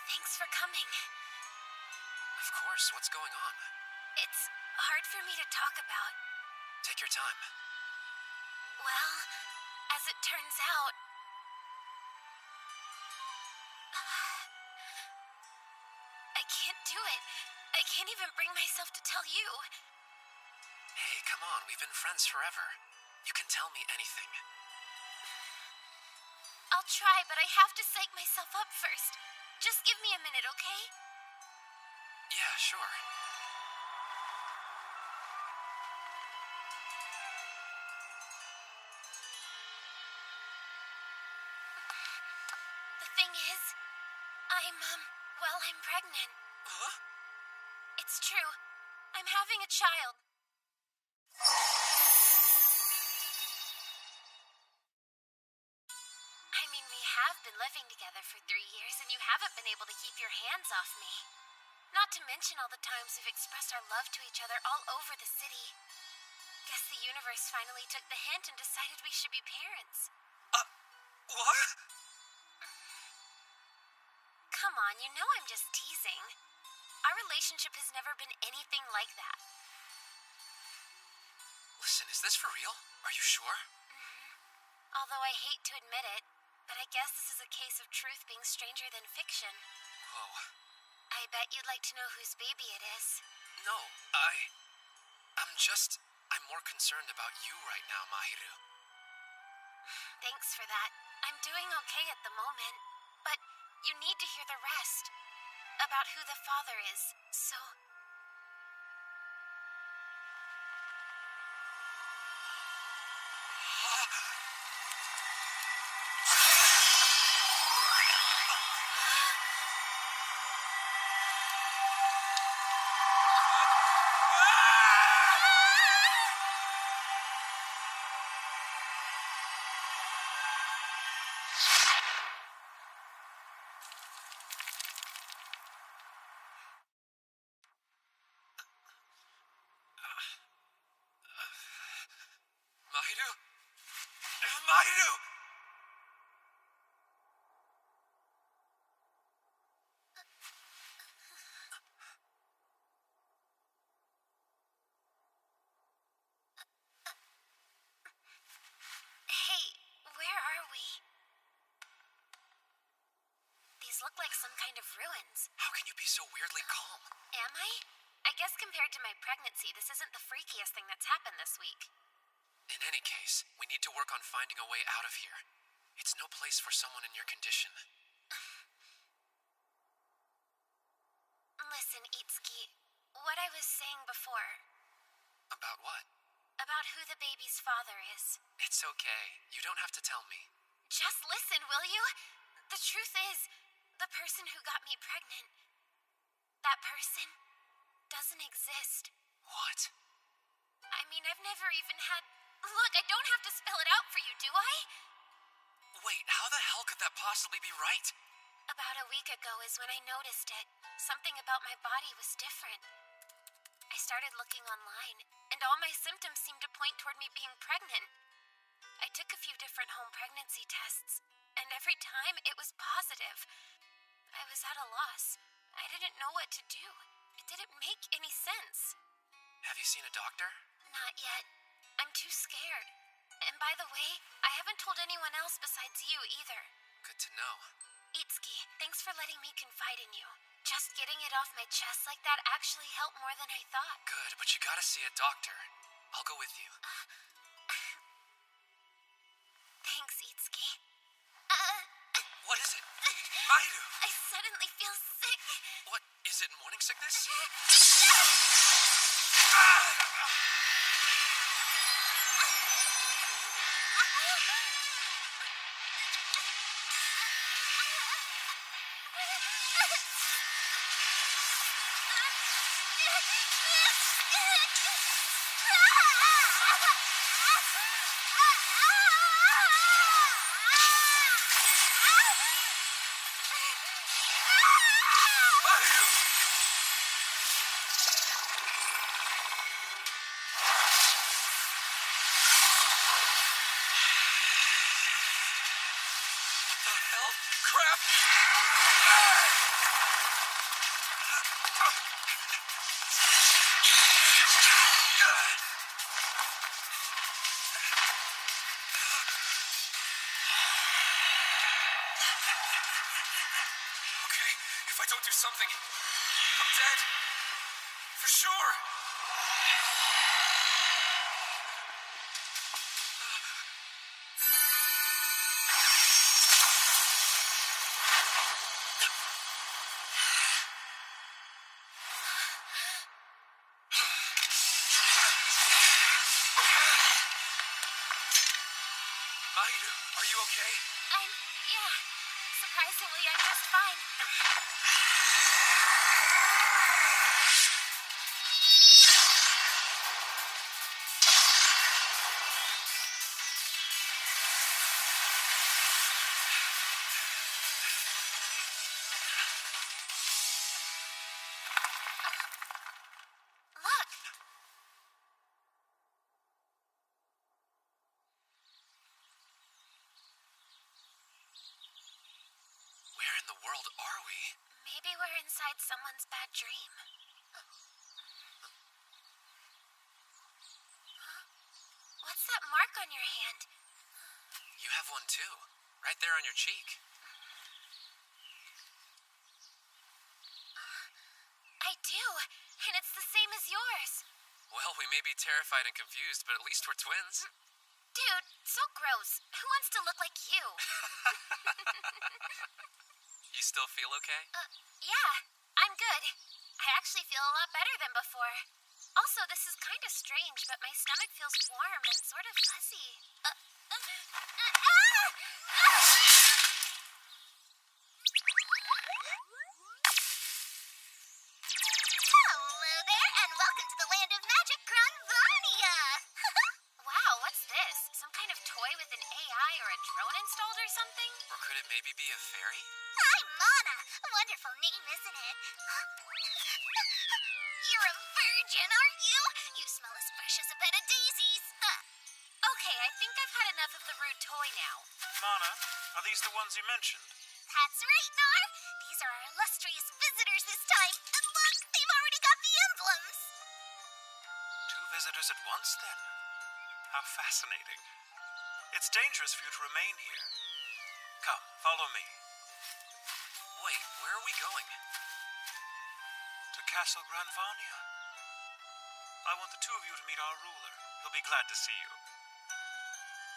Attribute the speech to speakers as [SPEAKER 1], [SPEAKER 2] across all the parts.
[SPEAKER 1] Thanks for coming.
[SPEAKER 2] Of course, what's going on?
[SPEAKER 1] It's hard for me to talk about.
[SPEAKER 2] Take your time.
[SPEAKER 1] Well, as it turns out, I can't do it. I can't even bring myself to tell you.
[SPEAKER 2] Hey, come on, we've been friends forever. You can tell me anything.
[SPEAKER 1] I'll try, but I have to psych myself up first. Just give me a minute, okay?
[SPEAKER 2] Yeah, sure.
[SPEAKER 1] The thing is, I'm pregnant.
[SPEAKER 2] Huh?
[SPEAKER 1] It's true. I'm having a child. I mean, we have been living together for 3 years, and you haven't been able to keep your hands off me. Not to mention all the times we've expressed our love to each other all over the city. Guess the universe finally took the hint and decided we should be parents.
[SPEAKER 2] What?
[SPEAKER 1] Come on, you know I'm just teasing. Our relationship has never been anything like that.
[SPEAKER 2] Listen, is this for real? Are you sure?
[SPEAKER 1] Although I hate to admit it, but I guess this is a case of truth being stranger than fiction.
[SPEAKER 2] Whoa.
[SPEAKER 1] I bet you'd like to know whose baby it is.
[SPEAKER 2] No, I'm more concerned about you right now, Mahiru.
[SPEAKER 1] Thanks for that. I'm doing okay at the moment, but you need to hear the rest. About who the father is, so...
[SPEAKER 2] Mahiru? Mahiru!
[SPEAKER 1] Hey, where are we? These look like some kind of ruins.
[SPEAKER 2] How can you be so weirdly calm?
[SPEAKER 1] Am I? I guess compared to my pregnancy, this isn't the freakiest thing that's happened this week.
[SPEAKER 2] In any case, we need to work on finding a way out of here. It's no place for someone in your condition.
[SPEAKER 1] Listen, Itsuki, what I was saying before,
[SPEAKER 2] About what?
[SPEAKER 1] about who the baby's father is.
[SPEAKER 2] It's okay. You don't have to tell me.
[SPEAKER 1] Just listen, will you? The truth is, the person who got me pregnant, that person doesn't exist.
[SPEAKER 2] What?
[SPEAKER 1] I mean, I've never even had... Look, I don't have to spell it out for you, do I?
[SPEAKER 2] Wait, how the hell could that possibly be right?
[SPEAKER 1] About a week ago is when I noticed it. Something about my body was different. I started looking online, and all my symptoms seemed to point toward me being pregnant. I took a few different home pregnancy tests, and every time it was positive. I was at a loss. I didn't know what to do. It didn't make any sense.
[SPEAKER 2] Have you seen a doctor?
[SPEAKER 1] Not yet. I'm too scared. And by the way, I haven't told anyone else besides you either.
[SPEAKER 2] Good to know.
[SPEAKER 1] Itsuki, thanks for letting me confide in you. Just getting it off my chest like that actually helped more than I thought.
[SPEAKER 2] Good, but you gotta see a doctor. I'll go with you.
[SPEAKER 1] Thanks, Itsuki.
[SPEAKER 2] What is it? Mahiru!
[SPEAKER 1] I suddenly feel sick.
[SPEAKER 2] What? Is it morning sickness? Mahiru! What the hell? Crap! If I don't do something, I'm dead. For sure. Mahiru, are you okay?
[SPEAKER 1] Yeah. Surprisingly, I'm just fine. Look!
[SPEAKER 2] Where in the world are we?
[SPEAKER 1] Maybe we're inside someone's bad dream. Huh? What's that mark on your hand?
[SPEAKER 2] You have one too. Right there on your cheek.
[SPEAKER 1] I do, and it's the same as yours.
[SPEAKER 2] Well, we may be terrified and confused, but at least we're twins.
[SPEAKER 1] Dude, so gross. Who wants to look like you?
[SPEAKER 2] You still feel okay?
[SPEAKER 1] Yeah, I'm good. I actually feel a lot better than before. Also, this is kind of strange, but my stomach feels warm and sort of fuzzy.
[SPEAKER 3] Hello there, and welcome to the land of magic, Granvania!
[SPEAKER 1] Wow, what's this? Some kind of toy with an AI or a drone installed or something?
[SPEAKER 2] Or could it maybe be a fairy?
[SPEAKER 3] Hi, Mana! Wonderful name, isn't it? You're a virgin, aren't you? You smell as fresh as a bed of daisies.
[SPEAKER 1] Okay, I think I've had enough of the rude toy now.
[SPEAKER 4] Mana, are these the ones you mentioned?
[SPEAKER 3] That's right, Nar. These are our illustrious visitors this time. And look, they've already got the emblems.
[SPEAKER 4] Two visitors at once, then? How fascinating. It's dangerous for you to remain here. Come, follow me.
[SPEAKER 2] Wait, where are we going?
[SPEAKER 4] To Castle Granvania. I want the two of you to meet our ruler. He'll be glad to see you.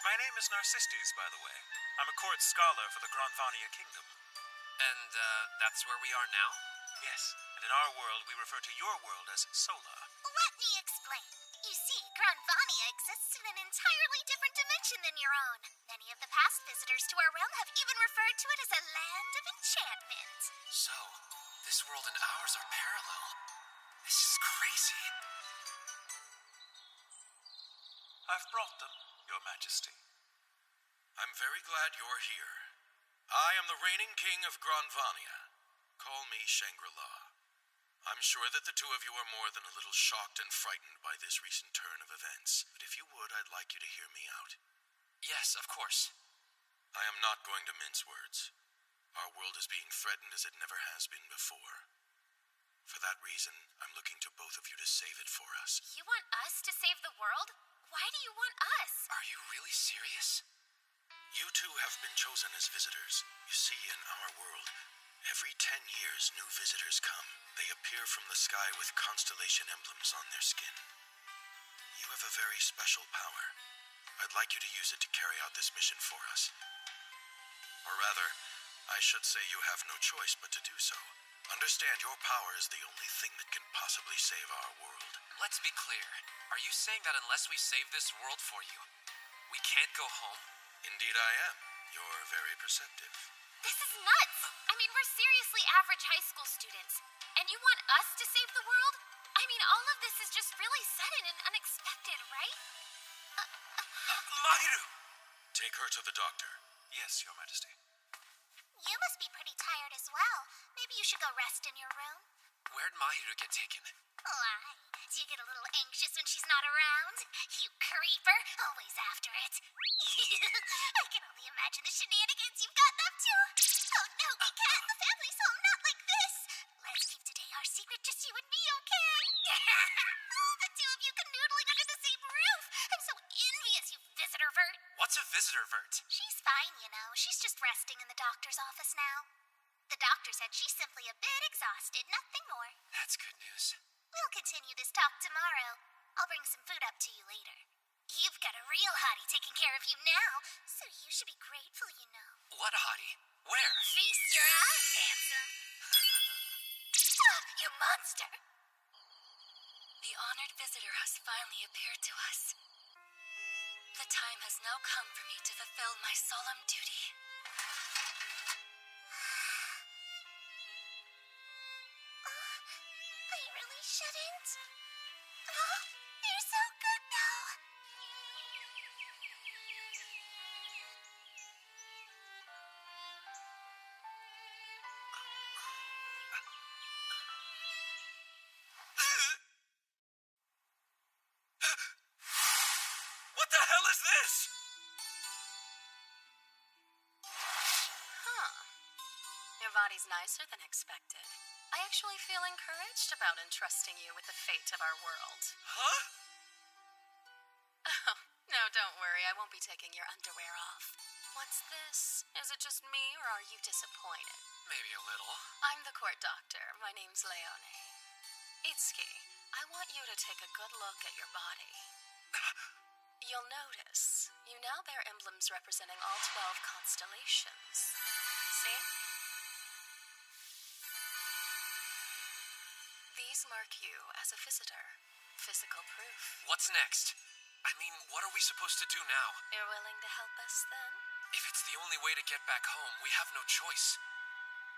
[SPEAKER 4] My name is Narcistes, by the way. I'm a court scholar for the Granvania Kingdom.
[SPEAKER 2] And, that's where we are now?
[SPEAKER 4] Yes, and in our world, we refer to your world as Sola.
[SPEAKER 3] Let me explain. You see, Granvania exists in an entirely different dimension than your own. Many of the past visitors to our realm have even referred to it as a land of enchantment.
[SPEAKER 2] So, this world and ours are parallel. This is crazy.
[SPEAKER 4] I've brought them, Your Majesty.
[SPEAKER 5] I'm very glad you're here. I am the reigning king of Granvania. Call me Shangri-La. I'm sure that the two of you are more than a little shocked and frightened by this recent turn of events. But if you would, I'd like you to hear me out.
[SPEAKER 2] Yes, of course.
[SPEAKER 5] I am not going to mince words. Our world is being threatened as it never has been before. For that reason, I'm looking to both of you to save it for us.
[SPEAKER 1] You want us to save the world? Why do you want us?
[SPEAKER 2] Are you really serious?
[SPEAKER 5] You two have been chosen as visitors. You see, in our world, every 10 years, new visitors come. They appear from the sky with constellation emblems on their skin. You have a very special power. I'd like you to use it to carry out this mission for us. Or rather, I should say you have no choice but to do so. Understand, your power is the only thing that can possibly save our world.
[SPEAKER 2] Let's be clear. Are you saying that unless we save this world for you, we can't go home?
[SPEAKER 5] Indeed I am. You're very perceptive.
[SPEAKER 1] This is nuts! I mean, we're seriously average high school students. And you want us to save the world? I mean, all of this is just really sudden and unexpected, right?
[SPEAKER 2] Mahiru!
[SPEAKER 5] Take her to the doctor.
[SPEAKER 4] Yes, Your Majesty.
[SPEAKER 3] You must be pretty tired as well. Maybe you should go rest in your room.
[SPEAKER 2] Where'd Mahiru get taken?
[SPEAKER 3] Why? Do you get a little anxious when she's not around? You creeper, always after it. I can only imagine the shenanigans you've gotten up to. Oh no, we can't. The family's home, not like this. Let's keep today our secret, just you and me, okay? The two of you canoodling under the same roof. I'm so envious, you visitor vert.
[SPEAKER 2] What's a visitor vert?
[SPEAKER 3] She's fine, you know. She's just resting in the doctor's office now. The The doctor said she's simply a bit exhausted, nothing more.
[SPEAKER 2] That's good news.
[SPEAKER 3] We'll continue this talk tomorrow. I'll bring some food up to you later. You've got a real hottie taking care of you now, so you should be grateful, you know.
[SPEAKER 2] What hottie? Where?
[SPEAKER 3] Feast your eyes, handsome. You monster!
[SPEAKER 1] The honored visitor has finally appeared to us. The time has now come for me to fulfill my solemn duty.
[SPEAKER 3] I really shouldn't. Oh, you're so good now.
[SPEAKER 2] What the hell is this?
[SPEAKER 1] Your body's nicer than expected. I actually feel encouraged about entrusting you with the fate of our world.
[SPEAKER 2] Huh?
[SPEAKER 1] Oh, no, don't worry. I won't be taking your underwear off. What's this? Is it just me, or are you disappointed?
[SPEAKER 2] Maybe a little.
[SPEAKER 1] I'm the court doctor. My name's Leone. Itsuki, I want you to take a good look at your body. You'll notice you now bear emblems representing all 12 constellations. See? These mark you as a visitor. Physical proof.
[SPEAKER 2] What's next? I mean, what are we supposed to do now?
[SPEAKER 1] You're willing to help us then?
[SPEAKER 2] If it's the only way to get back home, we have no choice.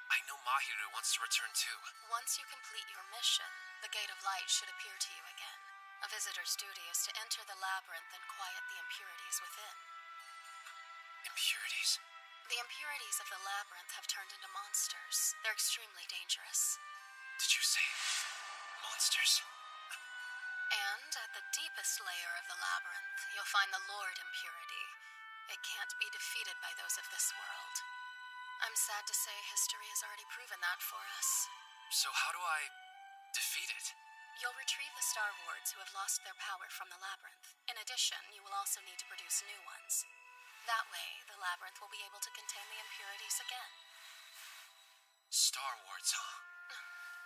[SPEAKER 2] I know Mahiru wants to return too.
[SPEAKER 1] Once you complete your mission, the Gate of Light should appear to you again. A visitor's duty is to enter the labyrinth and quiet the impurities within.
[SPEAKER 2] Impurities?
[SPEAKER 1] The impurities of the labyrinth have turned into monsters. They're extremely dangerous.
[SPEAKER 2] Did you say monsters?
[SPEAKER 1] And at the deepest layer of the labyrinth, you'll find the Lord Impurity. It can't be defeated by those of this world. I'm sad to say history has already proven that for us.
[SPEAKER 2] So how do I defeat it?
[SPEAKER 1] You'll retrieve the Star Wards who have lost their power from the labyrinth. In addition, you will also need to produce new ones. That way, the labyrinth will be able to contain the impurities again.
[SPEAKER 2] Star Wards, huh?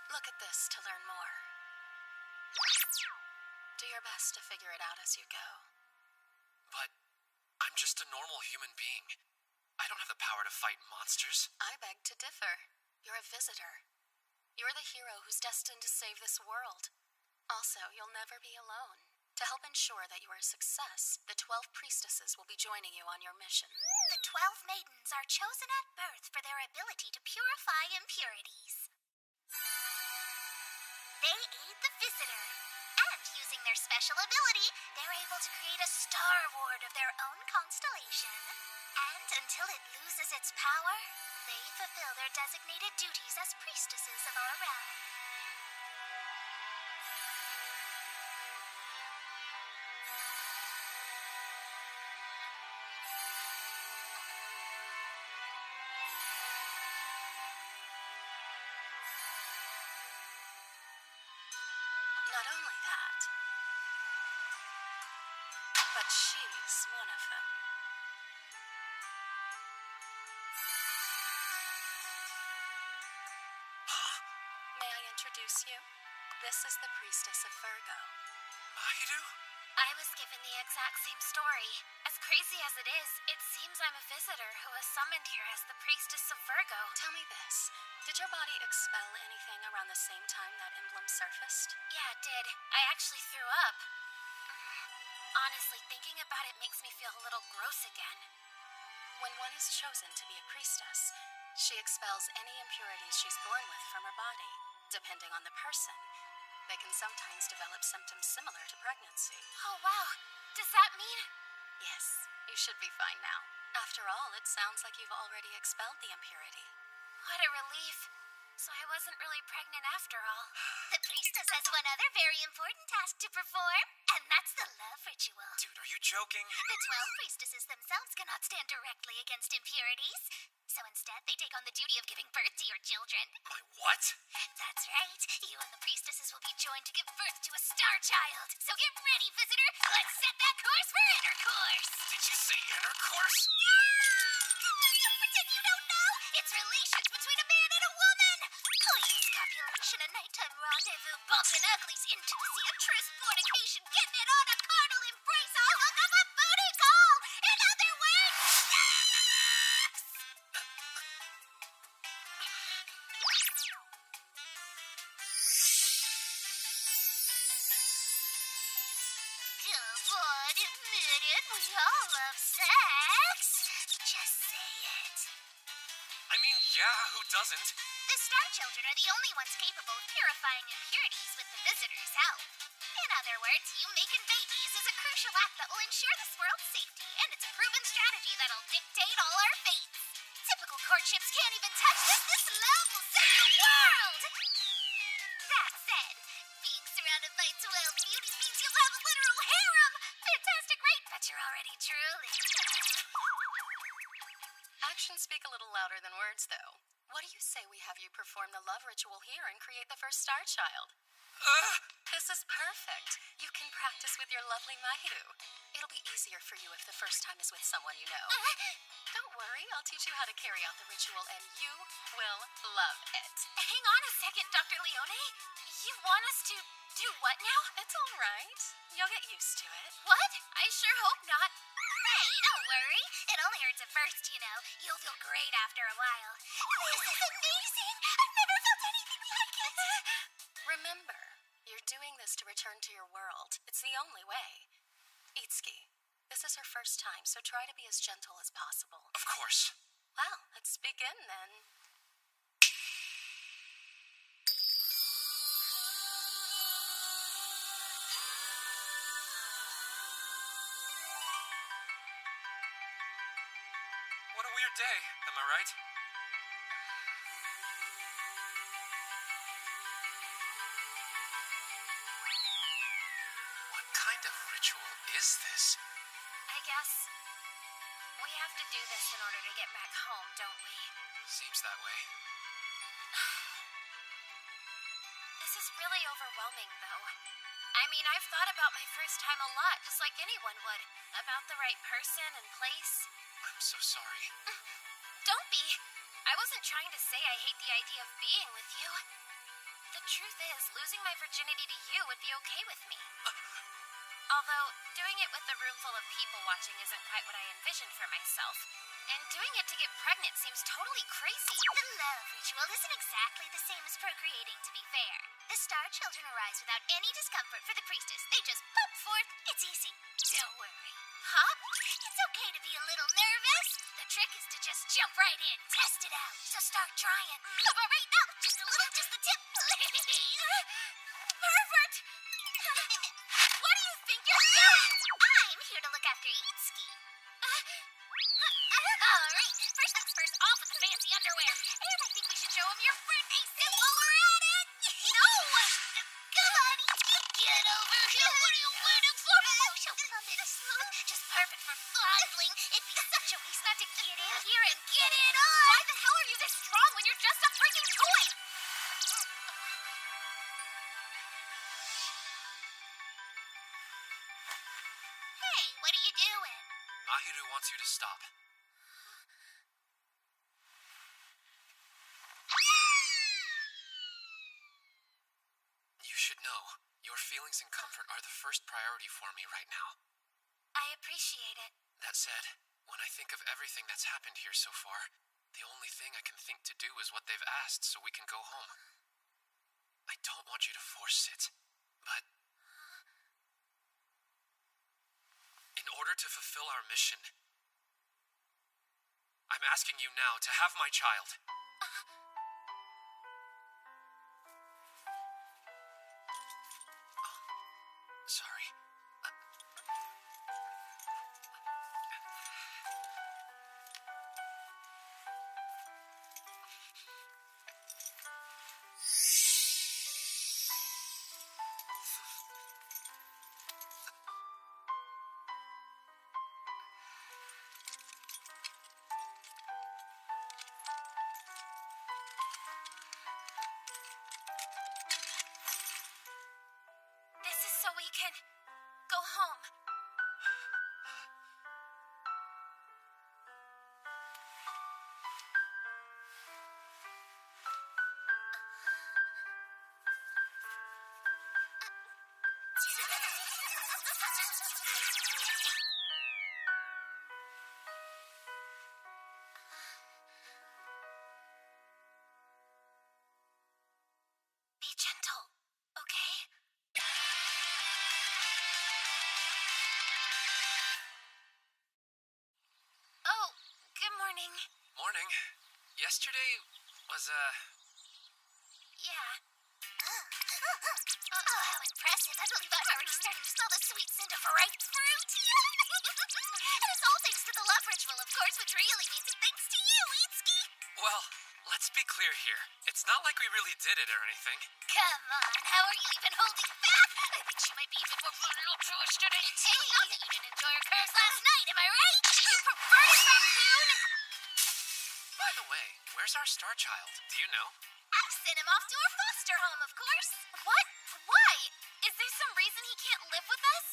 [SPEAKER 1] Look at this to learn more. Do your best to figure it out as you go.
[SPEAKER 2] But I'm just a normal human being. I don't have the power to fight monsters.
[SPEAKER 1] I beg to differ. You're a visitor. You're the hero who's destined to save this world. Also, you'll never be alone. To help ensure that you are a success, the 12 priestesses will be joining you on your mission.
[SPEAKER 3] The 12 maidens are chosen at birth for their ability to purify impurities. They aid the visitor, and using their special ability, they're able to create a Star Ward of their own constellation. And until it loses its power, they fulfill their designated duties as priestesses of our realm.
[SPEAKER 1] Not only that, but she's one of them. May I introduce you? This is the priestess of Virgo.
[SPEAKER 2] Mahiru?
[SPEAKER 1] I was given the exact same story. As crazy as it is, it seems I'm a visitor who was summoned here as the priestess of Virgo. Tell me this. Did your body expel anything around the same time that emblem surfaced? Yeah, it did. I actually threw up. Honestly, thinking about it makes me feel a little gross again. When one is chosen to be a priestess, she expels any impurities she's born with from her body. Depending on the person, they can sometimes develop symptoms similar to pregnancy. Oh, wow. Does that mean... Yes, you should be fine now. After all, it sounds like you've already expelled the impurity. What a relief. So I wasn't really pregnant after all.
[SPEAKER 3] The priestess has one other very important task to perform, and that's the love ritual.
[SPEAKER 2] Dude, are you joking?
[SPEAKER 3] The 12 priestesses themselves cannot stand directly against impurities, so instead they take on the duty of giving birth to your children.
[SPEAKER 2] My what?
[SPEAKER 3] That's right. You and the priestesses will be joined to give birth to a star child. So get ready, visitor. Let's set that course for intercourse.
[SPEAKER 2] Did you say intercourse?
[SPEAKER 3] Yeah! You pretend you don't know? It's relations between a man and a passion, a nighttime rendezvous, bumping uglies, intimacy, a tryst, fornication, getting it on, a carnal embrace, a hook up, a booty call. In other words, sex! Come on, admit it. We all love sex. Just say it.
[SPEAKER 2] I mean, yeah, who doesn't?
[SPEAKER 3] The Star Children are the only ones capable of purifying impurities with the Visitor's help. In other words, you making babies is a crucial act that will ensure this world's safety, and it's a proven strategy that'll dictate all our fates. Typical courtships can't even touch this. This love will save the world! That said, being surrounded by 12 beauties means you'll have a literal harem! Fantastic, right? But you're already drooling.
[SPEAKER 6] Actions speak a little louder than words, though. What do you say we have you perform the love ritual here and create the first star child? This is perfect. You can practice with your lovely haikyuu. It'll be easier for you if the first time is with someone you know. Don't worry, I'll teach you how to carry out the ritual, and you will love it.
[SPEAKER 1] Hang on a second, Dr. Leone. You want us to do what now?
[SPEAKER 6] It's all right. You'll get used to it.
[SPEAKER 1] What? I sure hope not.
[SPEAKER 3] Hey, don't worry. It only hurts at first, you know. You'll feel great after a while. This is amazing. I've never felt anything like it.
[SPEAKER 6] Remember, you're doing this to return to your world. It's the only way. Itsuki, this is her first time, so try to be as gentle as possible.
[SPEAKER 2] Of course.
[SPEAKER 6] Well, let's begin then.
[SPEAKER 2] What a weird day, am I right? What kind of ritual is this?
[SPEAKER 1] I guess we have to do this in order to get back home, don't we?
[SPEAKER 2] Seems that way.
[SPEAKER 1] This is really overwhelming, though. I mean, I've thought about my first time a lot, just like anyone would. About the right person and place.
[SPEAKER 2] I'm so sorry.
[SPEAKER 1] Don't be. I wasn't trying to say I hate the idea of being with you. The truth is, losing my virginity to you would be okay with me. Although, doing it with a room full of people watching isn't quite what I envisioned for myself. And doing it to get pregnant seems totally crazy.
[SPEAKER 3] The love ritual isn't exactly the same as procreating, to be fair. The Star Children arise without any discomfort for the priestess. They just pop forth. It's easy. Don't worry.
[SPEAKER 1] Huh?
[SPEAKER 3] It's okay to be a little nervous. The trick is to just jump right in, test it out. So start trying. How about right now? Just a little, just the tip.
[SPEAKER 1] Pervert! What do you think you're doing?
[SPEAKER 3] I'm here to look after Itsuki. Alright, first things first, off with the fancy underwear. And I think we should show him your birthday suit while we're at it. No! Come on, Itsuki, get over here. What are you waiting for? Oh, she'll come in smooth. Just perfect for fondling. It'd be such a waste not to get in here and get it on.
[SPEAKER 1] Why the hell are you this strong when you're just a freaking toy?
[SPEAKER 3] Hey, what are you doing?
[SPEAKER 2] Mahiru wants you to stop. You should know, your feelings and comfort are the first priority for me right now.
[SPEAKER 1] I appreciate it.
[SPEAKER 2] That said, when I think of everything that's happened here so far, the only thing I can think to do is what they've asked so we can go home. I don't want you to force it, but in order to fulfill our mission, I'm asking you now to have my child. Sorry. morning. Yesterday was,
[SPEAKER 1] Yeah.
[SPEAKER 3] Oh, how impressive. I believe I'm already starting to smell the sweet scent of ripe fruit. And it's all thanks to the love ritual, of course, which really means it's thanks to you, Itsuki.
[SPEAKER 2] well, let's be clear here. It's not like we really did it or anything.
[SPEAKER 3] Come on, how are you even holding back? I think she might be even more vulnerable to us today. Hey, not that you didn't enjoy her curves last night, am I right? You perverted raccoon!
[SPEAKER 2] By the way, where's our star child? Do you know?
[SPEAKER 3] I sent him off to our foster home, of course.
[SPEAKER 1] What? Why? Is there some reason he can't live with us?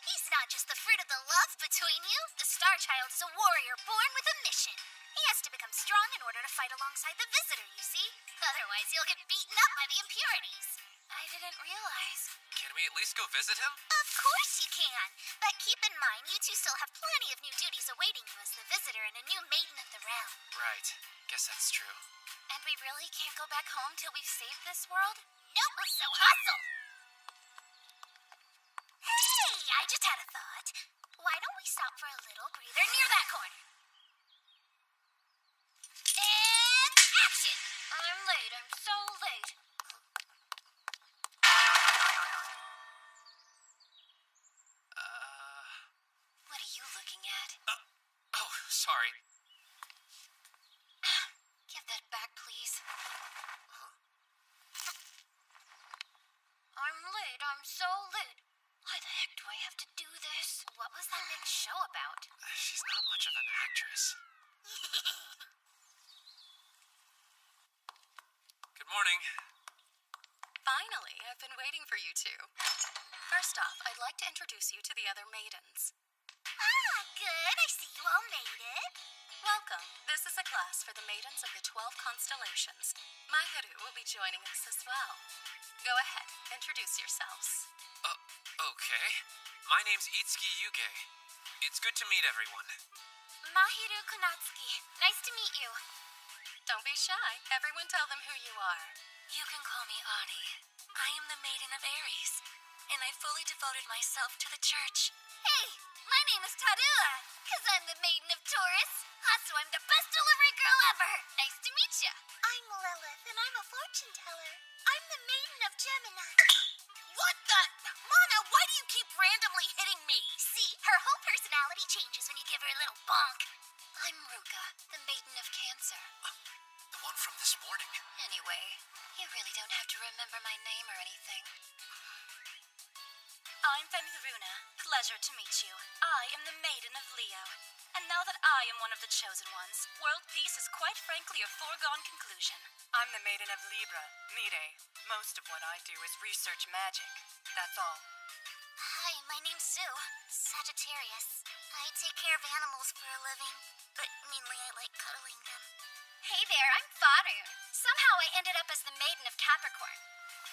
[SPEAKER 3] He's not just the fruit of the love between you. The Star Child is a warrior born with a mission. He has to become strong in order to fight alongside the visitor, you see? Otherwise, he'll get beaten up by the impurities.
[SPEAKER 1] I didn't realize.
[SPEAKER 2] Can we at least go visit him?
[SPEAKER 3] Of course you can. But keep in mind, you two still have plenty of new duties awaiting you as the visitor and a new maiden of the realm.
[SPEAKER 2] Right. Guess that's true.
[SPEAKER 1] And we really can't go back home till we've saved this world?
[SPEAKER 3] Nope, so hustle! Hey, I just had a thought. Why don't we stop for a little breather near that corner? And action!
[SPEAKER 1] I'm late. I'm so late. What are you looking at?
[SPEAKER 2] Oh, sorry.
[SPEAKER 1] Give that back, please.
[SPEAKER 2] Huh?
[SPEAKER 1] I'm late. I'm so late. Why the heck do I have to do this? What was that big show about?
[SPEAKER 2] She's not much of an actress. Good morning.
[SPEAKER 6] Finally, I've been waiting for you two. First off, I'd like to introduce you to the other maidens.
[SPEAKER 3] Ah, good. I see you all made it.
[SPEAKER 6] Welcome. This is a class for the maidens of the 12 constellations. Mahiru will be joining us as well. Go ahead, introduce yourselves.
[SPEAKER 2] Okay. My name's Itsuki Yuge. It's good to meet everyone.
[SPEAKER 1] Mahiru Konatsuki. Nice to meet you.
[SPEAKER 6] Don't be shy. Everyone tell them who you are.
[SPEAKER 1] You can call me Ani. I am the Maiden of Aries, and I fully devoted myself to the church.
[SPEAKER 3] Hey, my name is Tadua, because I'm the Maiden of Taurus. Also, I'm the best delivery girl ever. Nice to meet ya. I'm Lilith, and I'm a fortune teller. I'm the Maiden of Gemini. What the? Mana, why do you keep randomly hitting me? See, her whole personality changes when you give her a little bonk.
[SPEAKER 1] I'm Ruka, the Maiden of Cancer.
[SPEAKER 2] The one from this morning.
[SPEAKER 1] Anyway, you really don't have to remember my name or anything.
[SPEAKER 7] I'm Fenriruna. Pleasure to meet you. I am the Maiden of Leo. And now that I am one of the chosen ones, world peace is quite frankly a foregone conclusion.
[SPEAKER 8] I'm the Maiden of Libra, Mire. Most of what I do is research magic. That's all.
[SPEAKER 3] Hi, my name's Sue. Sagittarius. I take care of animals for a living, but mainly I like cuddling them.
[SPEAKER 1] Hey there, I'm Farun. Somehow I ended up as the Maiden of Capricorn.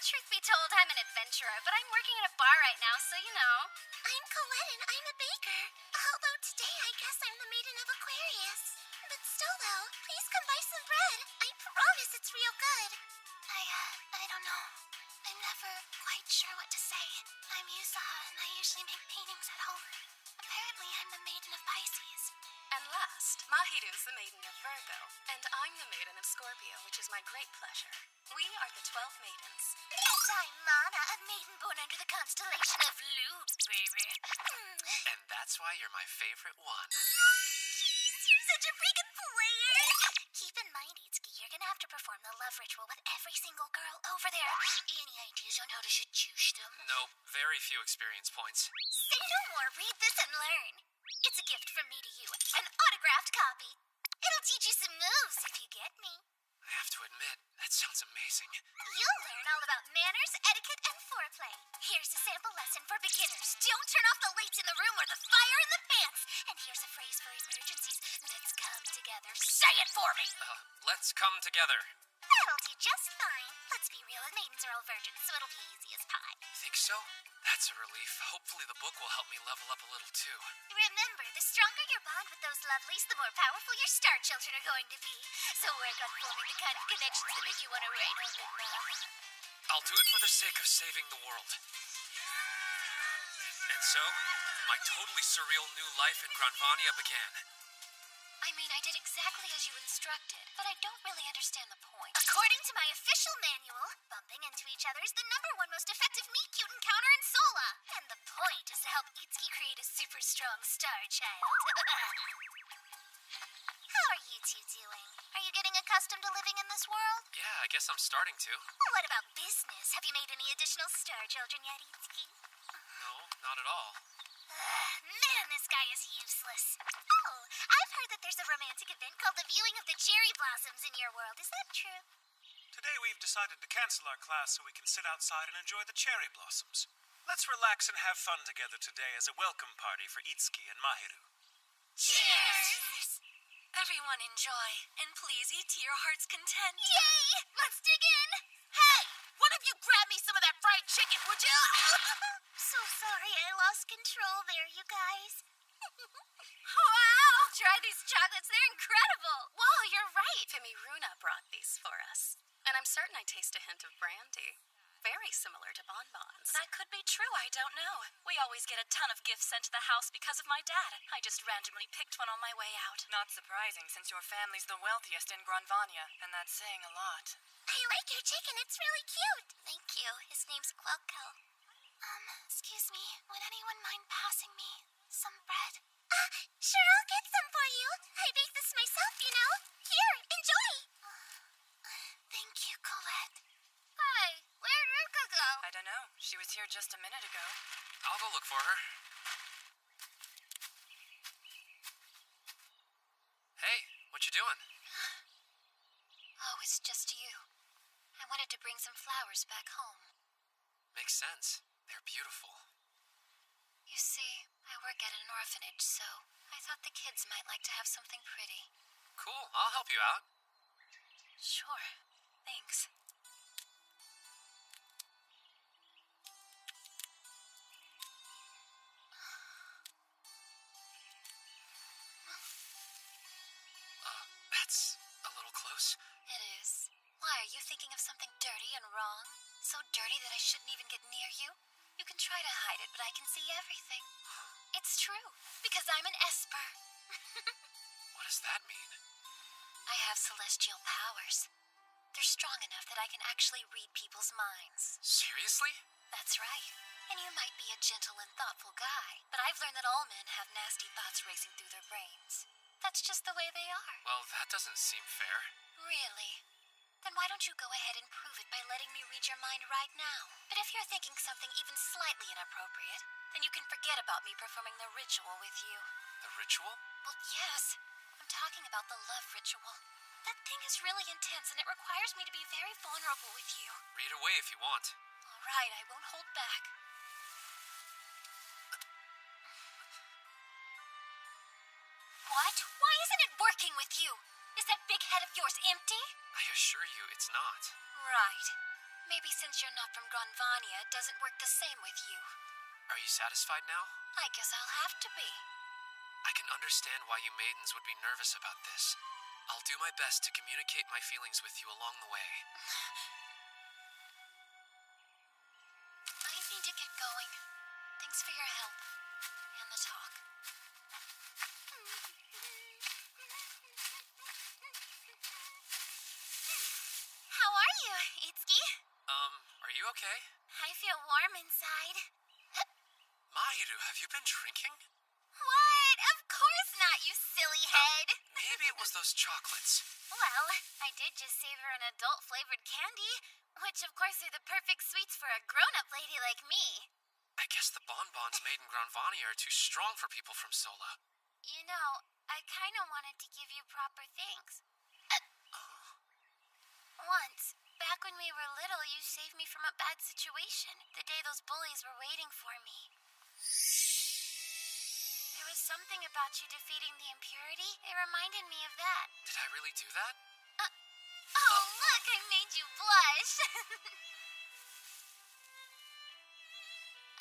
[SPEAKER 1] Truth be told, I'm an adventurer, but I'm working at a bar right now, so you know.
[SPEAKER 3] I'm Colette and I'm a baker. Although today I guess I'm the Maiden of Aquarius. But still though, please come buy some bread. I promise it's real good. I don't know. I'm never quite sure what to say. I'm Yusaha and I usually make paintings at home. Apparently I'm the Maiden of Pisces.
[SPEAKER 6] And last, Mahiru's the Maiden of Virgo, and I'm the Maiden of Scorpio, which is my great pleasure. We are the 12 maidens.
[SPEAKER 3] And I'm Mana, a maiden born under the constellation of Lute, baby.
[SPEAKER 2] And that's why you're my favorite one.
[SPEAKER 3] You're such a freaking player. Keep in mind, Itsuki, you're gonna have to perform the love ritual with every single girl over there. Any ideas on how to seduce them?
[SPEAKER 2] Nope, very few experience points.
[SPEAKER 3] Say no more, read this and learn. It's a gift from me to you, an autographed copy. It'll teach you some moves if you get me.
[SPEAKER 2] I have to admit, that sounds amazing.
[SPEAKER 3] You'll learn all about manners, etiquette, and foreplay. Here's a sample lesson for beginners. Don't turn off the lights in the room or the fire in the pants. And here's a phrase for emergencies. Let's come together. Say it for me!
[SPEAKER 2] Let's come together.
[SPEAKER 3] That'll do just fine. Let's be real, the maidens are all virgins, so it'll be easy as pie.
[SPEAKER 2] Think so? That's a relief. Hopefully the book will help me level up a little too.
[SPEAKER 3] Remember, the stronger your bond with those lovelies, the more powerful your star children are going to be. So work on forming the kind of connections that make you want to write home to Mama.
[SPEAKER 2] I'll do it for the sake of saving the world. And so, my totally surreal new life in Granvania began.
[SPEAKER 1] I mean, I did exactly as you instructed, but I don't really understand the point.
[SPEAKER 3] According to my official manual, bumping into each other is the #1 most effective meet-cute encounter in Sola. And the point is to help Itsuki create a super strong star child. How are you two doing? Are you getting accustomed to living in this world?
[SPEAKER 2] Yeah, I guess I'm starting to.
[SPEAKER 3] What about business? Have you made any additional star children yet, Itsuki?
[SPEAKER 2] No, not at all.
[SPEAKER 3] Man, this guy is useless. Oh, I've heard that there's a romantic event called the Viewing of the Cherry Blossoms in your world. Is that true?
[SPEAKER 4] Today we've decided to cancel our class so we can sit outside and enjoy the cherry blossoms. Let's relax and have fun together today as a welcome party for Itsuki and Mahiru.
[SPEAKER 3] Cheers!
[SPEAKER 7] Everyone enjoy, and please eat to your heart's content.
[SPEAKER 3] Yay! Let's dig in! Hey! One of you grab me some of that fried chicken, would you? So sorry, I lost control there, you guys.
[SPEAKER 7] Wow! Try these chocolates, they're incredible. Whoa, you're right. Runa brought these for us. And I'm certain I taste a hint of brandy. Very similar to bonbons. That could be true, I don't know. We always get a ton of gifts sent to the house because of my dad. I just randomly picked one on my way out.
[SPEAKER 8] Not surprising, since your family's the wealthiest in Granvania, and that's saying a lot.
[SPEAKER 3] I like your chicken, it's really cute. Thank you. His name's Quelco. Excuse me, would anyone mind passing me some bread? Sure, I'll get some for you. I baked this myself, you know. Here, enjoy. Thank you, Colette. Hi, where'd Ruka go?
[SPEAKER 8] I don't know. She was here just a minute ago.
[SPEAKER 2] I'll go look for her. Hey, what you doing?
[SPEAKER 1] Oh, it's just you. I wanted to bring some flowers back home.
[SPEAKER 2] Makes sense. They're beautiful.
[SPEAKER 1] You see, I work at an orphanage, so I thought the kids might like to have something pretty.
[SPEAKER 2] Cool, I'll help you out.
[SPEAKER 1] Sure, thanks.
[SPEAKER 2] That's a little close.
[SPEAKER 1] It is. Why, are you thinking of something dirty and wrong? So dirty that I shouldn't even get near you? You can try to hide it, but I can see everything. It's true, because I'm an Esper.
[SPEAKER 2] What does that mean?
[SPEAKER 1] I have celestial powers. They're strong enough that I can actually read people's minds.
[SPEAKER 2] Seriously?
[SPEAKER 1] That's right. And you might be a gentle and thoughtful guy, but I've learned that all men have nasty thoughts racing through their brains. That's just the way they are.
[SPEAKER 2] Well, that doesn't seem fair.
[SPEAKER 1] Really? Then why don't you go ahead and prove it by letting me read your mind right now? But if you're thinking something even slightly inappropriate, then you can forget about me performing the ritual with you.
[SPEAKER 2] The ritual?
[SPEAKER 1] Well, yes. I'm talking about the love ritual. That thing is really intense, and it requires me to be very vulnerable with you.
[SPEAKER 2] Read away if you want.
[SPEAKER 1] All right, I won't hold back. What? Why isn't it working with you? Is that big head of yours empty?
[SPEAKER 2] I assure you it's not.
[SPEAKER 1] Right. Maybe since you're not from Granvania, it doesn't work the same with you.
[SPEAKER 2] Are you satisfied now?
[SPEAKER 1] I guess I'll have to be.
[SPEAKER 2] I can understand why you maidens would be nervous about this. I'll do my best to communicate my feelings with you along the way.
[SPEAKER 1] I need to get going. Thanks for your help. And the talk.
[SPEAKER 3] How are you, Itsuki?
[SPEAKER 2] Are you okay?
[SPEAKER 3] I feel warm inside.
[SPEAKER 2] Mahiru, have you been drinking?
[SPEAKER 3] What? Of course not, you silly head.
[SPEAKER 2] Maybe it was those chocolates.
[SPEAKER 3] Well, I did just savor an adult-flavored candy, which of course are the perfect sweets for a grown-up lady like me.
[SPEAKER 2] I guess the bonbons made in Granvania are too strong for people from Sola.
[SPEAKER 3] You know, I kind of wanted to give you proper thanks. Once, back when we were little, you saved me from a bad situation, the day those bullies were waiting for me. There was something about you defeating the impurity. It reminded me of that.
[SPEAKER 2] Did I really do that?
[SPEAKER 3] Oh, look, I made you blush.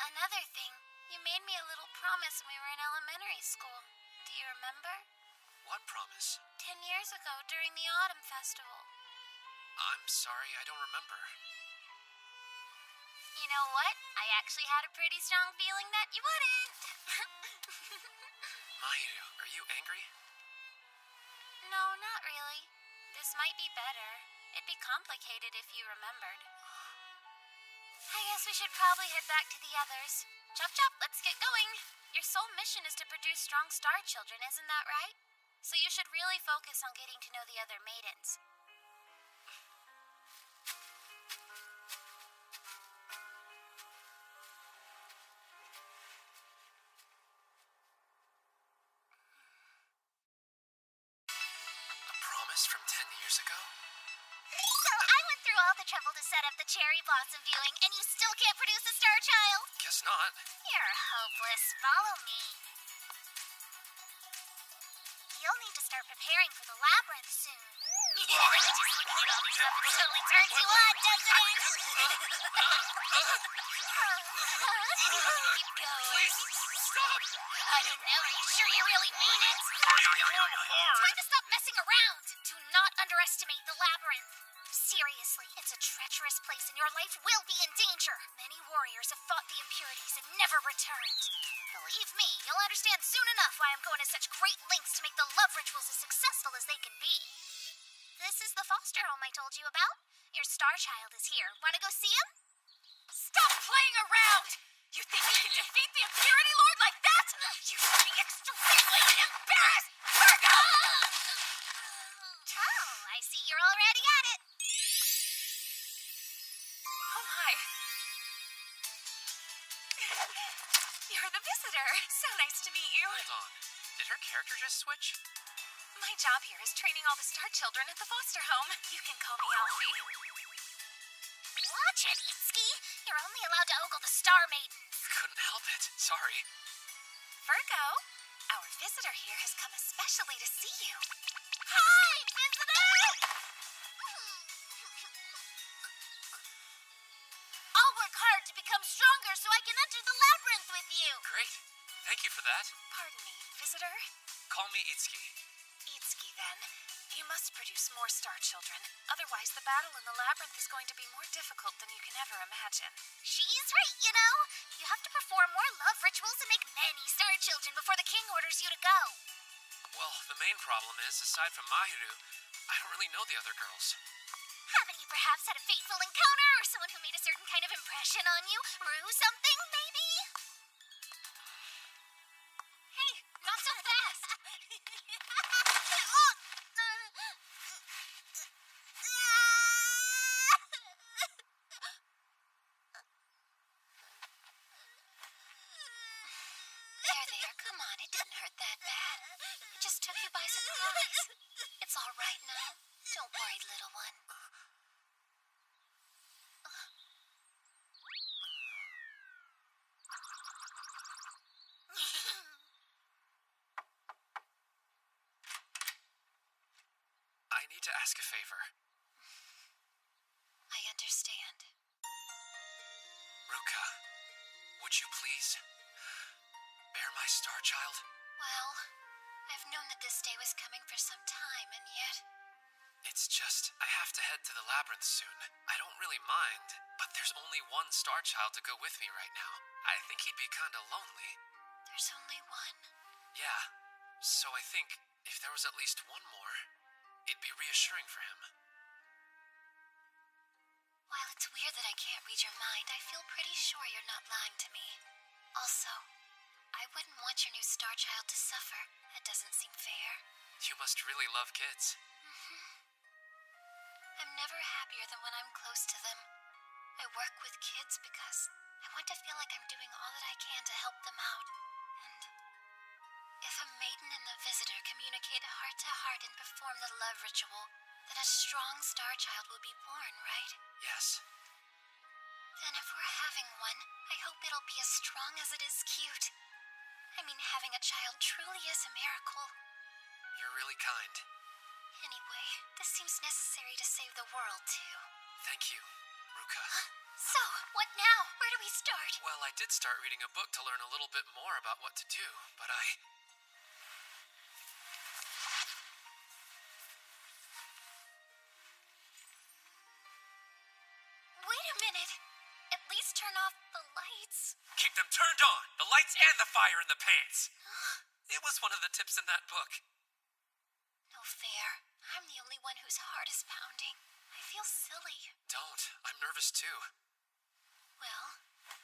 [SPEAKER 3] Another thing, you made me a little promise when we were in elementary school. Do you remember?
[SPEAKER 2] What promise?
[SPEAKER 3] 10 years ago, during the Autumn Festival.
[SPEAKER 2] I'm sorry, I don't remember.
[SPEAKER 3] You know what? I actually had a pretty strong feeling that you wouldn't.
[SPEAKER 2] Mahiru, are you angry?
[SPEAKER 1] No, not really. This might be better. It'd be complicated if you remembered. I guess we should probably head back to the others. Chop chop, let's get going. Your sole mission is to produce strong star children, isn't that right? So you should really focus on getting to know the other maidens.
[SPEAKER 2] A promise from 10 years ago?
[SPEAKER 3] So I went through all the trouble to set up the cherry blossom viewing, and you still can't produce a star child?
[SPEAKER 2] Guess not.
[SPEAKER 3] You're hopeless. Follow me. You'll need to start preparing for the labyrinth soon. Just looking at all these weapons totally turns you on, doesn't it? Keep going.
[SPEAKER 2] Stop!
[SPEAKER 3] I don't know. Are you sure you really mean it?
[SPEAKER 2] Hard.
[SPEAKER 3] Time to stop messing around. Do not underestimate the labyrinth. Seriously, it's a treacherous place and your life will be in danger. Many warriors have fought the impurities and never returned. Believe me, you'll understand soon enough why I'm going to such great lengths to make the love rituals as successful as they can be. This is the foster home I told you about. Your star child is here. Want to go see him?
[SPEAKER 7] Stop playing around! You think you can defeat the Impurity Lord like that? You should be extremely embarrassed! Virgo!
[SPEAKER 3] Oh, I see you're already at it.
[SPEAKER 7] Oh my. You're the visitor. So nice to meet you.
[SPEAKER 2] Hold on. Did her character just switch?
[SPEAKER 7] My job here is training all the star children at the foster home. You can call me Alfie.
[SPEAKER 3] Watch it, Itsuki. You're only allowed to ogle the star maidens.
[SPEAKER 2] Couldn't help it. Sorry.
[SPEAKER 7] Virgo, our visitor here has come especially to see you.
[SPEAKER 3] Hi, visitor! I'll work hard to become stronger so I can enter the labyrinth with you.
[SPEAKER 2] Great. Thank you for that.
[SPEAKER 7] Pardon me, visitor?
[SPEAKER 2] Call me Itsuki.
[SPEAKER 7] Itsuki, then. You must produce more star children. Otherwise, the battle in the labyrinth is going to be more difficult than you can ever imagine.
[SPEAKER 3] She's right, you know. You have to perform more love rituals and make many star children before the king orders you to go.
[SPEAKER 2] Well, the main problem is, aside from Mahiru, I don't really know the other girls.
[SPEAKER 3] Haven't you perhaps had a fateful encounter or someone who made a certain kind of impression on you? Rue something, maybe?
[SPEAKER 7] Hey, not so fast! There, come on, it didn't hurt that bad. It just took you by surprise. It's all right now. Don't worry, little one.
[SPEAKER 2] I need to ask a favor.
[SPEAKER 7] I understand.
[SPEAKER 2] Ruka, would you please bear my star child?
[SPEAKER 7] Well, I've known that this day was coming for some time, and yet...
[SPEAKER 2] It's just, I have to head to the labyrinth soon. I don't really mind, but there's only one star child to go with me right now. I think he'd be kinda lonely.
[SPEAKER 7] There's only one?
[SPEAKER 2] Yeah, so I think if there was at least one more, it'd be reassuring for him.
[SPEAKER 7] While it's weird that I can't read your mind, I feel pretty sure you're not lying to me. Also, I wouldn't want your new star child to suffer. That doesn't seem fair.
[SPEAKER 2] You must really love kids.
[SPEAKER 7] I'm never happier than when I'm close to them. I work with kids because I want to feel like I'm doing all that I can to help them out. And if a maiden and the visitor communicate heart to heart and perform the love ritual, then a strong star child will be born, right?
[SPEAKER 2] Yes.
[SPEAKER 7] Then if we're having one, I hope it'll be as strong as it is cute. I mean, having a child truly is a miracle.
[SPEAKER 2] You're really kind.
[SPEAKER 7] Anyway, this seems necessary to save the world, too.
[SPEAKER 2] Thank you, Ruka.
[SPEAKER 7] So, what now? Where do we start?
[SPEAKER 2] Well, I did start reading a book to learn a little bit more about what to do, but
[SPEAKER 7] Wait a minute. At least turn off the lights.
[SPEAKER 2] keep them turned on! The lights and the fire in the pants! It was one of the tips in that book.
[SPEAKER 7] No
[SPEAKER 1] fair. I'm the only one whose heart is pounding. I feel silly.
[SPEAKER 2] Don't. I'm nervous too.
[SPEAKER 1] Well,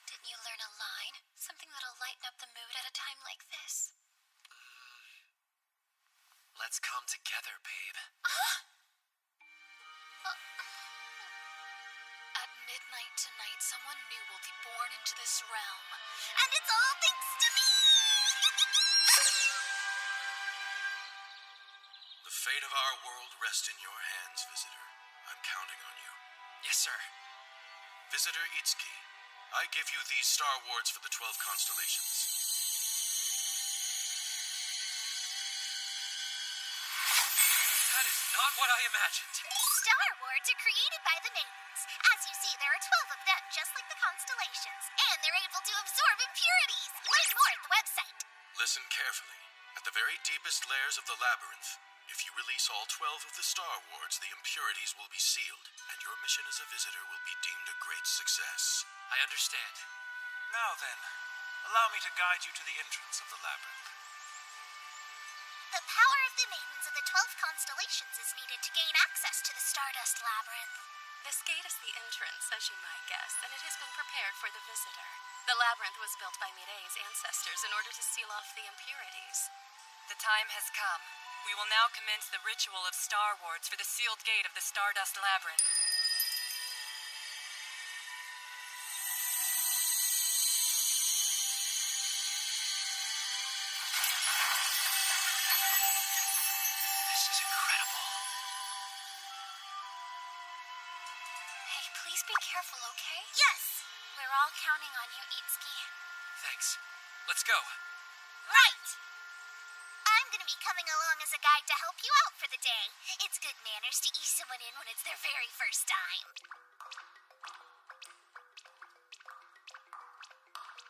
[SPEAKER 1] didn't you learn a line? Something that'll lighten up the mood at a time like this?
[SPEAKER 2] Let's come together, babe.
[SPEAKER 1] At midnight tonight, someone new will be born into this realm.
[SPEAKER 3] And it's all thanks to me!
[SPEAKER 5] The fate of our world rests in your hands, Visitor. I'm counting on you.
[SPEAKER 2] Yes, sir.
[SPEAKER 5] Visitor Itsuki, I give you these Star Wards for the 12 constellations.
[SPEAKER 2] That is not what I imagined.
[SPEAKER 3] Star Wards are created by the maidens. As you see, there are 12 of them, just like the constellations. And they're able to absorb impurities. Learn more at the website.
[SPEAKER 5] Listen carefully. At the very deepest layers of the labyrinth, if you release all 12 of the Star Wards, the impurities will be sealed, and your mission as a visitor will be deemed a great success.
[SPEAKER 2] I understand.
[SPEAKER 4] Now then, allow me to guide you to the entrance of the labyrinth.
[SPEAKER 3] The power of the maidens of the 12 constellations is needed to gain access to the Stardust Labyrinth.
[SPEAKER 6] This gate is the entrance, as you might guess, and it has been prepared for the visitor. The labyrinth was built by Mirei's ancestors in order to seal off the impurities.
[SPEAKER 8] The time has come. We will now commence the ritual of Star Wards for the sealed gate of the Stardust Labyrinth.
[SPEAKER 2] This is incredible.
[SPEAKER 1] Hey, please be careful, okay?
[SPEAKER 3] Yes!
[SPEAKER 1] We're all counting on you, Itsuki.
[SPEAKER 2] Thanks. Let's go.
[SPEAKER 3] Right! I'm gonna be coming along as a guide to help you out for the day. It's good manners to ease someone in when it's their very first time.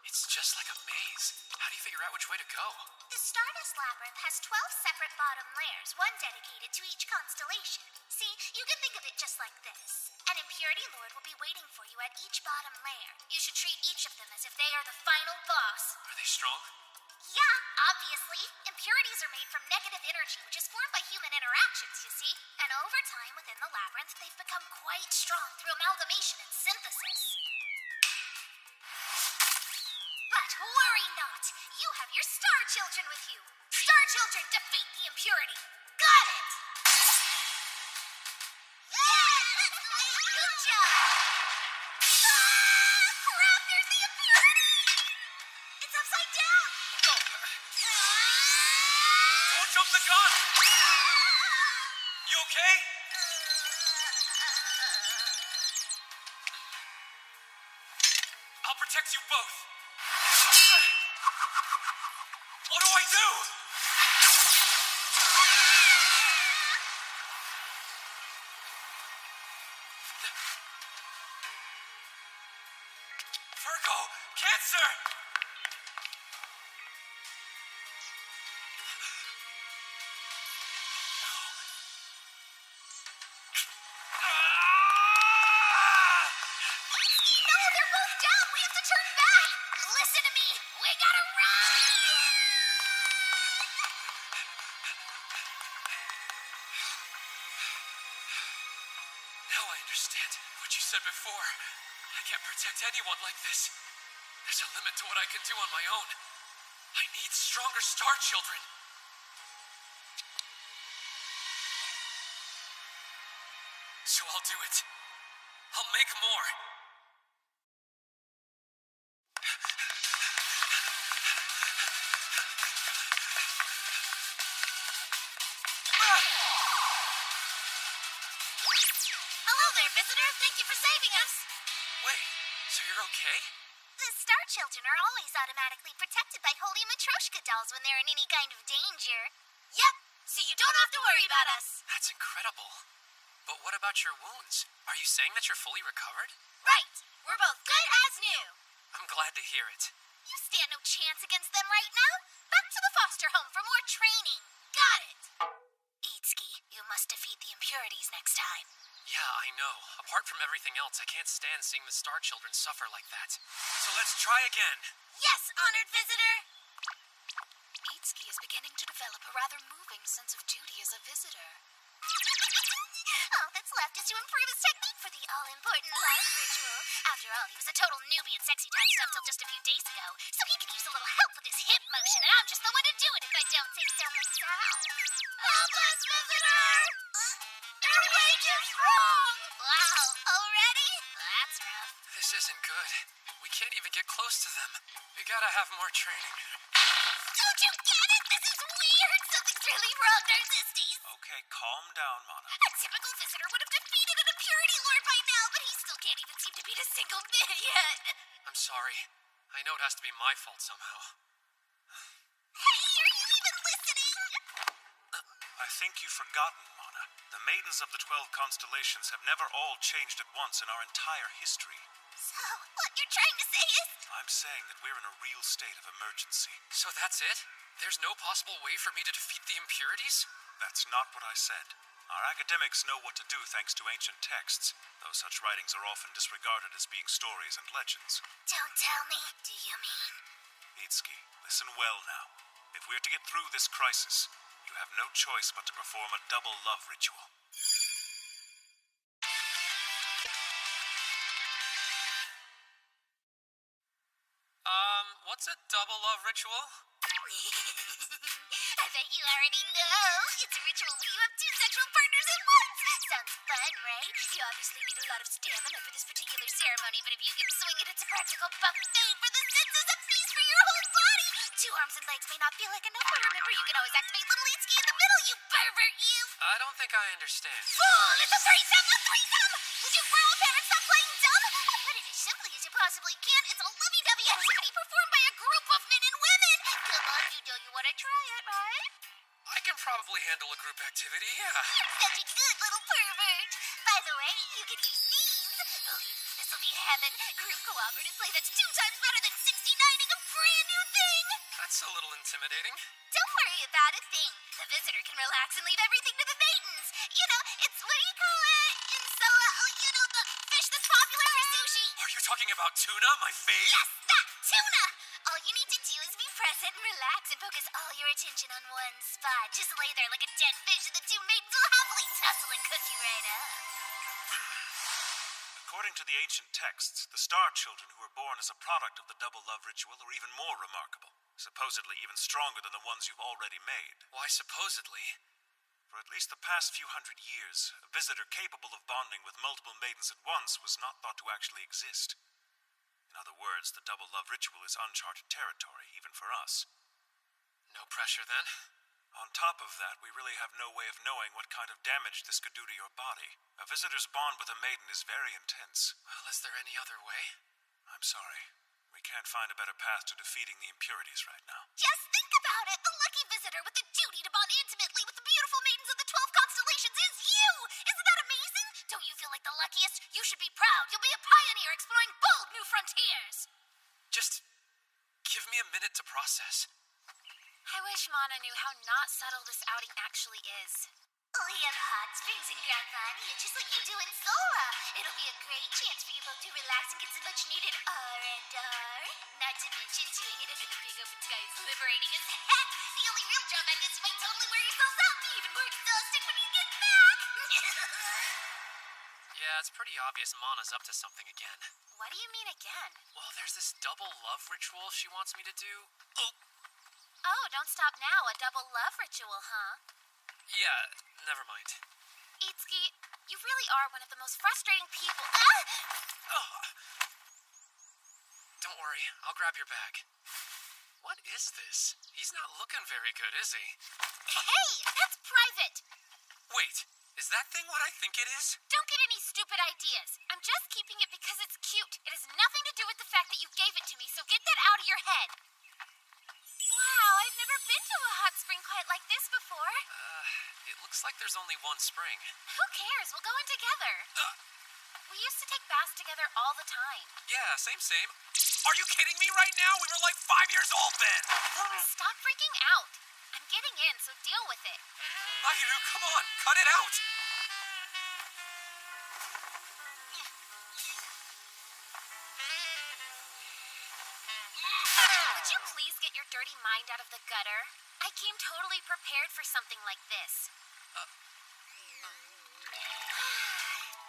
[SPEAKER 2] It's just like a maze. How do you figure out which way to go?
[SPEAKER 3] The Stardust Labyrinth has 12 separate bottom layers, one dedicated to each constellation. See, you can think of it just like this. An Impurity Lord will be waiting for you at each bottom layer. You should treat each of them as if they are the final boss.
[SPEAKER 2] Are they strong?
[SPEAKER 3] Yeah, obviously. Impurities are made from negative energy, which is formed by human interactions, you see. And over time within the labyrinth, they've become quite strong through amalgamation and synthesis. But worry not. You have your Star Children with you. Star Children defeat the impurity. Got it! Yes! Good job! Ah! Crap, there's the impurity! It's upside down!
[SPEAKER 2] Don't jump the gun! You okay? I'll protect you both. What do I do? Virgo! Cancer!
[SPEAKER 3] No, they're both down! We have to turn back! Listen to me! We gotta run!
[SPEAKER 2] Now I understand what you said before. I can't protect anyone like this. There's a limit to what I can do on my own. I need stronger Star Children. So I'll do it. I'll make more.
[SPEAKER 3] Hello there, visitor. Thank you for saving us.
[SPEAKER 2] Wait, so you're okay?
[SPEAKER 3] The Star Children are always automatically protected by holy Matryoshka dolls when they're in any kind of danger. Yep, so you don't have to worry about us.
[SPEAKER 2] That's incredible. But what about your wounds? Are you saying that you're fully recovered?
[SPEAKER 3] Right. We're both good as new.
[SPEAKER 2] I'm glad to hear it.
[SPEAKER 3] You stand no chance against them right now. Back to the foster home for more training. Got it. Itsuki, you must defeat the impurities next time.
[SPEAKER 2] Yeah, I know. Apart from everything else, I can't stand seeing the Star Children suffer like that. So let's try again.
[SPEAKER 3] Yes, honored visitor.
[SPEAKER 7] Itsuki is beginning to develop a rather moving sense of duty as a visitor.
[SPEAKER 3] All that's left is to improve his technique for the all-important love ritual. After all, he was a total newbie at sexy time stuff till just a few days ago, so he could use a little help with his hip motion, and I'm just the one to do it if I don't say so myself. Help us, visitor! They're way too strong! Wow, already? That's rough.
[SPEAKER 2] This isn't good. We can't even get close to them. We gotta have more training.
[SPEAKER 3] Don't you get it? This is weird! Something's really wrong, Narcistes!
[SPEAKER 4] Okay, calm down, Mana.
[SPEAKER 3] A typical visitor would have defeated an impurity lord by now, but he still can't even seem to beat a single minion!
[SPEAKER 2] I'm sorry. I know it has to be my fault somehow.
[SPEAKER 3] Hey, are you even listening?
[SPEAKER 4] I think you've forgotten, Mana. The maidens of the 12 constellations have never all changed at once in our entire history.
[SPEAKER 3] So, what you're trying to say is...
[SPEAKER 4] I'm saying that we're in a real state of emergency.
[SPEAKER 2] So that's it? There's no possible way for me to defeat the impurities?
[SPEAKER 4] That's not what I said. Our academics know what to do thanks to ancient texts, though such writings are often disregarded as being stories and legends.
[SPEAKER 3] Don't tell me. Do you mean...
[SPEAKER 4] Itsuki, listen well now. If we're to get through this crisis, you have no choice but to perform a double love ritual.
[SPEAKER 2] What's a double love ritual?
[SPEAKER 3] I bet you already know. It's a ritual where you have two sexual partners at once. Sounds fun, right? You obviously need a lot of stamina for this particular ceremony, but if you can swing it, it's a practical buffet for the senses, a feast for your whole body. Two arms and legs may not feel like enough, but remember, you can always activate little Itsuki in the middle, you pervert, you!
[SPEAKER 2] I don't think I understand.
[SPEAKER 3] Fool! It's a threesome! A threesome! Would you grown parents stop playing dumb? I'll put it as simply as you possibly can. It's a lovey-dovey activity performed by a group of men and women. Come on, you know you want to try it, right?
[SPEAKER 2] I can probably handle a group activity, yeah.
[SPEAKER 3] Such a good little pervert. By the way, you can use these. Believe me, this will be heaven. Group cooperative play that's 2 times better than 69ing a brand new thing.
[SPEAKER 2] That's a little intimidating.
[SPEAKER 3] Don't worry about a thing. The visitor can relax and leave everything to the maidens. You know, it's, what do you call it? In Soa, you know, the fish that's popular for sushi.
[SPEAKER 2] Are you talking about tuna, my fave?
[SPEAKER 3] Yes, that, tuna. All you need to do is be present and relax and focus all your attention on one spot. Just lay there like a dead fish and the 2 maidens will happily tussle and cook you right up.
[SPEAKER 4] According to the ancient texts, the star children who were born as a product of the double love ritual are even more remarkable. Supposedly even stronger than the ones you've already made.
[SPEAKER 2] Why supposedly?
[SPEAKER 4] For at least the past few hundred years, a visitor capable of bonding with multiple maidens at once was not thought to actually exist. In other words, the double love ritual is uncharted territory, even for us.
[SPEAKER 2] No pressure then?
[SPEAKER 4] On top of that, we really have no way of knowing what kind of damage this could do to your body. A visitor's bond with a maiden is very intense.
[SPEAKER 2] Well, is there any other way?
[SPEAKER 4] I'm sorry. We can't find a better path to defeating the impurities right now.
[SPEAKER 3] Just think about it. The lucky visitor with the duty to bond intimately with the beautiful maidens of the 12 constellations is you. Isn't that amazing? Don't you feel like the luckiest? You should be proud. You'll be a pioneer exploring bold new frontiers.
[SPEAKER 2] Just give me a minute to process.
[SPEAKER 1] I wish Mana knew how not subtle this outing actually is.
[SPEAKER 3] We have hot springs in Grand Vania, just like you do in Sola. It'll be a great chance for you both to relax and get some much-needed R&R. Not to mention doing it under the big open sky is liberating as heck. The only real drawback is you might totally wear yourselves out and be even more exhausted when you get back.
[SPEAKER 2] Yeah, it's pretty obvious Mana's up to something again.
[SPEAKER 1] What do you mean again?
[SPEAKER 2] Well, there's this double love ritual she wants me to do.
[SPEAKER 1] Oh, don't stop now. A double love ritual, huh?
[SPEAKER 2] Yeah, never mind.
[SPEAKER 1] Itsuki, you really are one of the most frustrating people.
[SPEAKER 2] Don't worry, I'll grab your bag. What is this? He's not looking very good, is he?
[SPEAKER 1] Hey, that's private.
[SPEAKER 2] Wait, is that thing what I think it is?
[SPEAKER 1] Don't get any stupid ideas. I'm just keeping it because it's cute. It has nothing to do with the fact that you gave it to me, so get that out of your head. Wow, I've never been to a hot spring quite like this before.
[SPEAKER 2] It looks like there's only one spring.
[SPEAKER 1] Who cares? We'll go in together. We used to take baths together all the time.
[SPEAKER 2] Yeah, same. Are you kidding me right now? We were like 5 years old then.
[SPEAKER 1] Stop freaking out. I'm getting in, so deal with it.
[SPEAKER 2] Mahiru, come on, cut it out.
[SPEAKER 1] Would you please get get your dirty mind out of the gutter? I came totally prepared for something like this.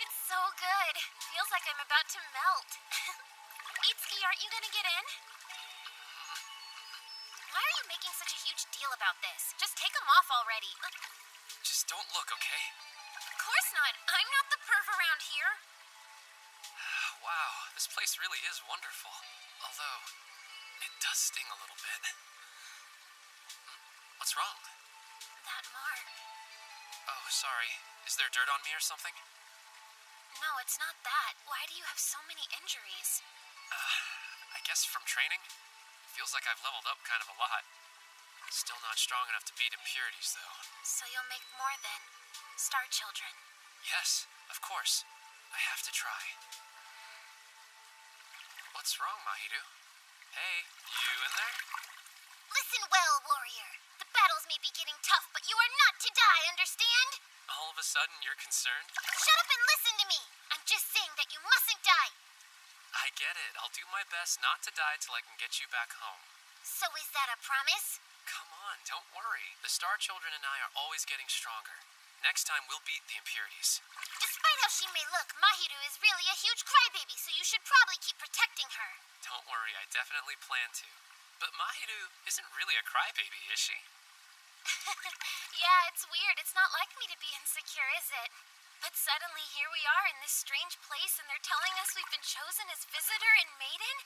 [SPEAKER 1] It's so good. Feels like I'm about to melt. Itsuki, aren't you gonna get in? Why are you making such a huge deal about this? Just take them off already.
[SPEAKER 2] Just don't look, okay?
[SPEAKER 1] Of course not. I'm not the perv around here.
[SPEAKER 2] Wow, this place really is wonderful. Although, it does sting a little bit. What's wrong?
[SPEAKER 1] That mark.
[SPEAKER 2] Oh, sorry. Is there dirt on me or something?
[SPEAKER 1] No, it's not that. Why do you have so many injuries?
[SPEAKER 2] I guess from training? Feels like I've leveled up kind of a lot. Still not strong enough to beat impurities, though.
[SPEAKER 1] So you'll make more then? Star Children.
[SPEAKER 2] Yes, of course. I have to try. What's wrong, Mahiru? Hey, you in there?
[SPEAKER 3] Listen well, warrior. The battles may be getting tough, but you are not to die, understand?
[SPEAKER 2] All of a sudden, you're concerned?
[SPEAKER 3] Shut up and listen to me. I'm just saying that you mustn't die.
[SPEAKER 2] I get it. I'll do my best not to die till I can get you back home.
[SPEAKER 3] So is that a promise?
[SPEAKER 2] Come on, don't worry. The Star Children and I are always getting stronger. Next time, we'll beat the impurities.
[SPEAKER 3] Despite how she may look, Mahiru is really a huge crybaby, so you should probably keep protecting her.
[SPEAKER 2] Don't worry, I definitely plan to. But Mahiru isn't really a crybaby, is she?
[SPEAKER 1] Yeah, it's weird. It's not like me to be insecure, is it? But suddenly here we are in this strange place and they're telling us we've been chosen as visitor and maiden?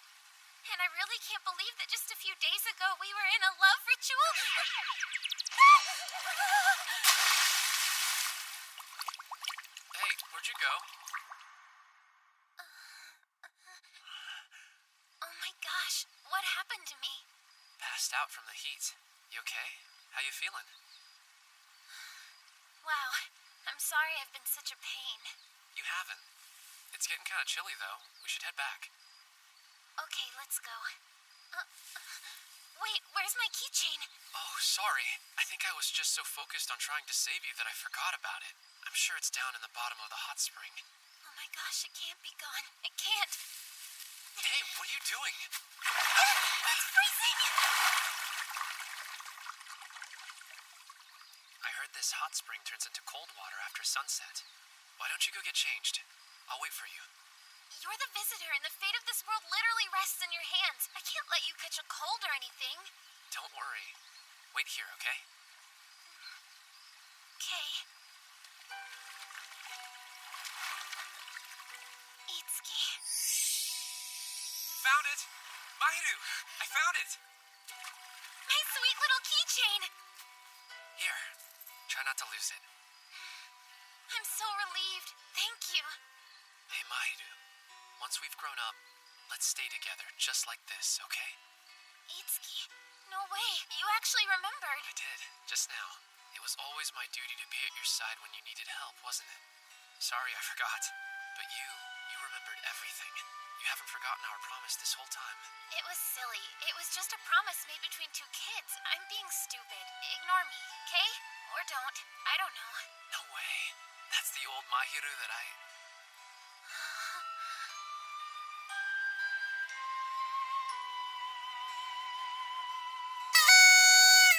[SPEAKER 1] And I really can't believe that just a few days ago we were in a love ritual.
[SPEAKER 2] Hey, where'd you go?
[SPEAKER 1] Oh my gosh, what happened to me?
[SPEAKER 2] Passed out from the heat. You okay? How you feeling?
[SPEAKER 1] Wow, I'm sorry I've been such a pain.
[SPEAKER 2] You haven't. It's getting kind of chilly, though. We should head back.
[SPEAKER 1] Okay, let's go. Wait, where's my keychain?
[SPEAKER 2] Oh, sorry. I think I was just so focused on trying to save you that I forgot about it. I'm sure it's down in the bottom of the hot spring.
[SPEAKER 1] Oh my gosh, it can't be gone. It can't.
[SPEAKER 2] Hey, what are you doing?
[SPEAKER 1] It's freezing!
[SPEAKER 2] I heard this hot spring turns into cold water after sunset. Why don't you go get changed? I'll wait for you.
[SPEAKER 1] You're the visitor, and the fate of this world literally rests in your hands. I can't let you catch a cold or anything.
[SPEAKER 2] Don't worry. Wait here, okay?
[SPEAKER 1] Okay. Itsuki.
[SPEAKER 2] Found it! Mahiru! I found it!
[SPEAKER 1] My sweet little keychain!
[SPEAKER 2] Here. Try not to lose it.
[SPEAKER 1] I'm so relieved. Thank you.
[SPEAKER 2] Hey, Mahiru. Once we've grown up, let's stay together just like this, okay?
[SPEAKER 1] Itsuki, no way. You actually remembered.
[SPEAKER 2] I did, just now. It was always my duty to be at your side when you needed help, wasn't it? Sorry I forgot. But you remembered everything. You haven't forgotten our promise this whole time.
[SPEAKER 1] It was silly. It was just a promise made between two kids. I'm being stupid. Ignore me, okay? Or don't. I don't know.
[SPEAKER 2] No way. That's the old Mahiru that I...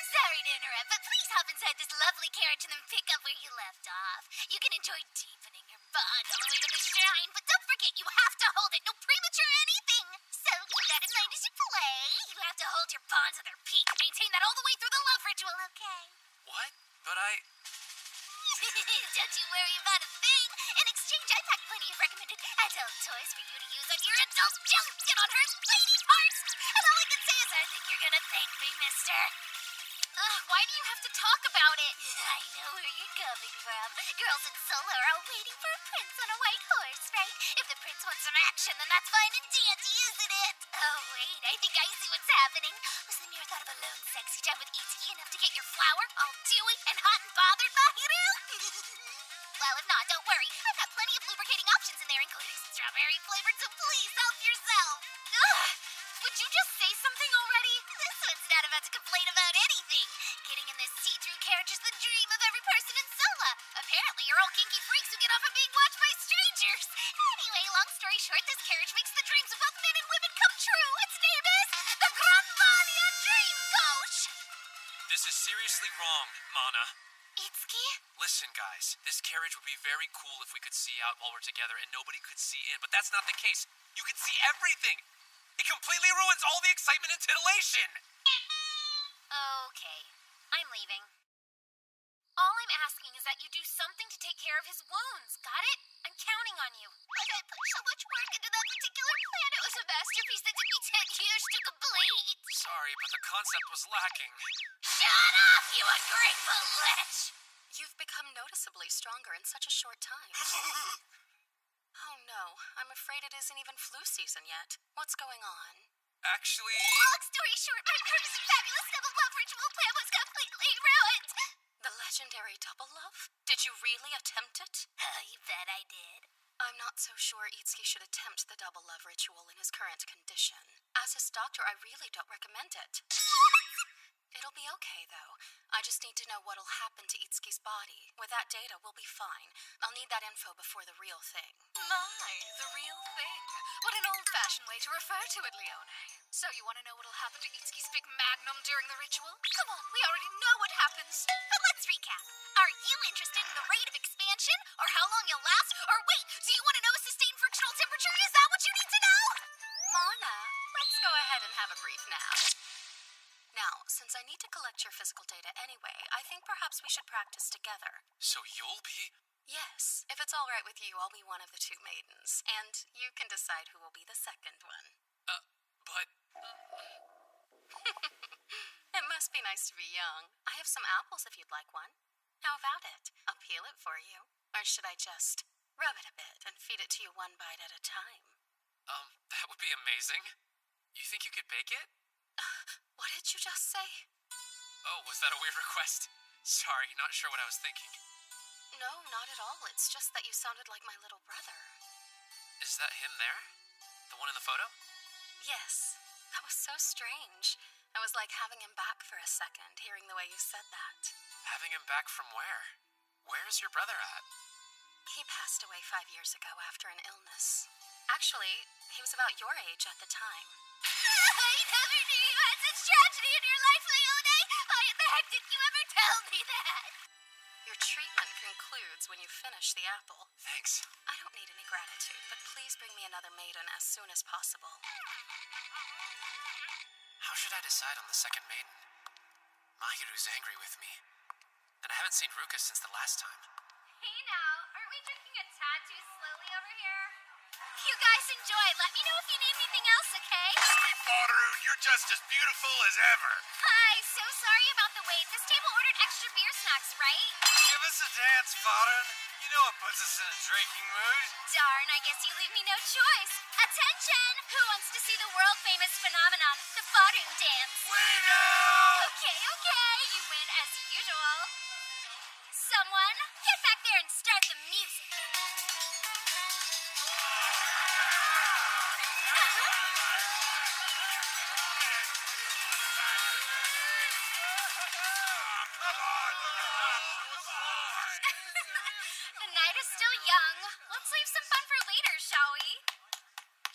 [SPEAKER 3] Sorry to interrupt, but please hop inside this lovely carriage and then pick up where you left off. You can enjoy deepening your bond all the way to the shrine, but don't forget you have to hold it. No premature anything. So keep that in mind as you play. You have to hold your bonds at their peak. Maintain that all the way through the love ritual, okay?
[SPEAKER 2] What? But I...
[SPEAKER 3] Don't you worry about a thing. In exchange, I packed plenty of recommended adult toys for you to use on your adult junk. Get on her lady parts. And all I can say is I think you're gonna thank me, mister.
[SPEAKER 1] Why do you have to talk about it?
[SPEAKER 3] I know where you're coming from. Girls in Solo are all waiting for a prince on a white horse, right? If the prince wants some action, then that's fine and dandy, isn't it? Oh, wait, I think I see what's happening. Was the mere thought of a lone sexy time with Itsuki enough to get your flower all dewy and hot and bothered, Mahiru? Well, if not, don't worry. I've got plenty of lubricating options in there, including strawberry flavored, so please help yourself.
[SPEAKER 1] Ugh! Would you just say something already?
[SPEAKER 3] This one's not about to complain about anything. Getting in this see-through carriage is the dream of every person in Sola. Apparently, you're all kinky freaks who get off of being watched by strangers. Anyway, long story short, this carriage makes the dreams of both men and women come true. Its name is the Grand Vania Dream
[SPEAKER 2] seriously wrong, Mana.
[SPEAKER 3] Itsuki?
[SPEAKER 2] Listen, guys, this carriage would be very cool if we could see out while we're together and nobody could see in, but that's not the case. You can see everything. It completely ruins all the excitement and titillation.
[SPEAKER 3] Okay, I'm leaving. All I'm asking is that you do something to take care of his wounds, got it? I'm counting on you. But I put so much work into that particular plan. It was a masterpiece that took me 10 years to complete.
[SPEAKER 2] Sorry, but the concept was lacking.
[SPEAKER 3] Shut up, you ungrateful lich!
[SPEAKER 6] You've become noticeably stronger in such a short time. Oh no, I'm afraid it isn't even flu season yet. What's going on?
[SPEAKER 2] Actually...
[SPEAKER 3] Long story short, my purpose and fabulous double love ritual plan was completely ruined.
[SPEAKER 6] The legendary double love? Did you really attempt it?
[SPEAKER 3] Oh, you bet I did.
[SPEAKER 6] I'm not so sure Itsuki should attempt the double love ritual in his current condition. As his doctor, I really don't recommend it. It'll be okay, though. I just need to know what'll happen to Itsuki's body. With that data, we'll be fine. I'll need that info before the real thing.
[SPEAKER 7] My, the real thing. What an old-fashioned way to refer to it, Leone. So you want to know what'll happen to Itsuki's big magnum during the ritual? Come on, we already know what happens.
[SPEAKER 3] But let's recap. Are you interested in the rate of expansion? Or how long you'll last? Or wait, do you want to know a sustained frictional temperature? Is that what you need to know?
[SPEAKER 6] Mana, let's go ahead and have a brief nap. Now, since I need to collect your physical data anyway, I think perhaps we should practice together.
[SPEAKER 2] So you'll be...
[SPEAKER 6] Yes, if it's all right with you, I'll be one of the two maidens, and you can decide who will be the second one.
[SPEAKER 2] But...
[SPEAKER 6] It must be nice to be young. I have some apples if you'd like one. How about it? I'll peel it for you. Or should I just rub it a bit and feed it to you one bite at a time?
[SPEAKER 2] That would be amazing. You think you could bake it?
[SPEAKER 6] What did you just say?
[SPEAKER 2] Oh, was that a weird request? Sorry, not sure what I was thinking.
[SPEAKER 6] No, not at all. It's just that you sounded like my little brother.
[SPEAKER 2] Is that him there? The one in the photo?
[SPEAKER 6] Yes. That was so strange. I was like having him back for a second, hearing the way you said that.
[SPEAKER 2] Having him back from where? Where's your brother at?
[SPEAKER 6] He passed away 5 years ago after an illness. Actually, he was about your age at the time.
[SPEAKER 3] I never knew you had such tragedy in your life, Leone. Why in the heck didn't you ever tell me that?
[SPEAKER 6] Your treatment concludes when you finish the apple.
[SPEAKER 2] Thanks.
[SPEAKER 6] I don't need any gratitude, but please bring me another maiden as soon as possible.
[SPEAKER 2] How should I decide on the second maiden? Mahiru's angry with me. And I haven't seen Ruka since the last time.
[SPEAKER 3] Hey now, aren't we drinking a tad too slowly over here? You guys enjoy. Let me know if you need anything else, okay?
[SPEAKER 5] Sweet Maru, you're just as beautiful as ever.
[SPEAKER 3] Hi, so sorry about the wait. This table ordered extra beer snacks, right?
[SPEAKER 4] Give us a dance, Farin. You know it puts us in a drinking mood.
[SPEAKER 3] Darn, I guess you leave me no choice. Attention! Who wants to see the world-famous phenomenon, the Faroon dance?
[SPEAKER 5] We do!
[SPEAKER 3] Okay, you win as usual. Someone, get back there and start the music. The night is still young. Let's leave some fun for later, shall we?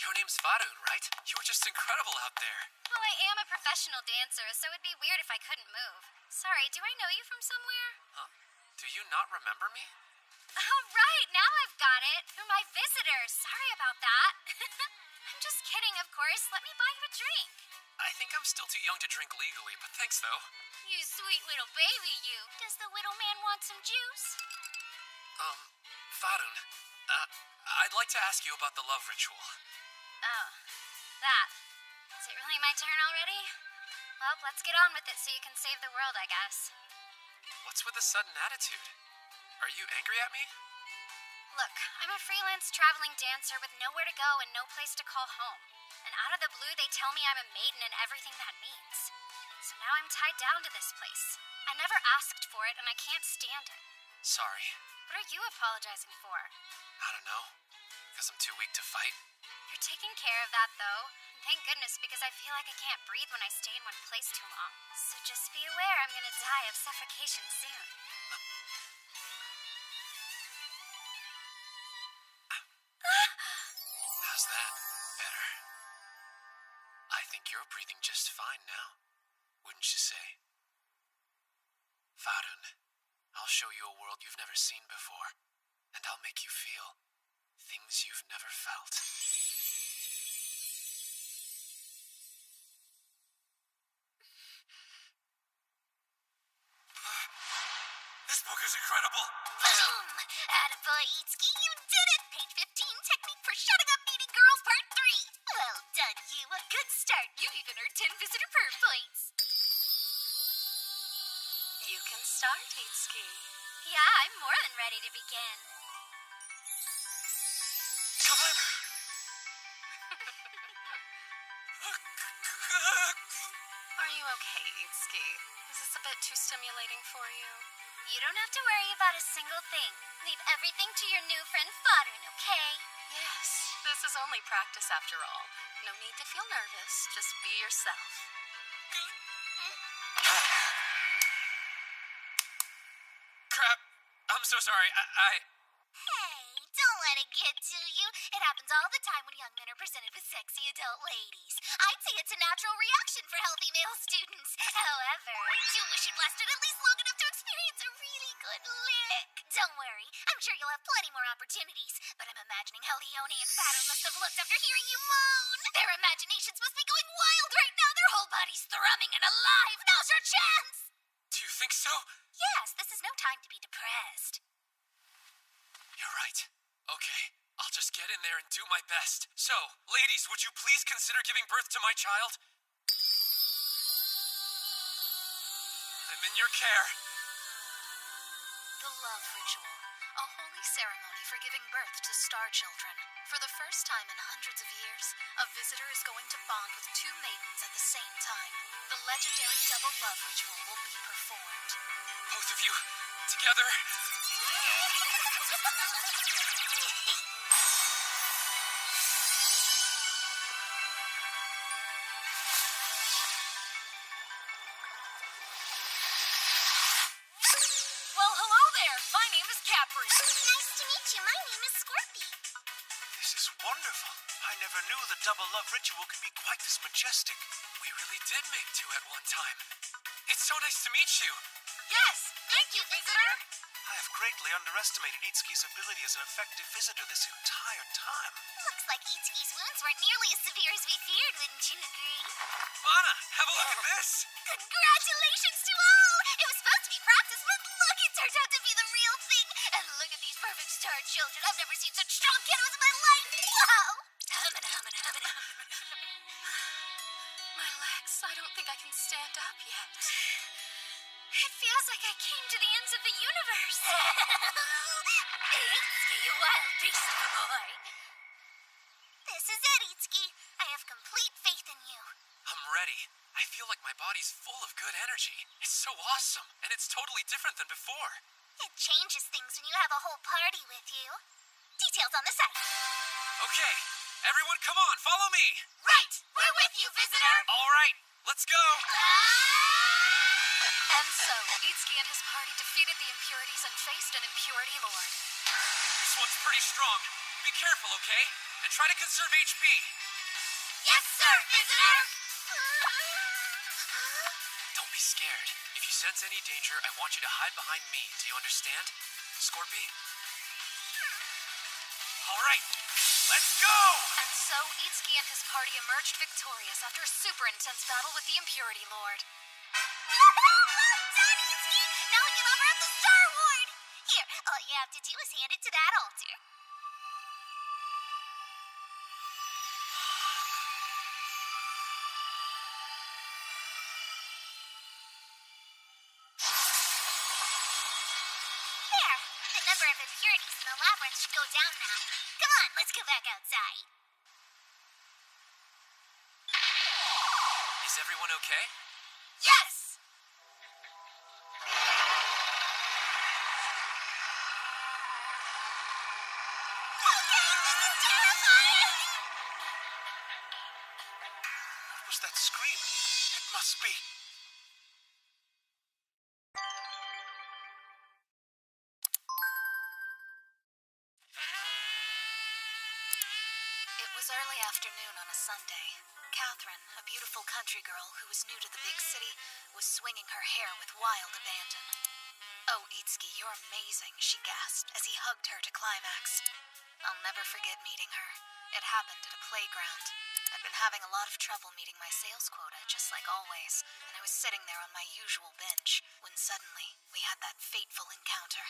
[SPEAKER 2] Your name's Faroon, right? You were just incredible out there.
[SPEAKER 3] Well, I am a professional dancer, so it'd be weird if I couldn't move. Sorry, do I know you from somewhere?
[SPEAKER 2] Huh? Do you not remember me?
[SPEAKER 3] Oh, right, now I've got it. You're my visitor. Sorry about that. I'm just kidding, of course. Let me buy you a drink.
[SPEAKER 2] I think I'm still too young to drink legally, but thanks though.
[SPEAKER 3] You sweet little baby, you. Does the little man want some juice?
[SPEAKER 2] Faroon, I'd like to ask you about the love ritual.
[SPEAKER 3] Oh, that. Is it really my turn already? Well, let's get on with it so you can save the world, I guess.
[SPEAKER 2] What's with the sudden attitude? Are you angry at me?
[SPEAKER 3] Look, I'm a freelance traveling dancer with nowhere to go and no place to call home. And out of the blue, they tell me I'm a maiden and everything that means. So now I'm tied down to this place. I never asked for it and I can't stand it.
[SPEAKER 2] Sorry.
[SPEAKER 3] What are you apologizing for?
[SPEAKER 2] I don't know. Because I'm too weak to fight?
[SPEAKER 3] You're taking care of that, though. And thank goodness, because I feel like I can't breathe when I stay in one place too long. So just be aware I'm gonna die of suffocation soon.
[SPEAKER 2] How's that? Better? I think you're breathing just fine now. Wouldn't you say? Farun, I'll show you a world you've never seen before, and I'll make you feel things you've never felt.
[SPEAKER 4] This book is incredible!
[SPEAKER 3] Boom! Attaboy, Itsuki, you did it! Page 15, Technique for Shutting Up Needy Girls, Part 3! Well done, you. A good start. You even earned 10 visitor perv points.
[SPEAKER 6] You can start, Itsuki.
[SPEAKER 7] Yeah, I'm more than ready to begin.
[SPEAKER 6] Are you okay, Itsuki? Is this a bit too stimulating for you?
[SPEAKER 7] You don't have to worry about a single thing. Leave everything to your new friend Farun, okay?
[SPEAKER 6] Yes, this is only practice after all. No need to feel nervous. Just be yourself.
[SPEAKER 2] Crap! I'm so sorry.
[SPEAKER 3] Hey, don't let it get to you. It happens all the time when young men are presented with sexy adult ladies. I'd say it's a natural reaction for healthy male students. However, I do wish you'd lasted at least long enough to experience a really good lick. Don't worry, I'm sure you'll have plenty more opportunities, but I'm imagining how Leone and Farun must have looked after hearing you moan. Their imaginations must be going wild right now. Their whole bodies thrumming and alive. Now's your chance!
[SPEAKER 2] Do you think so?
[SPEAKER 3] Yes, this is no time to be depressed.
[SPEAKER 2] You're right. Okay, I'll just get in there and do my best. So, ladies, would you please consider giving birth to my child? I'm in your care.
[SPEAKER 6] The love ritual, a holy ceremony for giving birth to star children. For the first time in hundreds of years, a visitor is going to bond with two maidens at the same time. The legendary double love ritual will be performed.
[SPEAKER 2] Both of you, together.
[SPEAKER 7] Well, hello there. My name is Capri.
[SPEAKER 3] Nice to meet you. My name is Scorpy.
[SPEAKER 4] This is wonderful. I never knew the double love ritual could be quite this majestic.
[SPEAKER 2] We really did make two at one time. It's so nice to meet you.
[SPEAKER 7] Yes, thank you, visitor.
[SPEAKER 4] I have greatly underestimated Itsuki's ability as an effective visitor this entire time.
[SPEAKER 3] Looks like Itsuki's wounds weren't nearly as severe as we feared, wouldn't you agree?
[SPEAKER 2] Mana, have a look at this.
[SPEAKER 3] Congratulations to all! It was supposed to be practice, but look, it turned out to be the real thing. And look at these perfect star children. I've never seen such strong kiddos in my life. Wow! Humana, humana, humana.
[SPEAKER 6] My legs, I don't think I can stand up yet.
[SPEAKER 7] It feels like I came to the ends of the universe.
[SPEAKER 3] Itsuki, you wild beast of a boy. This is it, Itsuki. I have complete faith in you.
[SPEAKER 2] I'm ready. I feel like my body's full of good energy. It's so awesome, and it's totally different than before.
[SPEAKER 3] It changes things when you have a whole party with you. Details on the site.
[SPEAKER 2] Okay, everyone come on, follow me.
[SPEAKER 7] Right, we're with you, visitor.
[SPEAKER 2] All right, let's go.
[SPEAKER 6] And so, Itsuki and his party defeated the impurities and faced an impurity lord.
[SPEAKER 2] This one's pretty strong. Be careful, okay? And try to conserve HP.
[SPEAKER 7] Yes, sir, visitor.
[SPEAKER 2] Don't be scared. If you sense any danger, I want you to hide behind me. Do you understand? Scorpy? All right, let's go!
[SPEAKER 6] And so, Itsuki and his party emerged victorious after a super intense battle with the impurity lord.
[SPEAKER 3] Well done, Itsuki! Now we can offer up the Star Ward! Here, all you have to do is hand it to that altar. There! The number of impurities in the labyrinth should go down now. Come on, let's go back outside.
[SPEAKER 2] Is everyone okay?
[SPEAKER 7] Yes.
[SPEAKER 4] What was that scream? It must be.
[SPEAKER 6] It was early afternoon
[SPEAKER 9] afternoon on a Sunday. Catherine, a beautiful country girl who was new to the big city, was swinging her hair with wild abandon. "Oh, Itsuki, you're amazing," she gasped as he hugged her to climax. I'll never forget meeting her. It happened at a playground. I'd been having a lot of trouble meeting my sales quota, just like always, and I was sitting there on my usual bench when suddenly we had that fateful encounter.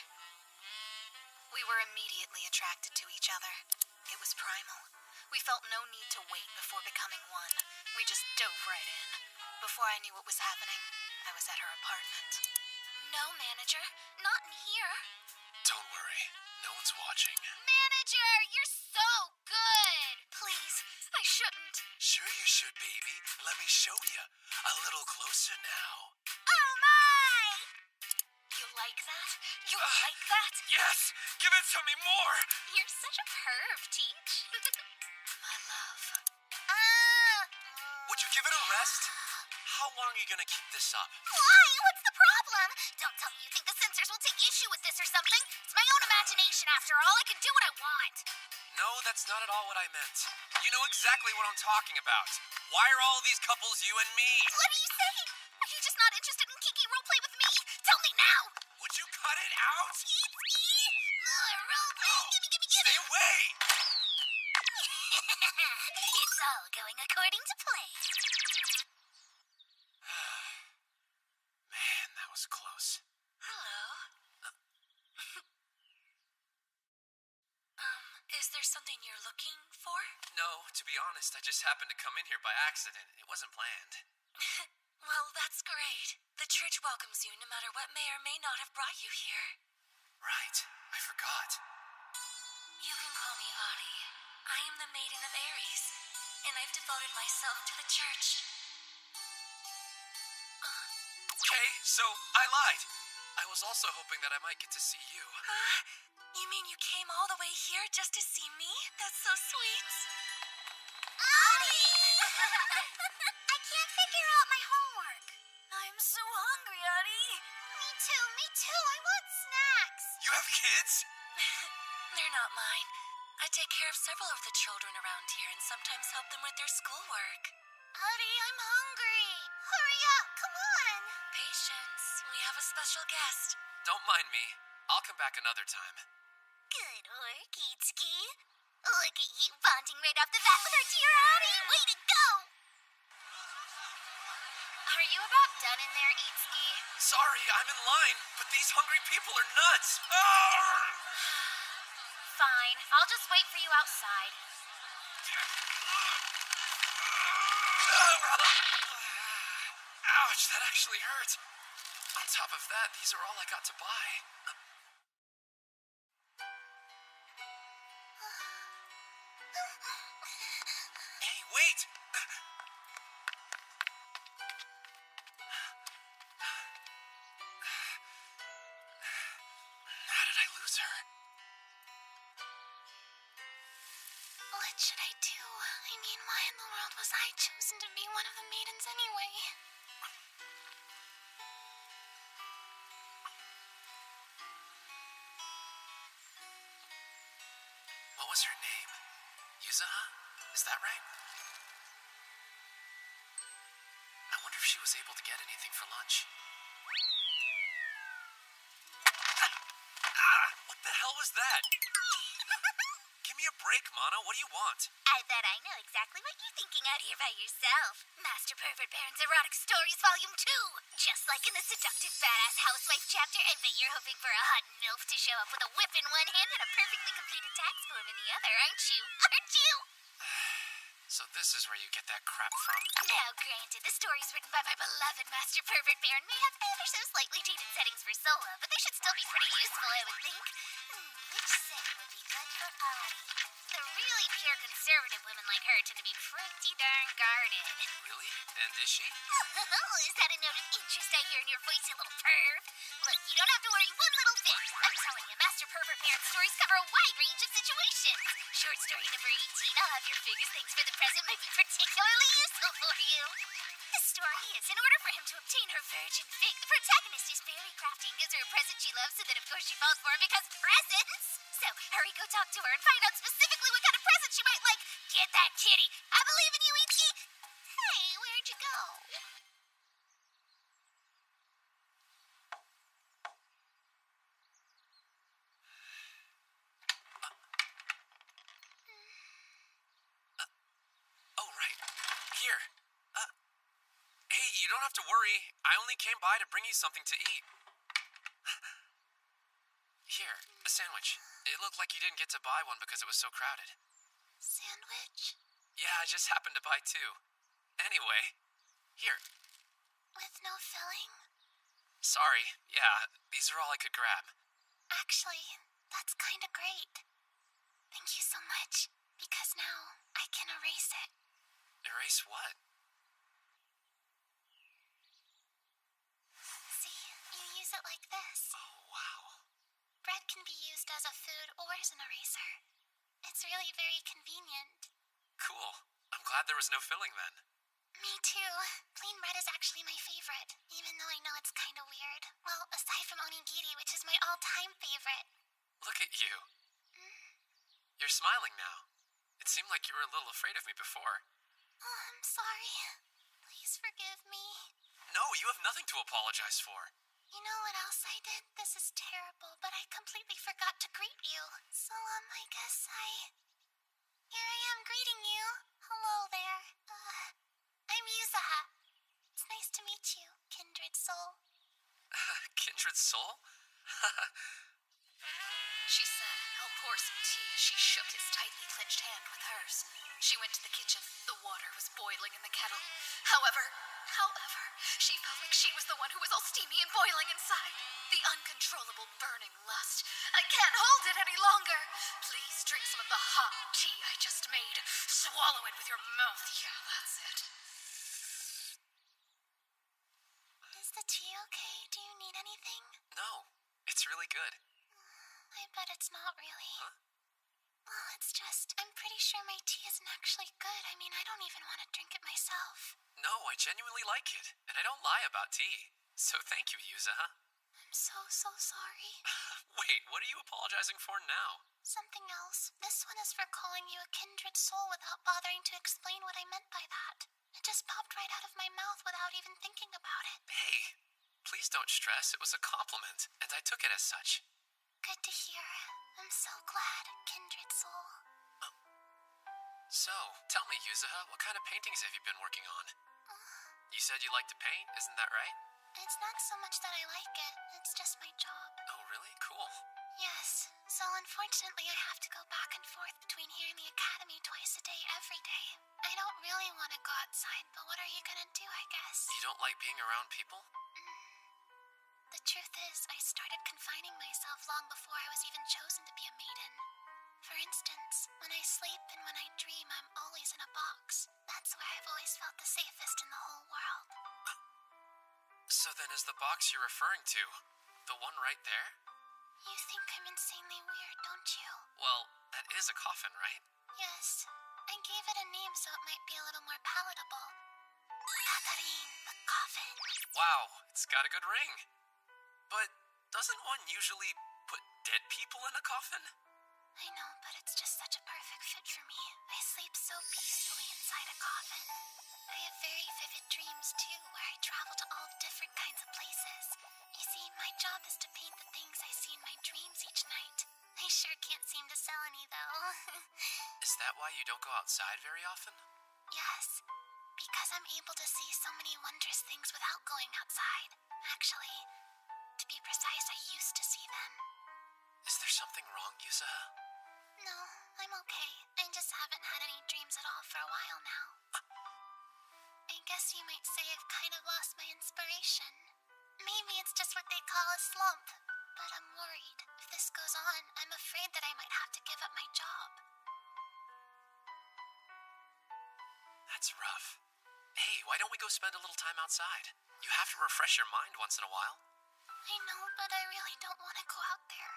[SPEAKER 9] We were immediately attracted to each other. It was primal. We felt no need to wait before becoming one. We just dove right in. Before I knew what was happening, I was at her apartment.
[SPEAKER 3] No, manager. Not in here.
[SPEAKER 2] Don't worry. No one's watching.
[SPEAKER 3] Manager, you're so good!
[SPEAKER 9] Please, I shouldn't.
[SPEAKER 2] Sure you should, baby. Let me show you. A little closer now.
[SPEAKER 3] Oh my!
[SPEAKER 9] You like that? You like that?
[SPEAKER 2] Yes! Give it to me more!
[SPEAKER 3] You're such a perv, Teach.
[SPEAKER 9] My love.
[SPEAKER 2] Would you give it a rest? How long are you gonna keep this up?
[SPEAKER 3] Why? What's the problem? Don't tell me you think the censors will take issue with this or something. It's my own imagination, after all. I can do what I want.
[SPEAKER 2] No, that's not at all what I meant. You know exactly what I'm talking about. Why are all of these couples you and me?
[SPEAKER 3] What are you saying? Are you just not interested in Kiki roleplay with me? Tell me now!
[SPEAKER 2] Would you cut it out?
[SPEAKER 3] Itsuki! More roleplay!
[SPEAKER 2] No!
[SPEAKER 3] Gimme!
[SPEAKER 2] Stay away!
[SPEAKER 3] It's all going according to plan.
[SPEAKER 2] Man, that was close.
[SPEAKER 9] Hello. Is there something you're looking for?
[SPEAKER 2] No, to be honest, I just happened to come in here by accident. It wasn't planned.
[SPEAKER 9] Well, that's great. The church welcomes you no matter what may or may not have brought you here.
[SPEAKER 2] Right, I forgot.
[SPEAKER 9] You can call me Adi. I am the Maiden of Aries, and I've devoted myself to the church.
[SPEAKER 2] Okay, so I lied. I was also hoping that I might get to see you.
[SPEAKER 9] You mean you came all the way here just to see me? That's so sweet.
[SPEAKER 3] Adi! I can't figure out my homework.
[SPEAKER 9] I'm so hungry, Adi.
[SPEAKER 3] Me too. I want snacks.
[SPEAKER 2] You have kids?
[SPEAKER 9] They're not mine. I take care of several of the children around here and sometimes help them with their schoolwork.
[SPEAKER 3] Adi, I'm hungry. Hurry up, come on.
[SPEAKER 9] Patience. We have a special guest.
[SPEAKER 2] Don't mind me. I'll come back another time.
[SPEAKER 3] Good work, Itsuki. Look at you bonding right off the bat with our dear Adi. Way to go! Are you about done in there, Itsuki?
[SPEAKER 2] Sorry, I'm in line, but these hungry people are nuts. Arr!
[SPEAKER 3] Fine. I'll just wait for you outside.
[SPEAKER 2] Ouch, that actually hurt. On top of that, these are all I got to buy. Hey, wait! How did I lose her?
[SPEAKER 3] What should I do? I mean, why in the world was I chosen to be one of the maidens anyway?
[SPEAKER 2] What was her name? Yuzaha? Is that right? I wonder if she was able to get anything for lunch. What the hell was that? Give me a break, Mana. What do you want?
[SPEAKER 3] I bet I know exactly what you're thinking out here by yourself. Master Pervert Baron's Erotic Stories Volume 2. Just like in the seductive badass housewife chapter, I bet you're hoping for a hot MILF to show up with a whip in one hand and a perfectly completed tax form in the other, aren't you? Aren't you?
[SPEAKER 2] So this is where you get that crap from.
[SPEAKER 3] Now, granted, the stories written by my beloved Master Pervert Baron may have ever so slightly dated settings for Sola, but they should still be pretty useful, I would think. Which setting would be good for Adi? The really pure conservative women like her tend to be pretty darn guarded.
[SPEAKER 2] Really? And is she?
[SPEAKER 3] Is that a note of interest I hear in your voice, you little perv? Look, you don't have to worry one little bit. I'm telling you, Master Pervert Baron stories cover a wide range of situations. Short story number 18, I'll have your figures. Thanks for the present might be particularly useful for you. The story is, in order for him to obtain her virgin fig, the protagonist is very crafty and gives her a present she loves, so that of course she falls for him because presents! So, hurry, go talk to her and find out specifically what kind of present she might like. Get that kitty! I believe
[SPEAKER 2] don't have to worry. I only came by to bring you something to eat. Here, a sandwich. It looked like you didn't get to buy one because it was so crowded.
[SPEAKER 3] Sandwich?
[SPEAKER 2] Yeah, I just happened to buy two. Anyway, here.
[SPEAKER 3] With no filling?
[SPEAKER 2] Sorry, yeah, these are all I could grab.
[SPEAKER 3] Actually, that's kinda great. Thank you so much, because now I can erase it.
[SPEAKER 2] Erase what?
[SPEAKER 3] See, you use it like this.
[SPEAKER 2] Oh, wow.
[SPEAKER 3] Bread can be used as a food or as an eraser. It's really very convenient.
[SPEAKER 2] Cool. I'm glad there was no filling then.
[SPEAKER 3] Me too. Plain bread is actually my favorite, even though I know it's kinda weird. Well, aside from onigiri, which is my all-time favorite.
[SPEAKER 2] Look at you. You're smiling now. It seemed like you were a little afraid of me before.
[SPEAKER 3] Oh, I'm sorry. Please forgive me.
[SPEAKER 2] No, you have nothing to apologize for.
[SPEAKER 3] You know what else I did? This is terrible, but I completely forgot to greet you. So, I guess Here I am greeting you. Hello there. I'm Yuzaha. It's nice to meet you, kindred soul.
[SPEAKER 2] Kindred soul?
[SPEAKER 9] She said, I'll pour some tea as she shook his tightly clenched hand with hers. She went to the kitchen. The water was boiling in the kettle. However, she felt like she was the one who was all steamy and boiling inside. The uncontrollable burning lust. I can't hold it any longer. Please drink some of the hot tea I just made. Swallow it with your mouth. Yeah, that's it.
[SPEAKER 3] Is the tea okay? Do you need anything?
[SPEAKER 2] No, it's really good.
[SPEAKER 3] I bet it's not really.
[SPEAKER 2] Huh?
[SPEAKER 3] Well, it's just, I'm pretty sure my tea isn't actually good. I mean, I don't even want to drink it myself.
[SPEAKER 2] No, I genuinely like it, and I don't lie about tea. So thank you, Yuzaha.
[SPEAKER 3] I'm so sorry.
[SPEAKER 2] Wait, what are you apologizing for now?
[SPEAKER 3] Something else. This one is for calling you a kindred soul without bothering to explain what I meant by that. It just popped right out of my mouth without even thinking about it.
[SPEAKER 2] Hey, please don't stress. It was a compliment, and I took it as such.
[SPEAKER 3] Good to hear. I'm so glad, kindred soul.
[SPEAKER 2] So, tell me, Yuzaha, what kind of paintings have you been working on? You said you like to paint, isn't that right?
[SPEAKER 3] It's not so much that I like it. It's just my job.
[SPEAKER 2] Oh, really? Cool.
[SPEAKER 3] Yes. So unfortunately, I have to go back and forth between here and the academy twice a day, every day. I don't really want to go outside, but what are you gonna do, I guess?
[SPEAKER 2] You don't like being around people?
[SPEAKER 3] The truth is, I started confining myself long before I was even chosen to be a maiden. For instance, when I sleep and when I dream, I'm always in a box. That's where I've always felt the safest in the whole world.
[SPEAKER 2] So then is the box you're referring to the one right there?
[SPEAKER 3] You think I'm insanely weird, don't you?
[SPEAKER 2] Well, that is a coffin, right?
[SPEAKER 3] Yes. I gave it a name so it might be a little more palatable. Katarine, the coffin.
[SPEAKER 2] Wow, it's got a good ring. But doesn't one usually put dead people in a coffin?
[SPEAKER 3] I know, but it's just such a perfect fit for me. I sleep so peacefully inside a coffin. I have very vivid dreams, too, where I travel to all different kinds of places. You see, my job is to paint the things I see in my dreams each night. I sure can't seem to sell any, though.
[SPEAKER 2] Is that why you don't go outside very often?
[SPEAKER 3] Yes, because I'm able to see so many wondrous things without going outside. Actually, to be precise, I used to see them.
[SPEAKER 2] Is there something wrong, Yuzaha?
[SPEAKER 3] No, I'm okay. I just haven't had any dreams at all for a while now. I guess you might say I've kind of lost my inspiration. Maybe it's just what they call a slump. But I'm worried. If this goes on, I'm afraid that I might have to give up my job.
[SPEAKER 2] That's rough. Hey, why don't we go spend a little time outside? You have to refresh your mind once in a while.
[SPEAKER 3] I know, but I really don't want to go out there.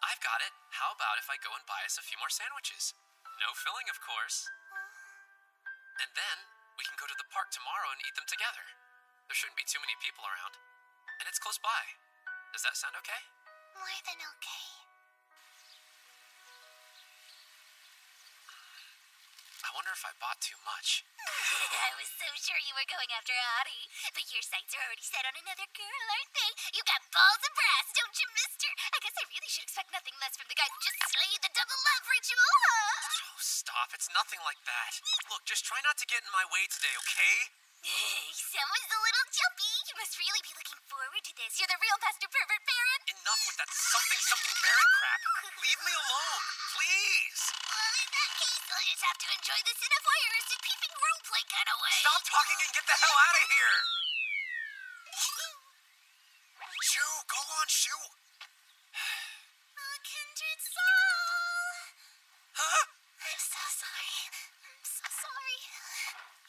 [SPEAKER 2] I've got it. How about if I go and buy us a few more sandwiches? No filling, of course. And then we can go to the park tomorrow and eat them together. There shouldn't be too many people around. And it's close by. Does that sound okay?
[SPEAKER 3] More than okay.
[SPEAKER 2] I wonder if I bought too much.
[SPEAKER 3] I was so sure you were going after Adi. But your sights are already set on another girl, aren't they? You got balls of brass, don't you, mister? I guess I really should expect nothing less from the guy who just slayed the double love ritual, huh?
[SPEAKER 2] Oh, stop. It's nothing like that. Look, just try not to get in my way today, okay?
[SPEAKER 3] Someone's a little jumpy. You must really be looking forward to this. You're the real Master Pervert Baron.
[SPEAKER 2] Enough with that something Baron crap. Leave me alone, please.
[SPEAKER 3] Well, in that case, I'll just have to enjoy this in a voyeuristic peeping roleplay kind of way.
[SPEAKER 2] Stop talking and get the hell out of here. Shoo, go on, Shoo.
[SPEAKER 3] Oh, kindred soul.
[SPEAKER 2] Huh?
[SPEAKER 3] I'm so sorry. I'm so sorry.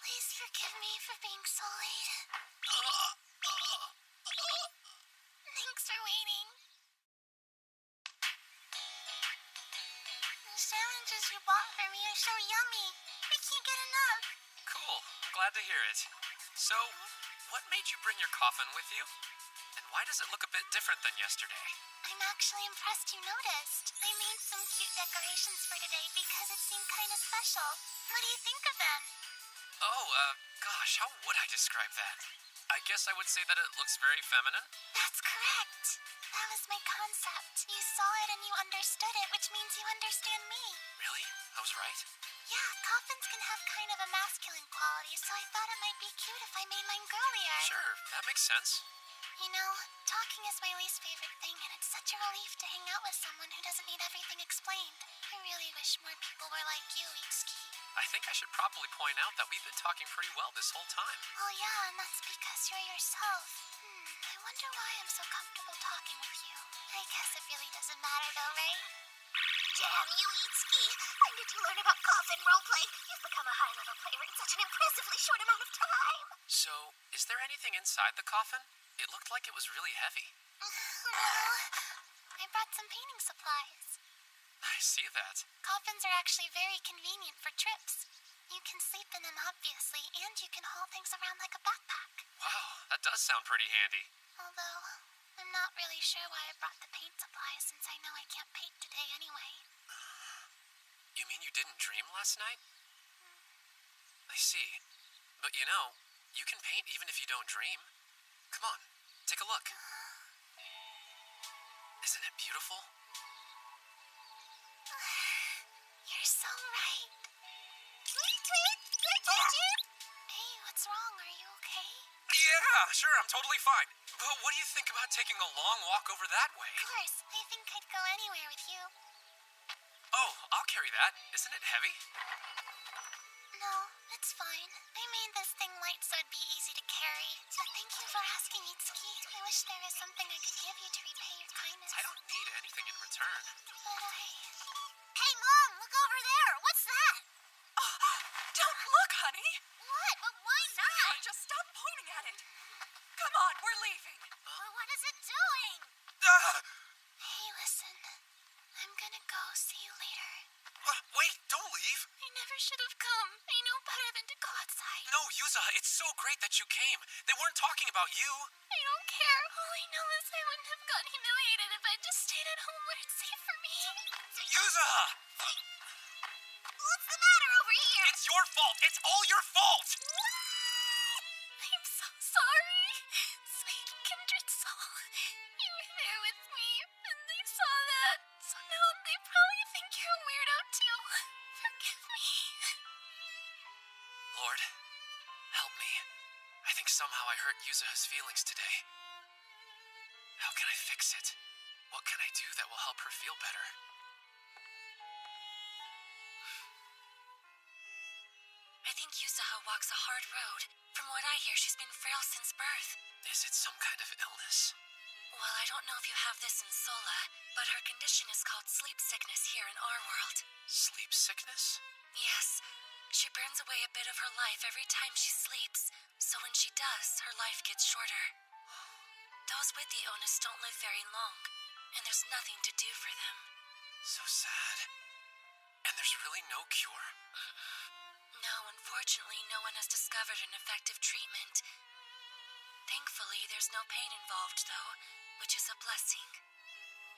[SPEAKER 3] Please forgive me for being so late. Thanks for waiting. The sandwiches you bought for me are so yummy. I can't get enough.
[SPEAKER 2] Cool, I'm glad to hear it. So, what made you bring your coffin with you? And why does it look a bit different than yesterday?
[SPEAKER 3] I'm actually impressed you noticed. I made some cute decorations for today because it seemed kind of special. What do you think of them?
[SPEAKER 2] Oh, gosh, how would I describe that? I guess I would say that it looks very feminine.
[SPEAKER 3] That's correct. That was my concept. You saw it and you understood it, which means you understand me.
[SPEAKER 2] Really? I was right?
[SPEAKER 3] Yeah, coffins can have kind of a masculine quality, so I thought it might be cute if I made mine girlier.
[SPEAKER 2] Sure, that makes sense.
[SPEAKER 3] You know, talking is my least favorite thing, and it's such a relief to hang out with someone who doesn't need everything explained. I really wish more people were like you, Itsuki.
[SPEAKER 2] I think I should probably point out that we've been talking pretty well this whole time.
[SPEAKER 3] Oh yeah, and that's because you're yourself. I wonder why I'm so comfortable talking with you. I guess it really doesn't matter though, right? Damn you, Itsuki! When did you learn about coffin roleplay? You've become a high-level player in such an impressively short amount of time!
[SPEAKER 2] So, is there anything inside the coffin? It looked like it was really heavy.
[SPEAKER 3] Well, I brought some painting supplies.
[SPEAKER 2] I see that.
[SPEAKER 3] Coffins are actually very convenient for trips. You can sleep in them, obviously, and you can haul things around like a backpack.
[SPEAKER 2] Wow, that does sound pretty handy.
[SPEAKER 3] Although, I'm not really sure why I brought the paint supplies since I know I can't paint today anyway.
[SPEAKER 2] You mean you didn't dream last night? I see. But you know, you can paint even if you don't dream. Come on, take a look. Isn't it beautiful?
[SPEAKER 3] You're so right. Hey, what's wrong? Are you okay?
[SPEAKER 2] Yeah, sure, I'm totally fine. But what do you think about taking a long walk over that way?
[SPEAKER 3] Of course, I think I'd go anywhere with you.
[SPEAKER 2] Oh, I'll carry that. Isn't it heavy?
[SPEAKER 3] No, it's fine. I made this thing light so it'd be easy to carry. So thank you for asking, Itsuki. I wish there was something I could give you to repay your kindness.
[SPEAKER 2] I don't need anything in return.
[SPEAKER 3] But Hey, Mom, look over there. What's that?
[SPEAKER 8] Oh, don't look, honey.
[SPEAKER 3] What? But why not?
[SPEAKER 8] Just stop pointing at it. Come on, we're leaving.
[SPEAKER 3] Well, what is it doing?
[SPEAKER 2] Ah!
[SPEAKER 3] Hey, listen. I'm gonna go. See you later.
[SPEAKER 2] Wait, don't leave.
[SPEAKER 3] I never should have come. I know better than to go outside.
[SPEAKER 2] No, Yuza, it's so great that you came. They weren't talking about you.
[SPEAKER 3] I don't care. All I know is I wouldn't have got humiliated if I just stayed at home where it's safe for me.
[SPEAKER 2] Yuza!
[SPEAKER 3] What's the matter over here?
[SPEAKER 2] It's your fault. It's all your fault.
[SPEAKER 3] I'm so sorry. Sweet kindred soul. You were there with me, and they saw that. So now they probably think you're a weirdo too. Forgive me.
[SPEAKER 2] Lord, help me. I think somehow I hurt Yuzaha's feelings today. How can I fix it? What can I do that will help her feel better?
[SPEAKER 6] I think Yuzaha walks a hard road. From what I hear, she's been frail since birth.
[SPEAKER 2] Is it some kind of illness?
[SPEAKER 6] Well, I don't know if you have this in Sola, but her condition is called sleep sickness here in our world.
[SPEAKER 2] Sleep sickness?
[SPEAKER 6] Yes. She burns away a bit of her life every time she sleeps, so when she does, her life gets shorter. Those with the illness don't live very long, and there's nothing to do for them.
[SPEAKER 2] So sad. And there's really no cure?
[SPEAKER 6] No, unfortunately, no one has discovered an effective treatment. Thankfully, there's no pain involved, though, which is a blessing.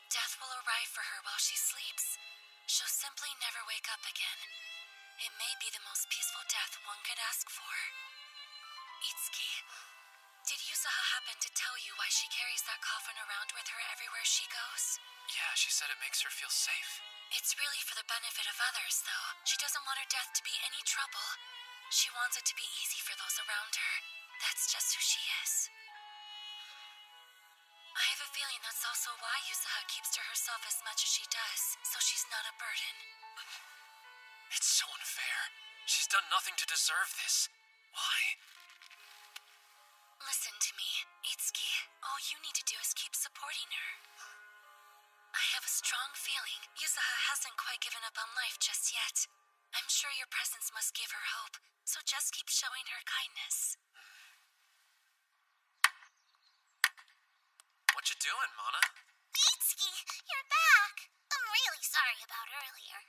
[SPEAKER 6] Death will arrive for her while she sleeps. She'll simply never wake up again. It may be the most peaceful death one could ask for. Itsuki, did Yuzaha happen to tell you why she carries that coffin around with her everywhere she goes?
[SPEAKER 2] Yeah, she said it makes her feel safe.
[SPEAKER 6] It's really for the benefit of others, though. She doesn't want her death to be any trouble. She wants it to be easy for those around her. That's just who she is. I have a feeling that's also why Yusaha keeps to herself as much as she does, so she's not a burden.
[SPEAKER 2] It's so unfair. She's done nothing to deserve this. Why?
[SPEAKER 6] Listen to me, Itsuki. All you need to do is keep supporting her. I have a strong feeling Yusaha hasn't quite given up on life just yet. I'm sure your presence must give her hope, so just keep showing her kindness.
[SPEAKER 2] What you doing, Mana?
[SPEAKER 3] Itsuki, you're back. I'm really sorry about earlier.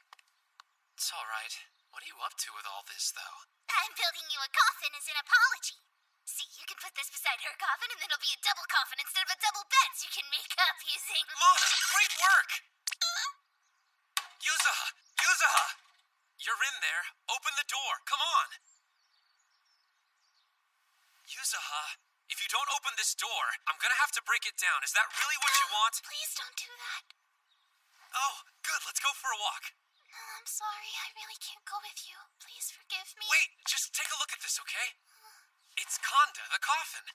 [SPEAKER 2] It's all right. What are you up to with all this, though?
[SPEAKER 3] I'm building you a coffin as an apology. See, you can put this beside her coffin, and then it'll be a double coffin instead of a double bed, so you can make up using...
[SPEAKER 2] Mana, great work! Yusaha! Yusaha! You're in there. Open the door. Come on. Yusaha, if you don't open this door, I'm gonna have to break it down. Is that really what you want?
[SPEAKER 3] Please don't do that.
[SPEAKER 2] Oh, good. Let's go for a walk.
[SPEAKER 3] No, I'm sorry. I really can't go with you. Please forgive me.
[SPEAKER 2] Wait, just take a look at this, okay? It's Kanda, the coffin.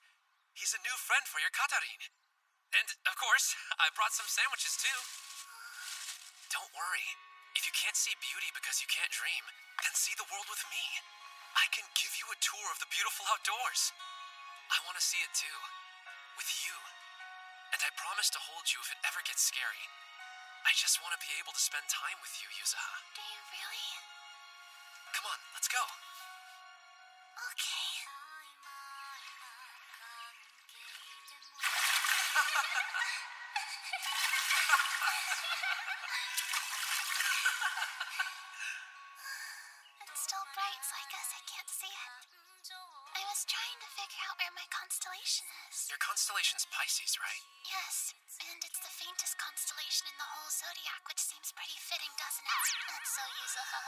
[SPEAKER 2] He's a new friend for your Katarin. And, of course, I brought some sandwiches, too. Don't worry. If you can't see beauty because you can't dream, then see the world with me. I can give you a tour of the beautiful outdoors. I want to see it, too. With you. And I promise to hold you if it ever gets scary. I just want to be able to spend time with you, Yusaha.
[SPEAKER 3] Do you really?
[SPEAKER 2] Come on, let's go.
[SPEAKER 3] Okay. It's still bright, so I guess I can't see it. I was trying to figure out where my constellation is.
[SPEAKER 2] Your constellation's Pisces, right?
[SPEAKER 3] Yes, and it's the faintest constellation in the whole zodiac, which seems pretty fitting, doesn't it? That's so Yusaha.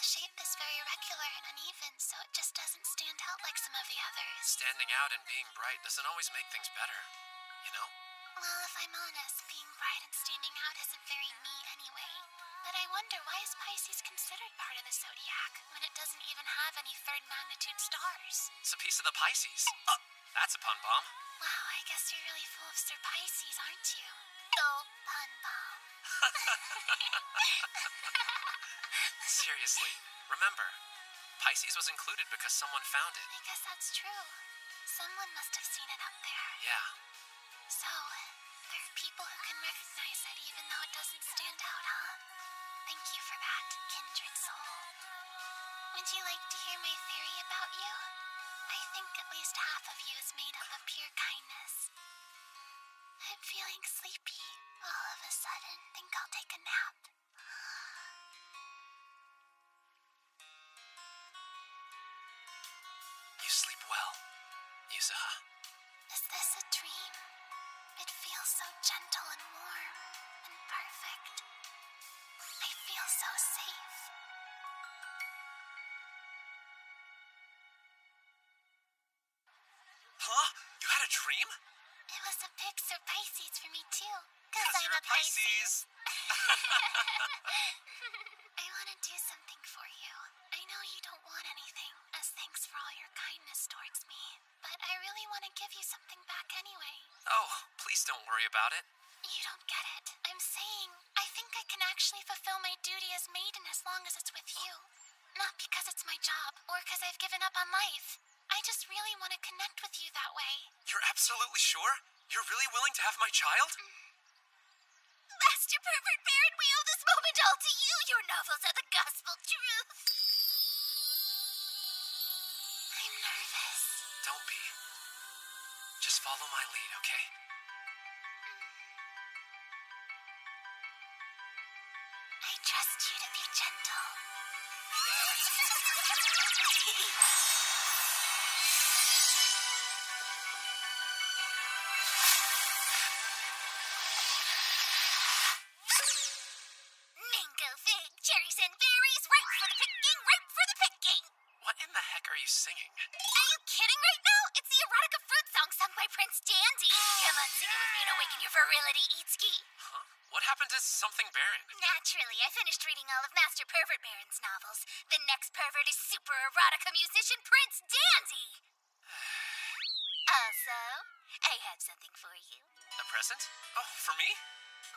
[SPEAKER 3] The shape is very irregular and uneven, so it just doesn't stand out like some of the others.
[SPEAKER 2] Standing out and being bright doesn't always make things better, you know?
[SPEAKER 3] Well, if I'm honest, being bright and standing out isn't very me anyway. But I wonder, why is Pisces considered part of the zodiac when it doesn't even have any third magnitude stars?
[SPEAKER 2] It's a piece of the Pisces. That's a pun bomb.
[SPEAKER 3] Wow, I guess you're really full of Sir Pisces, aren't you? So pun bomb.
[SPEAKER 2] Seriously, remember, Pisces was included because someone found it.
[SPEAKER 3] I guess that's true. Someone must have seen it up there.
[SPEAKER 2] Yeah.
[SPEAKER 3] So, there are people who can recognize it even though it doesn't stand out, huh? Thank you for that, kindred soul. Would you like to hear my theory about you? I think at least half of you is made up of pure kindness. I'm feeling sleepy all of a sudden. Think I'll take a nap.
[SPEAKER 2] You sleep well, Yusaha.
[SPEAKER 3] Is this a dream? It feels so gentle and warm and perfect. I feel so safe.
[SPEAKER 2] Huh? You had a dream?
[SPEAKER 3] It was a big surprise for me too. Cause I'm
[SPEAKER 2] you're
[SPEAKER 3] a Pisces.
[SPEAKER 2] Pisces.
[SPEAKER 3] I want to do something for you. I know you don't want anything as thanks for all your kindness towards me, but I really want to give you something back anyway.
[SPEAKER 2] Oh, please don't worry about it.
[SPEAKER 3] You don't get it. I'm saying I think I can actually fulfill my duty as maiden as long as it's with you. Not because it's my job or because I've given up on life. I just really want to connect with you that way.
[SPEAKER 2] You're absolutely sure? You're really willing to have my child?
[SPEAKER 3] Master Pervert Baron, we owe this moment all to you. Your novels are the gospel truth. I'm nervous.
[SPEAKER 2] Don't be. Just follow my lead, okay?
[SPEAKER 3] I trust you to be gentle. Mango, fig, cherries, and berries, ripe for the picking, ripe for the picking.
[SPEAKER 2] What in the heck are you singing?
[SPEAKER 3] Are you kidding right now? It's the erotica fruit song sung by Prince Dandy. Come on, sing it with me and awaken your virility, Itsuki.
[SPEAKER 2] Huh? What happened to is something Baron?
[SPEAKER 3] Naturally, I finished reading all of Master Pervert Baron's novels. The next pervert is super erotica musician Prince Dandy. Also, I have something for you.
[SPEAKER 2] A present? Oh, for me?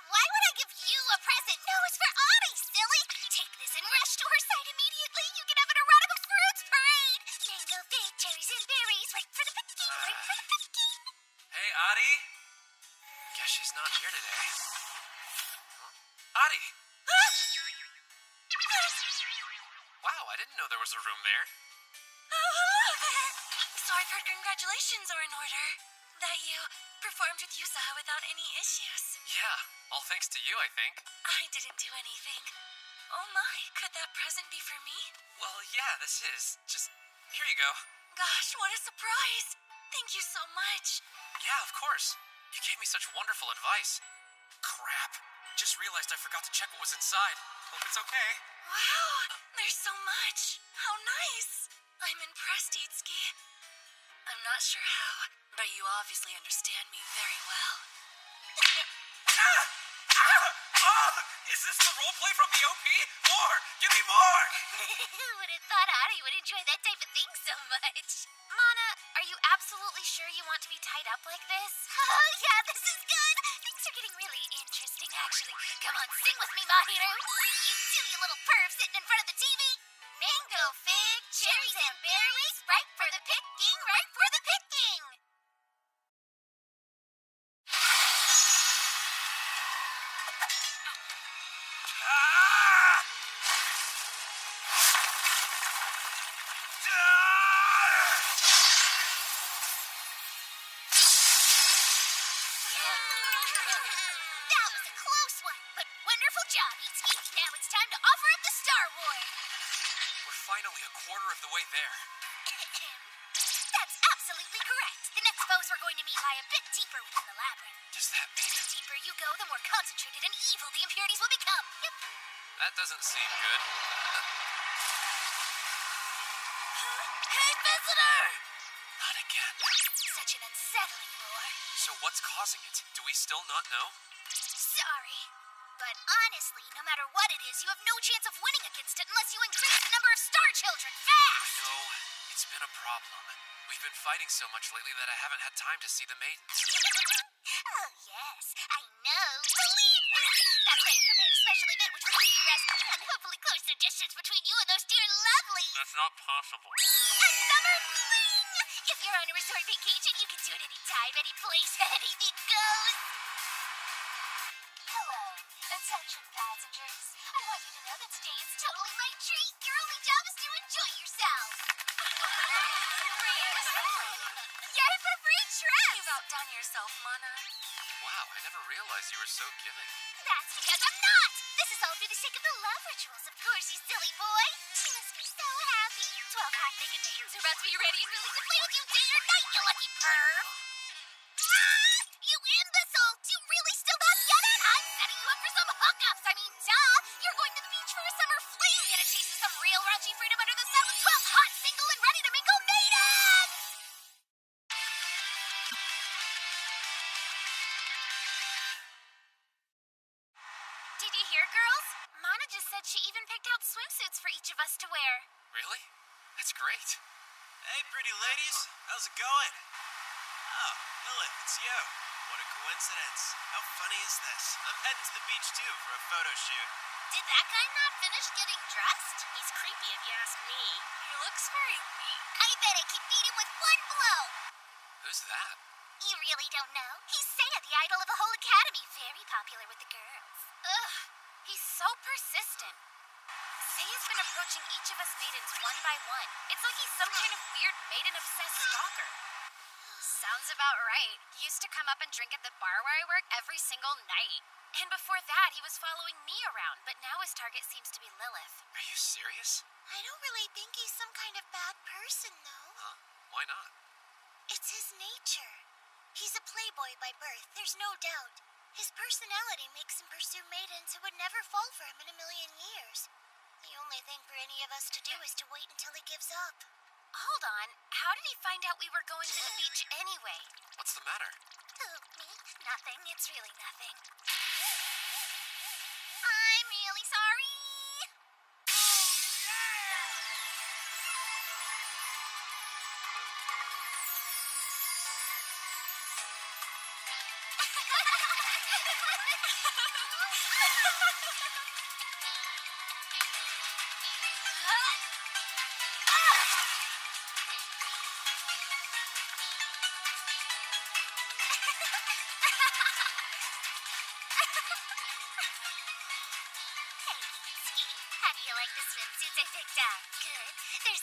[SPEAKER 3] Why would I give you a present? No, it's for Audie, silly. Take this and rush to her site immediately. You can have an erotica fruits parade. Mango, fig, cherries, and berries. Right for the picking, right for the picking.
[SPEAKER 2] Hey, Audie? Guess she's not here today. Huh? Audie! Wow, I didn't know there was a room there.
[SPEAKER 7] So I've heard congratulations are in order. That you performed with Yusaha without any issues.
[SPEAKER 2] Yeah, all thanks to you, I think.
[SPEAKER 7] I didn't do anything. Oh my, could that present be for me?
[SPEAKER 2] Well, yeah, this is. Just, here you go.
[SPEAKER 7] Gosh, what a surprise. Thank you so much.
[SPEAKER 2] Yeah, of course. You gave me such wonderful advice. Crap. Just realized I forgot to check what was inside. Hope it's okay.
[SPEAKER 7] Wow, there's so much. How nice. I'm impressed, Itsuki. I'm not sure how, but you obviously understand me very well.
[SPEAKER 2] Oh! Is this the roleplay from the OP? More! Give me more!
[SPEAKER 3] Who would have thought Audie would enjoy that type of thing so much?
[SPEAKER 1] Mana, are you absolutely sure you want to be tied up like this?
[SPEAKER 3] Oh, yeah, this is good. Things are getting really interesting, actually. Come on, sing with me, Mahiru. You too, you little perv sitting in front of the TV. Mango, fig, cherries, and berries. Right for the picking, right for the picking.
[SPEAKER 2] Ah!
[SPEAKER 3] That was a close one, but wonderful job, Itsuki. Now it's time to offer up the Star Wars.
[SPEAKER 2] We're finally a quarter of the way there.
[SPEAKER 3] That's absolutely correct. The next foes we're going to meet lie a bit deeper within the labyrinth.
[SPEAKER 2] Does that mean...
[SPEAKER 3] The deeper you go, the more concentrated and evil the impurities will become. Yep.
[SPEAKER 2] That doesn't seem good.
[SPEAKER 3] Hey, visitor!
[SPEAKER 2] Not again.
[SPEAKER 3] Such an unsettling roar.
[SPEAKER 2] So what's causing it? Do we still not know?
[SPEAKER 3] Sorry. But honestly, no matter what it is, you have no chance of winning against it unless you increase the number of star children fast!
[SPEAKER 2] I know. It's been a problem. We've been fighting so much lately that I haven't had time to see the maidens.
[SPEAKER 3] Oh, yes. I know. Believe me! That's why I prepared a special event which will give you rest and hopefully close the distance between you and those dear lovelies.
[SPEAKER 2] That's not possible.
[SPEAKER 3] A summer fling! If you're on a resort vacation, you can do it anytime, any place, anything goes. Hello. Attention, passengers. I want you to know that today is totally my treat. Your only job is to enjoy yourself. Yay for free trips!
[SPEAKER 7] You've outdone yourself, Mana.
[SPEAKER 2] Wow, I never realized you were so giving.
[SPEAKER 3] That's because I'm not! This is all for the sake of the love rituals, of course, you silly boy! She must be so happy. 12 hot naked maidens are about to be ready and willing to play with you day or night, you lucky perv! Ah! You imbecile! Do you really still not get it? I'm setting you up for some hookups! I mean, duh! You're going to the beach for a summer fling! Get a taste of some real raunchy freedom under the sun with 12 hot, single, and ready to mingle maidens!
[SPEAKER 1] Did you hear, girls? Mana just said she even picked out swimsuits for each of us to wear.
[SPEAKER 2] Really? That's great.
[SPEAKER 4] Hey, pretty ladies. How's it going? Oh, Lilith, it's you. What a coincidence. How funny is this? I'm heading to the beach, too, for a photo shoot.
[SPEAKER 3] Did that guy not finish getting dressed?
[SPEAKER 7] He's creepy if you ask me. He looks very weak.
[SPEAKER 3] I bet I can beat him with one blow!
[SPEAKER 2] Who's that?
[SPEAKER 3] You really don't know? He's Seiya, the idol of the whole academy. Very popular with the girls.
[SPEAKER 1] Ugh, he's so persistent. Seiya's been approaching each of us maidens one by one. It's like he's some kind of weird maiden-obsessed stalker. Sounds about right. He used to come up and drink at the bar where I work every single night. And before that, he was following me around, but now his target seems to be Lilith.
[SPEAKER 2] Are you serious?
[SPEAKER 3] I don't really think he's some kind of bad person, though.
[SPEAKER 2] Huh? Why not?
[SPEAKER 3] It's his nature. He's a playboy by birth, there's no doubt. His personality makes him pursue maidens who would never fall for him in a million years. The only thing for any of us to do is to wait until he gives up.
[SPEAKER 1] Hold on. How did he find out we were going to the beach anyway?
[SPEAKER 2] What's the matter?
[SPEAKER 3] Oh, me? Nothing. It's really nothing.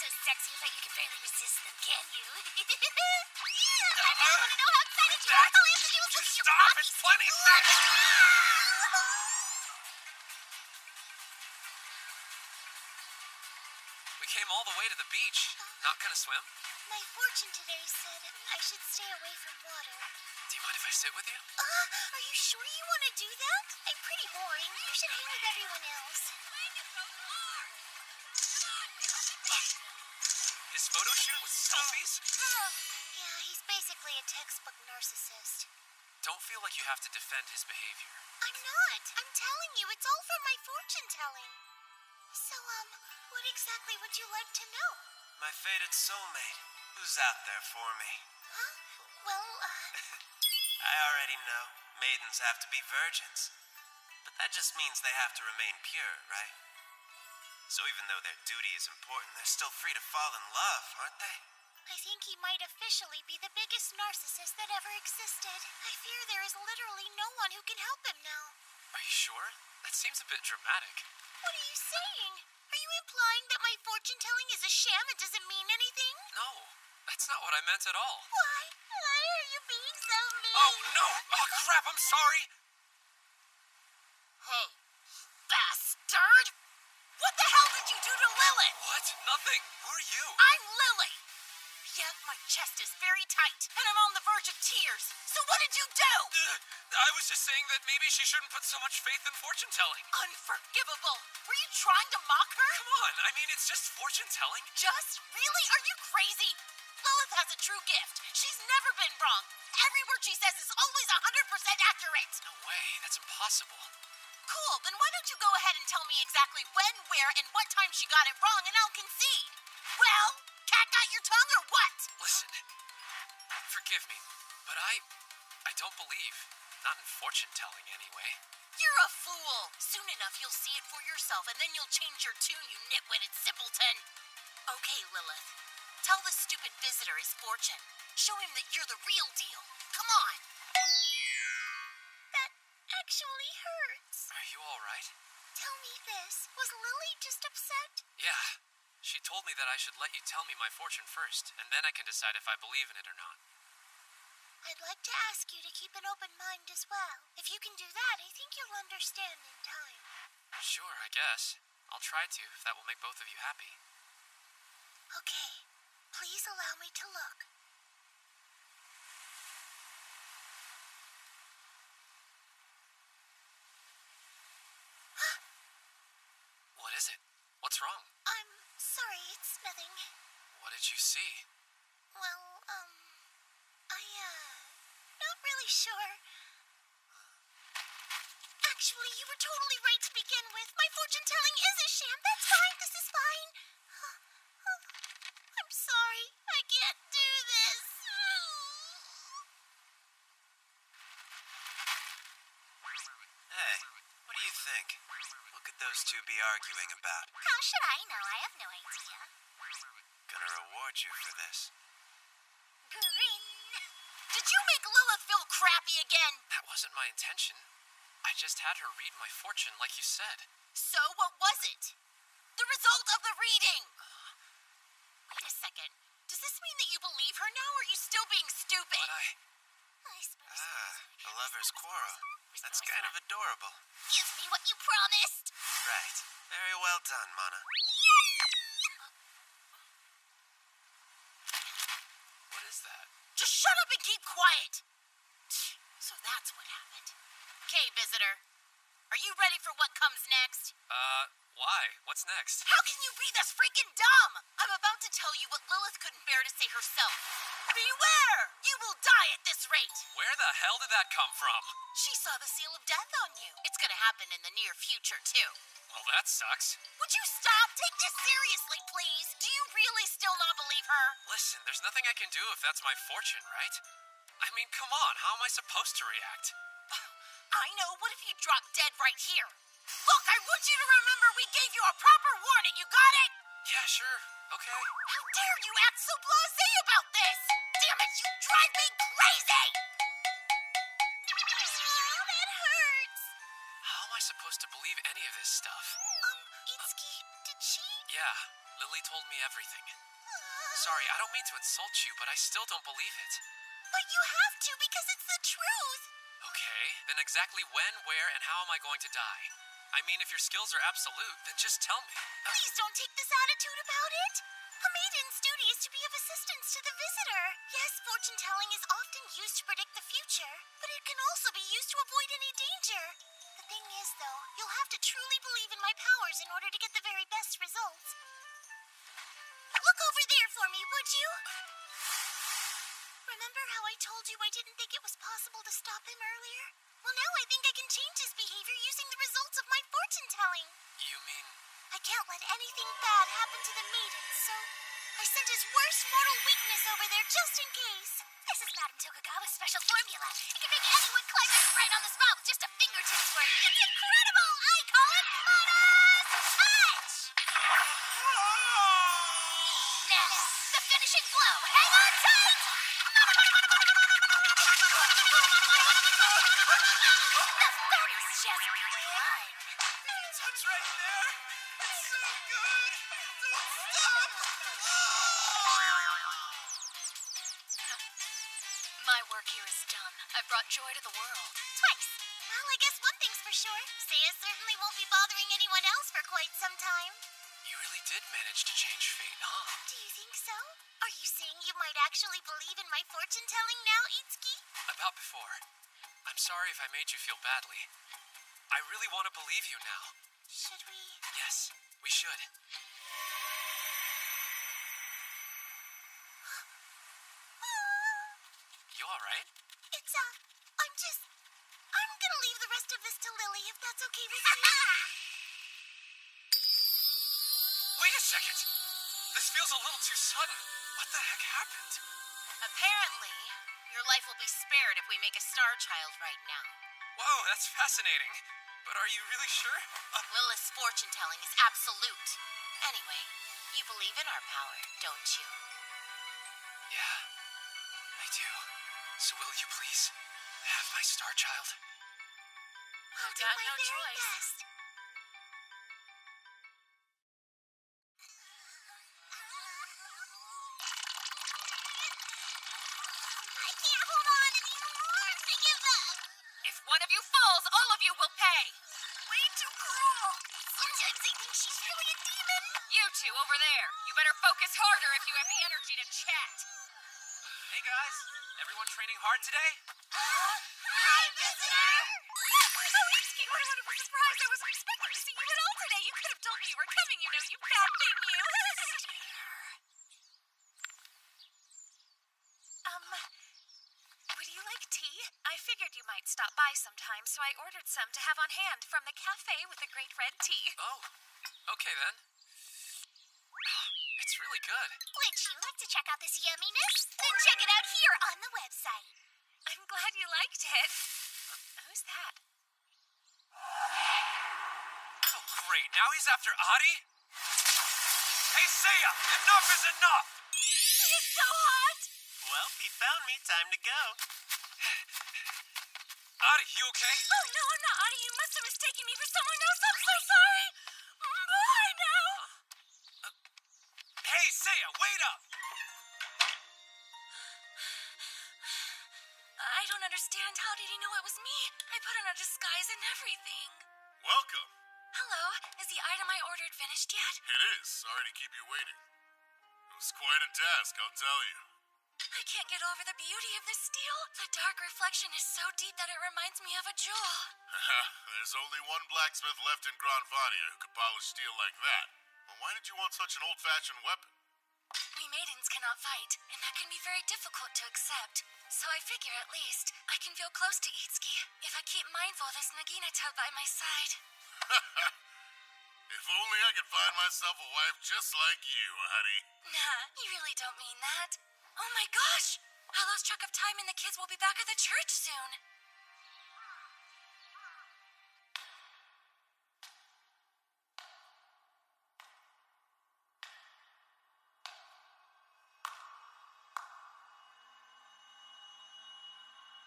[SPEAKER 3] so sexy that you can barely resist them, can you? Yeah, I just want to know how excited you are. All I have to do is look at your
[SPEAKER 2] Stop!
[SPEAKER 3] body.
[SPEAKER 2] It's plenty thick! We came all the way to the beach. Not gonna swim?
[SPEAKER 3] My fortune today said I should stay away from water.
[SPEAKER 2] Do you mind if I sit with you?
[SPEAKER 3] Are you sure you want to do that? I'm pretty boring. You should hang with everyone else.
[SPEAKER 2] His photo shoot with selfies?
[SPEAKER 3] Yeah, he's basically a textbook narcissist.
[SPEAKER 2] Don't feel like you have to defend his behavior.
[SPEAKER 3] I'm not. I'm telling you, it's all for my fortune telling. So, what exactly would you like to know?
[SPEAKER 10] My fated soulmate. Who's out there for me?
[SPEAKER 3] Huh? Well,
[SPEAKER 10] I already know. Maidens have to be virgins. But that just means they have to remain pure, right? So even though their duty is important, they're still free to fall in love, aren't they?
[SPEAKER 3] I think he might officially be the biggest narcissist that ever existed. I fear there is literally no one who can help him now.
[SPEAKER 2] Are you sure? That seems a bit dramatic.
[SPEAKER 3] What are you saying? Are you implying that my fortune telling is a sham and doesn't mean anything?
[SPEAKER 2] No, that's not what I meant at all.
[SPEAKER 3] Why? Why are you being so mean?
[SPEAKER 2] Oh, no! Oh, crap, I'm sorry!
[SPEAKER 7] Hey, bastard! What the hell did you do to Lilith?
[SPEAKER 2] What? Nothing. Who are you?
[SPEAKER 7] I'm Lily! Yep, my chest is very tight, and I'm on the verge of tears. So what did you do?
[SPEAKER 2] I was just saying that maybe she shouldn't put so much faith in fortune-telling.
[SPEAKER 7] Unforgivable. Were you trying to mock her?
[SPEAKER 2] Come on, I mean, it's just fortune-telling.
[SPEAKER 7] Just? Really? Are you crazy? Lilith has a true gift. She's never been wrong. Every word she says is always 100% accurate.
[SPEAKER 2] No way, that's impossible.
[SPEAKER 7] Cool, then why don't you go ahead and tell me exactly when, where, and what time she got it wrong, and I'll concede. Well, cat got your tongue or what?
[SPEAKER 2] Listen, forgive me, but I don't believe. Not in fortune-telling, anyway.
[SPEAKER 7] You're a fool. Soon enough, you'll see it for yourself, and then you'll change your tune, you nitwitted simpleton. Okay, Lilith. Tell this stupid visitor his fortune. Show him that you're the real deal. Come on.
[SPEAKER 3] That actually hurts.
[SPEAKER 2] Are you all right?
[SPEAKER 3] Tell me this. Was Lily just upset?
[SPEAKER 2] Yeah. She told me that I should let you tell me my fortune first, and then I can decide if I believe in it or not.
[SPEAKER 3] I'd like to ask you to keep an open mind as well. If you can do that, I think you'll understand in time.
[SPEAKER 2] Sure, I guess. I'll try to, if that will make both of you happy.
[SPEAKER 3] Okay. Please allow me to look.
[SPEAKER 2] What is it? What's wrong?
[SPEAKER 3] I'm sorry, it's nothing.
[SPEAKER 2] What did you see?
[SPEAKER 3] Well, not really sure. Actually, you were totally right to begin with. My fortune telling is a sham. That's fine. This is fine. I'm sorry. I can't do this.
[SPEAKER 10] Hey, what do you think? What could those two be arguing about?
[SPEAKER 3] How should I know? I have no idea.
[SPEAKER 10] Gonna reward you for this.
[SPEAKER 3] Grin.
[SPEAKER 7] Did you make Lilith feel crappy again?
[SPEAKER 2] That wasn't my intention. I just had her read my fortune like you said.
[SPEAKER 7] So what was it? The result of the reading. Wait a second. Does this mean that you believe her now, or are you still being stupid?
[SPEAKER 2] But
[SPEAKER 3] I suppose.
[SPEAKER 10] A lover's quarrel. That's kind of adorable.
[SPEAKER 3] Give me what you promised.
[SPEAKER 10] Right. Very well done, Mana.
[SPEAKER 2] what is that?
[SPEAKER 7] Just shut up and keep quiet. So that's what happened. Okay, visitor. Are you ready for what comes next?
[SPEAKER 2] Why? What's next?
[SPEAKER 7] How can you be this freaking dumb? I'm about to tell you what Lilith couldn't bear to say herself. Beware! You will die at this rate.
[SPEAKER 2] Where the hell did that come from?
[SPEAKER 7] She saw the seal of death on you. It's gonna happen in the near future, too.
[SPEAKER 2] Well, that sucks.
[SPEAKER 7] Would you stop? Take this seriously, please. Do you really still not believe her?
[SPEAKER 2] Listen, there's nothing I can do if that's my fortune, right? I mean, come on, how am I supposed to react?
[SPEAKER 7] I know. What if you drop dead right here? Look, I want you to remember we gave you a proper warning. You got it?
[SPEAKER 2] Yeah, sure. Okay.
[SPEAKER 7] How dare you act so blasé about this? Damn it, you drive me crazy!
[SPEAKER 3] Oh, that hurts.
[SPEAKER 2] How am I supposed to believe any of this stuff?
[SPEAKER 3] Itsuki, did she?
[SPEAKER 2] Yeah, Lily told me me everything. Sorry, I don't mean to insult you, but I still don't believe it.
[SPEAKER 3] But you have to because it's the truth.
[SPEAKER 2] Okay, then exactly when, where, and how am I going to die? I mean, if your skills are absolute, then just tell me.
[SPEAKER 3] Please don't take this attitude about it. A maiden's duty is to be of assistance to the visitor. Yes, fortune-telling is often used to predict the future, but it can also be used to avoid any danger. The thing is, though, you'll have to truly believe in my powers in order to get the very best results. Look over there for me, would you? Remember how I told you I didn't think it was possible to stop him earlier? Well, now I think I can change his behavior using the results of my fortune-telling.
[SPEAKER 2] You mean...
[SPEAKER 3] I can't let anything bad happen to the maiden, so I sent his worst mortal weakness over there just in case. This is Madame Tokugawa's special formula. It can make anyone climb right on the spot with just a fingertip's worth. It's incredible! I call it bonus touch! Now, the finishing blow. Hang on tight! The fun is just begun.
[SPEAKER 10] Touch right there. It's so good. Don't stop.
[SPEAKER 9] My work here is done. I've brought joy to the world.
[SPEAKER 3] Twice. Well, I guess one thing's for sure. Seiya certainly won't be bothering anyone else for quite some time.
[SPEAKER 2] You really did manage to change fate, huh?
[SPEAKER 3] Do you think so? Are you saying you might actually believe in my fortune-telling now, Itsuki?
[SPEAKER 2] About before. I'm sorry if I made you feel badly. I really want to believe you now.
[SPEAKER 3] Should we?
[SPEAKER 2] Yes, we should. You alright?
[SPEAKER 3] I'm gonna leave the rest of this to Lily if that's okay with you.
[SPEAKER 2] Wait a second! This feels a little too sudden. What the heck happened?
[SPEAKER 9] Apparently, your life will be spared if we make a star child right now.
[SPEAKER 2] Whoa, that's fascinating. But are you really sure?
[SPEAKER 9] Lilith's fortune-telling is absolute. Anyway, you believe in our power, don't you?
[SPEAKER 2] Yeah, I do. So will you please have my star child?
[SPEAKER 3] I'll do my very best. I can't hold on anymore. I give up.
[SPEAKER 9] If one of you falls, all of you will pay.
[SPEAKER 3] Way too cruel. Sometimes I think she's really a demon.
[SPEAKER 9] You two over there, you better focus harder if you have the energy to chat.
[SPEAKER 2] Hey guys, everyone training hard today?
[SPEAKER 3] Hi, visitor.
[SPEAKER 9] Oh, Itsuki, what a wonderful surprise. I wasn't expecting to see you at all today. You could have told me you were coming, you know, you bad thing, you.
[SPEAKER 7] Would you like tea? I figured you might stop by sometime, so I ordered some to have on hand from the cafe with the great red tea.
[SPEAKER 2] Oh, okay then. It's really good.
[SPEAKER 3] Would you like to check out this yumminess? Then check it out here on the website.
[SPEAKER 7] I'm glad you liked it. Who's that?
[SPEAKER 2] Oh, great. Now he's after Adi? Hey, Seiya! Enough is enough!
[SPEAKER 3] It's so hot.
[SPEAKER 10] Well, he found me. Time to go.
[SPEAKER 2] Adi, you okay?
[SPEAKER 7] Oh, no, I'm not Adi. You must have mistaken me for someone else. I'm so sorry. Bye now.
[SPEAKER 2] Hey, Seiya, wait up!
[SPEAKER 7] I don't understand. How did he know it was me? I put on a disguise and everything.
[SPEAKER 5] Welcome.
[SPEAKER 7] Hello. Is the item I ordered finished yet?
[SPEAKER 5] It is. Sorry to keep you waiting. It was quite a task, I'll tell you.
[SPEAKER 7] I can't get over the beauty of this steel. The dark reflection is so deep that it reminds me of a jewel.
[SPEAKER 5] There's only one blacksmith left in Granvania who could polish steel like that. Well, why did you want such an old-fashioned weapon?
[SPEAKER 7] We maidens cannot fight, and that can be very difficult to accept. So I figure at least I can feel close to Itsuki if I keep mindful of this Naginata by my side.
[SPEAKER 5] If only I could find myself a wife just like you, honey.
[SPEAKER 7] Nah, you really don't mean that. Oh my gosh! I lost track of time and the kids will be back at the church soon.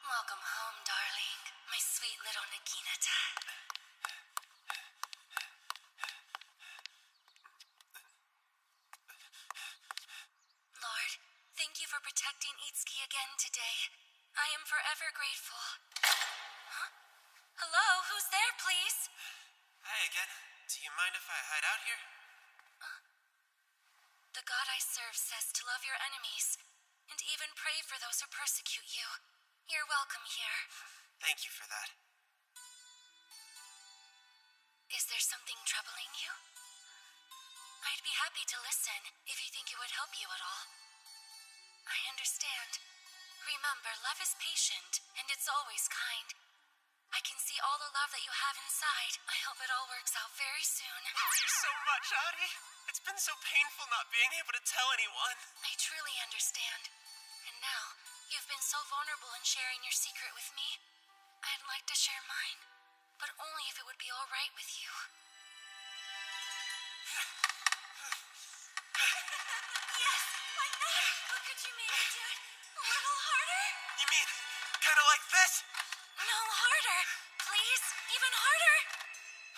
[SPEAKER 7] Welcome home, darling. My sweet little Naginata. again today. I am forever grateful. Huh? Hello, who's there, please?
[SPEAKER 10] Hi again. Do you mind if I hide out here?
[SPEAKER 7] The God I serve says to love your enemies, and even pray for those who persecute you. You're welcome here.
[SPEAKER 10] Thank you for that.
[SPEAKER 7] Is there something troubling you? I'd be happy to listen if you think it would help you at all. I understand. Remember, love is patient, and it's always kind. I can see all the love that you have inside. I hope it all works out very soon.
[SPEAKER 10] Thank you so much, Adi. It's been so painful not being able to tell anyone.
[SPEAKER 7] I truly understand. And now, you've been so vulnerable in sharing your secret with me. I'd like to share mine, but only if it would be all right with you. Yes, like that. But could you maybe do it a little harder?
[SPEAKER 10] You mean, kind of like this?
[SPEAKER 7] No, harder. Please, even harder.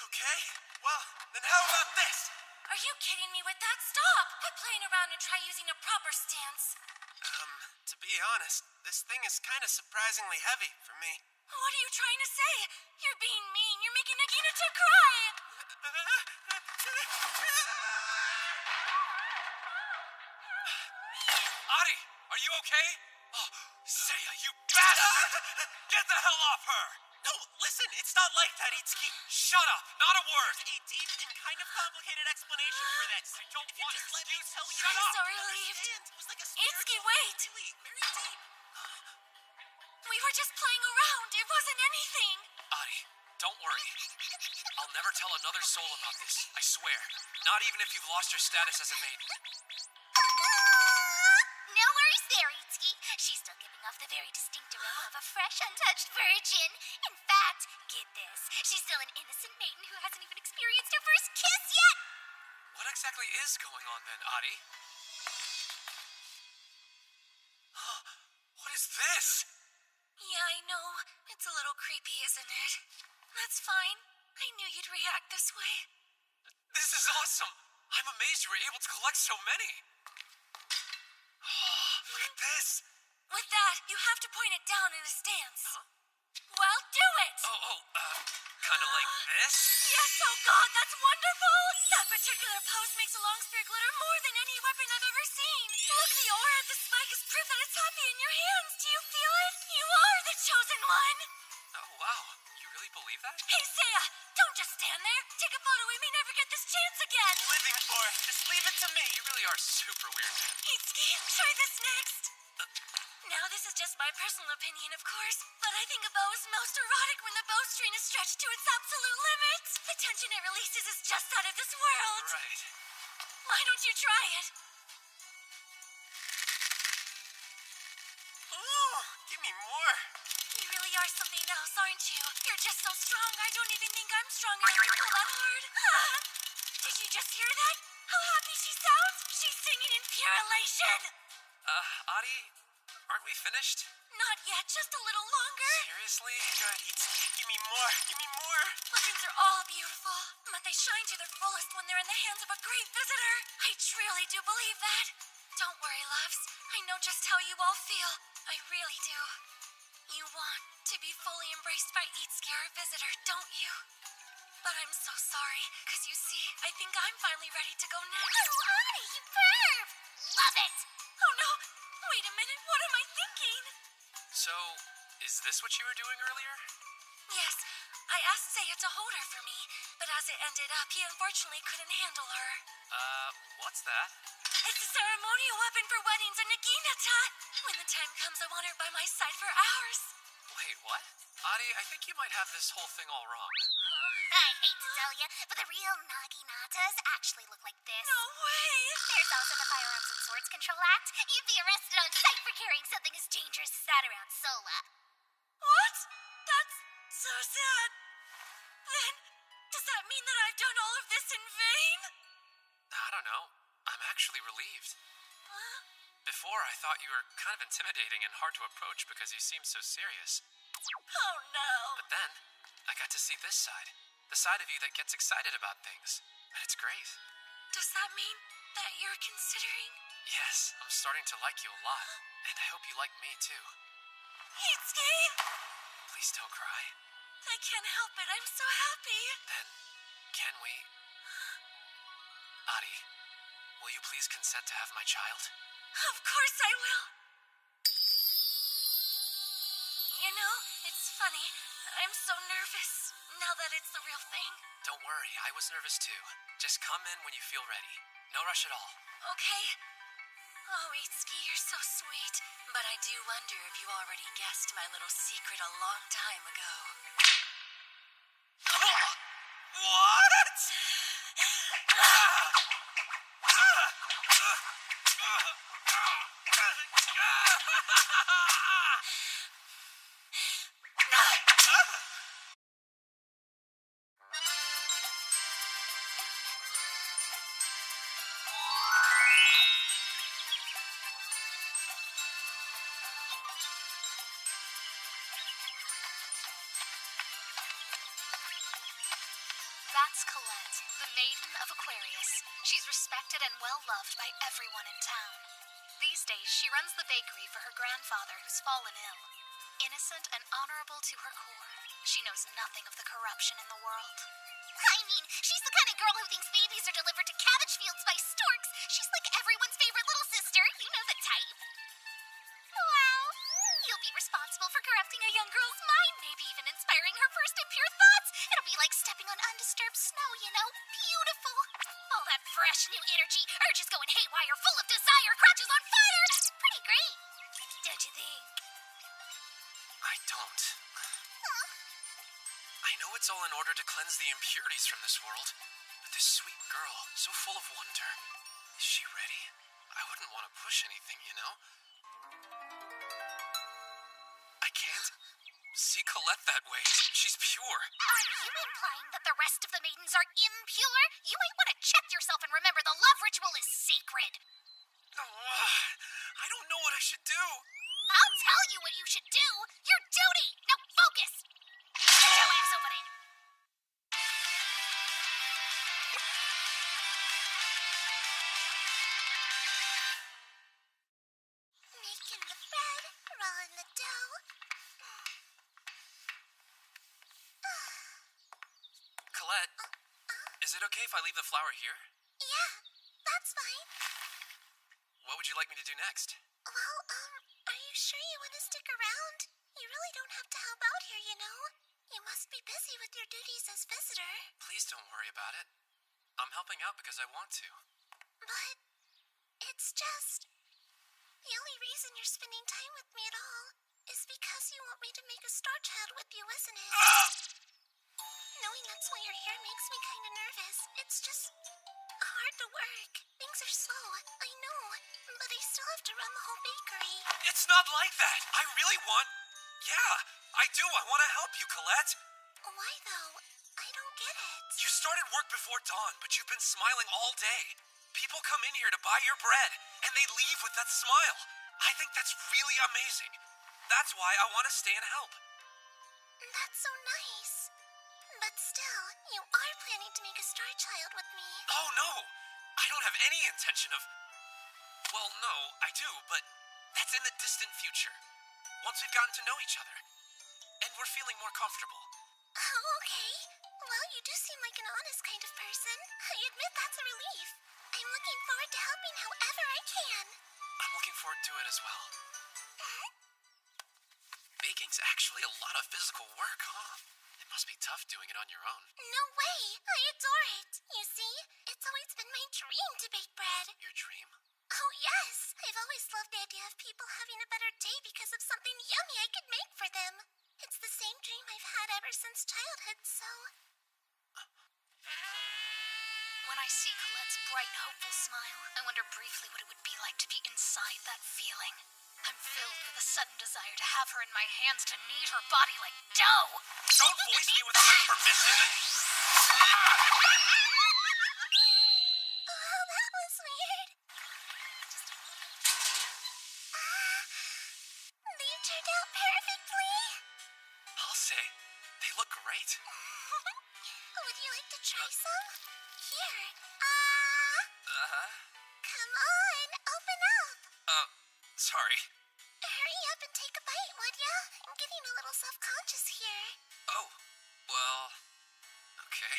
[SPEAKER 10] Okay, well, then how about this?
[SPEAKER 7] Are you kidding me with that? Stop! Quit playing around and try using a proper stance.
[SPEAKER 10] To be honest, this thing is kind of surprisingly heavy for me.
[SPEAKER 7] What are you trying to say? You're being mean. You're making Nagina cry.
[SPEAKER 2] Adi, are you okay? Oh, Seiya, you bastard! Get the hell off her!
[SPEAKER 10] No, listen, it's not like that, Itsuki.
[SPEAKER 2] Shut up! Not a word!
[SPEAKER 10] There's a deep and kind of complicated explanation for this.
[SPEAKER 2] I don't
[SPEAKER 10] If you
[SPEAKER 2] want
[SPEAKER 10] just let me
[SPEAKER 2] excuse.
[SPEAKER 10] tell you.
[SPEAKER 2] Shut
[SPEAKER 7] I'm
[SPEAKER 2] up!
[SPEAKER 7] so relieved.
[SPEAKER 10] It was like a
[SPEAKER 7] Itsuki,
[SPEAKER 10] spiritual,
[SPEAKER 7] wait.
[SPEAKER 10] really, very deep.
[SPEAKER 7] We were just playing around. It wasn't anything.
[SPEAKER 2] Adi, don't worry. I'll never tell another soul about this. I swear. Not even if you've lost your status as a maiden.
[SPEAKER 3] No worries there, Itsuki. She's still giving off the very distinct aroma of a fresh, untouched virgin. In fact, get this, she's still an innocent maiden who hasn't even experienced her first kiss yet.
[SPEAKER 2] What exactly is going on then, Adi? What is this?
[SPEAKER 7] Yeah, I know. It's a little creepy, isn't it? That's fine. I knew you'd react this way.
[SPEAKER 2] This is awesome! I'm amazed you were able to collect so many! Look at this!
[SPEAKER 7] With that, you have to point it down in a stance.
[SPEAKER 2] Huh?
[SPEAKER 7] Well, do it!
[SPEAKER 2] Kinda like this?
[SPEAKER 7] Yes, oh God, that's wonderful! That particular pose makes a long spear glitter more than any weapon I've ever seen. Look, the aura at the spike is proof that it's happy in your hands. Do you feel it? You are the chosen one!
[SPEAKER 2] Oh, wow. You really believe that?
[SPEAKER 7] Hey, Seiya, don't just stand there. Take a photo. We may never get this chance again.
[SPEAKER 10] Living for it. Just leave it to me.
[SPEAKER 2] You really are super weird, man.
[SPEAKER 7] Itsuki, try this next. Now, this is just my personal opinion, of course, but I think a bow is most erotic when the bowstring is stretched to its absolute limit. The tension it releases is just out of this world.
[SPEAKER 2] Right.
[SPEAKER 7] Why don't you try it?
[SPEAKER 10] Oh, give me more.
[SPEAKER 7] You really are something else, aren't you? You're just so strong, I don't even think I'm strong enough to pull that hard. Did you just hear that? How happy she sounds? She's singing in pure elation.
[SPEAKER 2] Adi, aren't we finished?
[SPEAKER 7] Not yet, just a little longer.
[SPEAKER 2] Seriously?
[SPEAKER 10] Good, Itsuki. Give me more. Give me more.
[SPEAKER 7] Weapons are all beautiful, but they shine to their fullest when they're in the hands of a great visitor. I truly do believe that. Don't worry, loves. I know just how you all feel. I really do. You want to be fully embraced by Itsuki, our visitor, don't you? But I'm so sorry, because you see, I think I'm finally ready to go next.
[SPEAKER 3] Oh, Adi, you perv! Love it!
[SPEAKER 7] Oh no! Wait a minute, what am I thinking?
[SPEAKER 2] So, is this what you were doing earlier?
[SPEAKER 7] Yes, I asked Seiya to hold her for me, but as it ended up, he unfortunately couldn't handle her.
[SPEAKER 2] What's that?
[SPEAKER 7] It's a ceremonial weapon for weddings and Naginata. When the time comes, I want her by my side for hours.
[SPEAKER 2] Wait, what? Adi, I think you might have this whole thing all wrong.
[SPEAKER 3] I hate to tell you, but the real Naginatas actually look like this.
[SPEAKER 7] No way!
[SPEAKER 3] There's also the Firearms and Swords Control Act. You'd be arrested on sight for carrying something as dangerous as that around Sola.
[SPEAKER 7] What? That's so sad. Then, does that mean that I've done all of this in vain?
[SPEAKER 2] I don't know. I'm actually relieved.
[SPEAKER 7] Huh?
[SPEAKER 2] Before, I thought you were kind of intimidating and hard to approach because you seemed so serious.
[SPEAKER 7] Oh no.
[SPEAKER 2] But then, I got to see this side. The side of you that gets excited about things. And it's great.
[SPEAKER 7] Does that mean that you're considering
[SPEAKER 2] Yes, I'm starting to like you a lot. And I hope you like me, too.
[SPEAKER 7] Itsuki!
[SPEAKER 2] Please don't cry.
[SPEAKER 7] I can't help it. I'm so happy.
[SPEAKER 2] Then, can we... Adi, will you please consent to have my child?
[SPEAKER 7] Of course I will. You know, it's funny. I'm so nervous now that it's the real thing.
[SPEAKER 2] Don't worry, I was nervous too. Just come in when you feel ready. No rush at all.
[SPEAKER 7] Okay. Oh, Itsuki, you're so sweet. But I do wonder if you already guessed my little secret a long time ago.
[SPEAKER 2] What?
[SPEAKER 9] That's Colette, the Maiden of Aquarius. She's respected and well-loved by everyone in town. These days, she runs the bakery for her grandfather who's fallen ill. Innocent and honorable to her core, she knows nothing of the corruption in the world.
[SPEAKER 3] I mean, she's the kind of girl who thinks babies are delivered to cabbage fields by storks. She's like everyone's favorite little sister. You know the type. Wow. You'll be responsible for corrupting a young girl's mind, maybe even inspiring her first impure thoughts. It'll be like stepping on undisturbed snow, you know? Beautiful. All that fresh new energy, urges going haywire, full of desire, crotches on fire. Pretty great. Don't you think?
[SPEAKER 2] I don't. I know it's all in order to cleanse the impurities from this world, but this sweet girl, so full of wonder, is she ready? I wouldn't want to push anything, you know? I can't see Colette that way. She's pure.
[SPEAKER 3] Are you implying that the rest of the maidens are impure? You might want to check yourself and remember the love ritual is sacred.
[SPEAKER 2] I don't know what I should do.
[SPEAKER 3] I'll tell you what you should do. Your duty. Now focus. Get your ass over there. Making the bread, rolling the dough.
[SPEAKER 2] Colette, is it okay if I leave the flour here?
[SPEAKER 3] Yeah, that's fine.
[SPEAKER 2] What would you like me to do next?
[SPEAKER 3] Well, are you sure you want to stick around? You really don't have to help out here, you know? You must be busy with your duties as visitor.
[SPEAKER 2] Please don't worry about it. I'm helping out because I want to.
[SPEAKER 3] But it's just... The only reason you're spending time with me at all is because you want me to make a star child with you, isn't it? Knowing that's why you're here makes me kind of nervous. It's just hard to work. Things are slow, I know, but I still have to run the whole bakery.
[SPEAKER 2] It's not like that. I really want... Yeah, I do. I want to help you, Colette.
[SPEAKER 3] Why, though? I don't get it.
[SPEAKER 2] You started work before dawn, but you've been smiling all day. People come in here to buy your bread, and they leave with that smile. I think that's really amazing. That's why I want to stay and help.
[SPEAKER 3] That's so nice. But still, you are planning to make a star child with me.
[SPEAKER 2] Oh, no. I don't have any intention of... Well, no, I do, but that's in the distant future. Once we've gotten to know each other. And we're feeling more comfortable.
[SPEAKER 3] Oh, okay. Well, you do seem like an honest kind of person. I admit that's a relief. I'm looking forward to helping however I can.
[SPEAKER 2] I'm looking forward to it as well. Baking's actually a lot of physical work, huh? It must be tough doing it on your own.
[SPEAKER 3] No way! I adore it! You see, it's always been my dream to bake bread.
[SPEAKER 2] Your dream?
[SPEAKER 3] Oh, yes! I've always loved the idea of people having a better day because of something yummy I could make for them. It's the same dream I've had ever since childhood, so...
[SPEAKER 9] When I see Colette's bright, hopeful smile, I wonder briefly what it would be like to be inside that feeling. I'm filled with a sudden desire to have her in my hands to knead her body like dough.
[SPEAKER 2] Don't voice me without my permission!
[SPEAKER 3] Oh, that was weird. They turned out perfectly.
[SPEAKER 2] I'll say, they look great.
[SPEAKER 3] Would you like to try some? Here. Come on, open
[SPEAKER 2] Sorry.
[SPEAKER 3] Hurry up and take a bite, would ya? I'm getting a little self-conscious here.
[SPEAKER 2] Oh, well, okay.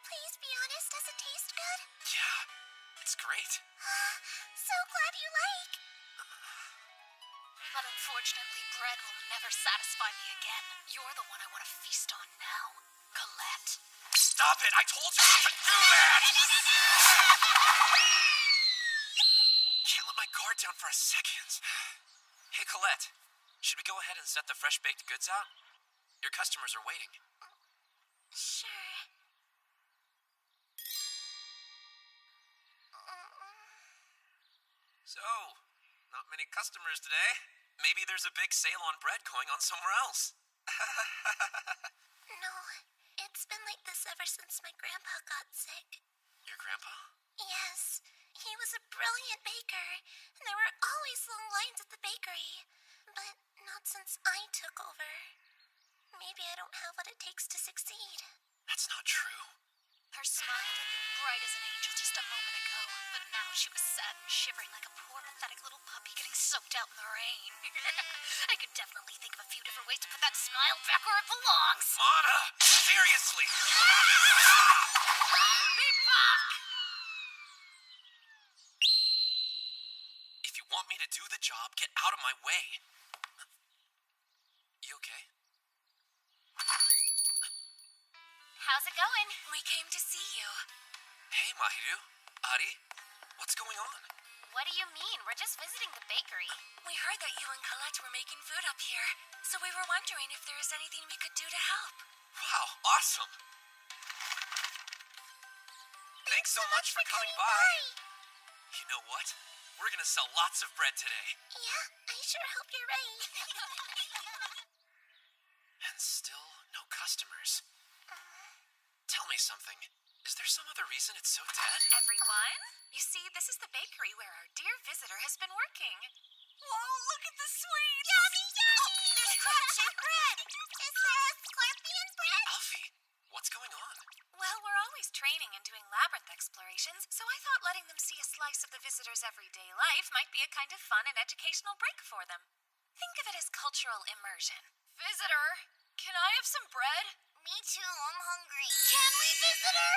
[SPEAKER 3] Please be honest, does it taste good?
[SPEAKER 2] Yeah, it's great.
[SPEAKER 3] So glad you like.
[SPEAKER 9] But unfortunately, bread will never satisfy me again. You're the one I want to feast on now, Colette.
[SPEAKER 2] Stop it! I told you not to do that! Can't let my guard down for a second. Hey, Colette, should we go ahead and set the fresh baked goods out? Your customers are waiting.
[SPEAKER 3] Sure.
[SPEAKER 2] So, not many customers today. Maybe there's a big sale on bread going on somewhere else.
[SPEAKER 3] No, it's been like this ever since my grandpa got sick.
[SPEAKER 2] Your grandpa?
[SPEAKER 3] Yes, he was a brilliant baker, and there were always long lines at the bakery. But not since I took over. Maybe I don't have what it takes to succeed.
[SPEAKER 2] That's not true.
[SPEAKER 9] Her smile had been bright as an angel just a moment ago, but now she was sad and shivering like a poor, pathetic little puppy getting soaked out in the rain. I could definitely think of a few different ways to put that smile back where it belongs.
[SPEAKER 2] Mana! Seriously!
[SPEAKER 9] Be back!
[SPEAKER 2] If you want me to do the job, get out of my way. You okay?
[SPEAKER 1] How's it going?
[SPEAKER 7] We came to see you.
[SPEAKER 2] Hey, Mahiru. Ari, what's going on?
[SPEAKER 1] What do you mean? We're just visiting the bakery.
[SPEAKER 7] We heard that you and Colette were making food up here, so we were wondering if there was anything we could do to help.
[SPEAKER 2] Wow, awesome! Thanks so much for coming by. You know what? We're gonna sell lots of bread today.
[SPEAKER 3] Yeah, I sure hope you're right.
[SPEAKER 2] And still, no customers. Tell me something. Is there some other reason it's so dead?
[SPEAKER 7] Everyone, you see, this is the bakery where our dear visitor has been working. Whoa, look at the sweets!
[SPEAKER 3] Yummy, yummy!
[SPEAKER 7] There's crab-shaped bread!
[SPEAKER 3] Is there a scorpion bread?
[SPEAKER 2] Alfie, what's going on?
[SPEAKER 7] Well, we're always training and doing labyrinth explorations, so I thought letting them see a slice of the visitor's everyday life might be a kind of fun and educational break for them. Think of it as cultural immersion. Visitor, can I have some bread?
[SPEAKER 3] Me too, I'm hungry. Can we, visitor?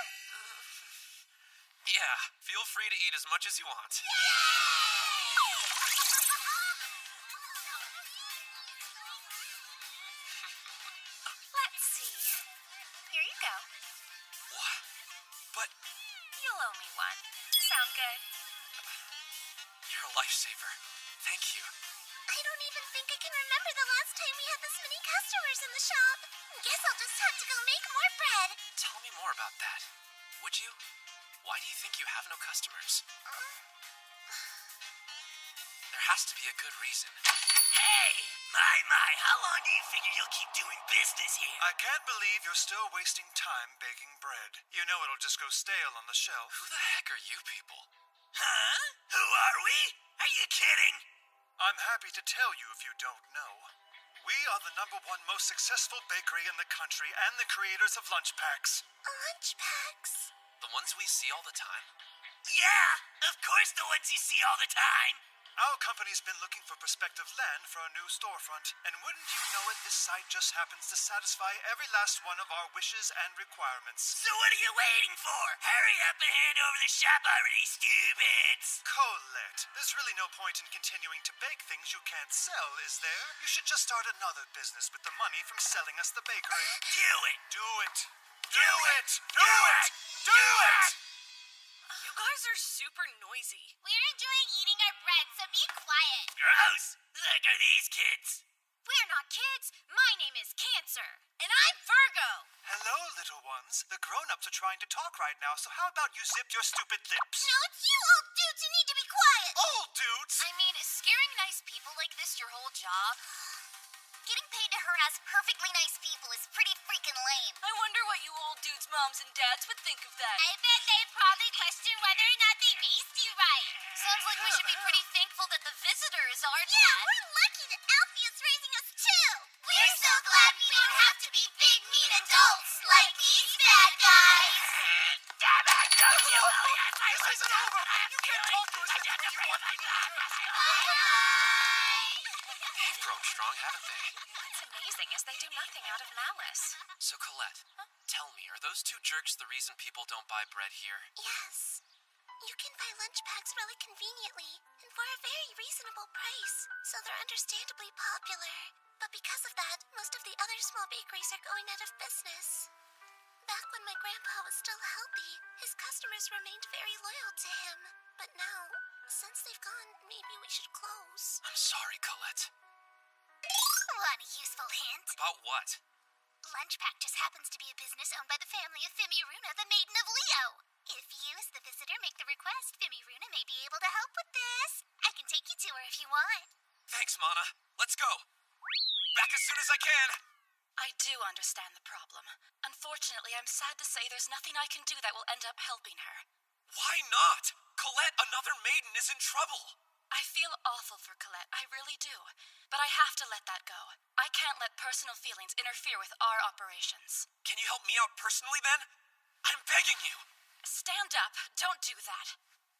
[SPEAKER 2] Yeah, feel free to eat as much as you want.
[SPEAKER 7] Let's see. Here you go.
[SPEAKER 2] What? But
[SPEAKER 7] You'll owe me one. Sound good?
[SPEAKER 2] you're a lifesaver. Thank you.
[SPEAKER 3] I don't even think I can remember the last time we had this many customers in the shop. Guess I'll just have to go make more bread.
[SPEAKER 2] Tell me more about that. Would you? Why do you think you have no customers? There has to be a good reason.
[SPEAKER 10] Hey! My, how long do you figure you'll keep doing business here?
[SPEAKER 4] I can't believe you're still wasting time baking bread. You know it'll just go stale on the shelf.
[SPEAKER 2] Who the heck are you people?
[SPEAKER 10] Huh? Who are we? Are you kidding?
[SPEAKER 4] I'm happy to tell you if you don't know. We are the #1 most successful bakery in the country and the creators of lunch packs.
[SPEAKER 3] Lunch packs?
[SPEAKER 2] The ones we see all the time?
[SPEAKER 10] Yeah, of course the ones you see all the time.
[SPEAKER 4] Our company's been looking for prospective land for a new storefront, and wouldn't you know it, this site just happens to satisfy every last one of our wishes and requirements.
[SPEAKER 10] So what are you waiting for? Hurry up and hand over the shop already, stupids.
[SPEAKER 4] Colette, there's really no point in continuing to bake things you can't sell, is there? You should just start another business with the money from selling us the bakery.
[SPEAKER 10] Do it.
[SPEAKER 4] Do it! Do it! Do it! Do it!
[SPEAKER 7] You guys are super noisy.
[SPEAKER 3] We're enjoying eating our bread, so be quiet.
[SPEAKER 10] Gross. Look at these kids.
[SPEAKER 7] We're not kids. My name is Cancer. And I'm Virgo.
[SPEAKER 4] Hello, little ones. The grown-ups are trying to talk right now, so how about you zip your stupid lips?
[SPEAKER 3] No, it's you old dudes who need to be quiet.
[SPEAKER 4] Old dudes!
[SPEAKER 7] I mean, is scaring nice people like this your whole job?
[SPEAKER 3] Getting paid to harass perfectly nice people is pretty freaking lame.
[SPEAKER 7] I wonder what you old dudes' moms and dads would think of that.
[SPEAKER 3] I bet they probably question whether or not they raised you right.
[SPEAKER 7] Sounds like we should be pretty thankful that the visitor is our
[SPEAKER 3] Yeah,
[SPEAKER 7] dad.
[SPEAKER 3] we're lucky that Alfie is raising us too. We're so glad we don't have to be big, mean adults like these bad guys.
[SPEAKER 10] Damn it, don't you, will ya?
[SPEAKER 2] Why is it over? You can't talk to us any way you want people to hear us. They've grown strong, haven't they?
[SPEAKER 7] What's amazing is they do nothing out of malice.
[SPEAKER 2] So, Colette, tell me, are those two jerks the reason people don't buy bread here?
[SPEAKER 3] Yes. You can buy lunch packs really conveniently and for a very reasonable price, so they're understandably popular. But because of that, most of the other small bakeries are going out of business. Back when my grandpa was still healthy, his customers remained very loyal to him. But now, since they've gone, maybe we should close.
[SPEAKER 2] I'm sorry, Colette.
[SPEAKER 3] Want a useful hint?
[SPEAKER 2] About what?
[SPEAKER 3] Lunchpack just happens to be a business owned by the family of Fimiruna, the Maiden of Leo. If you, as the visitor, make the request, Fimiruna may be able to help with this. I can take you to her if you want.
[SPEAKER 2] Thanks, Mana. Let's go. Back as soon as I can.
[SPEAKER 6] I do understand the problem. Unfortunately, I'm sad to say there's nothing I can do that will end up helping her.
[SPEAKER 2] Why not? Colette, another maiden, is in trouble.
[SPEAKER 6] I feel awful for Colette, I really do. But I have to let that go. I can't let personal feelings interfere with our operations.
[SPEAKER 2] Can you help me out personally, then? I'm begging you.
[SPEAKER 6] Stand up. Don't do that.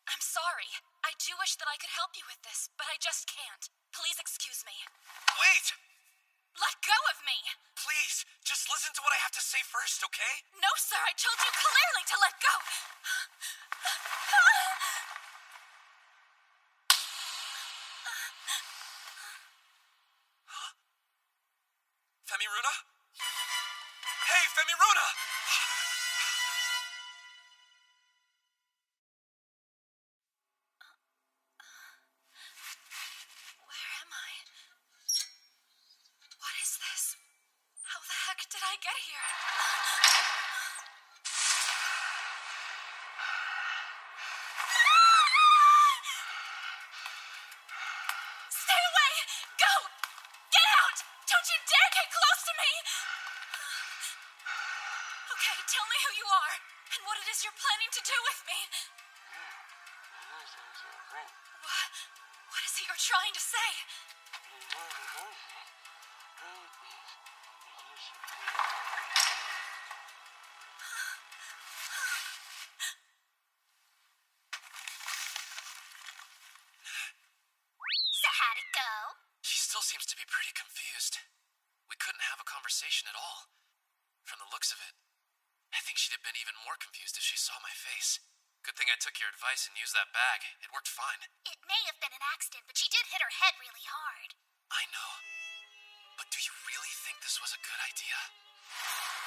[SPEAKER 6] I'm sorry. I do wish that I could help you with this, but I just can't. Please excuse me.
[SPEAKER 2] Wait!
[SPEAKER 6] Let go of me!
[SPEAKER 2] Please, just listen to what I have to say first, okay?
[SPEAKER 6] No, sir, I told you clearly to let go!
[SPEAKER 2] Huh? Femiruna? Hey, Femiruna!
[SPEAKER 6] Where am I? What is this? How the heck did I get here? Stay away! Go! Get out! Don't you dare get close to me! Okay, tell me who you are and what it is you're planning to do with me. What is it you're trying to say?
[SPEAKER 3] So how'd it go?
[SPEAKER 2] She still seems to be pretty confused. We couldn't have a conversation at all. From the looks of it, I think she'd have been even more confused if she saw my face. Good thing I took your advice and used that bag. It worked fine.
[SPEAKER 3] It may have been an accident, but she did hit her head really hard.
[SPEAKER 2] I know. But do you really think this was a good idea?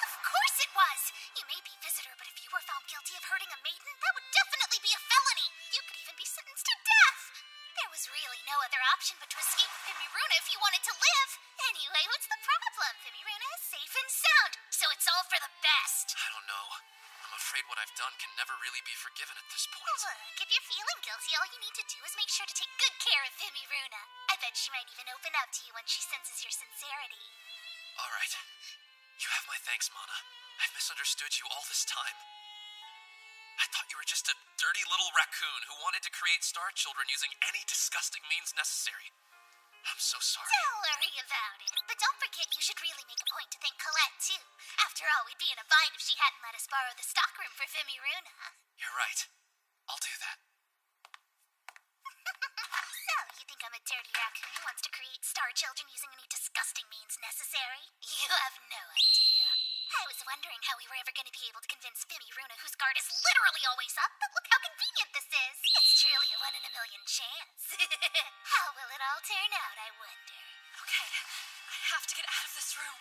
[SPEAKER 3] Of course it was! You may be visitor, but if you were found guilty of hurting a maiden, that would definitely be a felony. You could even be sentenced to death. There was really no other option but to escape with Fimiruna if you wanted to live. Anyway, what's the problem? Fimiruna is safe and sound, so it's all for the best.
[SPEAKER 2] I don't know. I'm afraid what I've done can never really be forgiven at this point.
[SPEAKER 3] Look, if you're feeling guilty, all you need to do is make sure to take good care of Fimiruna. I bet she might even open up to you when she senses your sincerity.
[SPEAKER 2] All right. You have my thanks, Mana. I've misunderstood you all this time. I thought you were just a dirty little raccoon who wanted to create star children using any disgusting means necessary. I'm so sorry.
[SPEAKER 3] Don't worry about it. But don't forget you should really make a point to thank Colette, too. After all, we'd be in a bind if she hadn't let us borrow the stockroom for Fimiruna.
[SPEAKER 2] You're right. I'll do that.
[SPEAKER 3] So, you think I'm a dirty raccoon who wants to create star children using any disgusting means necessary? You have no idea. I was wondering how we were ever going to be able to convince Fimiruna, whose guard is literally always up, but look how convenient this is. It's truly a 1 in a million chance. How will it all turn out, I wonder?
[SPEAKER 6] Okay, I have to get out of this room.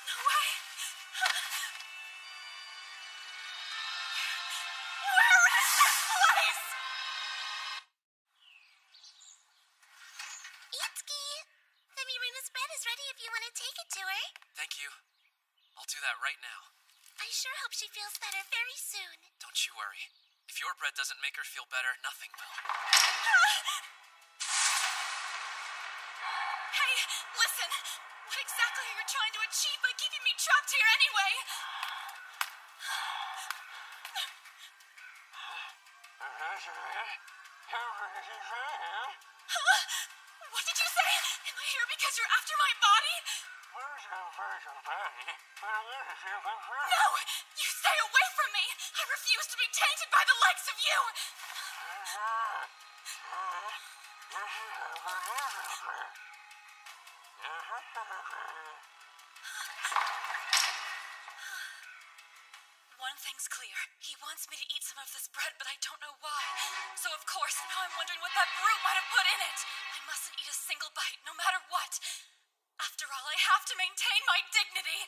[SPEAKER 6] No way! Where is this place?
[SPEAKER 3] Itsuki! Fimiruna's bread is ready if you want to take it to her.
[SPEAKER 2] Thank you. I'll do that right now.
[SPEAKER 3] I sure hope she feels better very soon.
[SPEAKER 2] Don't you worry. If your bread doesn't make her feel better, nothing will.
[SPEAKER 6] Hey, listen! What exactly are you trying to achieve by keeping me trapped here anyway?
[SPEAKER 8] What did you say? Am I here because you're after my body? No! You stay away from me! I refuse to be tainted by the likes of you! One thing's clear. He wants me to eat some of this bread, but I don't know why. So of course, now I'm wondering what that brute might have put in it. I mustn't eat a single bite, no matter what. After all, I have to maintain my dignity.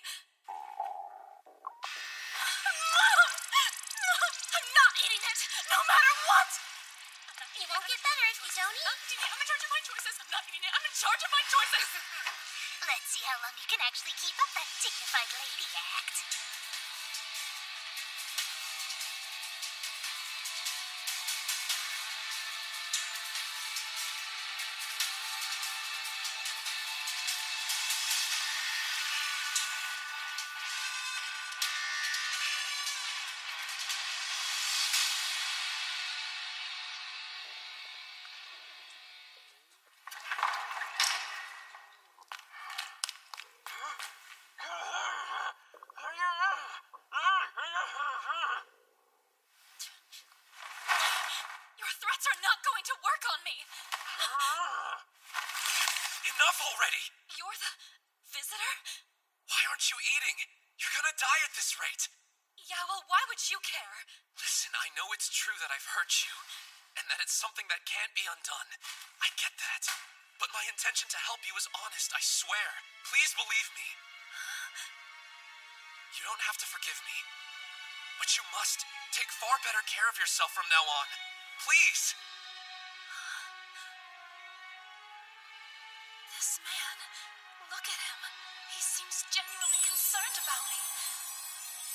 [SPEAKER 8] I'm not eating it, no matter what!
[SPEAKER 3] You won't get better if you don't eat.
[SPEAKER 8] I'm in charge of my choices. I'm not eating it. I'm in charge of my choices.
[SPEAKER 3] Let's see how long you can actually keep up that dignified lady act.
[SPEAKER 8] Your threats are not going to work on me.
[SPEAKER 2] Enough already!
[SPEAKER 8] You're the visitor?
[SPEAKER 2] Why aren't you eating? You're gonna die at this rate.
[SPEAKER 8] Yeah, well, why would you care?
[SPEAKER 2] Listen, I know it's true that I've hurt you, and that it's something that can't be undone. I get that. But my intention to help you is honest, I swear. Please believe me. You don't have to forgive me, but you must take far better care of yourself from now on. Please!
[SPEAKER 8] This man, look at him. He seems genuinely concerned about me.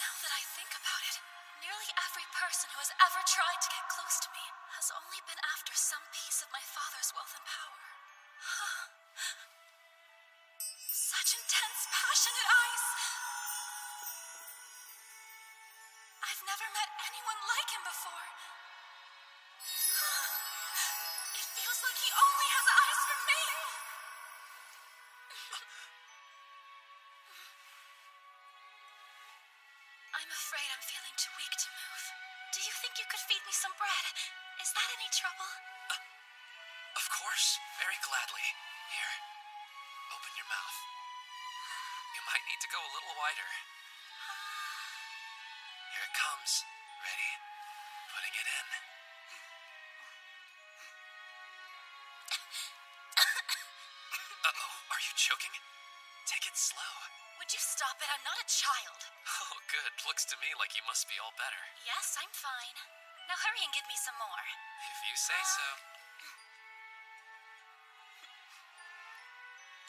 [SPEAKER 8] Now that I think about it, nearly every person who has ever tried to get close to me has only been after some piece of my father's wealth and power. Such intense, passionate eyes. I've never met anyone like him before. It feels like he only has eyes for me. I'm afraid I'm feeling too weak to move. Do you think you could feed me some bread? Is that any trouble?
[SPEAKER 2] Of course, very gladly. Here, open your mouth. You might need to go a little wider. Here it comes. Ready? Putting it in. Uh-oh, are you choking? Take it slow.
[SPEAKER 8] Would you stop it? I'm not a child.
[SPEAKER 2] Oh, good. Looks to me like you must be all better.
[SPEAKER 8] Yes, I'm fine. Now hurry and give me some more.
[SPEAKER 2] If you say so.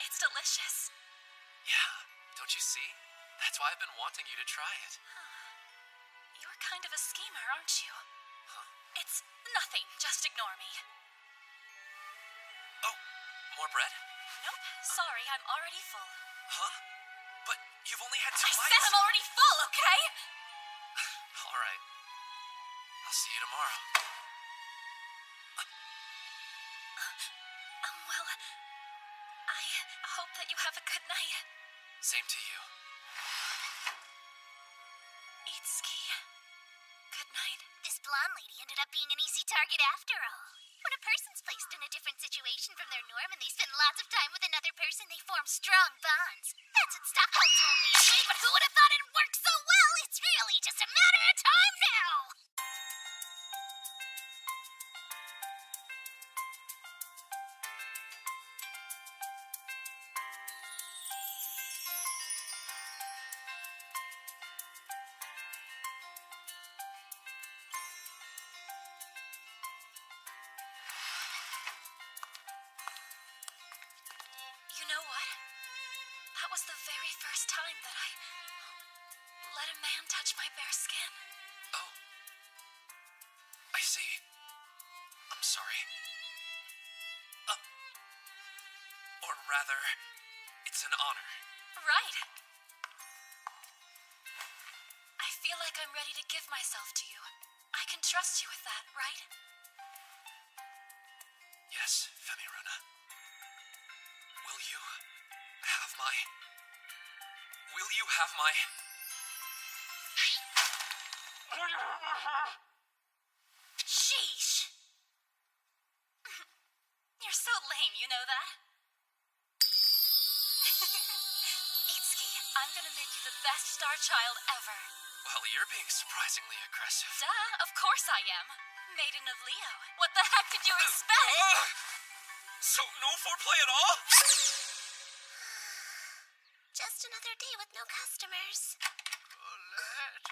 [SPEAKER 8] It's delicious.
[SPEAKER 2] Yeah, don't you see? That's why I've been wanting you to try it.
[SPEAKER 8] You're kind of a schemer, aren't you?
[SPEAKER 2] Huh?
[SPEAKER 8] It's nothing. Just ignore me.
[SPEAKER 2] Oh, more bread?
[SPEAKER 8] Nope. Sorry, I'm already full.
[SPEAKER 2] Huh? But you've only had 2
[SPEAKER 8] I
[SPEAKER 2] bites.
[SPEAKER 8] said I'm already full, okay?
[SPEAKER 2] All right. I'll see you tomorrow.
[SPEAKER 8] Well, I hope that you have a good night.
[SPEAKER 2] Same to you.
[SPEAKER 8] Itsuki. Good night.
[SPEAKER 3] This blonde lady ended up being an easy target after all. When a person's placed in a different situation from their norm and they spend lots of time with another person, they form strong bonds. That's what Stockholm told me anyway, but who would have thought it'd work so well? It's really just a matter of time now!
[SPEAKER 8] You know what? That was the very first time that I let a man touch my bare skin.
[SPEAKER 2] Oh. I see. I'm sorry. Or rather, it's an honor.
[SPEAKER 8] Right. I feel like I'm ready to give myself to you. I can trust you with that, right?
[SPEAKER 2] Yes, Femiruna. Will you have my... Will you have my...
[SPEAKER 8] Sheesh. You're so lame, you know that? Itsuki, I'm gonna make you the best star child ever.
[SPEAKER 2] Well, you're being surprisingly aggressive.
[SPEAKER 8] Duh, of course I am. Maiden of Leo. What the heck did you expect?
[SPEAKER 2] So, no foreplay at all?
[SPEAKER 3] Just another day with no customers.
[SPEAKER 5] Colette!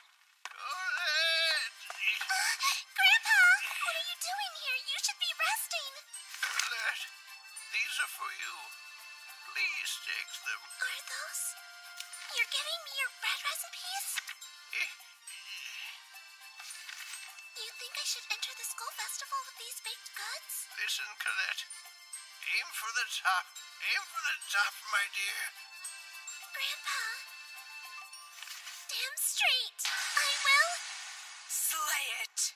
[SPEAKER 5] Colette!
[SPEAKER 3] Grandpa, what are you doing here? You should be resting.
[SPEAKER 5] Colette, these are for you. Please take them.
[SPEAKER 3] Are those? You're giving me your bread recipes? You think I should enter the school festival with these baked goods?
[SPEAKER 5] Listen, Colette. Aim for the top. Aim for the top, my dear.
[SPEAKER 3] Grandpa. Damn straight. I will.
[SPEAKER 8] Slay it.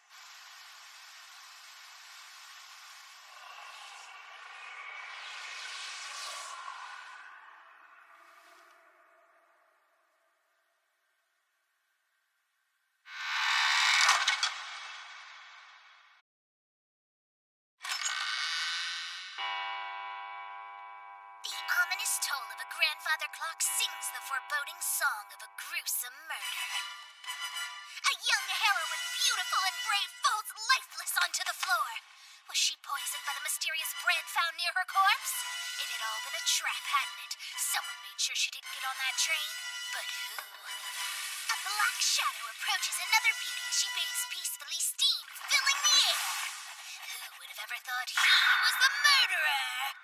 [SPEAKER 3] The ominous toll of a grandfather clock sings the foreboding song of a gruesome murder. A young heroine, beautiful and brave, falls lifeless onto the floor. Was she poisoned by the mysterious bread found near her corpse? It had all been a trap, hadn't it? Someone made sure she didn't get on that train. But who? A black shadow approaches another beauty as she bathes peacefully, steam filling the air. Who would have ever thought he was the murderer?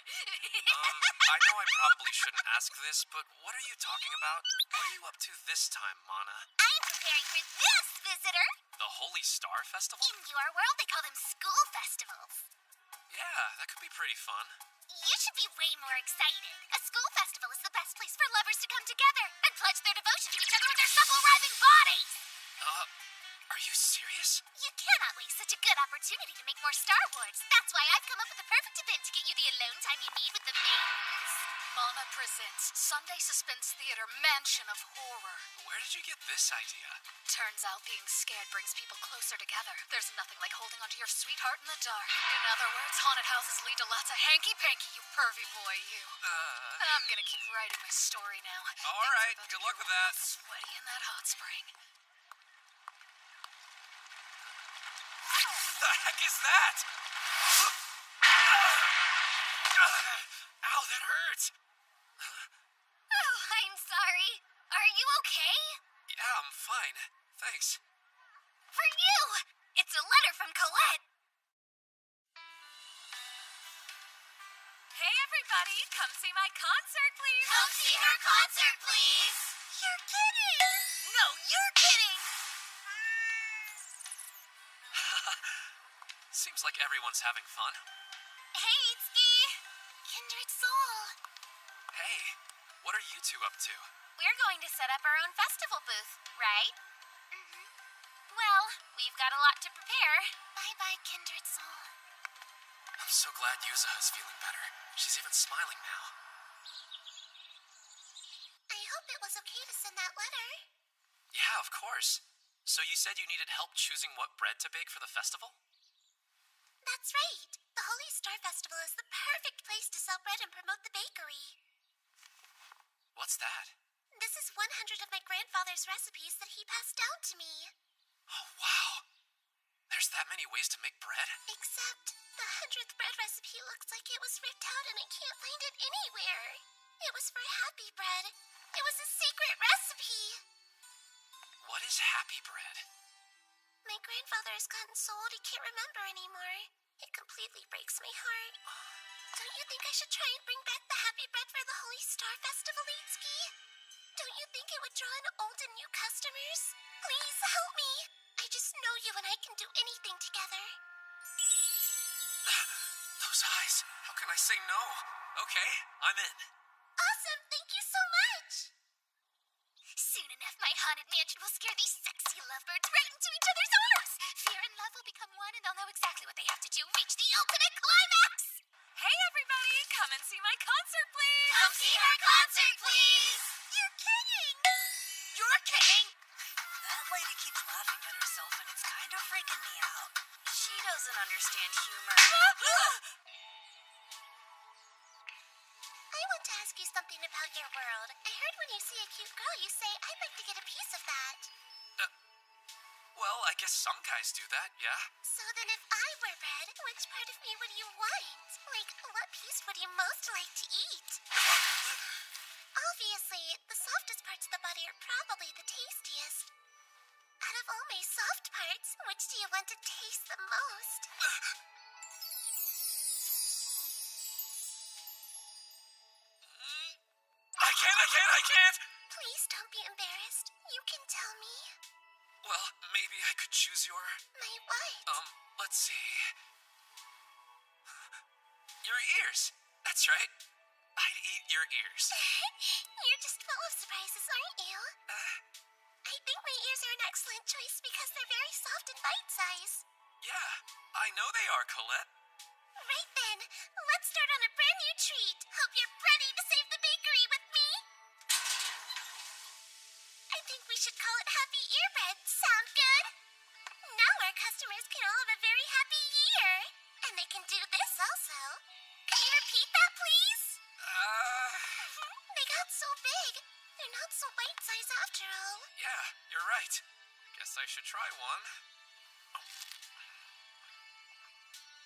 [SPEAKER 2] I know I probably shouldn't ask this, but what are you talking about? What are you up to this time, Mana?
[SPEAKER 3] I'm preparing for this, visitor.
[SPEAKER 2] The Holy Star Festival?
[SPEAKER 3] In your world, they call them school festivals.
[SPEAKER 2] Yeah, that could be pretty fun.
[SPEAKER 3] You should be way more excited. A school festival is the best place for lovers to come together and pledge their devotion to each other with their supple-writhing bodies.
[SPEAKER 2] Are you serious?
[SPEAKER 3] You cannot waste such a good opportunity to make more Star Wars. That's why I've come up with the perfect event to get you the alone time you need with the maidens.
[SPEAKER 8] Mana presents Sunday Suspense Theater Mansion of Horror.
[SPEAKER 2] Where did you get this idea?
[SPEAKER 8] Turns out being scared brings people closer together. There's nothing like holding onto your sweetheart in the dark. In other words, haunted houses lead to lots of hanky-panky, you pervy boy, you. I'm gonna keep writing my story now.
[SPEAKER 2] All right, good luck with that.
[SPEAKER 8] Sweaty in that hot spring.
[SPEAKER 2] What the heck is that? Ow, that hurts.
[SPEAKER 3] Oh, I'm sorry. Are you okay?
[SPEAKER 2] Yeah, I'm fine. Thanks.
[SPEAKER 3] For you! It's a letter from Colette.
[SPEAKER 8] Hey, everybody, come see my concert, please.
[SPEAKER 3] Come see her concert, please. You're kidding.
[SPEAKER 8] No, you're kidding.
[SPEAKER 2] Seems like everyone's having fun.
[SPEAKER 3] Hey, Itsuki. Kindred soul.
[SPEAKER 2] Hey, what are you two up to?
[SPEAKER 1] We're going to set up our own festival booth, right?
[SPEAKER 3] Mm-hmm.
[SPEAKER 1] Well, we've got a lot to prepare.
[SPEAKER 3] Bye-bye, kindred soul.
[SPEAKER 2] I'm so glad Yuzaha's feeling better. She's even smiling now.
[SPEAKER 3] I hope it was okay to send that letter.
[SPEAKER 2] Yeah, of course. So you said you needed help choosing what bread to bake for the festival?
[SPEAKER 3] That's right. The Holy Star Festival is the perfect place to sell bread and promote the bakery.
[SPEAKER 2] What's that?
[SPEAKER 3] This is 100 of my grandfather's recipes that he passed down to me.
[SPEAKER 2] Oh, wow. There's that many ways to make bread?
[SPEAKER 3] Except the 100th bread recipe looks like it was ripped out and I can't find it anywhere. It was for happy bread. It was a secret recipe.
[SPEAKER 2] What is happy bread?
[SPEAKER 3] My grandfather has gotten so old he can't remember anymore. It completely breaks my heart. Don't you think I should try and bring back the happy bread for the Holy Star Festival, Itsuki? Don't you think it would draw in old and new customers? Please help me. I just know you and I can do anything together.
[SPEAKER 2] Those eyes. How can I say no? Okay, I'm in.
[SPEAKER 3] Awesome, thank you so much. Soon enough, my haunted mansion will scare these sexy lovely lovebirds right into each other's arms. Fear and love will become one, and they'll know exactly what they have to do. Reach the ultimate climax!
[SPEAKER 8] Hey, everybody, come and see my concert, please.
[SPEAKER 3] Come see her concert, please! You're kidding!
[SPEAKER 9] You're kidding! That lady keeps laughing at herself, and it's kind of freaking me out. She doesn't understand humor.
[SPEAKER 3] I want to ask you something about your world. I heard when you see a cute girl, you say, I'd like to get a piece of that.
[SPEAKER 2] Well, I guess some guys do that, yeah?
[SPEAKER 3] So then if I were red, which part of me would you want? Like, what piece would you most like to eat? Obviously, the softest parts of the body are probably the tastiest. Out of all my soft parts, which do you want to taste the most?
[SPEAKER 2] I can't!
[SPEAKER 3] Please don't be embarrassed. You can tell me.
[SPEAKER 2] Well, maybe I could choose your...
[SPEAKER 3] My what?
[SPEAKER 2] Let's see... Your ears. That's right. I'd eat your ears.
[SPEAKER 3] You're just full of surprises, aren't you? I think my ears are an excellent choice because they're very soft and bite-sized.
[SPEAKER 2] Yeah, I know they are, Colette.
[SPEAKER 3] Right then, let's start on a brand new treat. Hope you're ready to save the bakery with me. I think we should call it Happy Earbread. Sound good? Now our customers can all have a very happy year. And they can do this also. Can you repeat that, please? They got so big. They're not so bite-sized after all.
[SPEAKER 2] Yeah, you're right. Guess I should try one.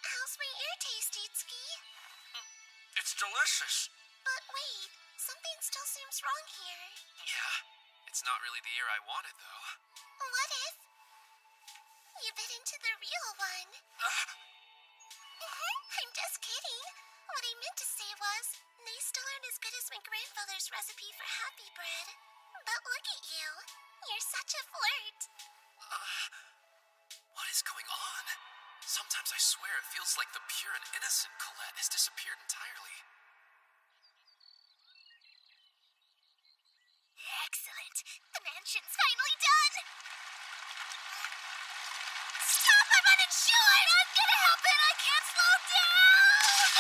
[SPEAKER 3] How's my ear taste, Itsuki?
[SPEAKER 2] It's delicious.
[SPEAKER 3] But wait, something still seems wrong here.
[SPEAKER 2] Yeah, it's not really the ear I wanted, though.
[SPEAKER 3] What if you bit into the real one? I'm just kidding. What I meant to say was, they still aren't as good as my grandfather's recipe for happy bread. But look at you. You're such a flirt.
[SPEAKER 2] What is going on? Sometimes I swear it feels like the pure and innocent Colette has disappeared entirely.
[SPEAKER 3] Excellent. The mansion's finally done. Stop! I'm uninsured! I'm gonna help it! I can't slow down!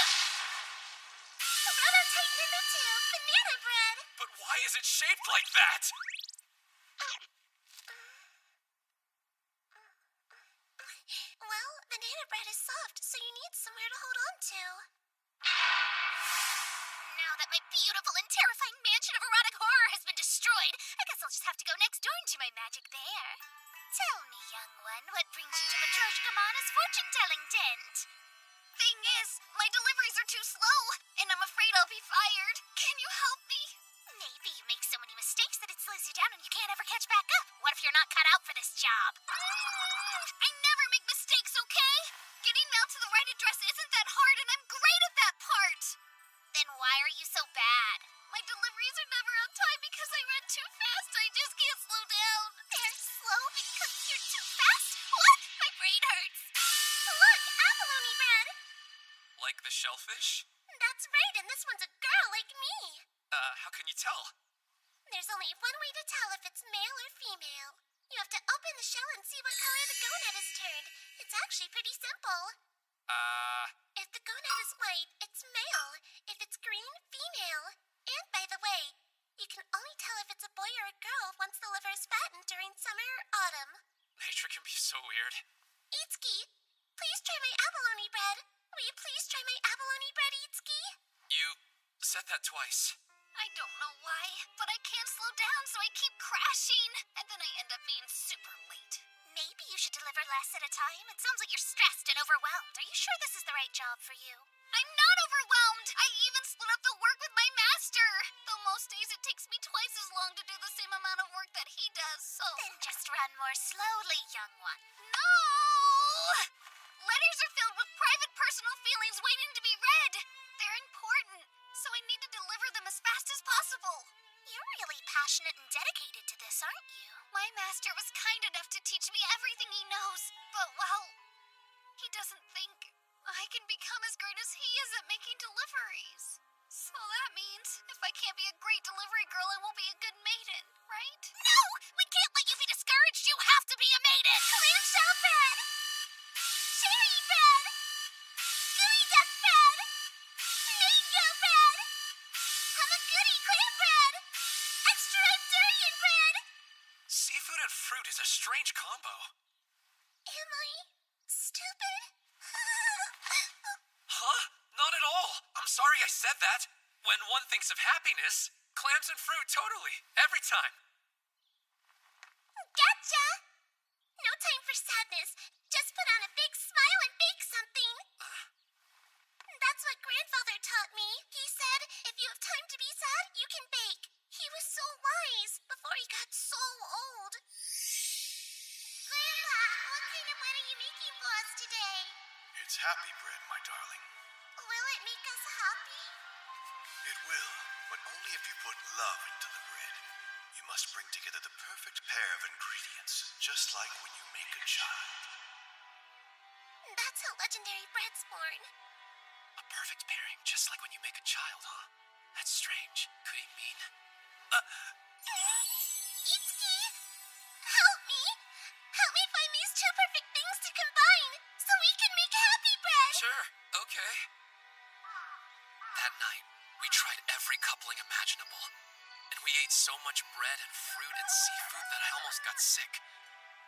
[SPEAKER 3] Prototype number 2, banana bread.
[SPEAKER 2] But why is it shaped like that?
[SPEAKER 3] Well, banana bread is soft, so you need somewhere to hold on to. Now that my beautiful and terrifying mansion of erotic horror has been destroyed, I guess I'll just have to go next door and do my magic there. Tell me, young one, what brings you to Matryoshka Mana's fortune-telling tent? Thing is, my deliveries are too slow, and I'm afraid I'll be fired. Can you help me? Maybe you make so many mistakes that it slows you down and you can't ever catch back up. What if you're not cut out for this job? I never make mistakes, okay? Getting mail to the right address isn't that hard, and I'm great at that part. Then why are you so bad? My deliveries are never on time because I run too fast. I just can't slow down. They're slow because you're too fast? What? My brain hurts. Look, abalone bread.
[SPEAKER 2] Like the shellfish?
[SPEAKER 3] That's right, and this one's a girl like me.
[SPEAKER 2] How can you tell?
[SPEAKER 3] There's only one way to tell if it's male or female. You have to open the shell and see what color the gonad is turned. It's actually pretty simple. If the gonad is white, it's male. If it's green, female. And by the way, you can only tell if it's a boy or a girl once the liver is fattened during summer or autumn.
[SPEAKER 2] Nature can be so weird.
[SPEAKER 3] Itsuki, please try my abalone bread. Will you please try my abalone bread, Itsuki?
[SPEAKER 2] You said that twice.
[SPEAKER 3] I don't know why, but I can't slow down, so I keep crashing. And then I end up being super late. Maybe you should deliver less at a time. It sounds like you're stressed and overwhelmed. Are you sure this is the right job for you? I'm not overwhelmed. I even split up the work with my master. Though most days it takes me twice as long to do the same amount of work that he does, so... Then just run more slowly, young one. No! Letters are filled with private personal feelings waiting to be read. They're important, so I need to deliver them as fast as possible. You're really passionate and dedicated to this, aren't you? My master was kind enough to teach me everything he knows. But, well, he doesn't think I can become as great as he is at making deliveries. So that means if I can't be a great delivery girl, I won't be a good maiden, right? No! We can't let you be discouraged! You have stupid?
[SPEAKER 2] Huh? Not at all. I'm sorry I said that. When one thinks of happiness, clams and fruit, totally. Every time.
[SPEAKER 3] Gotcha! No time for sadness. Just put on a big smile and bake something.
[SPEAKER 2] Huh?
[SPEAKER 3] That's what grandfather taught me. He said, if you have time to be sad, you can bake. He was so wise before he got so old. Grandpa, what kind of bread are you making for us today?
[SPEAKER 5] It's happy bread, my darling.
[SPEAKER 3] Will it make us happy?
[SPEAKER 5] It will, but only if you put love into the bread. You must bring together the perfect pair of ingredients, just like when you make a child.
[SPEAKER 3] That's how legendary bread's born.
[SPEAKER 2] A perfect pairing, just like when you make a child, huh? That's strange. Could he mean...
[SPEAKER 3] Itsuki, help me! Help me find these two perfect things to combine, so we can make happy bread!
[SPEAKER 2] Sure, okay. That night, we tried every coupling imaginable. And we ate so much bread and fruit and seafood that I almost got sick.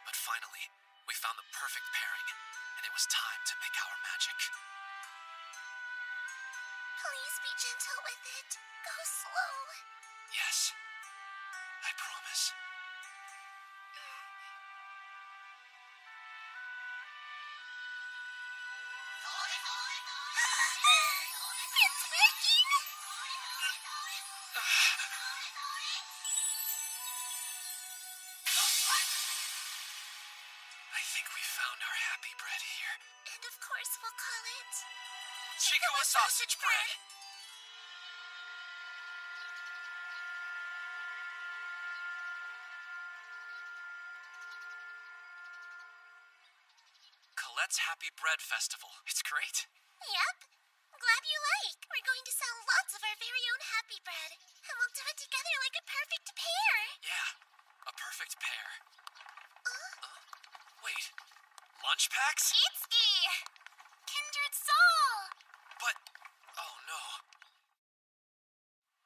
[SPEAKER 2] But finally, we found the perfect pairing, and it was time to make our magic.
[SPEAKER 3] Please be gentle with it. Go slow.
[SPEAKER 2] Yes, I promise.
[SPEAKER 3] It's working!
[SPEAKER 2] I think we found our happy bread here.
[SPEAKER 3] And of course we'll call it...
[SPEAKER 2] Chikawa sausage bread! Colette's Happy Bread Festival. It's great.
[SPEAKER 3] Yep. Glad you like. We're going to sell lots of our very own happy bread. And we'll do it together like a perfect pair.
[SPEAKER 2] Yeah, a perfect pair. Wait, lunch packs?
[SPEAKER 3] Itsuki! Kindred soul!
[SPEAKER 2] But, oh no.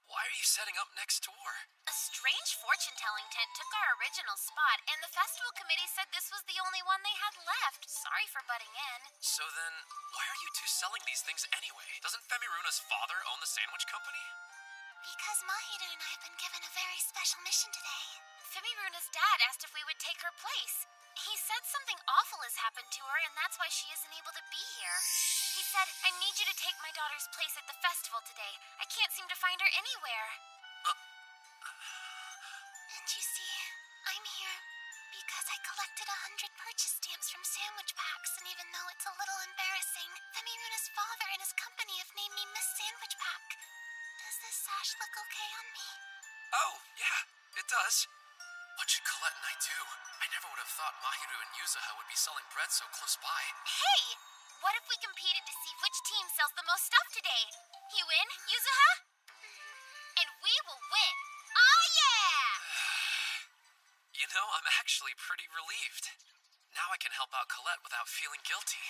[SPEAKER 2] Why are you setting up next door?
[SPEAKER 1] A strange fortune-telling tent took our original spot, and the festival committee said this was the only one they had left. Sorry for butting in.
[SPEAKER 2] So then, why are you two selling these things anyway? Doesn't Femiruna's father own the sandwich company?
[SPEAKER 3] Because Mahiru and I have been given a very special mission today.
[SPEAKER 1] Femiruna's dad asked if we would take her place. He said something awful has happened to her, and that's why she isn't able to be here. He said, I need you to take my daughter's place at the festival today. I can't seem to find her anywhere.
[SPEAKER 3] And you see, I'm here because I collected 100 purchase stamps from sandwich packs, and even though it's a little embarrassing, Femiruna's father and his company have named me Miss Sandwich Pack. Does this sash look okay on me?
[SPEAKER 2] Oh, yeah, it does. What should Colette and I do? I never would have thought Mahiru and Yuzuha would be selling bread so close by.
[SPEAKER 1] Hey! What if we competed to see which team sells the most stuff today? You win, Yuzuha? And we will win. Oh, yeah!
[SPEAKER 2] You know, I'm actually pretty relieved. Now I can help out Colette without feeling guilty.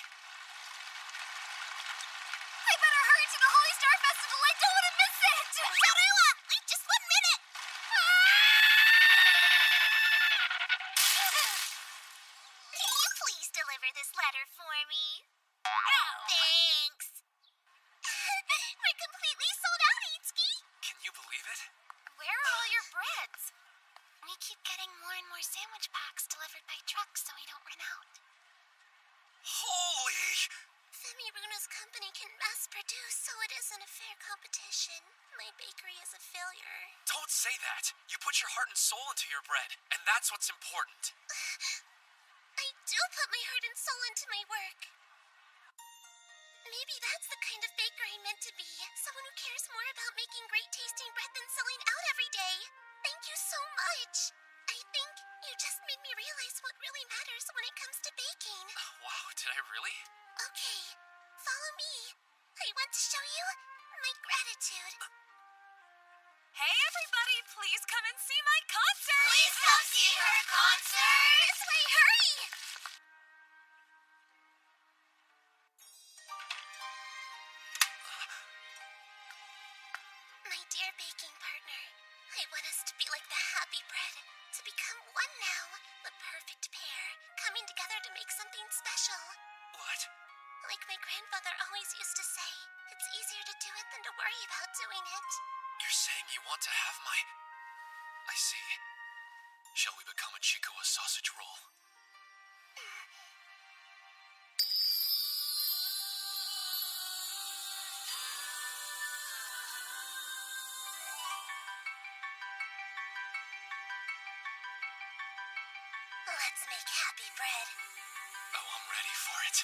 [SPEAKER 3] I better hurry to the Holy Star Festival. I don't want to miss it! Sarua! Wait just 1 minute! Can you please deliver this letter for me? Thanks. We're completely sold out, Itsuki.
[SPEAKER 2] Can you believe it?
[SPEAKER 1] Where are all your breads?
[SPEAKER 3] We keep getting more and more sandwich packs delivered by truck so we don't run out.
[SPEAKER 2] Holy!
[SPEAKER 3] Femiruna's company can mass produce, so it isn't a fair competition. My bakery is a failure.
[SPEAKER 2] Don't say that. You put your heart and soul into your bread, and that's what's important.
[SPEAKER 3] I do put my heart and soul into my work. Maybe that's the kind of baker I meant to be. Someone who cares more about making great tasting bread than selling out every day. Thank you so much. I think you just made me realize what really matters when it comes to baking.
[SPEAKER 2] Wow, did I really?
[SPEAKER 3] Okay, follow me. I want to show you my gratitude.
[SPEAKER 8] Hey, everybody, please come and see my concert!
[SPEAKER 3] Please come see her concert! This way, hurry! My dear baking partner, I want us to be like the happy bread, to become one now, the perfect pair, coming coming together to make something special.
[SPEAKER 2] What?
[SPEAKER 3] Like my grandfather always used to say, it's easier to do it than to worry about doing it.
[SPEAKER 2] You're saying you want to have my... I see. Shall we become a Chikoa sausage roll?
[SPEAKER 3] Let's make happy bread.
[SPEAKER 2] Oh, I'm ready for it.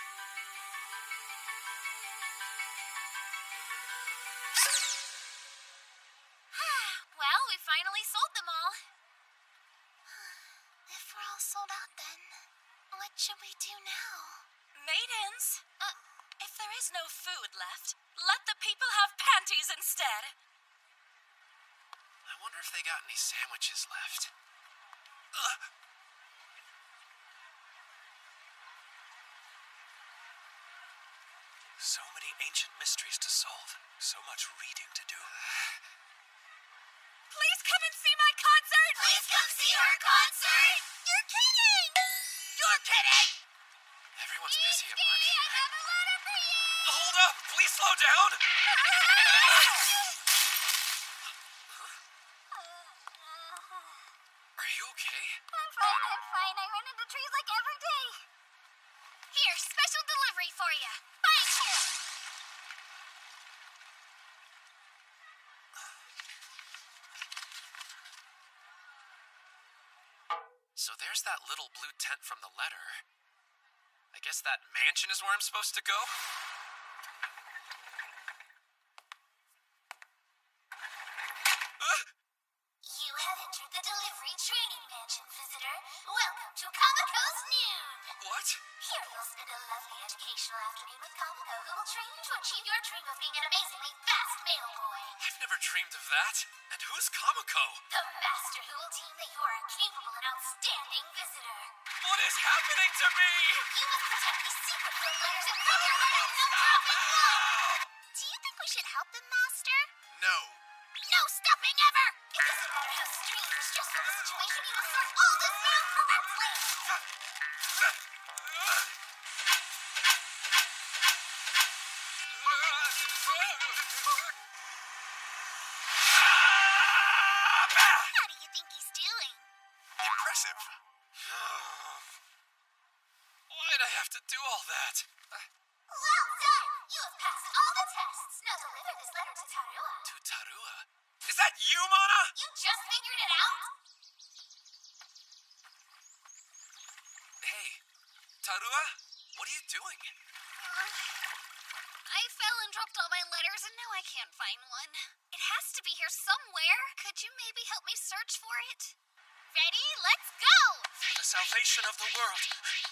[SPEAKER 1] Well, we finally sold them all.
[SPEAKER 3] If we're all sold out then, what should we do now?
[SPEAKER 8] Maidens, if there is no food left, let the people have panties instead.
[SPEAKER 2] I wonder if they got any sandwiches left.
[SPEAKER 4] So many ancient mysteries to solve. So much reading to do.
[SPEAKER 8] Please come and see my concert!
[SPEAKER 3] Please come see her concert! You're kidding!
[SPEAKER 8] You're kidding!
[SPEAKER 2] Everyone's busy at work
[SPEAKER 3] I
[SPEAKER 2] here.
[SPEAKER 3] have a letter for you!
[SPEAKER 2] Hold up! Please slow down! Are you okay?
[SPEAKER 3] I'm fine. I run into trees like every day. Here, special delivery for you. Haikyuu!
[SPEAKER 2] So there's that little blue tent from the letter. I guess that mansion is where I'm supposed to go?
[SPEAKER 3] You have entered the delivery training mansion, visitor. Welcome to Kamiko's Nude.
[SPEAKER 2] What?
[SPEAKER 3] Here you'll spend a lovely educational afternoon with Kamiko, who will train you to achieve your dream of being an amazingly fast male boy.
[SPEAKER 2] I've never dreamed of that. And who's Kamiko?
[SPEAKER 3] The master who will deem that you are a capable and outstanding visitor.
[SPEAKER 2] What is happening to me?
[SPEAKER 3] You must protect these secret code letters and throw your heart out in a dropping blow. Do you think we should help them, Master?
[SPEAKER 2] No.
[SPEAKER 3] No stopping ever! It doesn't matter how strange or stressful the situation, you must sort all this out correctly! How do you think he's doing?
[SPEAKER 2] Impressive. Why'd I have to do all that?
[SPEAKER 3] Well done! You have passed all the tests. Now deliver this letter to Tarua.
[SPEAKER 2] To Tarua? Is that you, Mana?
[SPEAKER 3] You just figured it out?
[SPEAKER 2] Hey, Tarua? What are you doing?
[SPEAKER 3] I fell and dropped all my letters and now I can't find one. It has to be here somewhere. Could you maybe help me search for it? Ready? Let's go!
[SPEAKER 4] For the salvation of the world.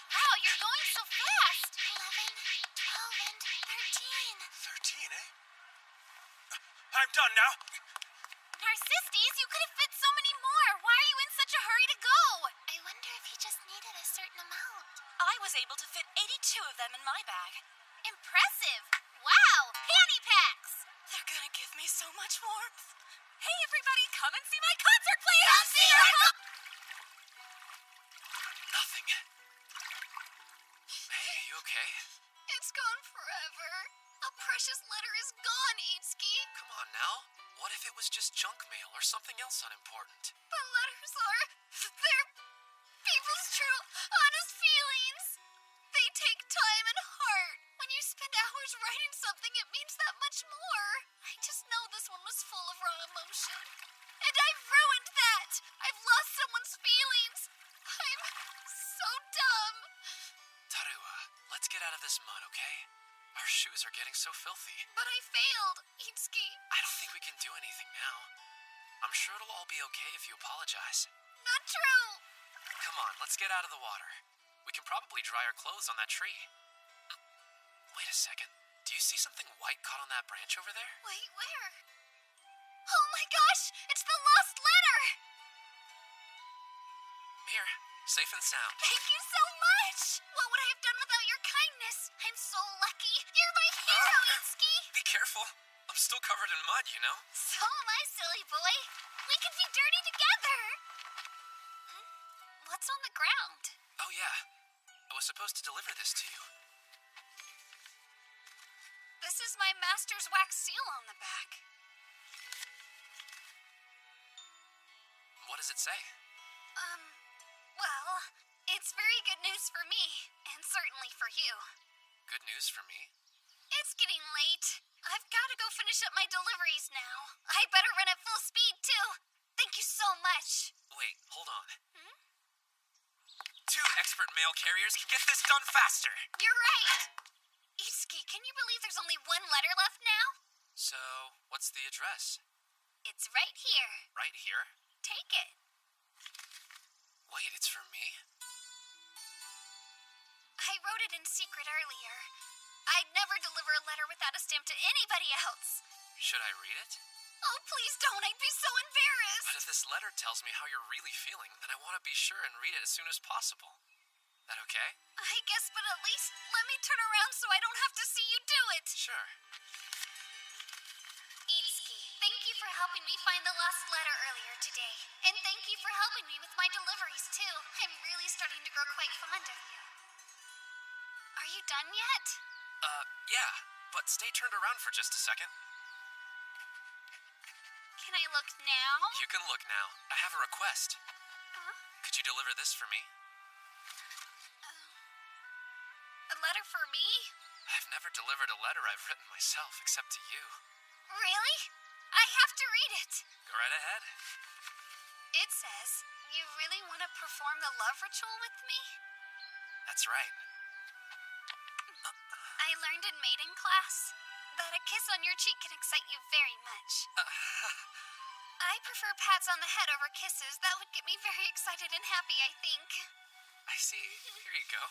[SPEAKER 3] Wow, you're going so fast! 11, 12, and 13.
[SPEAKER 4] 13, eh? I'm done now.
[SPEAKER 3] Narcissus, you could have fit so many more. Why are you in such a hurry to go? I wonder if he just needed a certain amount.
[SPEAKER 8] I was able to fit 82 of them in my bag.
[SPEAKER 3] Impressive! Wow! Panty packs!
[SPEAKER 8] They're gonna give me so much warmth. Hey, everybody, come and see my concert, please!
[SPEAKER 3] Come see her!
[SPEAKER 2] Nothing. Hey, you okay?
[SPEAKER 3] It's gone forever. A precious letter is gone, Itsuki.
[SPEAKER 2] Come on now. What if it was just junk mail or something else unimportant?
[SPEAKER 3] But letters are... they're people's true, honest feelings. They take time and heart. When you spend hours writing something, it means that much more. I just know this one was full of raw emotion. And I've ruined that! I've lost someone's feelings. I'm so dumb.
[SPEAKER 2] Tarua, let's get out of this mud, okay? Our shoes are getting so filthy.
[SPEAKER 3] But I failed, Itsuki.
[SPEAKER 2] I don't think we can do anything now. I'm sure it'll all be okay if you apologize.
[SPEAKER 3] Not true.
[SPEAKER 2] Come on, let's get out of the water. We can probably dry our clothes on that tree. Wait a second. Do you see something white caught on that branch over there?
[SPEAKER 3] Wait, where? Oh my gosh! It's the lost letter!
[SPEAKER 2] Here, safe and sound.
[SPEAKER 3] Thank you so much! What would I have done without your kindness? I'm so lucky. You're my hero, Itsuki!
[SPEAKER 2] Be careful. I'm still covered in mud, you know?
[SPEAKER 3] So am I, silly boy. We could be dirty together. What's on the ground?
[SPEAKER 2] Oh, yeah. supposed to deliver this to you.
[SPEAKER 8] This is my master's wax seal on the back.
[SPEAKER 2] What does it say?
[SPEAKER 8] Well, it's very good news for me, and certainly for you.
[SPEAKER 2] Good news for me?
[SPEAKER 8] It's getting late. I've got to go finish up my deliveries now. I better run at full speed, too. Thank you so much.
[SPEAKER 2] Wait, hold on. 2 expert mail carriers can get this done faster.
[SPEAKER 8] You're right. Itsuki, can you believe there's only 1 letter left now?
[SPEAKER 2] So, what's the address?
[SPEAKER 8] It's right here.
[SPEAKER 2] Right here?
[SPEAKER 8] Take it.
[SPEAKER 2] Wait, it's for me?
[SPEAKER 8] I wrote it in secret earlier. I'd never deliver a letter without a stamp to anybody else.
[SPEAKER 2] Should I read it?
[SPEAKER 8] Oh, please don't. I'd be so embarrassed.
[SPEAKER 2] But if this letter tells me how you're really feeling, then I want to be sure and read it as soon as possible. That okay?
[SPEAKER 8] I guess, but at least let me turn around so I don't have to see you do it.
[SPEAKER 2] Sure.
[SPEAKER 8] Itsuki, thank you for helping me find the lost letter earlier today. And thank you for helping me with my deliveries, too. I'm really starting to grow quite fond of you. Are you done yet?
[SPEAKER 2] Yeah, but stay turned around for just a second.
[SPEAKER 8] Can I look now?
[SPEAKER 2] You can look now. I have a request.
[SPEAKER 8] Huh?
[SPEAKER 2] Could you deliver this for me?
[SPEAKER 8] A letter for me?
[SPEAKER 2] I've never delivered a letter I've written myself, except to you.
[SPEAKER 8] Really? I have to read it.
[SPEAKER 2] Go right ahead.
[SPEAKER 8] It says, you really want to perform the love ritual with me?
[SPEAKER 2] That's right.
[SPEAKER 8] I learned in maiden class that a kiss on your cheek can excite you very much. I prefer pats on the head over kisses. That would get me very excited and happy, I think.
[SPEAKER 2] I see. Here you go.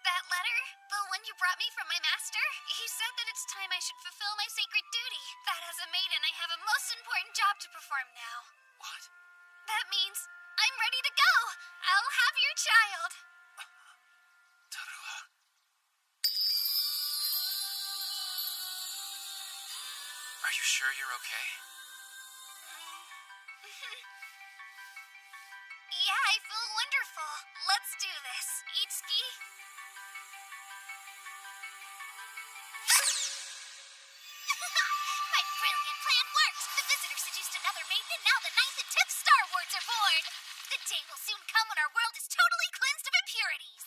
[SPEAKER 8] That letter, the one you brought me from my master, he said that it's time I should fulfill my sacred duty. That as a maiden, I have a most important job to perform now.
[SPEAKER 2] What?
[SPEAKER 8] That means I'm ready to go. I'll have your child.
[SPEAKER 2] Tarua. Are you sure you're okay?
[SPEAKER 8] Yeah, I feel wonderful. Let's do this. Itsuki?
[SPEAKER 3] My brilliant plan worked! The visitor seduced another maiden, and now the 9th and 10th Star Wards are born! The day will soon come when our world is totally cleansed of impurities!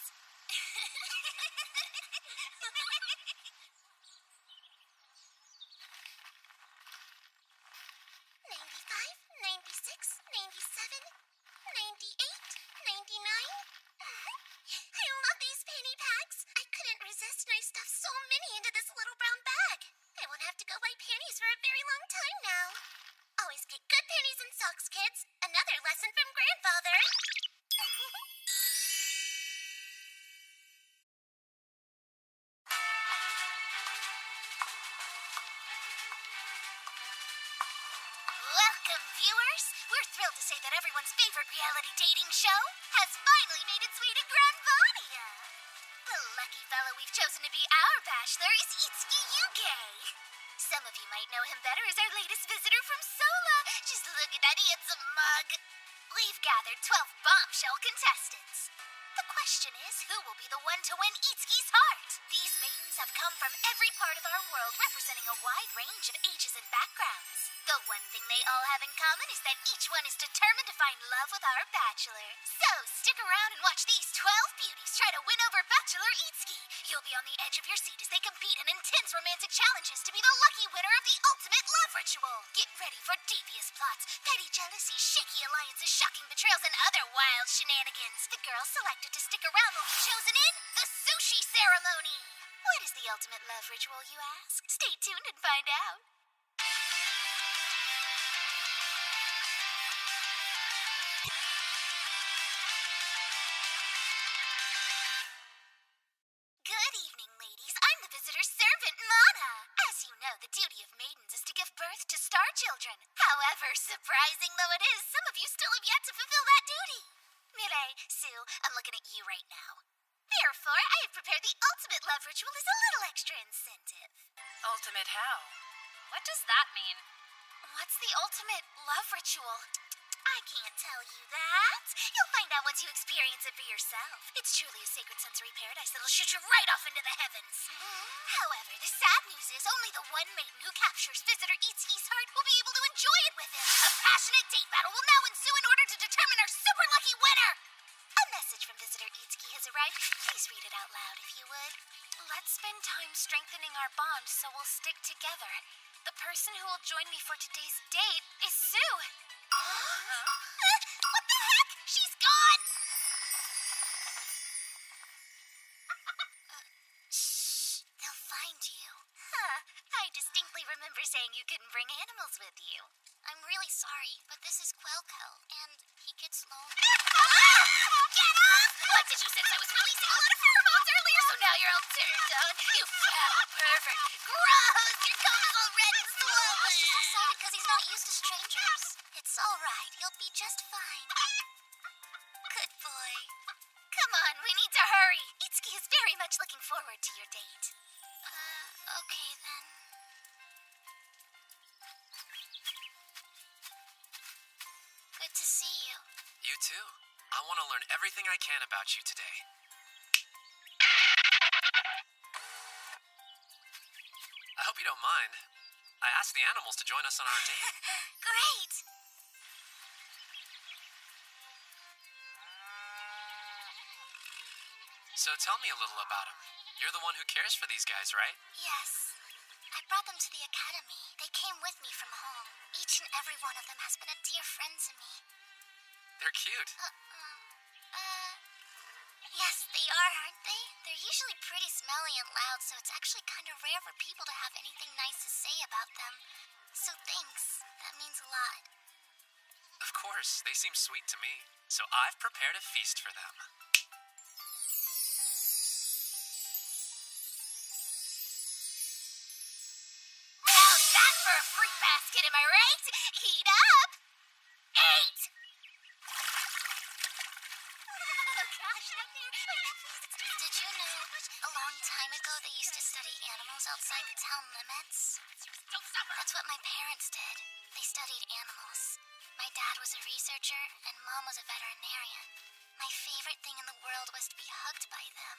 [SPEAKER 3] 96, 97, 98, 99. I love these penny packs. I couldn't resist and I stuffed so many into this little brown bag. I won't have to go buy panties for a very long time now. Always get good panties and socks, kids. Another lesson from grandfather. Welcome, viewers! We're thrilled to say that everyone's favorite reality dating show has finally made its way to Grandvania. The lucky fellow we've chosen to be our bachelor is Itsuki Yuge. Some of you might know him better as our latest visitor from Sola. Just look at that handsome mug. We've gathered 12 bombshell contestants. The question is, who will be the one to win Itsuki's heart? These maidens have come from every part of our world, representing a wide range of ages and backgrounds. The one thing they all have in common is that each one is determined to find love with our bachelor. So stick around and watch these 12 beauties try to win over Bachelor Itsuki. You'll be on the edge of your seat as they compete in intense romantic challenges to be the lucky winner of the ultimate love ritual. Get ready for devious plots, petty jealousy, shaky alliances, shocking betrayals, and other wild shenanigans. The girls selected to stick around will be chosen in the sushi ceremony. What is the ultimate love ritual, you ask? Stay tuned and find out. Good evening, ladies. I'm the visitor's servant, Mana. As you know, the duty of maidens is to give birth to star children. However, surprising though it is, some of you still have yet to fulfill that duty. Mirai, Sue, I'm looking at you right now. Therefore, I have prepared the ultimate love ritual as a little extra incentive.
[SPEAKER 6] Ultimate how?
[SPEAKER 8] What does that mean? What's the ultimate love ritual?
[SPEAKER 3] I can't tell you that. You'll find out once you experience it for yourself. It's truly a sacred sensory paradise that'll shoot you right off into the heavens. However, the sad news is only the one maiden who captures visitor Itsuki's heart will be able to enjoy it with him. A passionate date battle will now ensue in order to determine our super lucky winner. A message from visitor Itsuki has arrived. Please read it out loud if you would.
[SPEAKER 1] Let's spend time strengthening our bond so we'll stick together. The person who will join me for today's date is Sue.
[SPEAKER 3] What the heck? She's gone! Shh. They'll find you. Huh. I distinctly remember saying you couldn't bring animals with you. I'm really sorry, but this is Quelco, and he gets lonely. Get off! What, did you sense I was releasing a lot of pheromones earlier, so now you're all turned on? You foul pervert. Gross! Your coat is all red and swollen. He's just excited because he's not used to strangers. It's all right. You'll be just fine. Good boy. Come on, we need to hurry. Itsuki is very much looking forward to your date. Okay then. Good to see you.
[SPEAKER 2] You too. I want to learn everything I can about you today. I hope you don't mind. I asked the animals to join us on our date.
[SPEAKER 3] Great.
[SPEAKER 2] So tell me a little about them. You're the one who cares for these guys, right?
[SPEAKER 3] Yes. I brought them to the academy. They came with me from home. Each and every one of them has been a dear friend to me.
[SPEAKER 2] They're cute.
[SPEAKER 3] Yes, they are, aren't they? They're usually pretty smelly and loud, so it's actually kind of rare for people to have anything nice to say about them. So thanks. That means a lot.
[SPEAKER 2] Of course, they seem sweet to me. So I've prepared a feast for them.
[SPEAKER 3] How's that for a fruit basket, am I right? Heat up! Eat! Gosh, not there. Did you know, a long time ago they used to study animals outside the town limits? That's what my parents did. They studied animals. My dad was a researcher, and Mom was a veterinarian. My favorite thing in the world was to be hugged by them.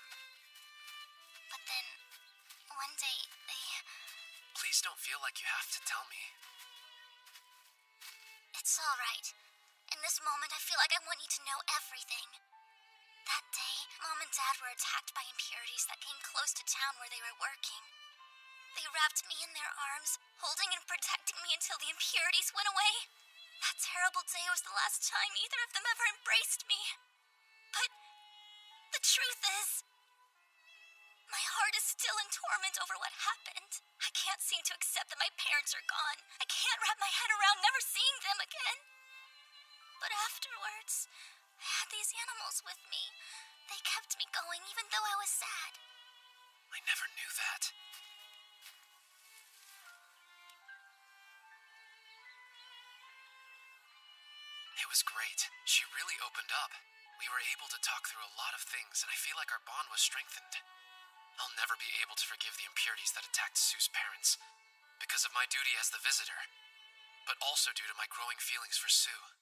[SPEAKER 3] But then, one day, they...
[SPEAKER 2] Please don't feel like you have to tell me.
[SPEAKER 3] It's all right. In this moment, I feel like I want you to know everything. That day, Mom and Dad were attacked by impurities that came close to town where they were working. They wrapped me in their arms, holding and protecting me until the impurities went away. That terrible day was the last time either of them ever embraced me. But the truth is, my heart is still in torment over what happened. I can't seem to accept that my parents are gone. I can't wrap my head around never seeing them again. But afterwards, I had these animals with me. They kept me going even though I was sad.
[SPEAKER 2] I never knew that. It was great. She really opened up. We were able to talk through a lot of things, and I feel like our bond was strengthened. I'll never be able to forgive the impurities that attacked Sue's parents, because of my duty as the visitor, but also due to my growing feelings for Sue.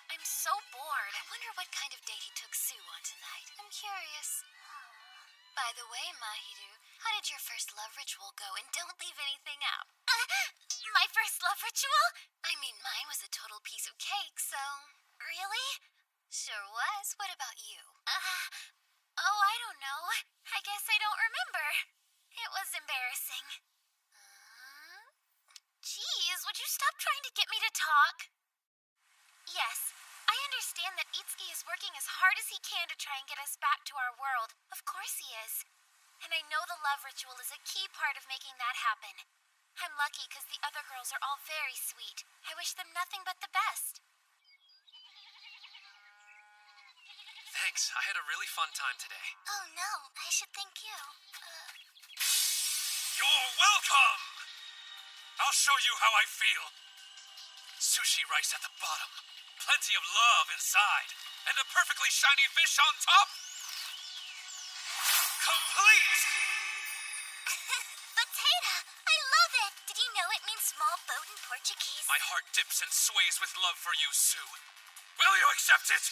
[SPEAKER 1] I'm so bored. I wonder what kind of date he took Sue on tonight. I'm curious. By the way, Mahiru, how did your first love ritual go? And don't leave anything out.
[SPEAKER 3] My first love ritual?
[SPEAKER 1] I mean, mine was a total piece of cake, so...
[SPEAKER 3] Really?
[SPEAKER 1] Sure was. What about you?
[SPEAKER 3] I don't know. I guess I don't remember. It was embarrassing. Geez, would you stop trying to get me to talk? Yes, I understand that Itsuki is working as hard as he can to try and get us back to our world. Of course he is. And I know the love ritual is a key part of making that happen. I'm lucky because the other girls are all very sweet. I wish them nothing but the best.
[SPEAKER 2] Thanks. I had a really fun time today.
[SPEAKER 3] Oh no, I should thank you.
[SPEAKER 4] You're welcome! I'll show you how I feel. Sushi rice at the bottom. Plenty of love inside.
[SPEAKER 2] and a perfectly shiny fish on top. Complete!
[SPEAKER 3] Potato! I love it! Did you know it means small boat in Portuguese?
[SPEAKER 2] My heart dips and sways with love for you, Sue. Will you accept it?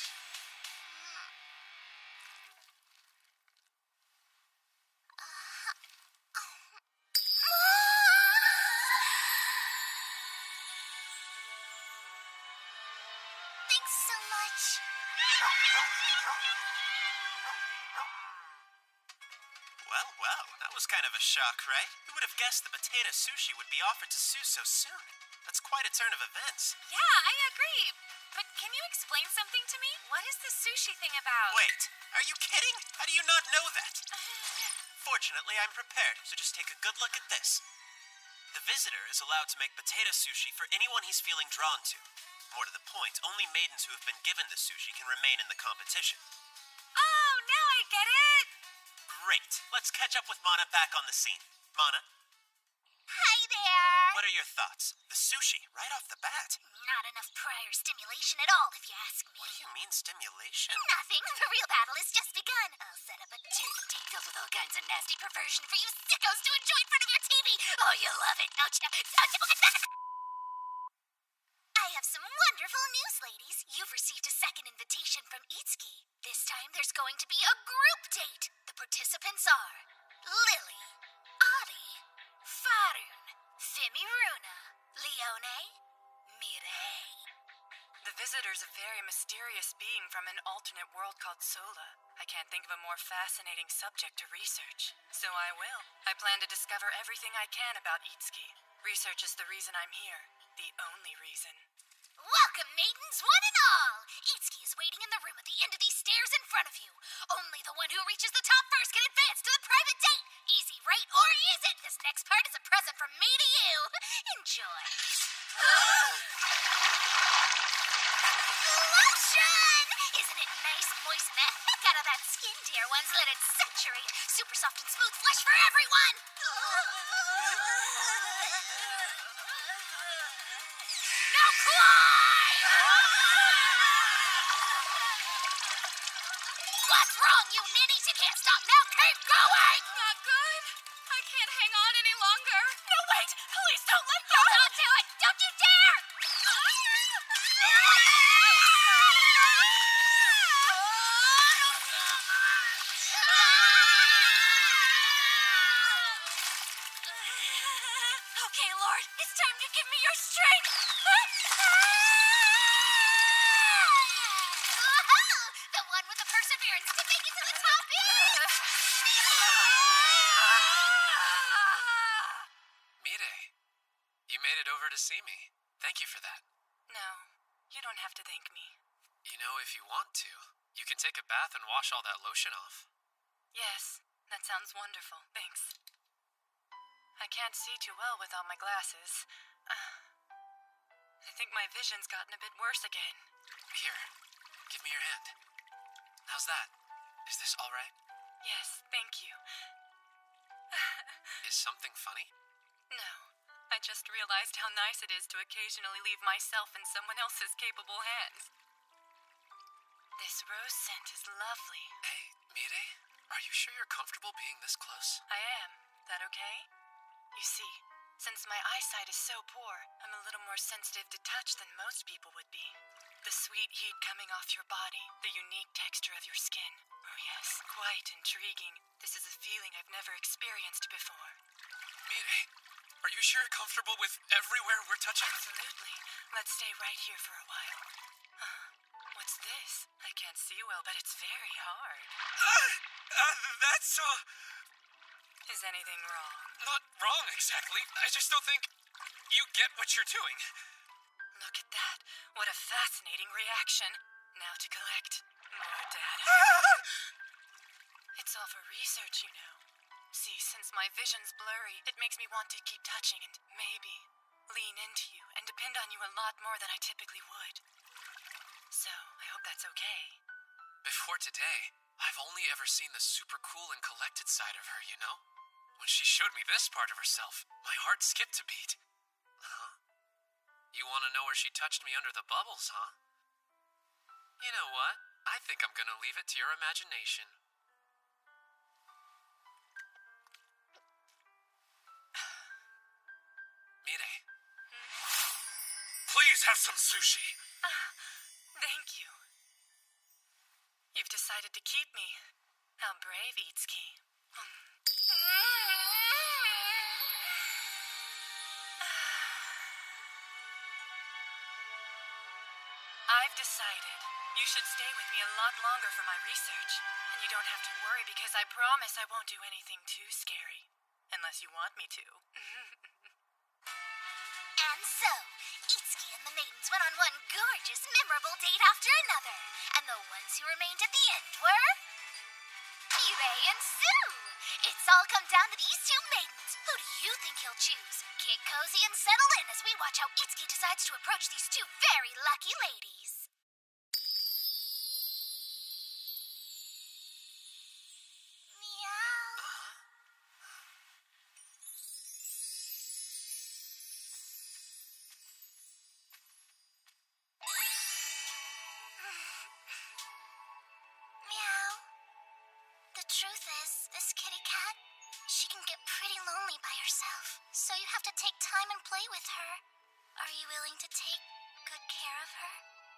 [SPEAKER 3] Thanks so much.
[SPEAKER 10] Well, that was kind of a shock, right? Who would have guessed the potato sushi would be offered to Sue so soon? That's quite a turn of events.
[SPEAKER 7] Yeah, I agree. But can you explain something to me? What is the sushi thing about?
[SPEAKER 10] Wait, are you kidding? How do you not know that? Fortunately, I'm prepared, so just take a good look at this. The visitor is allowed to make potato sushi for anyone he's feeling drawn to. More to the point, only maidens who have been given the sushi can remain in the competition.
[SPEAKER 7] Oh, now I get it!
[SPEAKER 10] Great. Let's catch up with Mana back on the scene. Mana,
[SPEAKER 3] Hi there!
[SPEAKER 10] what are your thoughts? The sushi, right off the bat.
[SPEAKER 3] Not enough prior stimulation at all, if you ask me.
[SPEAKER 10] What do you mean stimulation?
[SPEAKER 3] Nothing. The real battle has just begun. I'll set up a dirty date filled with all kinds of nasty perversion for you sickos to enjoy in front of your TV. Oh, you'll love it, don't you? I have some wonderful news, ladies. You've received a second invitation from Itsuki. This time there's going to be a group date. The participants are Lily, Adi, Farun, Fimiruna, Leone, Mireille.
[SPEAKER 6] The visitor's a very mysterious being from an alternate world called Sola. I can't think of a more fascinating subject to research. So I will. I plan to discover everything I can about Itsuki. Research is the reason I'm here. The only reason.
[SPEAKER 3] Welcome, maidens, one and all! Itsuki is waiting in the room at the end of these stairs in front of you. Only the one who reaches the top first can advance to the private date. Easy, right? Or is it? This next part is a present from me to you. Enjoy. Lotion! Isn't it nice? Moisten the heck out of that skin, dear ones. Let it saturate. Super soft and smooth flesh for everyone. Now climb! What's wrong, you ninnies? You can't stop now. Keep going!
[SPEAKER 7] Not good. I can't hang on any longer.
[SPEAKER 3] No, wait! Please don't let go! Don't do it! Don't you dare!
[SPEAKER 7] Okay, Lord, it's time to give me your strength.
[SPEAKER 3] The one with the perseverance to make it to the top is...
[SPEAKER 2] Mire, you made it over to see me. Thank you for that.
[SPEAKER 6] No, you don't have to thank me.
[SPEAKER 2] You know, if you want to, you can take a bath and wash all that lotion off.
[SPEAKER 6] Yes, that sounds wonderful. Thanks. I can't see too well without my glasses. I think my vision's gotten a bit worse again.
[SPEAKER 2] Here, give me your hand. How's that? Is this all right?
[SPEAKER 6] Yes, thank you.
[SPEAKER 2] Is something funny?
[SPEAKER 6] No, I just realized how nice it is to occasionally leave myself in someone else's capable hands. This rose scent is lovely.
[SPEAKER 2] Hey, Mire, are you sure you're comfortable being this close?
[SPEAKER 6] I am. That okay? You see, since my eyesight is so poor, I'm a little more sensitive to touch than most people would be. The sweet heat coming off your body, the unique texture of your skin. Oh yes, quite intriguing. This is a feeling I've never experienced before.
[SPEAKER 2] Mire, are you sure you're comfortable with everywhere we're touching?
[SPEAKER 6] Absolutely. Let's stay right here for a while. Huh? What's this? I can't see well, but it's very hard.
[SPEAKER 2] That's,
[SPEAKER 6] Is anything wrong?
[SPEAKER 2] not wrong exactly. I just don't think you get what you're doing.
[SPEAKER 6] Look at that. What a fascinating reaction. Now to collect more data. It's all for research, you know. See, since my vision's blurry, it makes me want to keep touching and maybe lean into you and depend on you a lot more than I typically would. So, I hope that's okay.
[SPEAKER 2] Before today, I've only ever seen the super cool and collected side of her, you know? When she showed me this part of herself, my heart skipped a beat. Huh? You want to know where she touched me under the bubbles, huh? You know what? I think I'm gonna leave it to your imagination. Mire. Please have some sushi.
[SPEAKER 8] Thank you. You've decided to keep me. How brave, Itsuki. I've decided you should stay with me a lot longer for my research. And you don't have to worry because I promise I won't do anything too scary. Unless you want me to.
[SPEAKER 3] And so, Itsuki and the maidens went on one gorgeous, memorable date after another. And the ones who remained at the end were... Mirai and Sue. It's all come down to these two maidens. Who do you think he'll choose? Get cozy and settle in as we watch how Itsuki decides to approach these two very lucky ladies. Meow. Meow. The truth is, this kitty cat, she can get pretty lonely by herself. So you have to take time and play with her. Are you willing to take good care of her?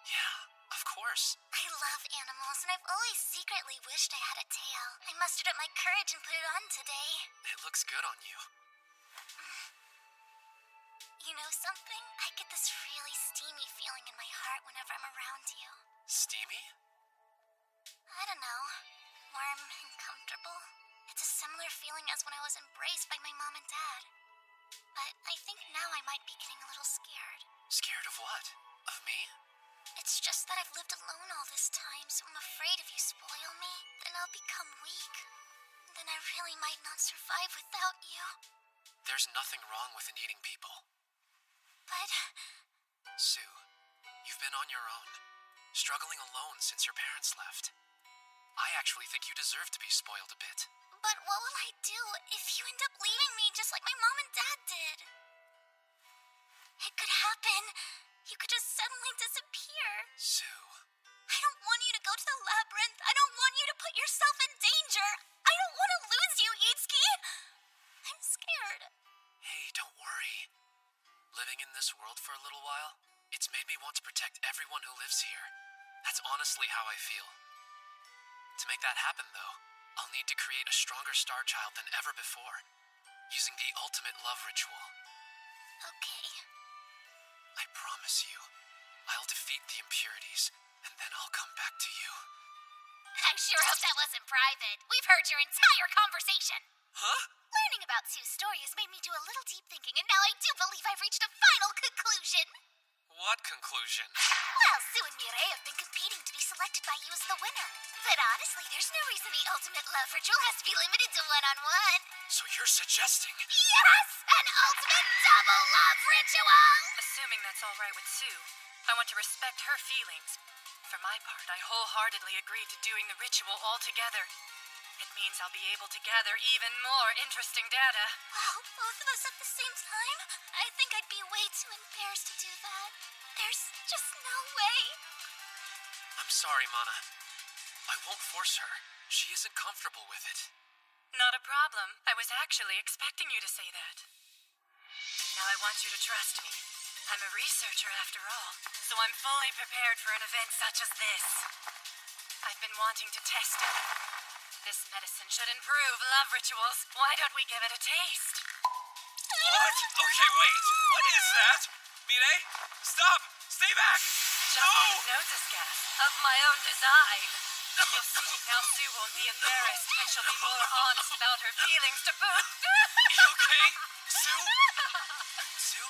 [SPEAKER 2] Yeah, of course.
[SPEAKER 3] I love animals, and I've always secretly wished I had a tail. I mustered up my courage and put it on today.
[SPEAKER 2] It looks good on you.
[SPEAKER 3] You know something? I get this really steamy feeling in my heart whenever I'm around you.
[SPEAKER 2] Steamy?
[SPEAKER 3] I don't know. Warm and comfortable. It's a similar feeling as when I was embraced by my mom and dad. But I think now I might be getting a little scared.
[SPEAKER 2] Scared of what? Of me?
[SPEAKER 3] It's just that I've lived alone all this time, so I'm afraid if you spoil me, then I'll become weak. Then I really might not survive without you.
[SPEAKER 2] There's nothing wrong with needing people.
[SPEAKER 3] But...
[SPEAKER 2] Sue, you've been on your own, struggling alone since your parents left. I actually think you deserve to be spoiled a bit.
[SPEAKER 3] But what will I do if you end up leaving me just like my mom and dad did? It could happen. You could just suddenly disappear.
[SPEAKER 2] Sue.
[SPEAKER 3] I don't want you to go to the labyrinth. I don't want you to put yourself in danger. I don't want to lose you, Itsuki. I'm scared.
[SPEAKER 2] Hey, don't worry. Living in this world for a little while, it's made me want to protect everyone who lives here. That's honestly how I feel. To make that happen, though, I'll need to create a stronger star child than ever before, using the ultimate love ritual.
[SPEAKER 3] Okay.
[SPEAKER 2] I promise you, I'll defeat the impurities, and then I'll come back to you.
[SPEAKER 3] I sure hope that wasn't private. We've heard your entire conversation.
[SPEAKER 2] Huh?
[SPEAKER 3] Learning about Sue's story has made me do a little deep thinking, and now I do believe I've reached a final conclusion.
[SPEAKER 2] What conclusion?
[SPEAKER 3] Well, Sue and Mirai have been competing to be selected by you as the winner. But honestly, there's no reason the ultimate love ritual has to be limited to one-on-one.
[SPEAKER 2] So you're suggesting...
[SPEAKER 3] Yes! An ultimate double love ritual!
[SPEAKER 8] Assuming that's all right with Sue, I want to respect her feelings. For my part, I wholeheartedly agree to doing the ritual all together. It means I'll be able to gather even more interesting data.
[SPEAKER 3] Wow, both of us at the same time? I think I'd be way too embarrassed to do that. There's just no way.
[SPEAKER 2] I'm sorry, Mana. I won't force her. She isn't comfortable with it.
[SPEAKER 8] Not a problem. I was actually expecting you to say that. Now I want you to trust me. I'm a researcher after all, so I'm fully prepared for an event such as this. I've been wanting to test it. This medicine should improve love rituals. Why don't we give it a taste?
[SPEAKER 2] What? Okay, wait. What is that? Mirai, stop! Stay back!
[SPEAKER 8] Just hypnosis gas of my own design. You'll see, now Sue won't be embarrassed, and she'll be more honest about her feelings to boot.
[SPEAKER 2] You okay? Sue? Sue?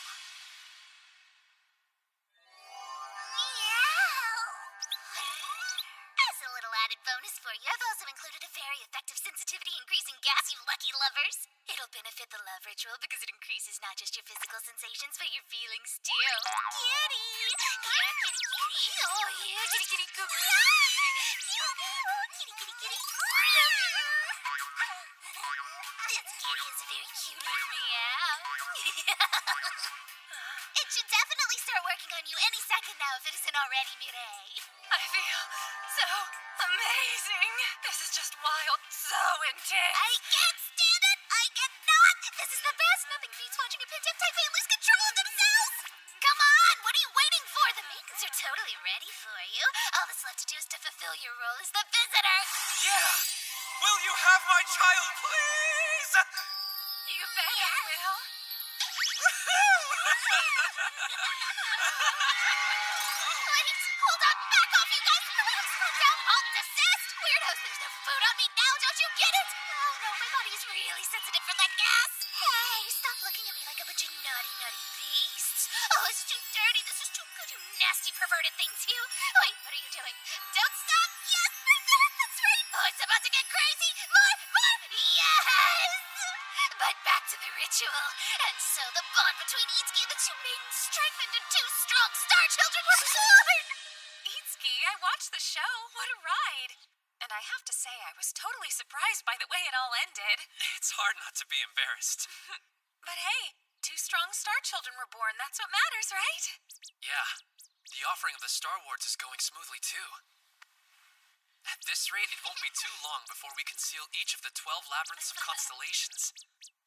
[SPEAKER 3] As a little added bonus for you, I've also included a very effective sensitivity-increasing gas, you lucky lovers. It'll benefit the love ritual because it increases not just your physical sensations, but your feelings too. Kitty! Yeah, kitty, kitty. Oh, yeah, kitty, kitty, come here, kitty. Oh, kitty, kitty, kitty. This kitty is a very cute little meow. It should definitely start working on you any second now if it isn't already, Mirai.
[SPEAKER 8] I feel so amazing. This is just wild, so intense.
[SPEAKER 3] I can't stand it! I cannot! This is the best! Nothing beats watching a Pentemtai lose control of themselves! Come on! What are you waiting for? The maidens are totally ready for you. All that's left to do is to fulfill your role as the visitor.
[SPEAKER 10] Yeah! Will you have my child, please?
[SPEAKER 8] You bet I will.
[SPEAKER 3] Wait, hold on, back off, you guys! Slow down, halt, desist! Weirdos, there's no food on me now, don't you get it? Oh no, my body's really sensitive for that gas. Hey, stop looking at me like a bunch of naughty, naughty beasts. Oh, it's too dirty, this is too good, you nasty, perverted things, you. Wait, what are you doing? Don't stop! Yes, that's right! Oh, it's about to get crazy! More! Yes! But back to the ritual. And so the bond between Itsuki and the two maidens strengthened and two strong star children were born!
[SPEAKER 8] Itsuki, I watched the show. What a ride. And I have to say, I was totally surprised by the way it all ended.
[SPEAKER 2] It's hard not to be embarrassed.
[SPEAKER 8] But hey, two strong star children were born. That's what matters, right?
[SPEAKER 2] Yeah, the offering of the Star Wards is going smoothly too. At this rate, it won't be too long before we can seal each of the 12 labyrinths of constellations.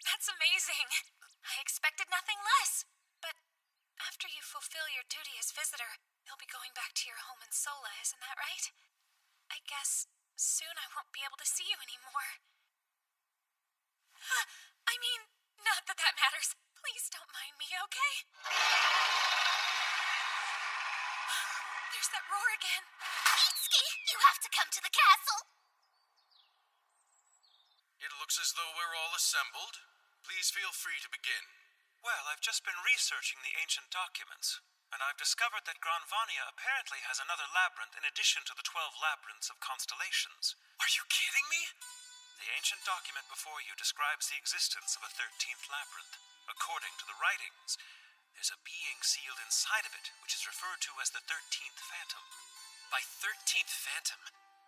[SPEAKER 8] That's amazing. I expected nothing less. But after you fulfill your duty as visitor, you'll be going back to your home in Sola, isn't that right? I guess soon I won't be able to see you anymore. I mean, not that that matters. Please don't mind me, okay? There's that roar again.
[SPEAKER 3] Itsuki, you have to come to the castle.
[SPEAKER 5] It looks as though we're all assembled. Please feel free to begin.
[SPEAKER 4] Well, I've just been researching the ancient documents, and I've discovered that Granvania apparently has another labyrinth in addition to the 12 labyrinths of constellations.
[SPEAKER 2] Are you kidding me?
[SPEAKER 4] The ancient document before you describes the existence of a 13th labyrinth. According to the writings, there's a being sealed inside of it, which is referred to as the 13th Phantom.
[SPEAKER 2] By 13th Phantom,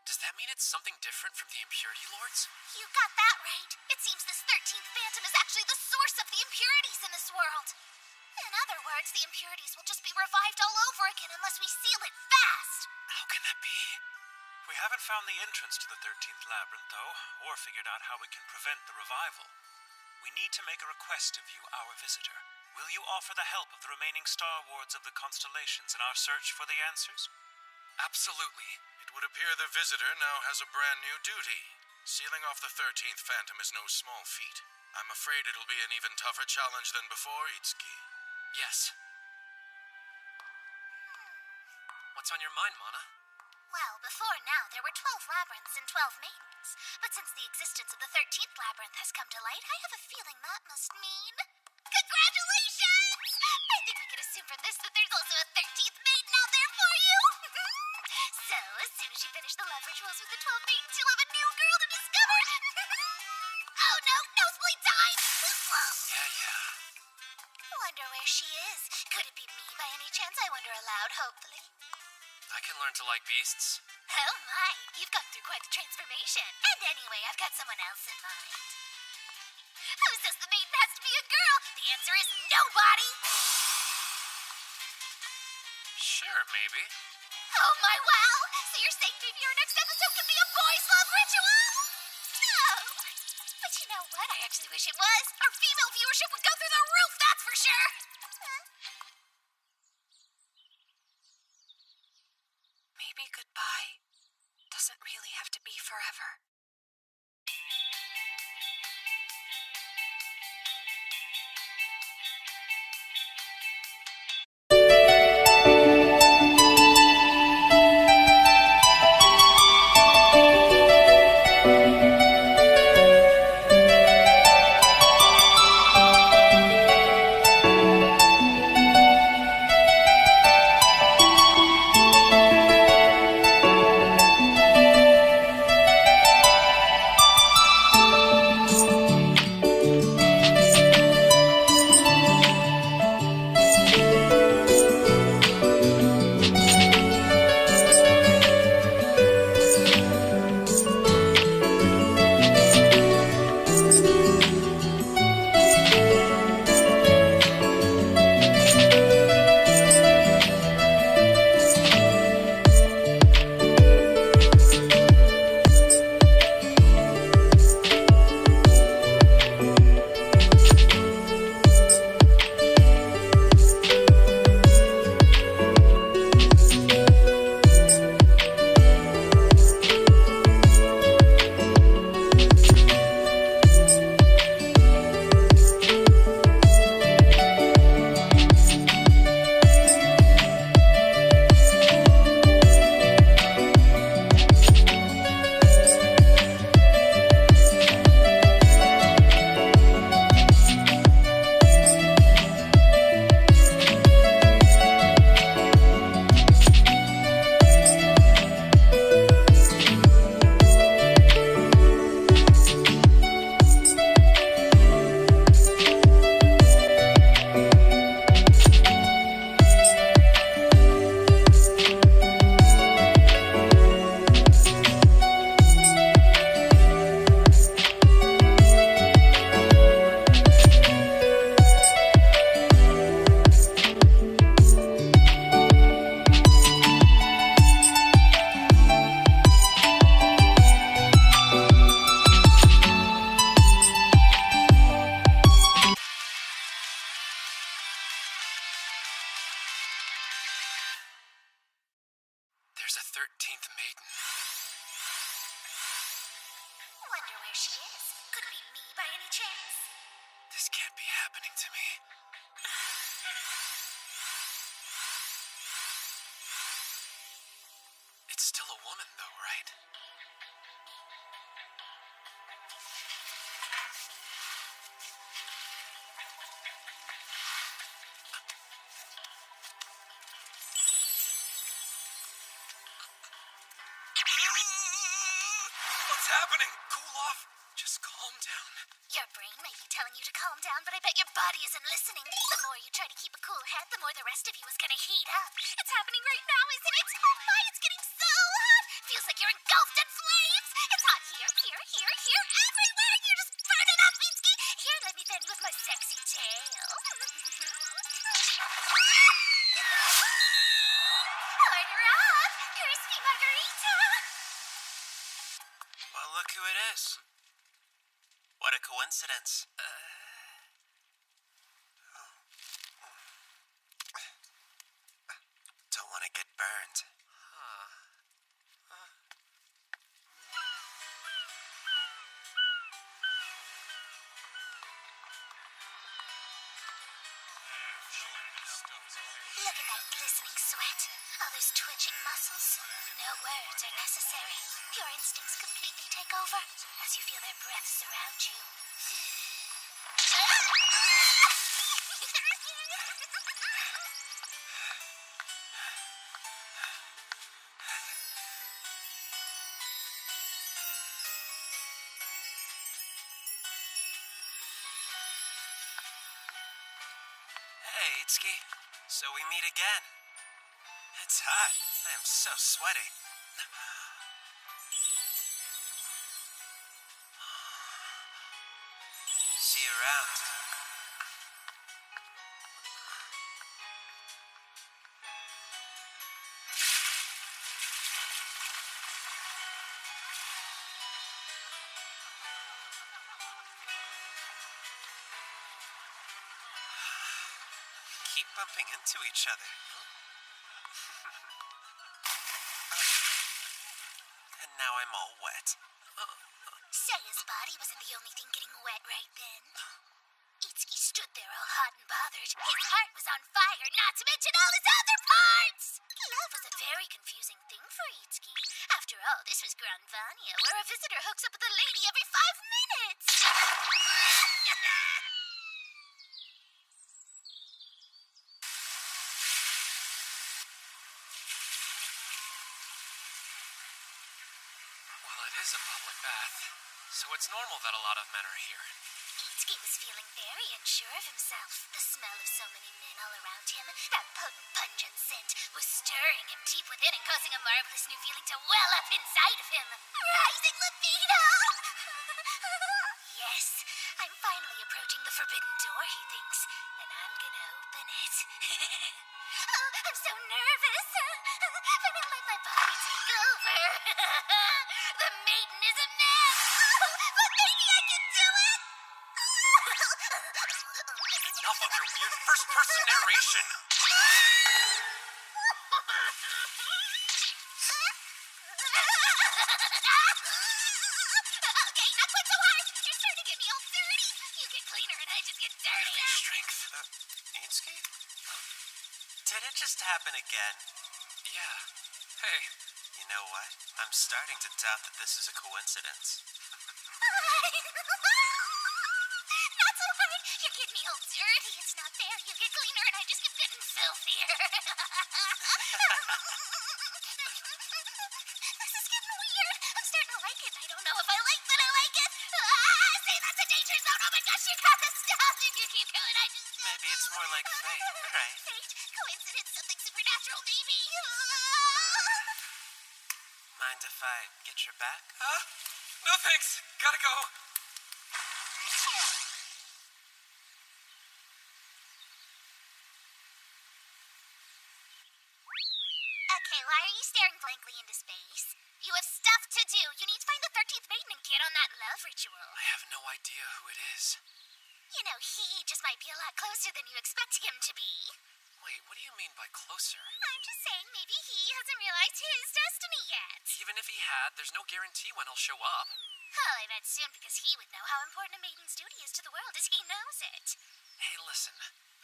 [SPEAKER 2] does that mean it's something different from the Impurity Lords?
[SPEAKER 3] You got that right. It seems this 13th Phantom is actually the source of the impurities in this world. In other words, the impurities will just be revived all over again unless we seal it fast.
[SPEAKER 2] How can that be?
[SPEAKER 4] We haven't found the entrance to the 13th labyrinth, though, or figured out how we can prevent the revival. We need to make a request of you, our visitor. Will you offer the help of the remaining Star Wards of the constellations in our search for the answers?
[SPEAKER 2] Absolutely.
[SPEAKER 5] It would appear the visitor now has a brand new duty. Sealing off the 13th Phantom is no small feat. I'm afraid it'll be an even tougher challenge than before, Itsuki.
[SPEAKER 2] Yes. What's on your mind, Mana?
[SPEAKER 3] Well, before now, there were 12 labyrinths and 12 maidens. But since the existence of the 13th labyrinth has come to light, I have a feeling that must mean... Congratulations! I think we can assume from this that there's also a 13th maiden out there for you! So, as soon as you finish the love rituals with the 12 maidens, you'll have a new girl to discover! Oh no, nosebleed time!
[SPEAKER 2] Yeah.
[SPEAKER 3] Wonder where she is. Could it be me by any chance? I wonder aloud, hopefully.
[SPEAKER 2] I can learn to like beasts.
[SPEAKER 3] Oh my, you've gone through quite the transformation. And anyway, I've got someone else in mind. Who says the maiden has to be a girl? The answer is nobody!
[SPEAKER 2] Sure, maybe.
[SPEAKER 3] Oh my wow! So you're saying maybe our next episode could be a boys' love ritual? No! But you know what? I actually wish it was. Our female viewership would go through the roof, that's for sure!
[SPEAKER 8] Maybe goodbye doesn't really have to be forever.
[SPEAKER 2] can't be happening to me. It's still a woman, though, right? What's happening? Cool off. Just calm down.
[SPEAKER 3] Your brain may be telling you to calm down, but I bet your body isn't listening. The more you try to keep a cool head, the more the rest of you is gonna heat up. It's happening right now, isn't it? Oh my, it's getting so hot! Feels like you're engulfed in flames! It's hot here, everywhere! You're just burning up, Mitsuki! Here, let me fan you with my sexy tail. Order up! Crispy margarita!
[SPEAKER 10] Well, look who it is. What a coincidence. Don't want to get burned.
[SPEAKER 3] Look at that glistening sweat. All those twitching muscles. No words are necessary. Your instincts completely take over as you feel their breath surround you.
[SPEAKER 10] Hey, Itsuki. So we meet again. It's hot. I am so sweaty. See you around. Keep bumping into each other. And now I'm all wet.
[SPEAKER 3] Saya's body wasn't the only thing getting wet right then. Itsuki stood there all hot and bothered. His heart was on fire, not to mention all his other parts! Love was a very confusing thing for Itsuki. After all, this was Grand Vania, where a visitor hooks up with a lady every 5 minutes!
[SPEAKER 2] Well, it is a public bath, so it's normal that a lot of men are here.
[SPEAKER 3] Itsuki was feeling very unsure of himself. The smell of so many men all around him, that potent, pungent scent, was stirring him deep within and causing a marvelous new feeling to well up inside of him. Rising libido! Yes, I'm finally approaching the forbidden door, he thinks, and I'm gonna open it. Oh, I'm so nervous. But I'll let my body take over. The maiden is a man. But maybe I can do it.
[SPEAKER 2] Enough of your weird first-person narration!
[SPEAKER 3] Okay, not quite so hard. You're trying to get me all dirty. You get cleaner and I just get dirtier.
[SPEAKER 2] Strength.
[SPEAKER 10] Itsuki? Did it just happen again?
[SPEAKER 2] Yeah. Hey.
[SPEAKER 10] You know what? I'm starting to doubt that this is a coincidence.
[SPEAKER 3] Not so hard. You're getting me all dirty. It's not fair. You get cleaner and I just keep getting filthier. This is getting weird. I'm starting to like it. I don't know if I like that I like it. See, that's a danger zone. Oh my gosh, you gotta stop. If you keep going, I just...
[SPEAKER 10] Maybe it's more like fate, right?
[SPEAKER 3] Fate? Coincidence? Something supernatural, maybe?
[SPEAKER 10] Mind if I get your back?
[SPEAKER 2] Huh? No thanks. Gotta go.
[SPEAKER 3] Okay, why are you staring blankly into space? You have stuff to do. You need to find the 13th maiden and get on that love ritual.
[SPEAKER 2] I have no idea who it is.
[SPEAKER 3] You know, he just might be a lot closer than you expect him to be.
[SPEAKER 2] Wait, what do you mean by closer?
[SPEAKER 3] I'm just saying maybe he hasn't realized his destiny yet.
[SPEAKER 2] Even if he had, there's no guarantee when he'll show up.
[SPEAKER 3] Oh, I bet soon because he would know how important a maiden's duty is to the world as he knows it.
[SPEAKER 2] Hey, listen.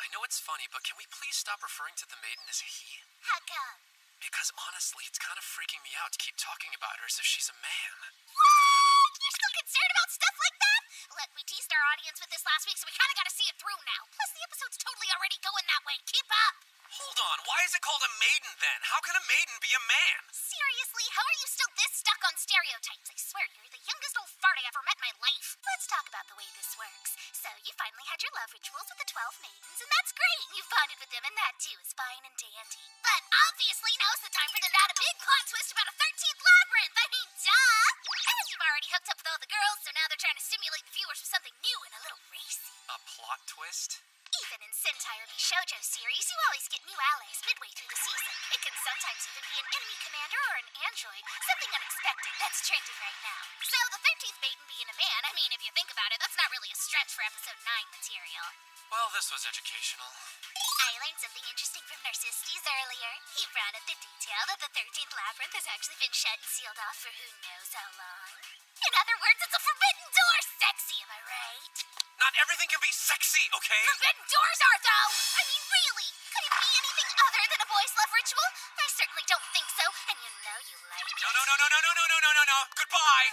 [SPEAKER 2] I know it's funny, but can we please stop referring to the maiden as he?
[SPEAKER 3] How come?
[SPEAKER 2] Because honestly, it's kind of freaking me out to keep talking about her as if she's a man.
[SPEAKER 3] What? You're still concerned about stuff like that? Look, we teased our audience with this last week, so we kind of got to see it through now. Plus, the episode's totally already going that way. Keep up!
[SPEAKER 2] Hold on, why is it called a maiden then? How can a maiden be a man?
[SPEAKER 3] Seriously, how are you still this stuck on stereotypes? I swear, you're the youngest old fart I ever met in my life. Let's talk about the way this works. So, you finally had your love rituals with the 12 maidens, and that's great. You've bonded with them, and that too is fine and dandy. But obviously, now's the time for them to add a big plot twist about a 13th labyrinth. I mean, duh! And you've already hooked up with all the girls, so now they're trying to stimulate the viewers with something new and a little racy.
[SPEAKER 2] A plot twist?
[SPEAKER 3] Even in Sentai or Shoujo series, you always get new allies midway through the season. It can sometimes even be an enemy commander or an android. Something unexpected that's trending right now. So, the 13th maiden being a man, I mean, if you think about it, that's not really a stretch for episode 9 material.
[SPEAKER 2] Well, this was educational.
[SPEAKER 3] I learned something interesting from Narcissus earlier. He brought up the detail that the 13th labyrinth has actually been shut and sealed off for who knows how long. In other words, it's a forbidden door! Sexy, am I right?
[SPEAKER 2] Not everything can be sexy, okay?
[SPEAKER 3] Forbidden doors are, though! I mean, really? Could it be anything other than a boys' love ritual? I certainly don't think so, and you know you like it.
[SPEAKER 2] No. Goodbye!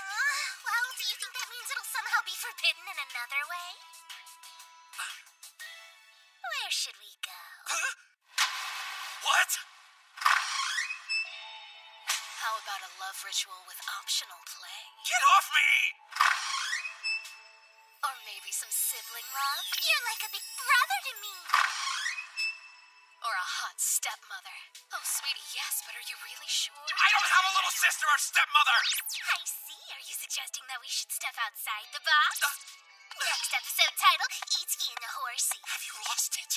[SPEAKER 3] Well, do you think that means it'll somehow be forbidden in another way? Where should we go?
[SPEAKER 2] What?
[SPEAKER 9] How about a love ritual with optional play?
[SPEAKER 2] Get off me!
[SPEAKER 9] Or maybe some sibling love?
[SPEAKER 3] You're like a big brother to me.
[SPEAKER 9] Or a hot stepmother? Oh, sweetie, yes, but are you really sure?
[SPEAKER 2] I don't have a little sister or stepmother!
[SPEAKER 3] I see. Are you suggesting that we should step outside the box? Next episode title, Itsuki and the Horsey.
[SPEAKER 2] Have you lost it?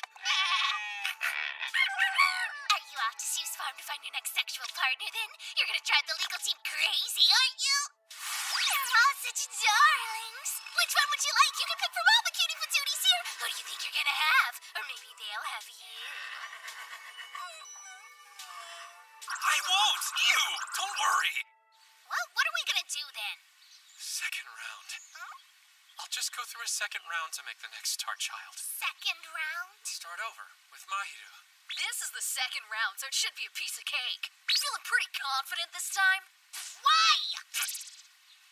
[SPEAKER 3] Are you off to Seuss Farm to find your next sexual partner then? You're gonna drive the legal team crazy, aren't you? They're all such darlings. Which one would you like? You can pick from all the cutie patooties here. Who do you think you're gonna have? Or maybe they'll have you.
[SPEAKER 2] I won't! Ew! Don't worry!
[SPEAKER 3] Well, what are we gonna do then?
[SPEAKER 2] Second round.
[SPEAKER 3] Huh?
[SPEAKER 2] I'll just go through a second round to make the next star child.
[SPEAKER 3] Second round?
[SPEAKER 2] Start over with Mahiru.
[SPEAKER 8] This is the second round, so it should be a piece of cake. You feeling pretty confident this time?
[SPEAKER 3] Why?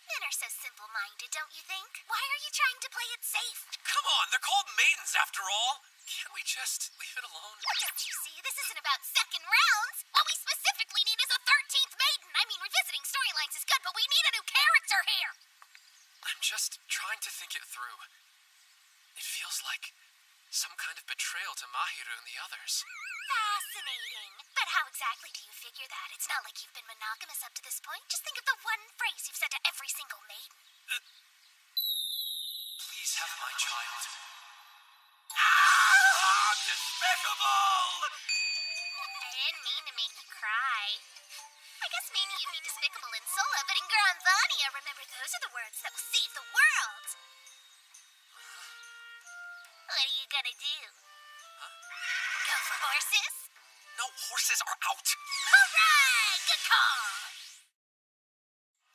[SPEAKER 3] Men are so simple-minded, don't you think? Why are you trying to play it safe?
[SPEAKER 2] Come on, they're called maidens after all. Can't we just leave it alone?
[SPEAKER 3] Don't you see? This isn't about second rounds. What we specifically need is a 13th maiden. I mean, revisiting storylines is good, but we need a new character here.
[SPEAKER 2] I'm just trying to think it through. It feels like some kind of betrayal to Mahiru and the others.
[SPEAKER 3] Fascinating. But how exactly do you figure that? It's not like you've been monogamous up to this point. Just think of the one phrase you've said to every single maiden.
[SPEAKER 2] Please have my child. Ah! Despicable!
[SPEAKER 3] I didn't mean to make you cry. I guess maybe you'd be despicable in Solo, but in Gran Vania, remember, those are the words that will save the world. What are you gonna do?
[SPEAKER 2] Huh?
[SPEAKER 3] Go for horses?
[SPEAKER 2] No, horses are out.
[SPEAKER 3] Hooray! Good call!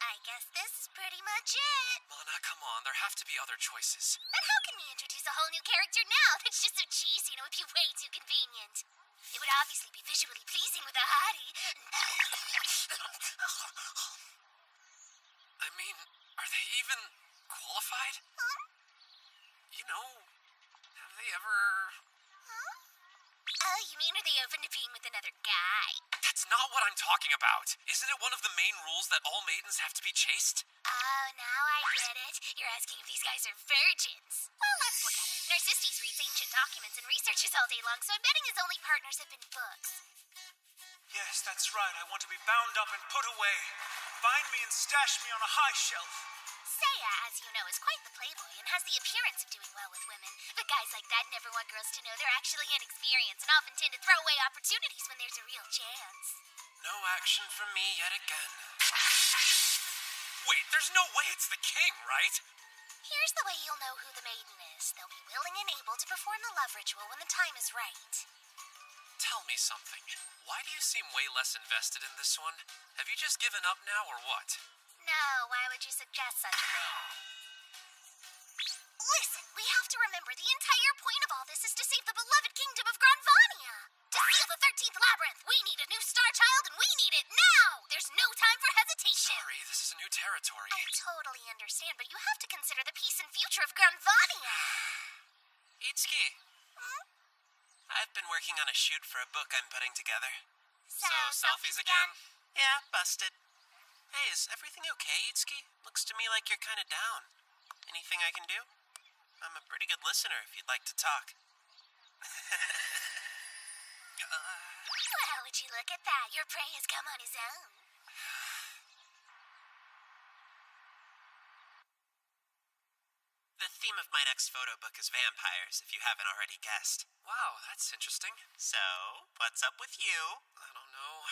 [SPEAKER 3] I guess this is pretty much it.
[SPEAKER 2] Mana, come on. There have to be other choices.
[SPEAKER 3] Then how can we introduce a whole new character now? That's just so cheesy and it would be way too convenient. It would obviously be visually pleasing with a hottie.
[SPEAKER 2] I mean, are they even qualified?
[SPEAKER 3] Huh?
[SPEAKER 2] You know, have they ever...
[SPEAKER 3] Huh? Oh, you mean are they open to being with another guy?
[SPEAKER 2] That's not what I'm talking about. Isn't it one of the main rules that all maidens have to be chaste?
[SPEAKER 3] Oh, now I get it. You're asking if these guys are virgins. Well, let's look at it. Narcissus reads ancient documents and researches all day long, so I'm betting his only partners have been books.
[SPEAKER 4] Yes, that's right. I want to be bound up and put away. Bind me and stash me on a high shelf.
[SPEAKER 3] Seiya, as you know, is quite the playboy and has the appearance of doing well with women. But guys like that never want girls to know they're actually inexperienced and often tend to throw away opportunities when there's a real chance.
[SPEAKER 10] No action from me yet again.
[SPEAKER 2] Wait, there's no way it's the king, right?
[SPEAKER 3] Here's the way you'll know who the maiden is. They'll be willing and able to perform the love ritual when the time is right.
[SPEAKER 2] Tell me something. Why do you seem way less invested in this one? Have you just given up now or what?
[SPEAKER 3] No, why would you suggest such a thing? Listen, we have to remember the entire point of all this is to save the beloved kingdom of Granvania. To seal the 13th labyrinth, we need a new star child, and we need it now! There's no time for hesitation.
[SPEAKER 2] Sorry, this is a new territory.
[SPEAKER 3] I totally understand, but you have to consider the peace and future of Granvania.
[SPEAKER 10] Itsuki. I've been working on a shoot for a book I'm putting together.
[SPEAKER 2] So, selfies again?
[SPEAKER 10] Yeah, busted. Hey, is everything okay, Itsuki? Looks to me like you're kind of down. Anything I can do? I'm a pretty good listener if you'd like to talk.
[SPEAKER 3] Well, would you look at that? Your prey has come on his own.
[SPEAKER 10] The theme of my next photo book is vampires, if you haven't already guessed.
[SPEAKER 2] Wow, that's interesting.
[SPEAKER 10] So, what's up with you?
[SPEAKER 2] I don't know.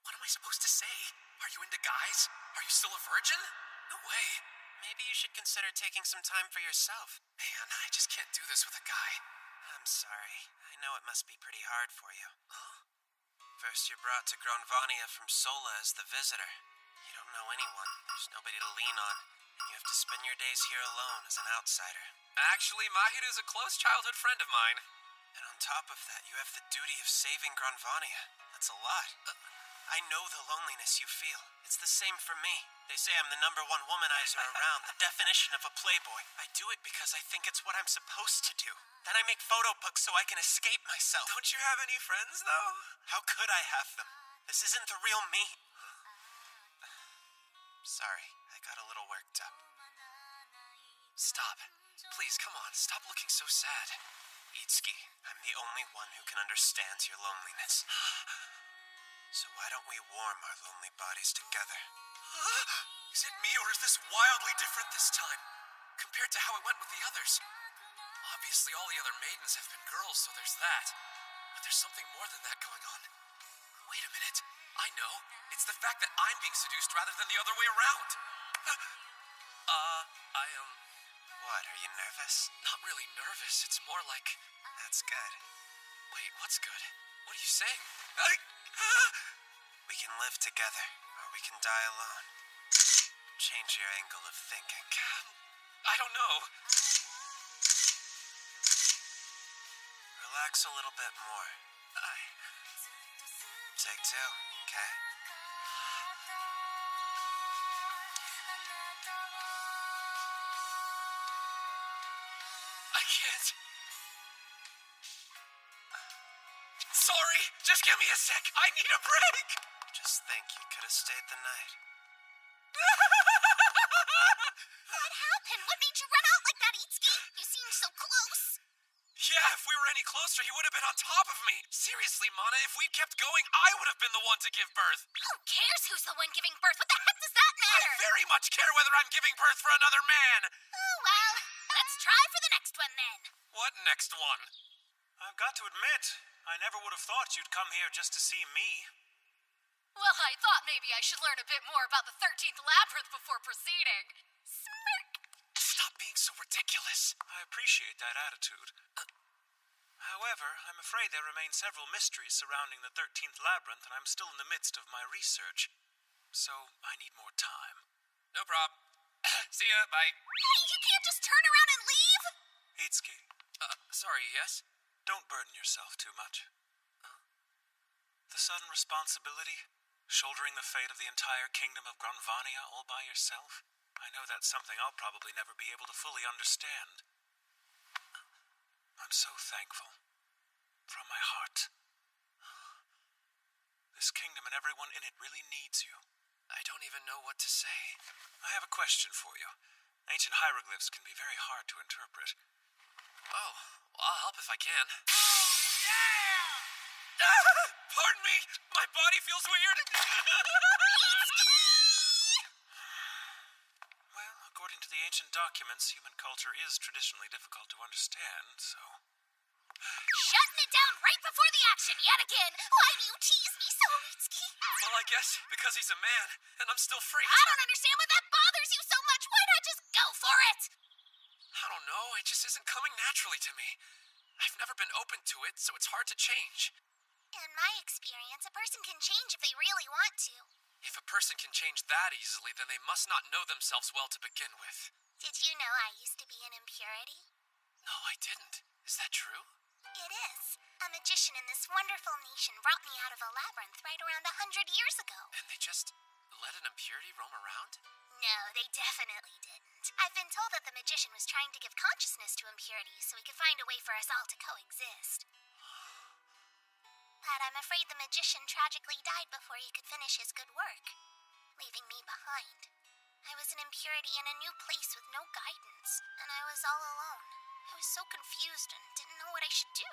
[SPEAKER 2] What am I supposed to say? Are you into guys? Are you still a virgin? No way.
[SPEAKER 10] Maybe you should consider taking some time for yourself.
[SPEAKER 2] Man, I just can't do this with a guy.
[SPEAKER 10] I'm sorry. I know it must be pretty hard for you.
[SPEAKER 2] Huh?
[SPEAKER 10] First, you're brought to Granvania from Sola as the visitor. You don't know anyone. There's nobody to lean on. And you have to spend your days here alone as an outsider.
[SPEAKER 2] Actually, Mahiru's a close childhood friend of mine.
[SPEAKER 10] And on top of that, you have the duty of saving Granvania. That's a lot. I know the loneliness you feel. It's the same for me. They say I'm the #1 womanizer around, the definition of a playboy. I do it because I think it's what I'm supposed to do. Then I make photo books so I can escape myself.
[SPEAKER 2] Don't you have any friends, though?
[SPEAKER 10] How could I have them? This isn't the real me. Sorry, I got a little worked up.
[SPEAKER 2] Stop. Please, come on. Stop looking so sad.
[SPEAKER 10] Itsuki, I'm the only one who can understand your loneliness. So why don't we warm our lonely bodies together?
[SPEAKER 2] Is it me, or is this wildly different this time, compared to how it went with the others? Obviously, all the other maidens have been girls, so there's that. But there's something more than that going on. Wait a minute. I know. It's the fact that I'm being seduced rather than the other way around.
[SPEAKER 10] What, are you nervous?
[SPEAKER 2] Not really nervous. It's more like...
[SPEAKER 10] That's good.
[SPEAKER 2] Wait, what's good? What are you saying?
[SPEAKER 10] We can live together, or we can die alone. Change your angle of thinking.
[SPEAKER 2] I don't know.
[SPEAKER 10] Relax a little bit more. Take 2, okay?
[SPEAKER 2] I can't. Sorry, just give me a sec. I need a break.
[SPEAKER 10] Just think you could have stayed the night.
[SPEAKER 3] What happened? What made you run out like that, Itsuki? You seemed so close.
[SPEAKER 2] Yeah, if we were any closer, he would have been on top of me. Seriously, Mana, if we'd kept going, I would have been the one to give birth.
[SPEAKER 3] Who cares who's the one giving birth? What the heck does that matter?
[SPEAKER 2] I very much care whether I'm giving birth for another man.
[SPEAKER 3] Oh, well, let's try for the next one then.
[SPEAKER 2] What next one?
[SPEAKER 4] I've got to admit, I never would have thought you'd come here just to see me.
[SPEAKER 8] Well, I thought maybe I should learn a bit more about the 13th labyrinth before proceeding.
[SPEAKER 3] Smirk.
[SPEAKER 2] Stop being so ridiculous.
[SPEAKER 4] I appreciate that attitude. However, I'm afraid there remain several mysteries surrounding the 13th labyrinth, and I'm still in the midst of my research. So, I need more time.
[SPEAKER 2] No prob. See ya, bye.
[SPEAKER 3] Hey, you can't just turn around and leave.
[SPEAKER 4] Itsuki,
[SPEAKER 2] Sorry, yes?
[SPEAKER 4] don't burden yourself too much. The sudden responsibility, shouldering the fate of the entire kingdom of Granvania all by yourself, I know that's something I'll probably never be able to fully understand. I'm so thankful. From my heart. This kingdom and everyone in it really needs you.
[SPEAKER 2] I don't even know what to say.
[SPEAKER 4] I have a question for you. Ancient hieroglyphs can be very hard to interpret.
[SPEAKER 2] Oh, well, I'll help if I can. Pardon me! My body feels weird!
[SPEAKER 4] Well, according to the ancient documents, human culture is traditionally difficult to understand, so...
[SPEAKER 3] Shutting it down right before the action yet again. Why do you tease me so, Itsuki?
[SPEAKER 2] Well, I guess because he's a man, and I'm still free.
[SPEAKER 3] I don't understand why that bothers you so much. Why not just go for it?
[SPEAKER 2] I don't know, it just isn't coming naturally to me. I've never been open to it, so it's hard to change.
[SPEAKER 3] In my experience, a person can change if they really want to.
[SPEAKER 2] If a person can change that easily, then they must not know themselves well to begin with.
[SPEAKER 3] Did you know I used to be an impurity?
[SPEAKER 2] No, I didn't. Is that true?
[SPEAKER 3] It is. A magician in this wonderful nation brought me out of a labyrinth right around 100 years ago.
[SPEAKER 2] And they just let an impurity roam around?
[SPEAKER 3] No, they definitely didn't. I've been told that the magician was trying to give consciousness to impurity so he could find a way for us all to coexist. But I'm afraid the magician tragically died before he could finish his good work, leaving me behind. I was an impurity in a new place with no guidance, and I was all alone. I was so confused and didn't know what I should do.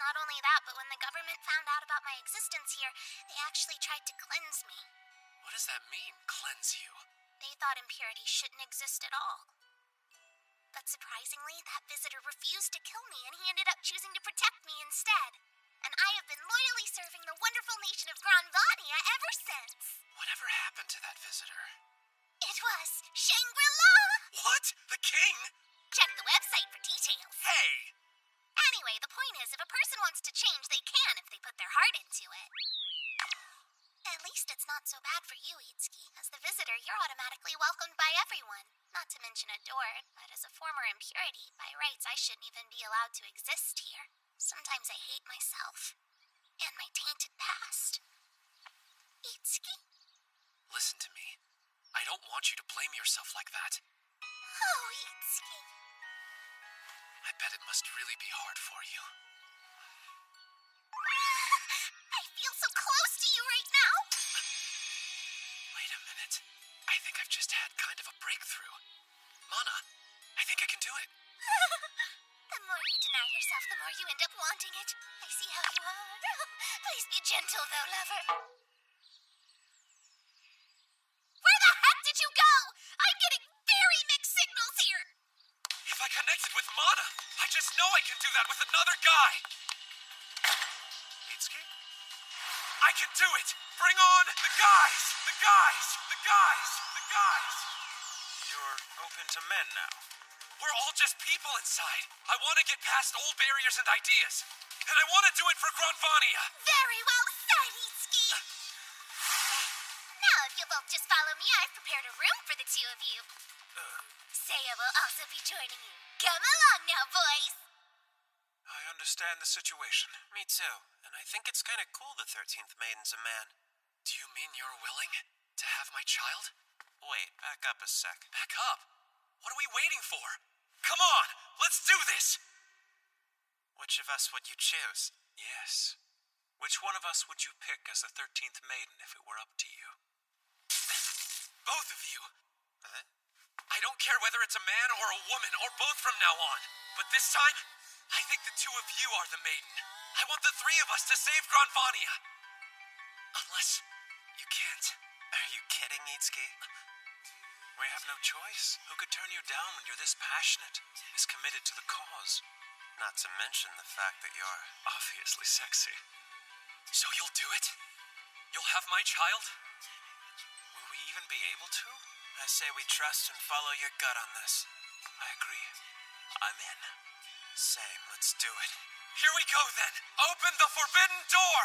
[SPEAKER 3] Not only that, but when the government found out about my existence here, they actually tried to cleanse me.
[SPEAKER 2] What does that mean, cleanse you?
[SPEAKER 3] They thought impurity shouldn't exist at all. But surprisingly, that visitor refused to kill me, and he ended up choosing to protect me instead. And I have been loyally serving the wonderful nation of Granvania ever since.
[SPEAKER 2] Whatever happened to that visitor?
[SPEAKER 3] It was Shangri-La!
[SPEAKER 2] What? The king?
[SPEAKER 3] Check the website for details.
[SPEAKER 2] Hey!
[SPEAKER 3] Anyway, the point is, if a person wants to change, they can if they put their heart into it. At least it's not so bad for you, Itsuki. As the visitor, you're automatically welcomed by everyone. Not to mention adored, but as a former impurity, by rights I shouldn't even be allowed to exist here. Sometimes I hate myself. And my tainted past. Itsuki?
[SPEAKER 2] Listen to me. I don't want you to blame yourself like that.
[SPEAKER 3] Oh, Itsuki.
[SPEAKER 2] I bet it must really be hard for you.
[SPEAKER 3] I feel so close to you right now.
[SPEAKER 2] Wait a minute. I think I've just had kind of a breakthrough. Mana, I think I can do it.
[SPEAKER 3] The more you deny yourself, the more you end up wanting it. I see how you are. Please be gentle, though, lover. Where the heck did you go? I'm getting very mixed signals here.
[SPEAKER 2] If I connected with Mana, I just know I can do that with another guy.
[SPEAKER 4] Itsuki?
[SPEAKER 2] I can do it! Bring on the guys! The guys! The guys! The guys!
[SPEAKER 4] You're open to men now.
[SPEAKER 2] We're all just people inside. I want to get past old barriers and ideas. And I want to do it for Granvania.
[SPEAKER 3] Very well said, Itsuki. Now, if you'll both just follow me, I've prepared a room for the two of you. Seiya will also be joining you. Come along now, boys.
[SPEAKER 4] I understand the situation.
[SPEAKER 10] Me too. And I think it's kind of cool the 13th Maiden's a man.
[SPEAKER 2] Do you mean you're willing to have my child?
[SPEAKER 10] Wait, back up a sec.
[SPEAKER 2] Back up? What are we waiting for? Come on, let's do this!
[SPEAKER 10] Which of us would you choose?
[SPEAKER 4] Yes. Which one of us would you pick as the 13th Maiden if it were up to you?
[SPEAKER 2] Both of you.
[SPEAKER 10] Huh?
[SPEAKER 2] I don't care whether it's a man or a woman or both from now on. But this time, I think the two of you are the maiden. I want the three of us to save Granvania. Unless you can't.
[SPEAKER 10] Are you kidding, Itsuki?
[SPEAKER 4] We have no choice. Who could turn you down when you're this passionate, this committed to the cause?
[SPEAKER 10] Not to mention the fact that you're
[SPEAKER 4] Obviously sexy.
[SPEAKER 2] So you'll do it? You'll have my child?
[SPEAKER 4] Will we even be able to?
[SPEAKER 10] I say we trust and follow your gut on this.
[SPEAKER 4] I agree. I'm in.
[SPEAKER 10] Same, let's do it.
[SPEAKER 2] Here we go then! Open the forbidden door!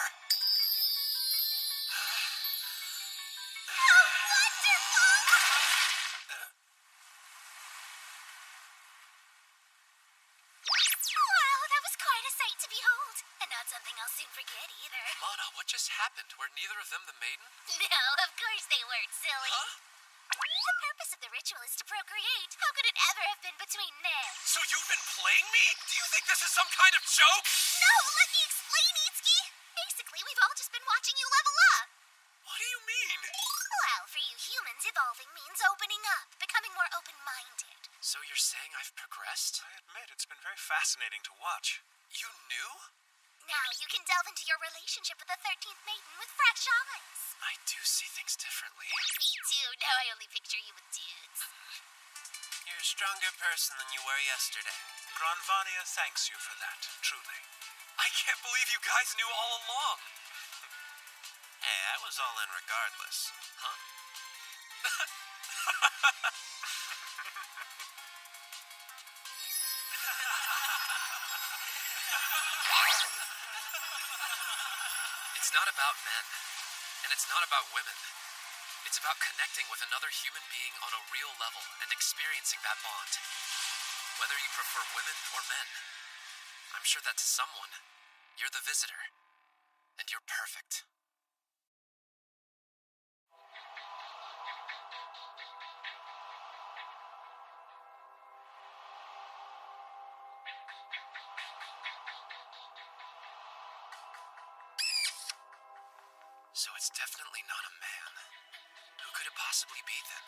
[SPEAKER 3] Wow, that was quite a sight to behold. And not something I'll soon forget either.
[SPEAKER 2] Mana, what just happened? Were neither of them the maiden?
[SPEAKER 3] No, of course they weren't, silly.
[SPEAKER 2] Huh?
[SPEAKER 3] The purpose of the ritual is to procreate. How could it ever have been between them?
[SPEAKER 2] So you've been playing me? Do you think this is some kind of joke?
[SPEAKER 3] No, let me explain, Itsuki. Basically, we've all just been watching you level up.
[SPEAKER 2] What do you mean?
[SPEAKER 3] Well, for you humans, evolving means opening up, becoming more open-minded.
[SPEAKER 2] So you're saying I've progressed?
[SPEAKER 4] I admit it's been very fascinating to watch.
[SPEAKER 2] You knew?
[SPEAKER 3] Now you can delve into your relationship with the 13th Maiden with fresh eyes.
[SPEAKER 2] I do see things differently.
[SPEAKER 3] Me too. Now I only picture you with dudes.
[SPEAKER 10] You're a stronger person than you were yesterday.
[SPEAKER 4] Granvania thanks you for that, truly.
[SPEAKER 2] I can't believe you guys knew all along.
[SPEAKER 10] Hey, I was all in regardless.
[SPEAKER 2] Huh? It's not about men. And it's not about women. It's about connecting with another human being on a real level and experiencing that bond. Whether you prefer women or men, I'm sure that to someone, you're the visitor. And you're perfect. So it's definitely not a man. Who could it possibly be then?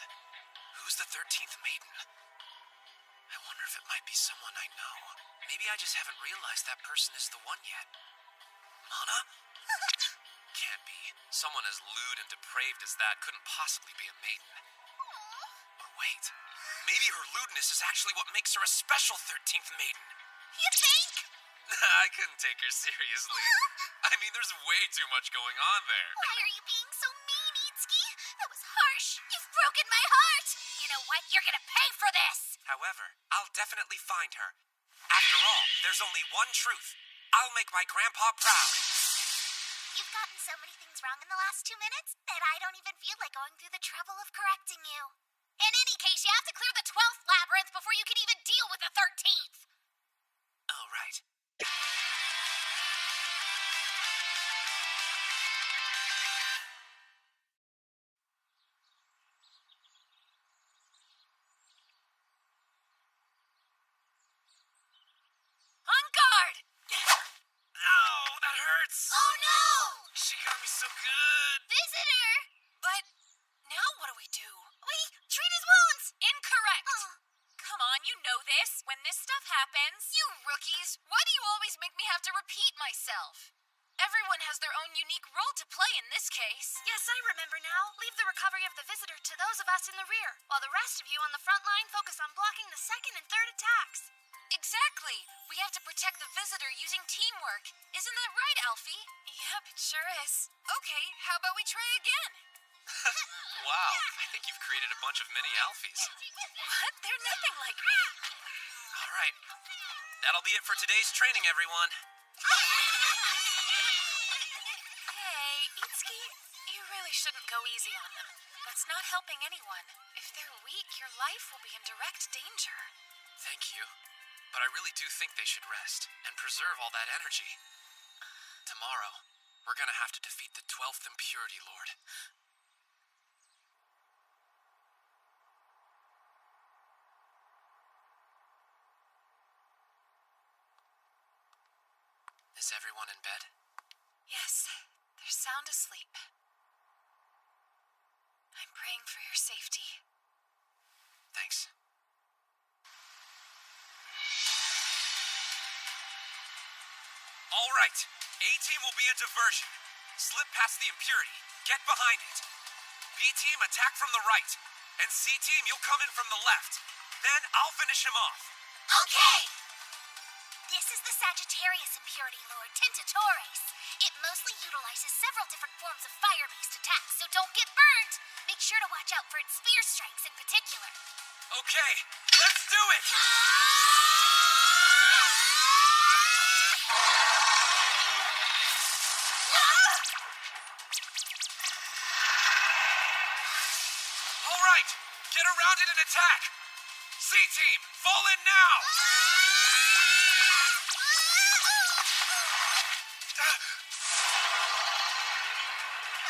[SPEAKER 2] Who's the 13th maiden? I wonder if it might be someone I know. Maybe I just haven't realized that person is the one yet. Mana? Can't be. Someone as lewd and depraved as that couldn't possibly be a maiden. Or wait, maybe her lewdness is actually what makes her a special 13th maiden.
[SPEAKER 3] You think?
[SPEAKER 2] I couldn't take her seriously. I mean, there's way too much going on there.
[SPEAKER 3] Why are you being so mean, Itsuki? That was harsh. You've broken my heart. You know what? You're gonna pay for this.
[SPEAKER 10] However, I'll definitely find her. After all, there's only one truth. I'll make my grandpa proud.
[SPEAKER 3] You've gotten so many things wrong in the last 2 minutes that I don't even feel like going through the trouble of correcting you. In any case, you have to clear the 12th labyrinth before you can even deal with the 13th.
[SPEAKER 10] Oh, right.
[SPEAKER 7] On guard!
[SPEAKER 10] Ow, that hurts.
[SPEAKER 3] Oh no!
[SPEAKER 10] She got me so good.
[SPEAKER 3] Visitor!
[SPEAKER 7] But now what do we do?
[SPEAKER 3] We treat his wounds!
[SPEAKER 7] Incorrect!
[SPEAKER 3] Oh.
[SPEAKER 7] Come on, you know this. When this stuff happens... You rookies, why do you always make me have to repeat myself? Everyone has their own unique role to play in this case.
[SPEAKER 8] Yes, I remember now. Leave the recovery of the visitor to those of us in the rear, while the rest of you on the front line focus on blocking the second and third attacks.
[SPEAKER 7] Exactly. We have to protect the visitor using teamwork. Isn't that right, Alfie? Yep, it sure is. Okay, how about we try again?
[SPEAKER 2] Wow, I think you've created a bunch of mini Alfies.
[SPEAKER 7] What? They're nothing like me.
[SPEAKER 2] All right. That'll be it for today's training, everyone.
[SPEAKER 7] Hey, Itsuki, you really shouldn't go easy on them. That's not helping anyone. If they're weak, your life will be in direct danger.
[SPEAKER 2] Thank you. But I really do think they should rest and preserve all that energy. Tomorrow, we're gonna have to defeat the 12th Impurity Lord. Is everyone in bed?
[SPEAKER 7] Yes, they're sound asleep. I'm praying for your safety.
[SPEAKER 2] Thanks. All right. A-Team will be a diversion. Slip past the Impurity. Get behind it. B-Team, attack from the right. And C-Team, you'll come in from the left. Then I'll finish him off.
[SPEAKER 3] Okay! This is the Sagittarius Impurity Lord, Tentatoris. It mostly utilizes several different forms of fire-based attacks, so don't get burned. Make sure to watch out for its spear strikes in particular.
[SPEAKER 2] Okay, let's do it! All right, get around it and attack! C-Team, fall in now!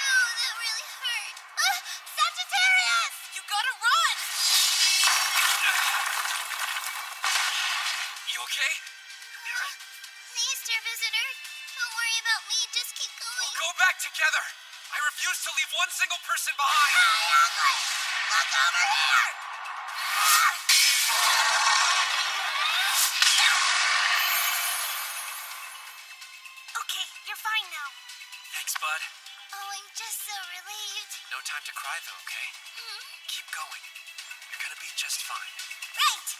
[SPEAKER 3] Oh, that really hurt. Sagittarius!
[SPEAKER 7] You gotta run!
[SPEAKER 2] You okay?
[SPEAKER 3] Please, dear visitor. Don't worry about me. Just keep going.
[SPEAKER 2] We'll go back together! I refuse to leave one single person behind!
[SPEAKER 3] Look over here!
[SPEAKER 8] Okay, you're fine now.
[SPEAKER 2] Thanks, bud.
[SPEAKER 3] Oh, I'm just so relieved.
[SPEAKER 2] No time to cry, though, okay? Keep going. You're gonna be just fine.
[SPEAKER 3] Right!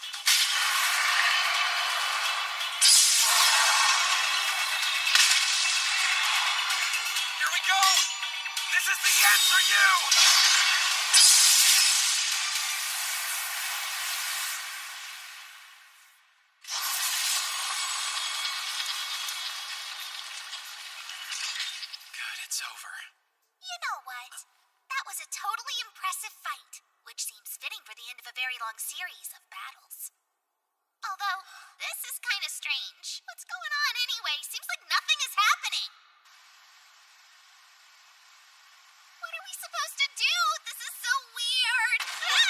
[SPEAKER 2] Here we go! This is the end for you! Good, it's over.
[SPEAKER 3] You know what? That was a totally impressive fight, which seems fitting for the end of a very long series of battles. Although, this is kind of strange. What's going on anyway? Seems like nothing is happening. What are we supposed to do? This is so weird. Whoa!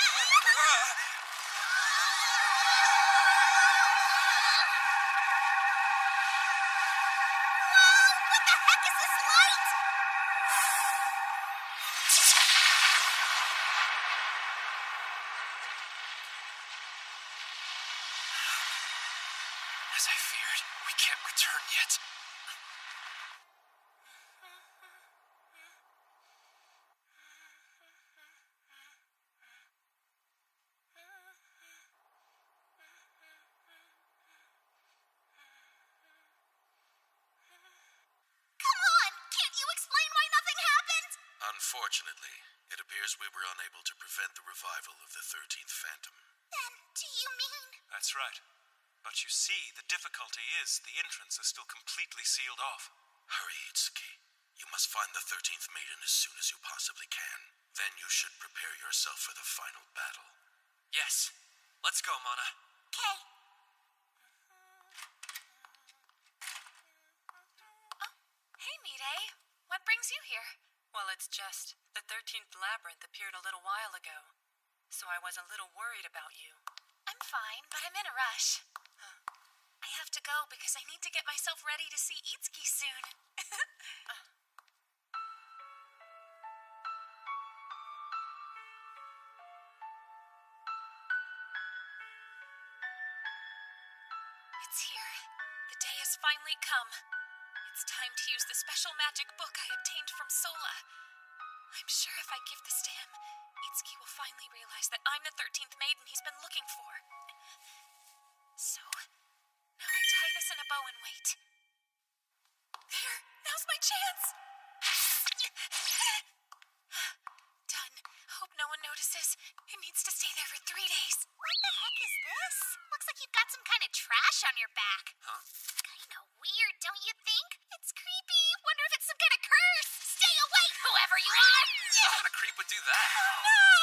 [SPEAKER 3] What the heck is this light?
[SPEAKER 2] As I feared, we can't return yet.
[SPEAKER 3] Come on! Can't you explain why nothing happened?
[SPEAKER 5] Unfortunately, it appears we were unable to prevent the revival of the 13th Phantom.
[SPEAKER 3] Then, do you mean...
[SPEAKER 4] That's right. But you see, the difficulty is the entrance is still completely sealed off.
[SPEAKER 5] Hurry, Itsuki. You must find the 13th Maiden as soon as you possibly can. Then you should prepare yourself for the final battle.
[SPEAKER 2] Yes. Let's go, Mana.
[SPEAKER 3] Okay.
[SPEAKER 8] Hey, Mide. What brings you here? Well, it's just the 13th labyrinth appeared a little while ago, so I was a little worried about you.
[SPEAKER 7] I'm fine, but I'm in a rush. I have to go because I need to get myself ready to see Itsuki soon. It's here. The day has finally come. It's time to use the special magic book I obtained from Sola. I'm sure if I give this to him, Itsuki will finally realize that I'm the 13th maiden he's been looking for. So, now I tie this in a bow and wait. There! Now's my chance! Done. Hope no one notices. It needs to stay there for 3 days.
[SPEAKER 3] What the heck is this? Looks like you've got some kind of trash on your back.
[SPEAKER 2] Huh?
[SPEAKER 3] Kinda weird, don't you think? It's creepy. Wonder if it's some kind of curse. Stay away, whoever you are!
[SPEAKER 2] What kind of creep would do that?
[SPEAKER 3] No!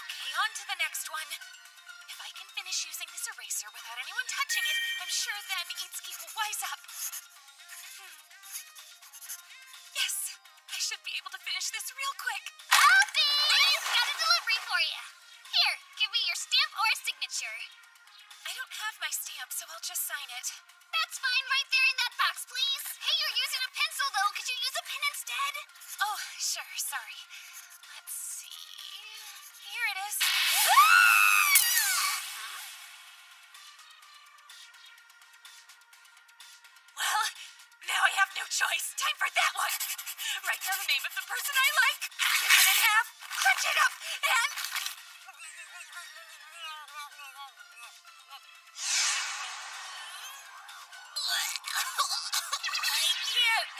[SPEAKER 7] Okay, on to the next one. If I can finish using this eraser without anyone touching it, I'm sure then Itsuki will wise up. Yes, I should be able to finish this real quick.
[SPEAKER 3] Alfie! Got a delivery for you. Here, give me your stamp or signature.
[SPEAKER 7] I don't have my stamp, so I'll just sign it.
[SPEAKER 3] That's fine, right there in that box, please. Hey, you're using a pencil, though. Could you use a pen instead?
[SPEAKER 7] Oh, sure, sorry. Let's see. Here it is. Well, now I have no choice. Time for that one. Write down the name of the person I like. Rip it in half. Crunch it up. And... I can't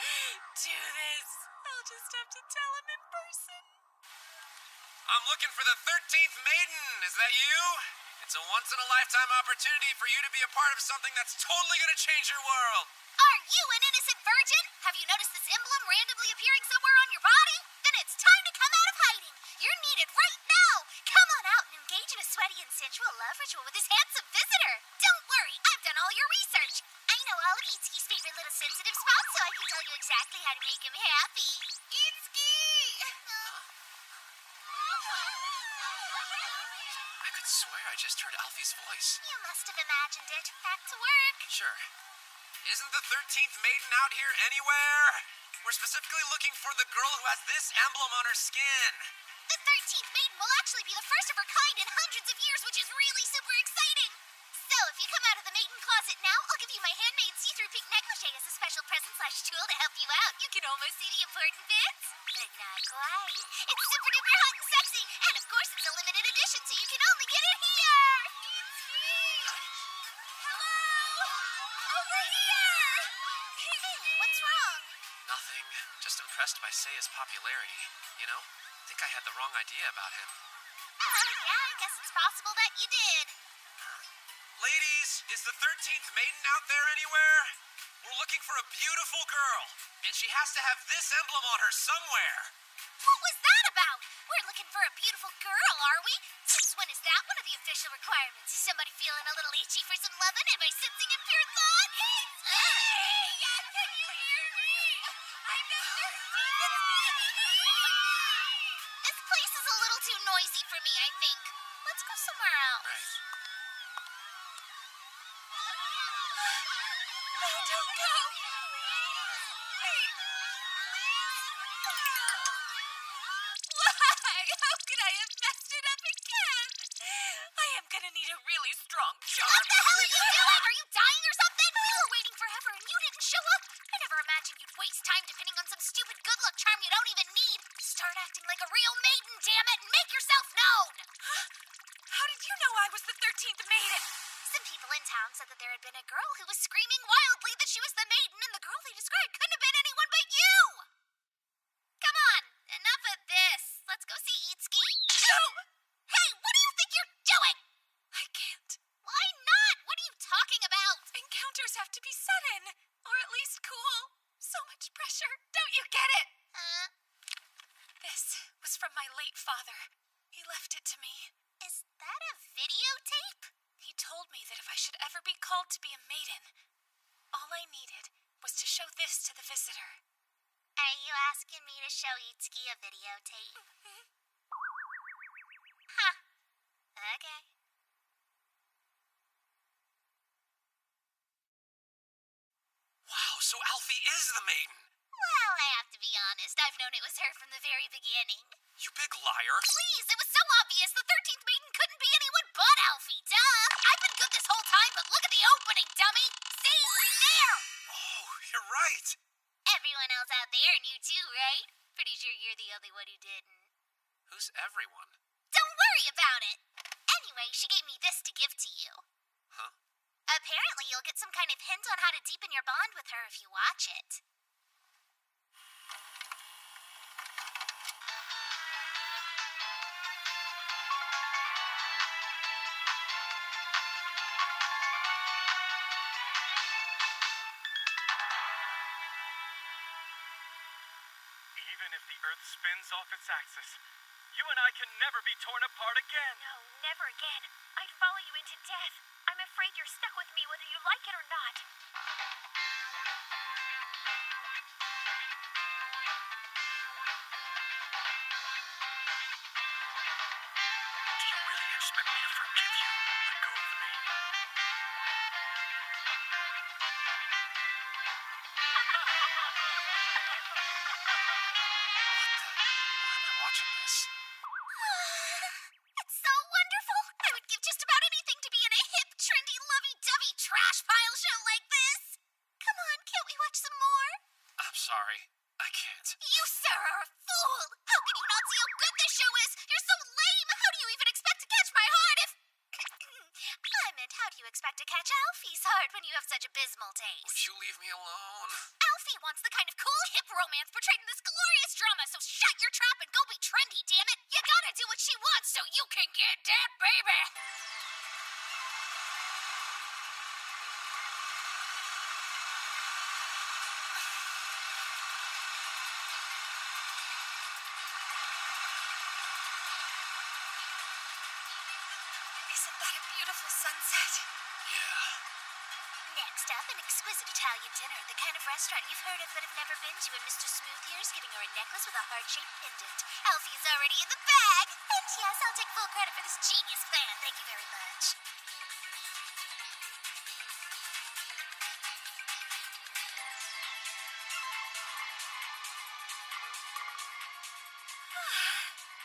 [SPEAKER 7] do this. I'll just have to tell him in person.
[SPEAKER 2] I'm looking for the 13th Maiden. Is that you? It's a once-in-a-lifetime opportunity for you to be a part of something that's totally gonna change your world.
[SPEAKER 3] Are you an innocent virgin? Have you noticed this emblem randomly appearing somewhere on your body? Then it's time to come out of hiding. You're needed right now. Come on out and engage in a sweaty and sensual love ritual with this handsome visitor. Don't worry, I've done all your research. I know all of Itsuki's favorite little sensitive spots, so I can tell you exactly how to make him happy. Itsuki!
[SPEAKER 2] I could swear I just heard Alfie's voice.
[SPEAKER 3] You must have imagined it. Back to work.
[SPEAKER 2] Sure. Isn't the 13th Maiden out here anywhere? We're specifically looking for the girl who has this emblem on her skin.
[SPEAKER 3] The 13th maiden will actually be the first of her kind in hundreds of years, which is really super exciting. So, if you come out of the maiden closet now, I'll give you my handmade see-through pink negligee as a special present/tool to help you out. You can almost see the important bits, but not quite. It's super duper hot and sexy, and of course it's a limited edition, so you can only get it here. Hello? Over here! Hey, what's wrong?
[SPEAKER 2] Nothing. Just impressed by Seiya's popularity. You know? I think I had the wrong idea about him.
[SPEAKER 3] Oh, yeah, I guess it's possible that you did.
[SPEAKER 2] Ladies, is the 13th Maiden out there anywhere? We're looking for a beautiful girl, and she has to have this emblem on her somewhere.
[SPEAKER 3] What was that about? We're looking for a beautiful girl, are we? Since when is that one of the official requirements? Is somebody feeling a little itchy for some lovin'? Am I sensing impure thought? Can you hear me? I'm the 13th. This place is a little too noisy for me, I think. Let's go somewhere else.
[SPEAKER 2] Right.
[SPEAKER 3] No, don't go. Wait. Why? How could I have messed it up again? I am gonna need a really strong charm. What the hell are you doing? Are you dying or something? We were waiting forever and you didn't show up. I never imagined you'd waste time depending on some stupid good luck charm you don't even need. Start acting like a real maiden, damn it, and make yourself known. How did you know I was the 13th maiden? Some people in town said that there had been a girl who was screaming wildly that she was the maiden, and the girl they described couldn't have been anyone but you! Come on, enough of this. Let's go see Itsuki. No! Hey, what do you think you're doing? I can't. Why not? What are you talking about? Encounters have to be sudden, or at least cool. So much pressure. Don't you get it? This was from my late father. He left it to me. Is that a videotape? He told me that if I should ever be called to be a maiden, all I needed was to show this to the visitor. Are you asking me to show Itsuki a videotape? Huh. Okay.
[SPEAKER 2] Wow, so Alfie is the maiden.
[SPEAKER 3] Well, I have to be honest. I've known it was her from the very beginning.
[SPEAKER 2] You big liar.
[SPEAKER 3] Please, it was so obvious. The 13th maiden couldn't be anyone but Alfie. Duh. I've been good this whole time, but look at the opening, dummy. See? There.
[SPEAKER 2] Oh, you're right.
[SPEAKER 3] Everyone else out there knew too, right? Pretty sure you're the only one who didn't.
[SPEAKER 2] Who's everyone?
[SPEAKER 3] Don't worry about it. Anyway, she gave me this to give to you.
[SPEAKER 2] Huh?
[SPEAKER 3] Apparently, you'll get some kind of hint on how to deepen your bond with her if you watch it.
[SPEAKER 4] Even if the Earth spins off its axis, you and I can never be torn apart again.
[SPEAKER 1] No, never again. I'd follow you into death. I'm afraid you're stuck with me whether you like it or not.
[SPEAKER 5] Do you really expect me to forgive you? Let go of me.
[SPEAKER 2] Why am I watching this?
[SPEAKER 3] It's so wonderful. I would give just about anything to be in a hip, trendy, lovey-dovey trash pile show like this. Come on, can't we watch some more?
[SPEAKER 2] I'm sorry. I can't.
[SPEAKER 3] You, sir, are a fool. How can you not see how good this show is? You're so lame. How do you even expect to catch my heart if... I meant, how do you expect to catch Alfie's heart when you have such abysmal taste?
[SPEAKER 2] Would you leave me alone?
[SPEAKER 3] Alfie wants the kind of cool, hip romance portrayed in this glorious drama, so shut your trap and go be trendy, damn it! You gotta do what she wants so you can get that baby! Isn't that a beautiful sunset?
[SPEAKER 2] Yeah.
[SPEAKER 3] Next up, an exquisite Italian dinner, the kind of restaurant you've heard of but have never been to, and Mr. Smoothiear's giving her a necklace with a heart-shaped pendant. Alfie's already in the bag! And yes, I'll take full credit for this genius plan. Thank you very much.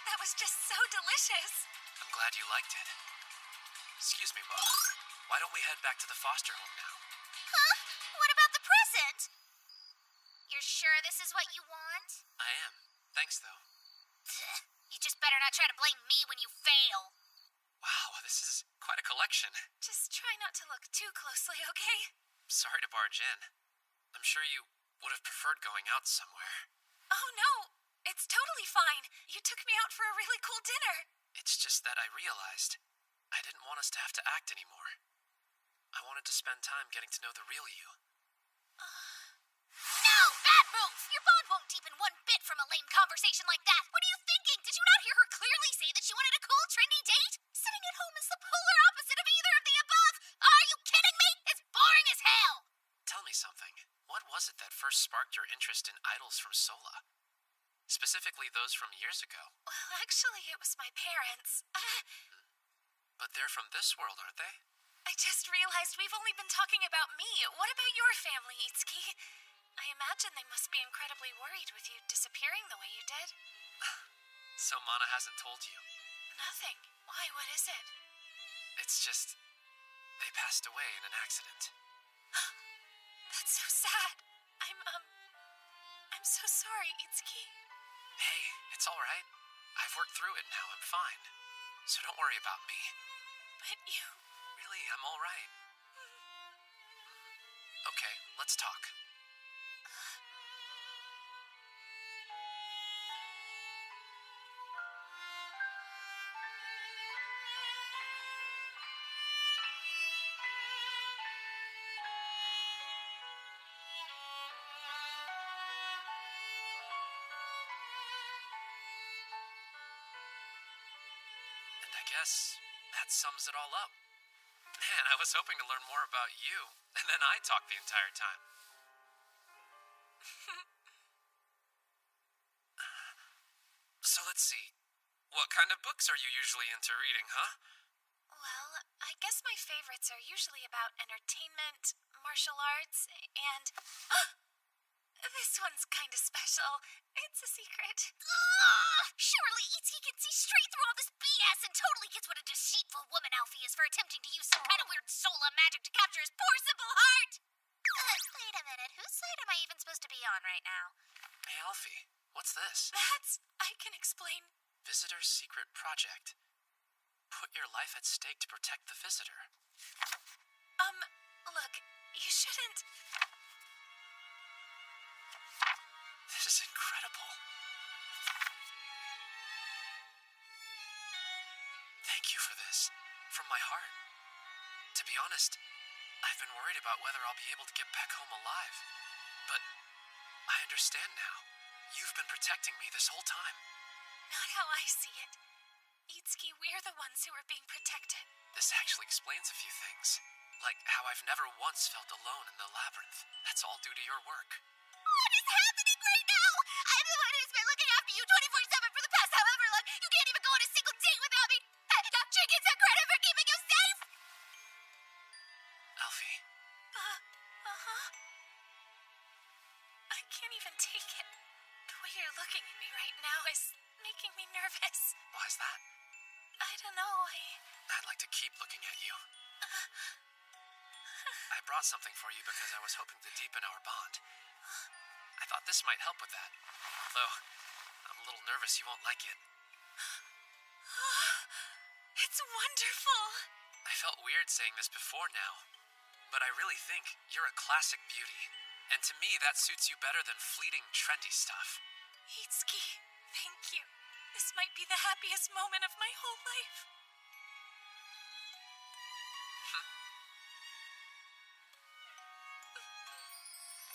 [SPEAKER 3] That was just so delicious.
[SPEAKER 2] I'm glad you liked it. Excuse me, Mother. Why don't we head back to the foster home now?
[SPEAKER 3] Huh? What about the present? You're sure this is what you want?
[SPEAKER 2] I am. Thanks, though.
[SPEAKER 3] You just better not try to blame me when you fail.
[SPEAKER 2] Wow, this is quite a collection.
[SPEAKER 3] Just try not to look too closely, okay?
[SPEAKER 2] Sorry to barge in. I'm sure you would have preferred going out somewhere.
[SPEAKER 3] Oh, no. It's totally fine. You took me out for a really cool dinner.
[SPEAKER 2] It's just that I realized I didn't want us to have to act anymore. I wanted to spend time getting to know the real you.
[SPEAKER 3] No! Bad move! Your bond won't deepen one bit from a lame conversation like that. What are you thinking? Did you not hear her clearly say that she wanted a cool, trendy date? Sitting at home is the polar opposite of either of the above. Are you kidding me? It's boring as hell!
[SPEAKER 2] Tell me something. What was it that first sparked your interest in idols from Sola? Specifically those from years ago.
[SPEAKER 1] Well, actually, it was my parents.
[SPEAKER 2] But they're from this world, aren't they?
[SPEAKER 1] I just realized we've only been talking about me. What about your family, Itsuki? I imagine they must be incredibly worried with you disappearing the way you did.
[SPEAKER 2] So Mana hasn't told you?
[SPEAKER 1] Nothing. Why? What is it?
[SPEAKER 2] It's just... they passed away in an accident.
[SPEAKER 1] That's so sad. I'm so sorry, Itsuki.
[SPEAKER 2] Hey, it's alright. I've worked through it now. I'm fine. So don't worry about me.
[SPEAKER 1] But you...
[SPEAKER 2] Really, I'm alright. Okay, let's talk. And I guess that sums it all up. Man, I was hoping to learn more about you, and then I talked the entire time. So let's see. What kind of books are you usually into reading, huh?
[SPEAKER 1] Well, I guess my favorites are usually about entertainment, martial arts, and... this one's kind of special. It's a secret.
[SPEAKER 3] Surely Itsuki can see straight through all this BS and totally gets what a deceitful woman Alfie is for attempting to use some kind of weird Sola magic to capture his poor simple heart. Wait a minute. Whose side am I even supposed to be on right now?
[SPEAKER 2] Hey, Alfie, what's this?
[SPEAKER 1] That's... I can explain.
[SPEAKER 2] Visitor's Secret Project. Put your life at stake to protect the visitor.
[SPEAKER 1] Look, you shouldn't...
[SPEAKER 2] This is incredible. Thank you for this. From my heart. To be honest, I've been worried about whether I'll be able to get back home alive. But I understand now. You've been protecting me this whole time.
[SPEAKER 1] Not how I see it. Itsuki, we're the ones who are being protected.
[SPEAKER 2] This actually explains a few things. Like how I've never once felt alone in the labyrinth. That's all due to your work.
[SPEAKER 3] What is happening right now? I'm the one who's been looking after you 24/7 for the past however long. You can't even go on a single date without me. Now chicken some credit for keeping you safe.
[SPEAKER 2] Alfie.
[SPEAKER 1] I can't even take it. The way you're looking at me right now is making me nervous.
[SPEAKER 2] Why's that?
[SPEAKER 1] I don't know,
[SPEAKER 2] I'd like to keep looking at you. I brought something for you because I was hoping to deepen our bond. I thought this might help with that. Though, I'm a little nervous you won't like it.
[SPEAKER 1] It's wonderful.
[SPEAKER 2] I felt weird saying this before now, but I really think you're a classic beauty. And to me, that suits you better than fleeting, trendy stuff.
[SPEAKER 1] Itsuki, thank you. This might be the happiest moment of my whole life.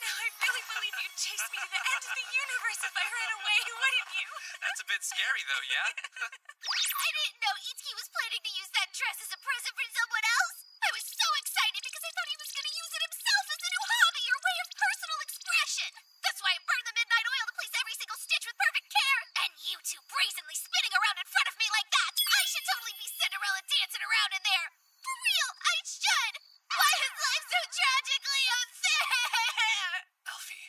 [SPEAKER 1] Now I really believe you'd chase me to the end of the universe if I ran away, wouldn't you?
[SPEAKER 2] That's a bit scary, though, yeah?
[SPEAKER 3] I didn't know Itsuki was planning to use that dress as a present for someone else. I was so excited because I thought he was going to use it himself as a new hobby or way of personal expression. That's why I burned the midnight oil to place every single stitch with perfect care. And you two brazenly spinning around in front of me like that. I should totally be Cinderella dancing around in there. For real, I should. Why is life so tragically unfair?
[SPEAKER 2] Alfie,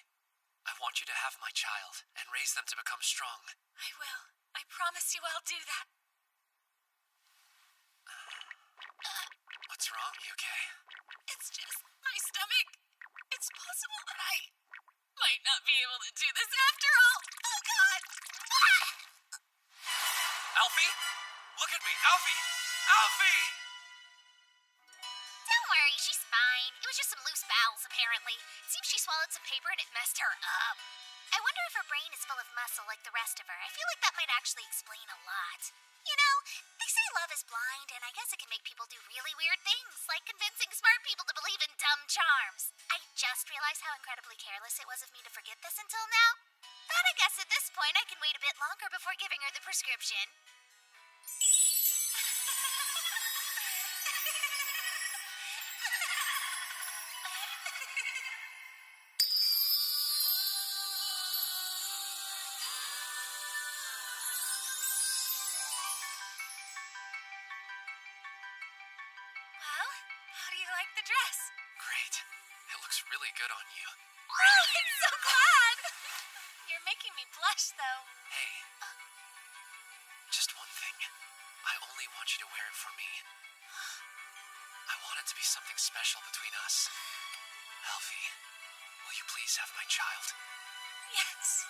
[SPEAKER 2] I want you to have my child and raise them to become strong.
[SPEAKER 1] I will. I promise you I'll do that.
[SPEAKER 2] What's wrong? You okay?
[SPEAKER 1] It's just my stomach. It's possible that I might not be able to do this after all. Oh, God.
[SPEAKER 2] Alfie? Look at me! Alfie! Alfie!
[SPEAKER 3] Don't worry, she's fine. It was just some loose bowels, apparently. It seems she swallowed some paper and it messed her up. I wonder if her brain is full of muscle like the rest of her. I feel like that might actually explain a lot. You know, they say love is blind, and I guess it can make people do really weird things, like convincing smart people to believe in dumb charms. I just just realize how incredibly careless it was of me to forget this until now. But I guess at this point I can wait a bit longer before giving her the prescription.
[SPEAKER 7] Well, how do you like the dress?
[SPEAKER 2] Great. It looks really good on you.
[SPEAKER 7] Oh, I'm so glad! You're making me blush, though.
[SPEAKER 2] Hey, just one thing. I only want you to wear it for me. I want it to be something special between us. Alfie, will you please have my child?
[SPEAKER 7] Yes.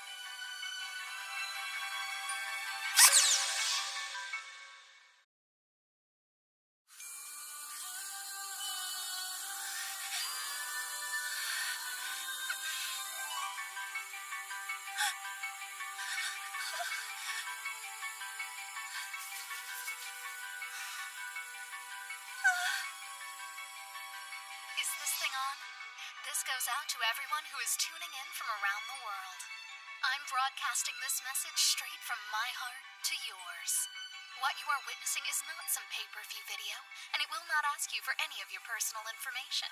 [SPEAKER 9] Is this thing on? This goes out to everyone who is tuning in from around the world. I'm broadcasting this message straight from my heart to yours. What you are witnessing is not some pay-per-view video, and it will not ask you for any of your personal information.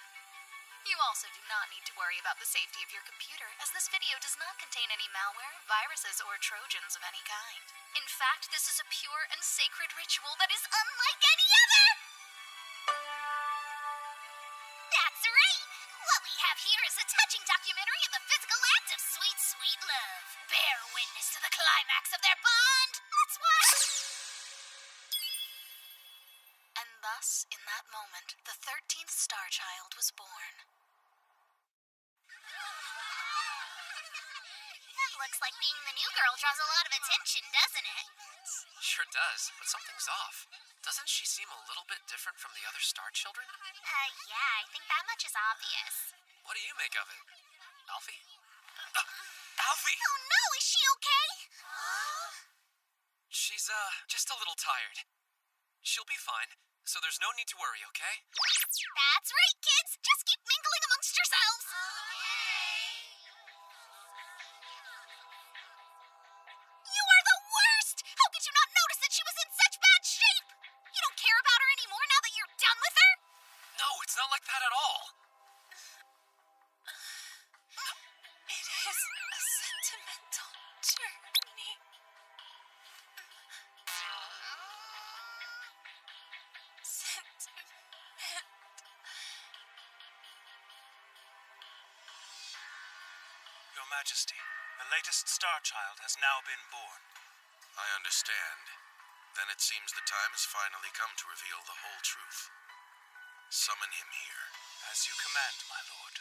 [SPEAKER 9] You also do not need to worry about the safety of your computer, as this video does not contain any malware, viruses, or trojans of any kind. In fact, this is a pure and sacred ritual that is unlike any other!
[SPEAKER 3] That's right! What we have here is a touching documentary of the physical act of sweet, sweet love. Bear witness to the climax of their bond. Let's watch!
[SPEAKER 9] And thus, in that moment, the 13th star child was born.
[SPEAKER 3] Looks like being the new girl draws a lot of attention, doesn't it?
[SPEAKER 2] Sure does, but something's off. Doesn't she seem a little bit different from the other star children?
[SPEAKER 3] Yeah, I think that much is obvious.
[SPEAKER 2] What do you make of it? Alfie? Alfie!
[SPEAKER 3] Oh no, is she okay?
[SPEAKER 2] She's, just a little tired. She'll be fine, so there's no need to worry, okay?
[SPEAKER 3] That's right, kids! Just keep mingling amongst yourselves! You are the worst! How could you not notice that she was in such bad shape? You don't care about her anymore now that you're done with her?
[SPEAKER 2] No, it's not like that at all.
[SPEAKER 7] It is a sentimental journey.
[SPEAKER 4] Your Majesty, the latest star child has now been born.
[SPEAKER 5] I understand. Then it seems the time has finally come to reveal the whole truth. Summon him here.
[SPEAKER 4] As you command, my lord.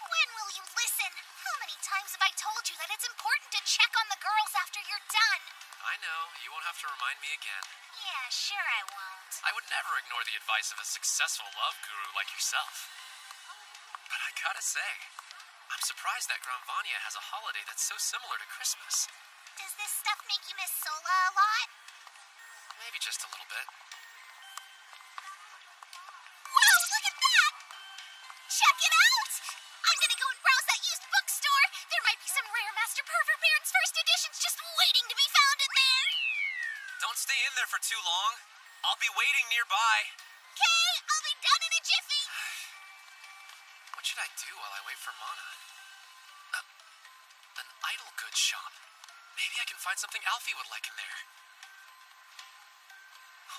[SPEAKER 3] When will you listen? How many times have I told you that it's important to check on the girls after you're done?
[SPEAKER 2] I know, you won't have to remind me again.
[SPEAKER 3] Yeah, sure I won't.
[SPEAKER 2] I would never ignore the advice of a successful love guru like yourself. But I gotta say, I'm surprised that Granvania has a holiday that's so similar to Christmas.
[SPEAKER 3] Does this stuff make you miss Sola a lot?
[SPEAKER 2] Maybe just a little bit.
[SPEAKER 3] Whoa, look at that! Check it out! I'm gonna go and browse that used bookstore. There might be some rare Master Pervert Baron's first editions just waiting to be found in there.
[SPEAKER 2] Don't stay in there for too long. I'll be waiting nearby.
[SPEAKER 3] Okay, I'll be done in a jiffy.
[SPEAKER 2] What should I do while I wait for Mana? An idol goods shop. Maybe I can find something Alfie would like in there.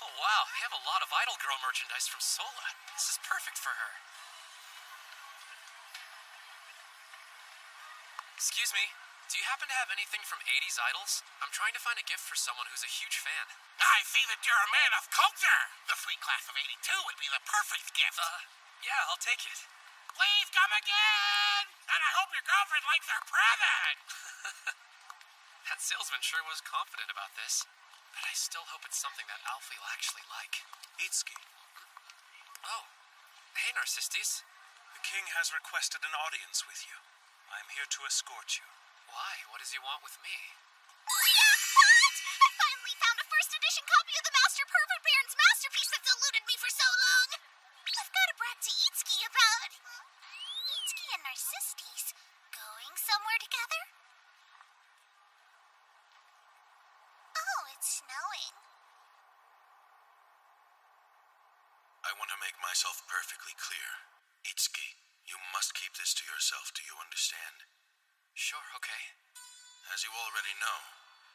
[SPEAKER 2] Oh wow, they have a lot of idol girl merchandise from Sola. This is perfect for her. Excuse me, do you happen to have anything from 80s idols? I'm trying to find a gift for someone who's a huge fan.
[SPEAKER 11] I see that you're a man of culture. The sweet class of 82 would be the perfect gift.
[SPEAKER 2] Yeah, I'll take it.
[SPEAKER 11] Please come again! And I hope your girlfriend likes her present!
[SPEAKER 2] That salesman sure was confident about this. But I still hope it's something that Alfie will actually like.
[SPEAKER 4] Itsuki,
[SPEAKER 2] Oh, hey Narcissus.
[SPEAKER 4] the king has requested an audience with you. I am here to escort you.
[SPEAKER 2] Why? What does he want with me?
[SPEAKER 3] Jackpot! I finally found a first edition copy of the Master Pervert Baron's masterpiece that's eluded me for so long. I've got to brag to Itsuki about... Itsuki and Narcissus going somewhere together? Oh, it's snowing.
[SPEAKER 5] I want to make myself perfectly clear. Itsuki, you must keep this to yourself, do you understand?
[SPEAKER 2] Sure, okay.
[SPEAKER 5] As you already know,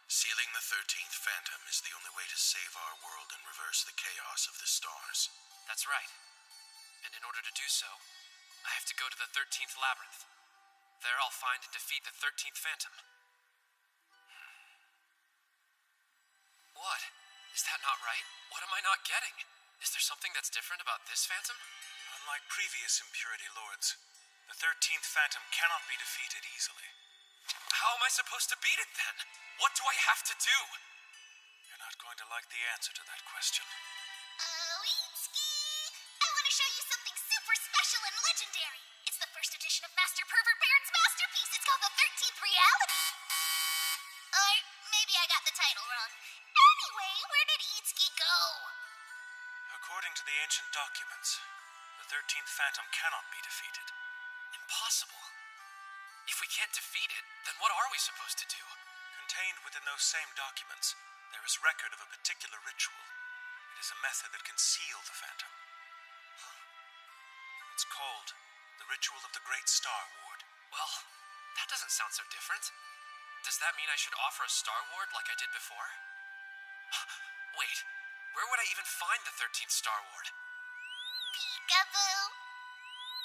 [SPEAKER 5] sealing the 13th Phantom is the only way to save our world and reverse the chaos of the stars.
[SPEAKER 2] That's right. And in order to do so, I have to go to the 13th Labyrinth. There I'll find and defeat the 13th Phantom. What? Is that not right? What am I not getting? Is there something that's different about this Phantom?
[SPEAKER 4] Unlike previous Impurity Lords, the 13th Phantom cannot be defeated easily.
[SPEAKER 2] How am I supposed to beat it then? What do I have to do?
[SPEAKER 4] You're not going to like the answer to that question.
[SPEAKER 3] Oh, Itsuki! I want to show you something super special and legendary. It's the first edition of Master Pervert Baron's masterpiece. It's called the 13th Reality. Or maybe I got the title wrong. Anyway, where did Itsuki go?
[SPEAKER 4] According to the ancient documents, the 13th Phantom cannot be defeated.
[SPEAKER 2] Impossible. If we can't defeat it, then what are we supposed to do?
[SPEAKER 4] Contained within those same documents, there is record of a particular ritual. It is a method that can seal the Phantom. It's called the Ritual of the Great Star Ward.
[SPEAKER 2] Well, that doesn't sound so different. Does that mean I should offer a Star Ward like I did before? Wait, where would I even find the 13th Star Ward?
[SPEAKER 3] Peekaboo.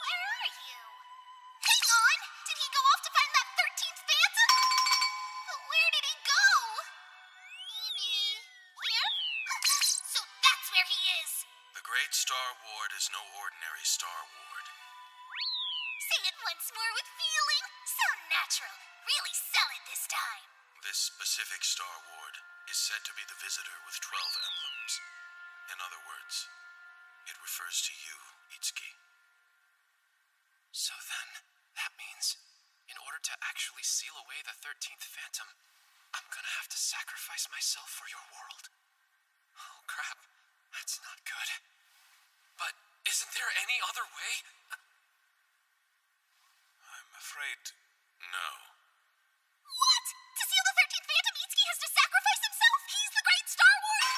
[SPEAKER 3] Where are you? Hang on! Did he go off to find that 13th Phantom? But where did he go? Maybe here? So that's where he is!
[SPEAKER 5] The Great Star Ward is no ordinary Star Ward.
[SPEAKER 3] Say it once more with feeling. So natural. Really sell it this time.
[SPEAKER 5] This specific Star Ward is said to be the visitor with 12 emblems. In other words, it refers to you, Itsuki.
[SPEAKER 2] So then, that means, in order to actually seal away the 13th Phantom, I'm gonna have to sacrifice myself for your world? Oh crap, that's not good. But isn't there any other way?
[SPEAKER 4] I'm afraid...
[SPEAKER 5] No.
[SPEAKER 3] What? To seal the 13th Phantom, Itsuki has to sacrifice himself? He's the great Star Wars!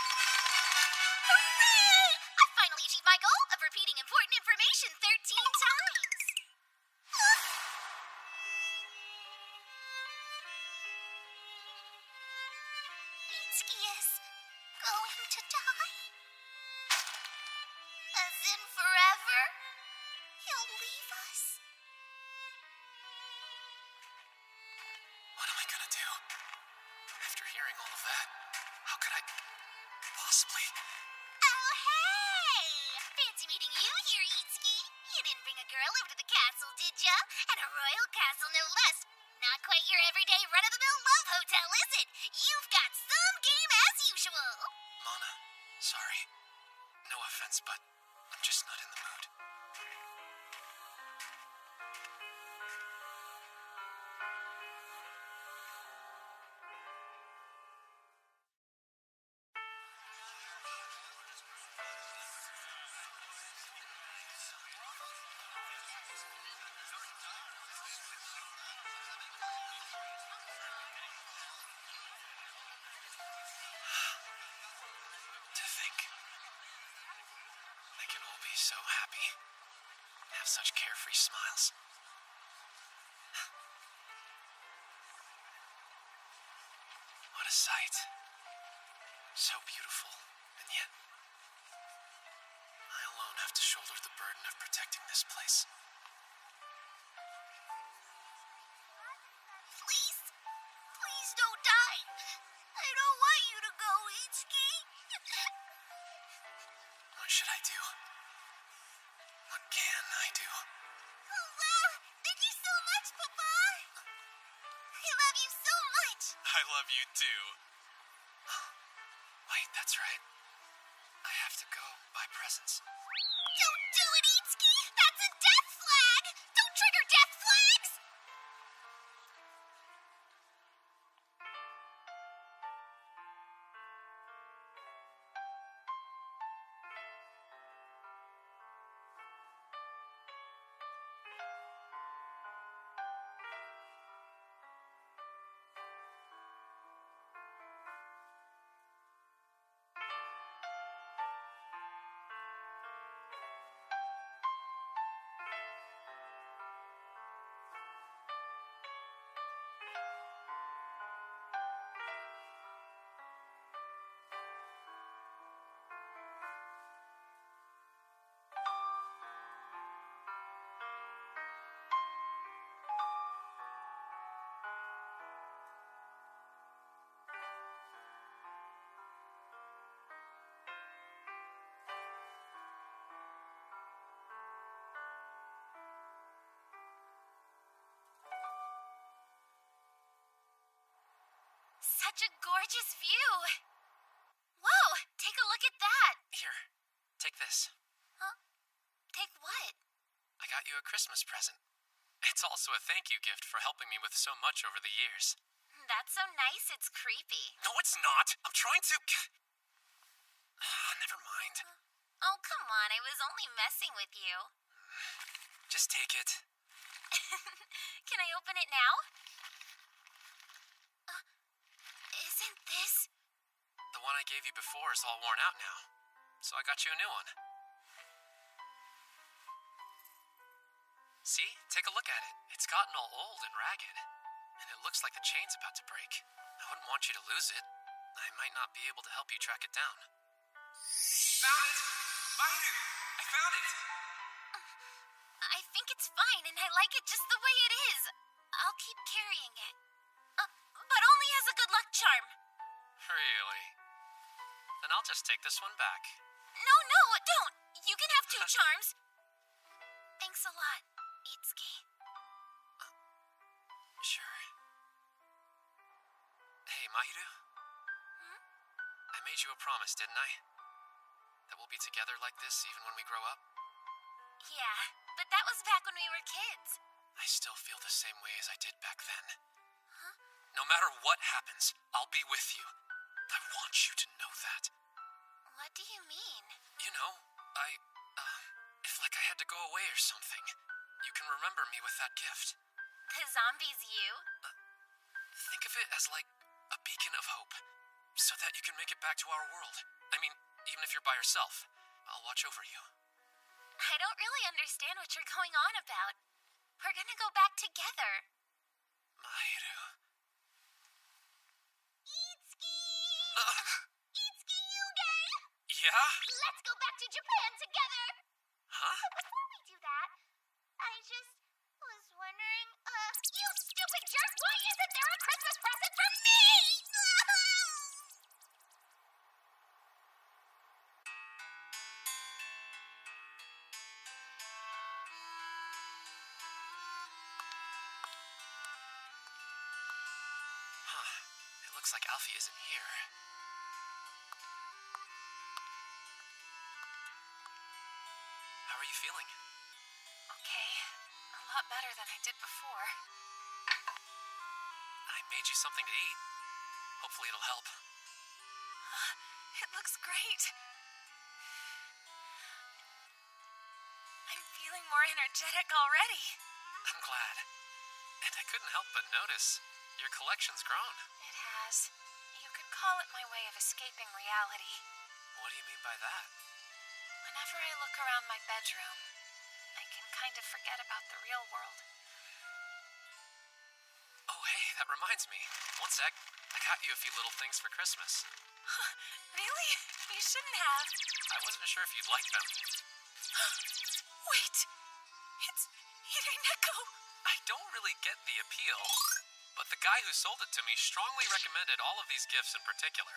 [SPEAKER 3] Hooray! I finally achieved my goal of repeating important information 13 times. Itsuki is going to die? As in forever? He'll leave us?
[SPEAKER 2] What am I gonna do? After hearing all of that, how could I possibly...
[SPEAKER 3] Oh, hey! Fancy meeting you here, Itsuki. You didn't bring a girl over to the castle, did ya? And a royal castle, no less. Not quite your everyday run-of-the-mill love hotel, is it? You've got some game as usual.
[SPEAKER 2] Mana, sorry. No offense, but I'm just not in the mood. To think they can all be so happy and have such carefree smiles. What a sight. So beautiful, and yet I alone have to shoulder the burden of protecting this place.
[SPEAKER 3] Please, please don't die. I don't want you to go, Itsuki.
[SPEAKER 2] What should I do? What can I do?
[SPEAKER 3] Oh, wow. Thank you so much, Papa. I love you so much.
[SPEAKER 2] I love you too. Wait, that's right. I have to go buy presents.
[SPEAKER 3] Don't do it, Itsuki. That's a death flag. Don't trigger death flags.
[SPEAKER 2] got you a Christmas present. It's also a thank you gift for helping me with so much over the years.
[SPEAKER 1] That's so nice, it's creepy.
[SPEAKER 2] No, it's not. I'm trying to... Never mind.
[SPEAKER 1] Oh, come on, I was only messing with you.
[SPEAKER 2] Just take it.
[SPEAKER 1] Can I open it now? Isn't this...
[SPEAKER 2] The one I gave you before is all worn out now, so I got you a new one. See? Take a look at it. It's gotten all old and ragged, and it looks like the chain's about to break. I wouldn't want you to lose it. I might not be able to help you track it down. Found it! Mahiru! I found it!
[SPEAKER 1] I think it's fine, and I like it just the way it is. I'll keep carrying it. But only as a good luck charm.
[SPEAKER 2] Really? Then I'll just take this one back.
[SPEAKER 1] No, don't! You can have 2 charms. Thanks a lot, Itsuki.
[SPEAKER 2] Sure. Hey, Mahiru? I made you a promise, didn't I? That we'll be together like this even when we grow up?
[SPEAKER 1] Yeah, but that was back when we were kids.
[SPEAKER 2] I still feel the same way as I did back then. Huh? No matter what happens, I'll be with you. I want you to know that.
[SPEAKER 1] What do you mean?
[SPEAKER 2] You know, if like I had to go away or something, you can remember me with that gift.
[SPEAKER 1] The zombie's you?
[SPEAKER 2] Think of it as like a beacon of hope, so that you can make it back to our world. I mean, even if you're by yourself, I'll watch over you.
[SPEAKER 1] I don't really understand what you're going on about. We're gonna go back together.
[SPEAKER 2] Mahiru.
[SPEAKER 3] Itsuki! Itsuki Yuge!
[SPEAKER 2] Yeah?
[SPEAKER 3] Let's go back to Japan together!
[SPEAKER 2] Huh?
[SPEAKER 3] Before we do that, I just was wondering, you stupid jerk, why isn't there a Christmas present for me?
[SPEAKER 2] Huh. It looks like Alfie isn't here. How are you feeling?
[SPEAKER 6] Okay, a lot better than I did before.
[SPEAKER 2] I made you something to eat. Hopefully it'll help.
[SPEAKER 6] It looks great. I'm feeling more energetic already.
[SPEAKER 2] I'm glad. And I couldn't help but notice your collection's grown.
[SPEAKER 6] It has. You could call it my way of escaping reality.
[SPEAKER 2] What do you mean by that?
[SPEAKER 6] Whenever I look around my bedroom, I can kind of forget about the real world.
[SPEAKER 2] Oh, hey, that reminds me. One sec. I got you a few little things for Christmas.
[SPEAKER 6] Really? You shouldn't have.
[SPEAKER 2] I wasn't sure if you'd like them.
[SPEAKER 6] Wait! It's Hideneko!
[SPEAKER 2] I don't really get the appeal, but the guy who sold it to me strongly recommended all of these gifts in particular.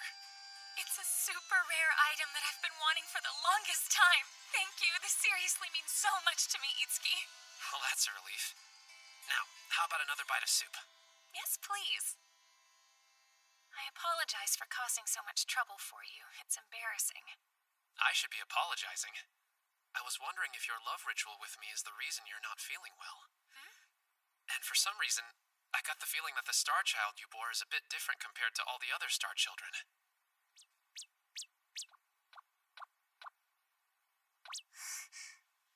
[SPEAKER 6] It's a super rare item that I've been wanting for the longest time. Thank you. This seriously means so much to me, Itsuki.
[SPEAKER 2] Well, that's a relief. Now, how about another bite of soup?
[SPEAKER 6] Yes, please. I apologize for causing so much trouble for you. It's embarrassing.
[SPEAKER 2] I should be apologizing. I was wondering if your love ritual with me is the reason you're not feeling well. And for some reason, I got the feeling that the star child you bore is a bit different compared to all the other star children.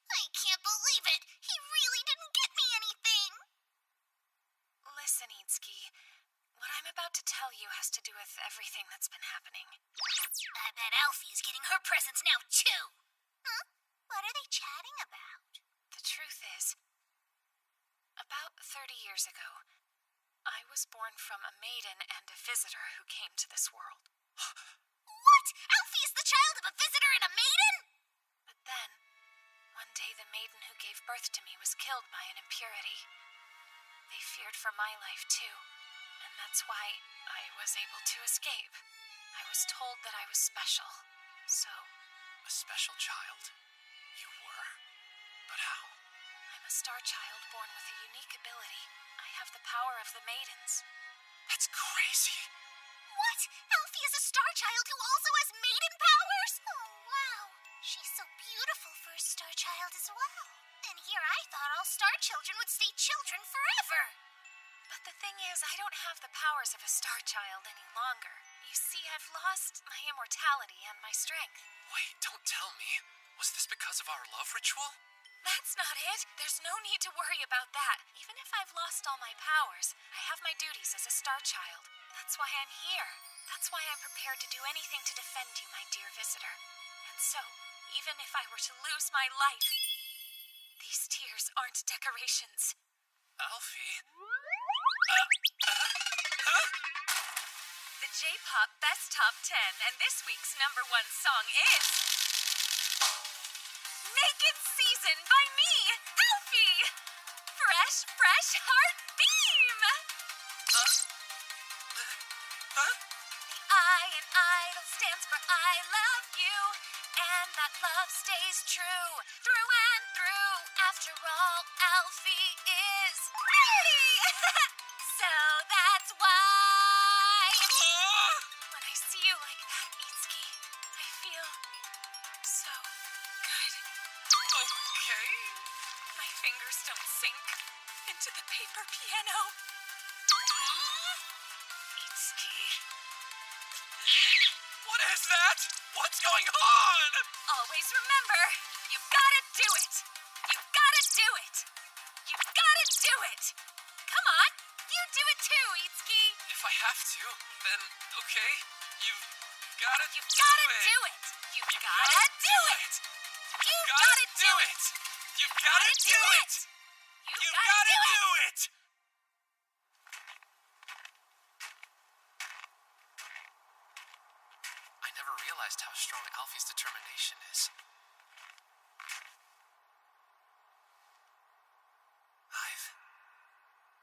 [SPEAKER 3] I can't believe it! He really didn't get me anything!
[SPEAKER 6] Listen, Itsuki. What I'm about to tell you has to do with everything that's been happening.
[SPEAKER 3] I bet Alfie's getting her presents now, too! Huh? What are they chatting about?
[SPEAKER 6] The truth is, about 30 years ago, I was born from a maiden and a visitor who came to this world.
[SPEAKER 3] What? Alfie is the child of a visitor and a maiden?
[SPEAKER 6] But then, one day the maiden who gave birth to me was killed by an impurity. They feared for my life, too, and that's why I was able to escape. I was told that I was special, so...
[SPEAKER 2] A special child? You were? But how?
[SPEAKER 6] I'm a star child born with a unique ability. I have the power of the maidens.
[SPEAKER 2] That's crazy.
[SPEAKER 3] What? Alfie is a star child who also has maiden powers? Oh, wow. She's so beautiful for a star child as well. And here I thought our children would stay children forever.
[SPEAKER 7] But the thing is, I don't have the powers of a star child any longer. You see, I've lost my immortality and my strength.
[SPEAKER 2] Wait, don't tell me. Was this because of our love ritual?
[SPEAKER 7] That's not it. There's no need to worry about that. Even if I've lost all my powers, I have my duties as a star child. That's why I'm here. That's why I'm prepared to do anything to defend you, my dear visitor. And so, even if I were to lose my life, these tears aren't decorations.
[SPEAKER 2] Alfie?
[SPEAKER 7] The J-Pop Best Top 10, and this week's #1 song is Naked Season by me, Alfie! Fresh, fresh heart beam! The I in idol stands for I love you, and that love stays true, through and through. After all, Alfie is pretty! So that's why when I see you like that, Itsuki, I feel so good.
[SPEAKER 2] Okay.
[SPEAKER 7] My fingers don't sink into the paper piano. Itsuki.
[SPEAKER 2] What is that? What's going on?
[SPEAKER 7] Always remember, you've gotta do it. You've gotta do it. You've gotta do it. Come on, you do it too, Itsuki.
[SPEAKER 2] If I have to, then okay. You've gotta
[SPEAKER 7] You've gotta do it. You've gotta do it. You've gotta do it.
[SPEAKER 2] You've gotta do it.
[SPEAKER 7] You've gotta do it.
[SPEAKER 2] I never realized how strong Alfie's determination is. I've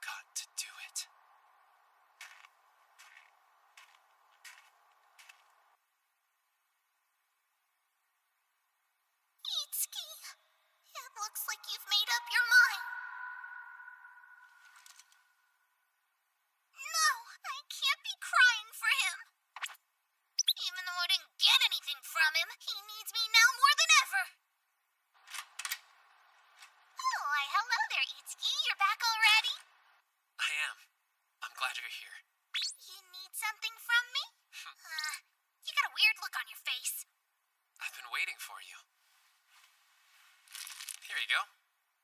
[SPEAKER 2] got to do it.
[SPEAKER 3] Itsuki, it looks like you've made up your mind. No, I can't be crying for him. Even though I didn't get anything from him, he needs me now more than ever. Oh, why, hello there, Itsuki. You're back already?
[SPEAKER 2] I am. I'm glad you're here.
[SPEAKER 3] You need something from me? You got a weird look on your face.
[SPEAKER 2] I've been waiting for you. Here you go.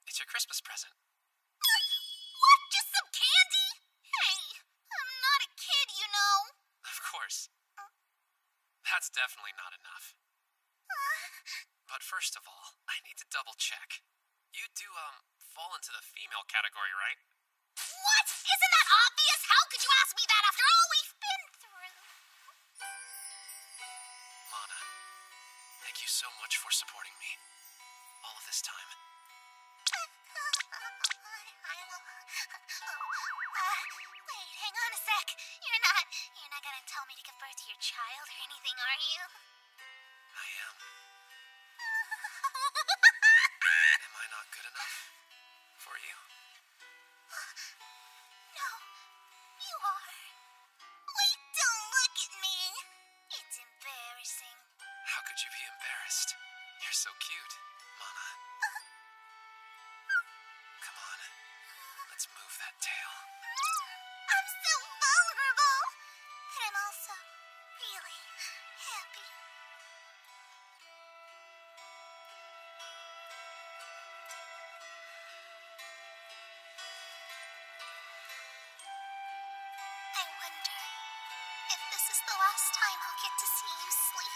[SPEAKER 2] It's your Christmas present.
[SPEAKER 3] What? Just some candy? Hey, I'm not a kid, you know.
[SPEAKER 2] Of course. That's definitely not enough. But first of all, I need to double check. You do, fall into the female category, right?
[SPEAKER 3] What? Isn't that obvious? How could you ask me that after all we've been through?
[SPEAKER 2] Mana, thank you so much for supporting me. All of this time.
[SPEAKER 3] Wait, hang on a sec. You're not gonna tell me to give birth to your child or anything, are you?
[SPEAKER 2] I am. Am I not good enough for you?
[SPEAKER 3] No, you are. Wait, don't look at me. It's embarrassing.
[SPEAKER 2] How could you be embarrassed? You're so cute, Mana. Come on, let's move that tail.
[SPEAKER 3] I'm so vulnerable. And I'm also really happy. I wonder if this is the last time I'll get to see you sleep.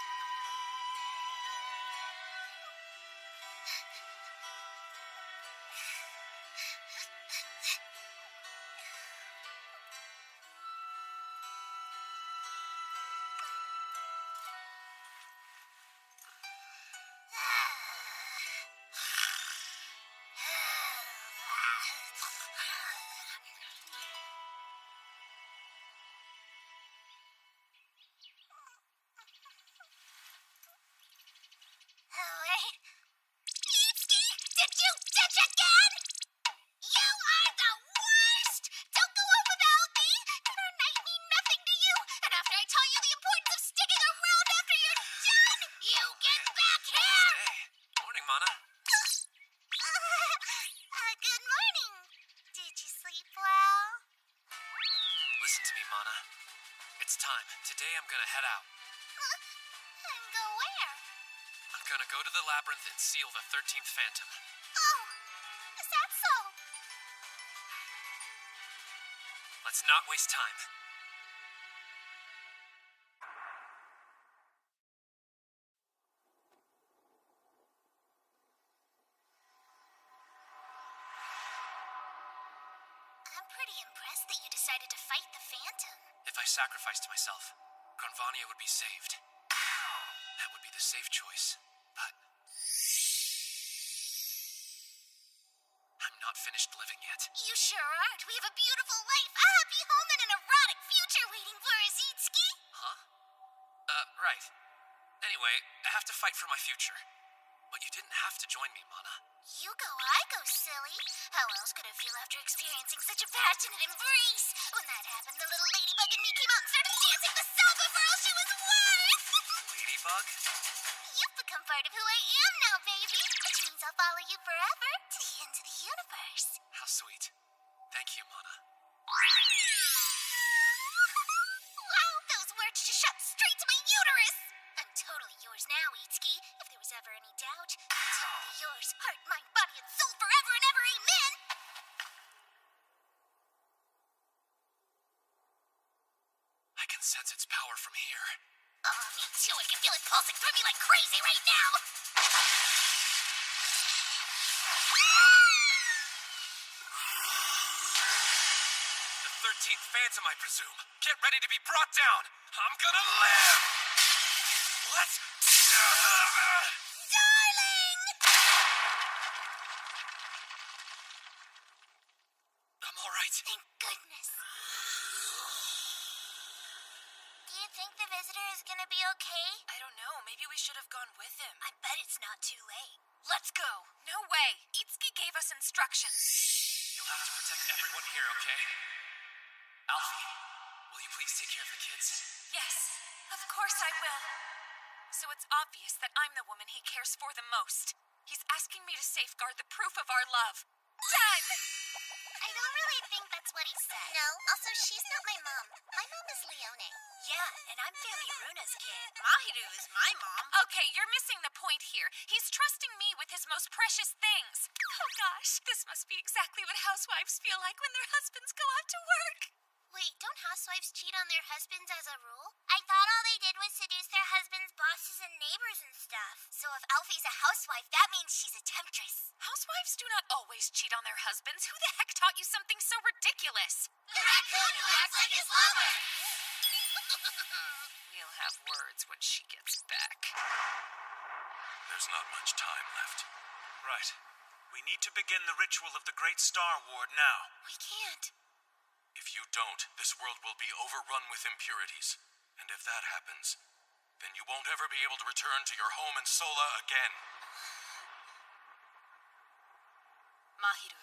[SPEAKER 2] it's time. Today I'm gonna head out.
[SPEAKER 3] And go where?
[SPEAKER 2] I'm gonna go to the labyrinth and seal the 13th phantom.
[SPEAKER 3] Oh, is that so?
[SPEAKER 2] Let's not waste time.
[SPEAKER 3] I'm pretty impressed that you decided to fight the Phantom.
[SPEAKER 2] If I sacrificed myself, Granvania would be saved. That would be the safe choice, but I'm not finished living yet.
[SPEAKER 3] You sure aren't. We have a beautiful life, a happy home, and an erotic future waiting for us, Itsuki.
[SPEAKER 2] Huh? Right. Anyway, I have to fight for my future. But you didn't have to join me, Mana.
[SPEAKER 3] You go, I go, silly. How else could it feel after experiencing such a passionate embrace? When that happened, the little ladybug in me came out and started dancing the samba for all she was worth.
[SPEAKER 2] Ladybug?
[SPEAKER 3] You've become part of who I am now, baby. Which means I'll follow you forever to the ends of the universe.
[SPEAKER 2] How sweet. Thank you, Mana.
[SPEAKER 3] Wow, those words just shot straight to my uterus. I'm totally yours now, Itsuki. If there was ever any doubt, totally yours. Heart, mind, body, and soul forever and ever, amen.
[SPEAKER 2] I can sense its power from here.
[SPEAKER 3] Oh, me too. I can feel it pulsing through me like crazy right now.
[SPEAKER 2] The 13th Phantom, I presume. Get ready to be brought down. I'm gonna live! Let's...
[SPEAKER 3] Darling!
[SPEAKER 2] I'm alright.
[SPEAKER 3] Thank goodness. Do you think the visitor is gonna be okay?
[SPEAKER 8] I don't know. Maybe we should have gone with him.
[SPEAKER 3] I bet it's not too late.
[SPEAKER 8] Let's go. No way. Itsuki gave us instructions.
[SPEAKER 2] You'll have to protect everyone here, okay? Alfie, will you please take care of the kids?
[SPEAKER 8] Yes, of course I will. So it's obvious that I'm the woman he cares for the most. He's asking me to safeguard the proof of our love. Done!
[SPEAKER 3] I don't really think that's what he said. No, also, she's not my mom. My mom is Leone.
[SPEAKER 7] Yeah, and I'm Fami Runa's kid. Mahiru is my mom.
[SPEAKER 8] Okay, you're missing the point here. He's trusting me with his most precious things. Oh gosh, this must be exactly what housewives feel like when their husbands go out to work.
[SPEAKER 3] Wait, don't housewives cheat on their husbands as a rule? I thought all they did was seduce their husbands' bosses and neighbors and stuff. So if Alfie's a housewife, that means she's a temptress.
[SPEAKER 8] Housewives do not always cheat on their husbands. Who the heck taught you something so ridiculous?
[SPEAKER 3] The raccoon who acts like his lover!
[SPEAKER 8] We'll have words when she gets back.
[SPEAKER 5] There's not much time left.
[SPEAKER 4] Right. We need to begin the ritual of the Great Star Ward now.
[SPEAKER 3] We can't.
[SPEAKER 5] If you don't, this world will be overrun with impurities. And if that happens, then you won't ever be able to return to your home in Sola again.
[SPEAKER 6] Mahiru.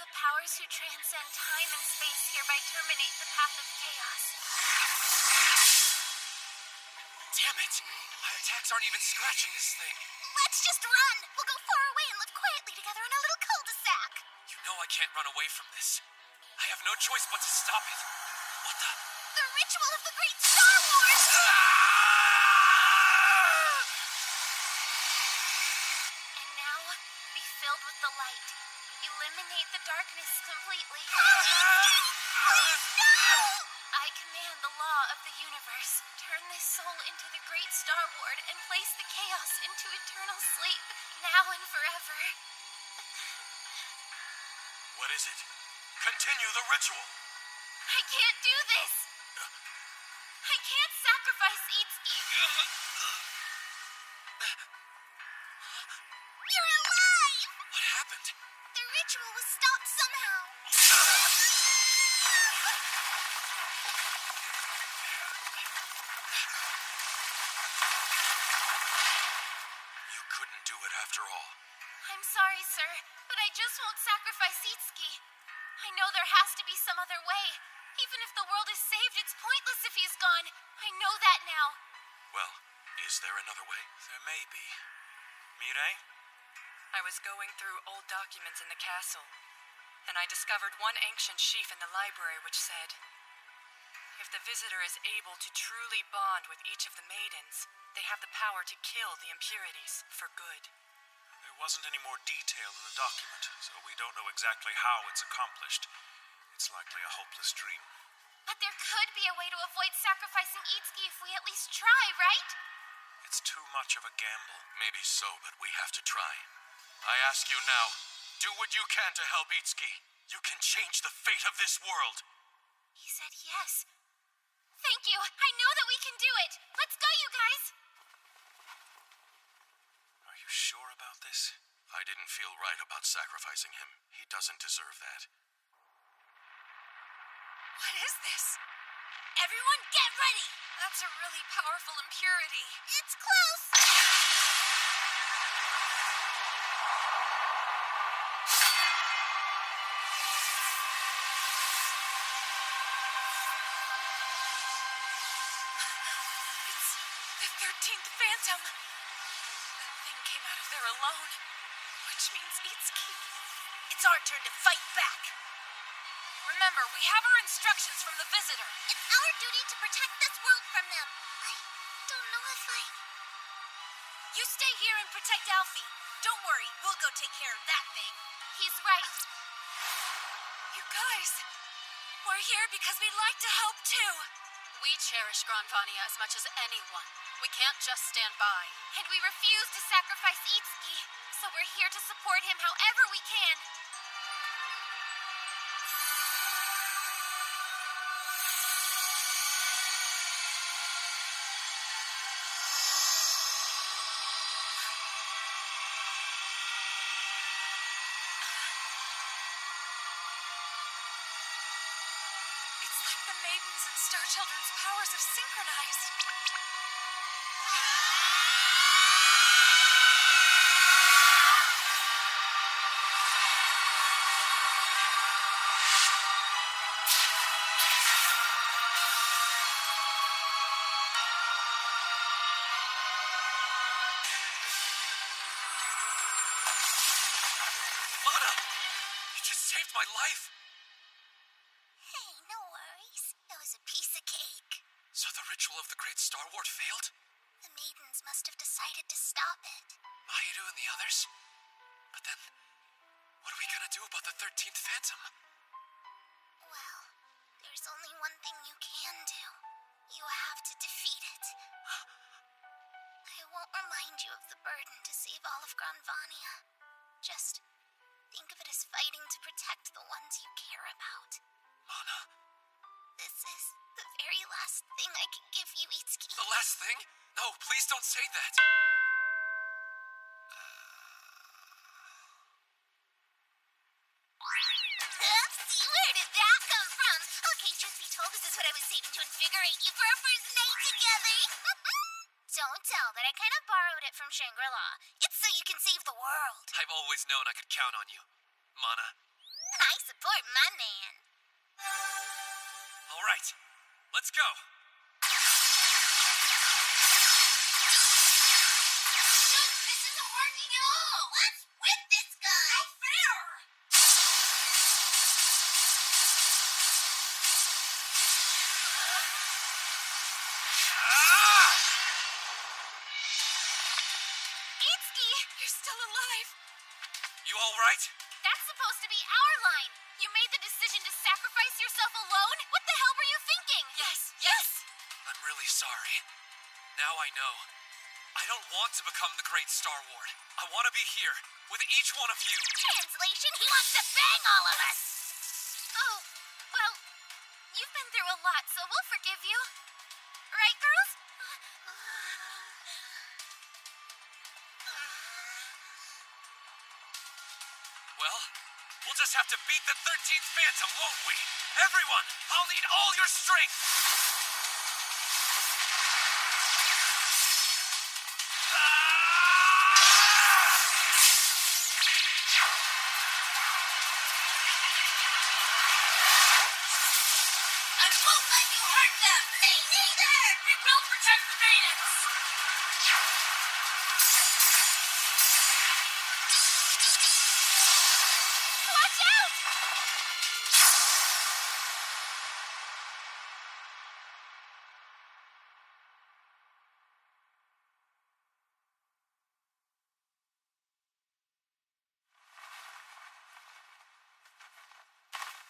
[SPEAKER 1] The powers who transcend time and space hereby terminate the path of chaos.
[SPEAKER 2] Damn it! My attacks aren't even scratching this thing.
[SPEAKER 3] Let's just run! We'll go far away and live quietly together in a little cul-de-sac.
[SPEAKER 2] You know I can't run away from this. I have no choice but to stop it. What the...
[SPEAKER 3] The ritual of the Great Star Wars!
[SPEAKER 1] And now, be filled with the light. Eliminate the darkness completely.
[SPEAKER 3] Please, no!
[SPEAKER 1] I command the law of the universe. Turn this soul into the Great Star Ward and place the chaos into eternal sleep, now and forever.
[SPEAKER 5] What is it? Continue the ritual!
[SPEAKER 1] I can't do this! I can't sacrifice Itsuki!
[SPEAKER 3] You're alive!
[SPEAKER 2] What happened?
[SPEAKER 3] The ritual was stopped somehow.
[SPEAKER 5] You couldn't do it after all.
[SPEAKER 1] I'm sorry, sir, but I just won't sacrifice Itsuki. I know there has to be some other way. Even if the world is saved, it's pointless if he's gone. I know that now.
[SPEAKER 5] Well, is there another way?
[SPEAKER 4] There may be. Mirai?
[SPEAKER 12] I was going through old documents in the castle, and I discovered one ancient sheaf in the library which said, if the visitor is able to truly bond with each of the maidens, they have the power to kill the impurities for good.
[SPEAKER 4] There wasn't any more detail in the document, so we don't know exactly how it's accomplished. It's likely a hopeless dream.
[SPEAKER 1] But there could be a way to avoid sacrificing Itsuki if we at least try, right?
[SPEAKER 4] It's too much of a gamble.
[SPEAKER 5] Maybe so, but we have to try. I ask you now, do what you can to help Itsuki. You can change the fate of this world.
[SPEAKER 1] He said yes. Thank you. I know that we can do it. Let's go, you guys.
[SPEAKER 4] Are you sure about this?
[SPEAKER 5] I didn't feel right about sacrificing him. He doesn't deserve that.
[SPEAKER 12] What is this?
[SPEAKER 8] Everyone get ready!
[SPEAKER 12] That's a really powerful impurity.
[SPEAKER 3] It's close!
[SPEAKER 12] It's the 13th Phantom. That thing came out of there alone, which means Itsuki.
[SPEAKER 8] It's our turn to fight back. Remember, we have our instructions from the visitor.
[SPEAKER 3] It's our duty to protect this world from them. I don't know if I...
[SPEAKER 8] You stay here and protect Alfie. Don't worry, we'll go take care of that thing.
[SPEAKER 1] He's right.
[SPEAKER 12] You guys, we're here because we'd like to help too.
[SPEAKER 6] We cherish Granvania as much as anyone. We can't just stand by.
[SPEAKER 1] And we refuse to sacrifice Itsuki, so we're here to support him however we can.
[SPEAKER 12] It's like the maidens and Star Children's powers have synchronized.
[SPEAKER 2] Mana! You just saved my life!
[SPEAKER 3] Hey, no worries. It was a piece of cake.
[SPEAKER 2] So the ritual of the Great Star Ward failed?
[SPEAKER 3] The maidens must have decided to stop it.
[SPEAKER 2] Mahiru and the others? But then, what are we gonna do about the 13th Phantom?
[SPEAKER 3] Well, there's only one thing you can do. You have to defeat it. I won't remind you of the burden to save all of Granvania. Just think of it as fighting to protect the ones you care about.
[SPEAKER 2] Mana,
[SPEAKER 3] This is the very last thing I can give you, Itsuki.
[SPEAKER 2] the last thing? No, please don't say that.
[SPEAKER 3] Oopsie, where did that come from? Okay, truth be told, this is what I was saving to invigorate you for our first night together. Don't tell that I kind of borrowed it from Shangri-La. It's so you can save the world.
[SPEAKER 2] I've always known I could count on you. Mana.
[SPEAKER 3] I support my man.
[SPEAKER 2] All right, let's go.
[SPEAKER 3] This isn't working at all. What's with this guy? Not fair.
[SPEAKER 1] Itsuki!
[SPEAKER 12] You're still alive.
[SPEAKER 2] You all right?
[SPEAKER 1] That's supposed to be our line. You made the decision to sacrifice yourself alone? What the hell were you thinking?
[SPEAKER 12] Yes.
[SPEAKER 2] I'm really sorry. Now I know. I don't want to become the Great Star Ward. I want to be here with each one of you.
[SPEAKER 3] Translation, he wants to bang all of us.
[SPEAKER 1] Oh, well, you've been through a lot, so we'll forgive you. Right, girls?
[SPEAKER 2] Well, we'll just have to beat the 13th Phantom, won't we? Everyone, I'll need all your strength!
[SPEAKER 8] won't let you hurt them! Me neither! We will protect the maidens!
[SPEAKER 3] Watch out!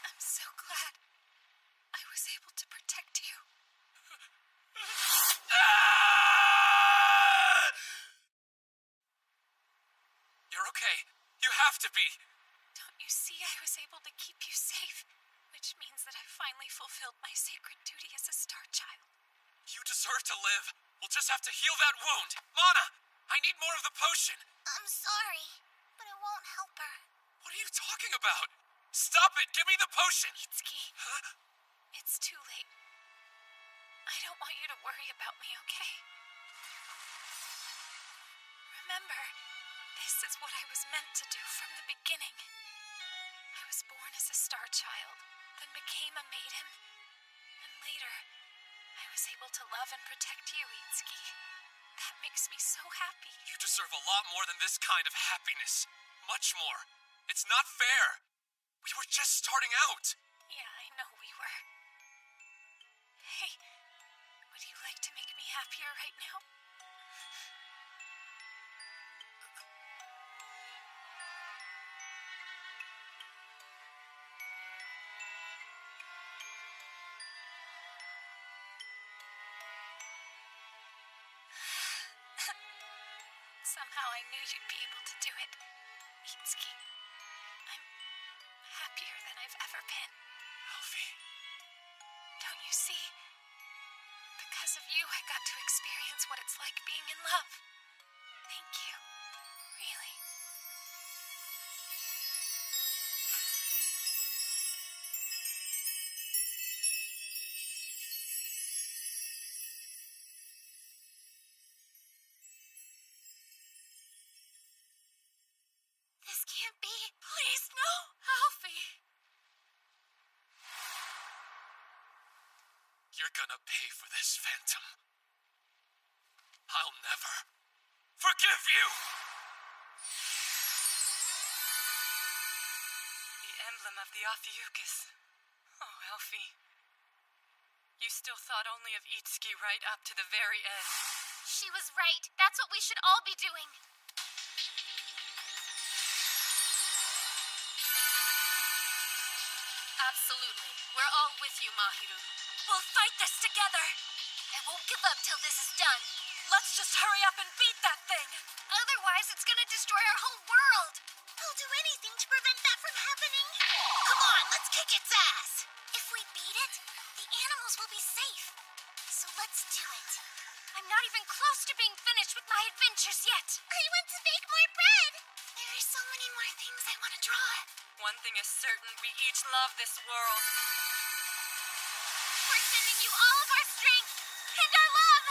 [SPEAKER 6] I'm so glad I was able to protect you.
[SPEAKER 2] You're okay. You have to be.
[SPEAKER 6] Don't you see I was able to keep you safe? Which means that I finally fulfilled my sacred duty as a star child.
[SPEAKER 2] You deserve to live. We'll just have to heal that wound. Mana, I need more of the potion.
[SPEAKER 3] I'm sorry, but it won't help her.
[SPEAKER 2] What are you talking about? Stop it. Give me the potion.
[SPEAKER 6] Itsuki,
[SPEAKER 2] Huh?
[SPEAKER 6] it's too late. I don't want you to worry about me, okay? Remember, this is what I was meant to do from the beginning. I was born as a star child, then became a maiden, and later, I was able to love and protect you, Itsuki. That makes me so happy.
[SPEAKER 2] You deserve a lot more than this kind of happiness. Much more. It's not fair. We were just starting out.
[SPEAKER 6] Yeah, I know we were. Hey, would you like to make me happier right now? Somehow I knew you'd be able to do it, Itsuki. I'm happier than I've ever been.
[SPEAKER 2] Alfie.
[SPEAKER 6] Don't you see? Because of you, I got to experience what it's like being in love. Thank you. Really.
[SPEAKER 3] This can't be.
[SPEAKER 6] Please, no! Alfie!
[SPEAKER 2] You're gonna pay for this, Phantom. I'll never forgive you!
[SPEAKER 12] The emblem of the Ophiuchus. Oh, Alfie. You still thought only of Itsuki right up to the very end.
[SPEAKER 3] She was right. That's what we should all be doing.
[SPEAKER 6] Absolutely. We're all with you, Mahiru.
[SPEAKER 8] We'll fight this together!
[SPEAKER 3] I won't give up till this is done.
[SPEAKER 8] Let's just hurry up and beat that thing!
[SPEAKER 3] Otherwise, it's gonna destroy our whole world. I'll do anything to prevent that from happening. Come on, let's kick its ass. If we beat it, the animals will be safe. So let's do it.
[SPEAKER 1] I'm not even close to being finished with my adventures yet.
[SPEAKER 3] I want to bake more bread. There are so many more things I want to draw.
[SPEAKER 12] One thing is certain, we each love this world.
[SPEAKER 1] We're sending you all of our strength and our love.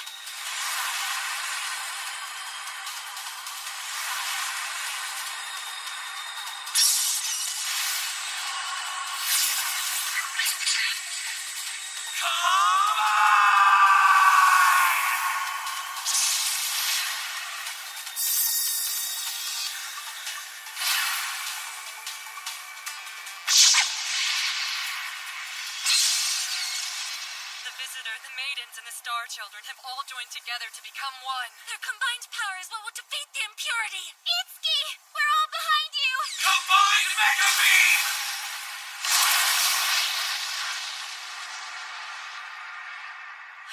[SPEAKER 12] The Visitor, the Maidens, and the Star Children have all joined together to become one.
[SPEAKER 8] Their combined power is what will defeat the impurity!
[SPEAKER 1] Itsuki, we're all behind you.
[SPEAKER 2] Combined Mega Beam!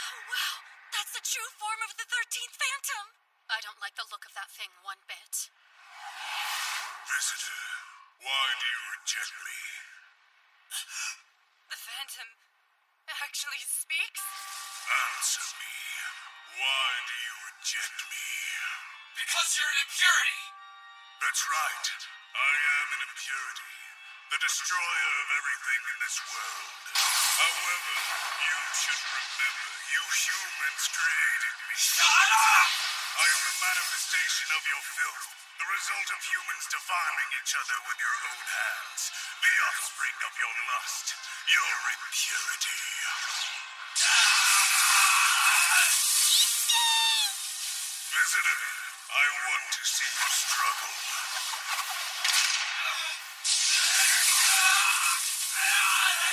[SPEAKER 8] Oh, wow! That's the true form of the 13th Phantom!
[SPEAKER 6] I don't like the look of that thing one bit.
[SPEAKER 5] Visitor, why do you reject me?
[SPEAKER 12] The Phantom actually speaks?
[SPEAKER 5] Answer me. Why do you reject me?
[SPEAKER 2] Because you're an impurity!
[SPEAKER 5] That's right. I am an impurity, the destroyer of everything in this world. However, you should remember, you humans created me.
[SPEAKER 2] Shut up!
[SPEAKER 4] I am the manifestation of your filth, the result of humans defiling each other with your own hands, the offspring of your lust, your impurity. Visitor, I want to see you struggle.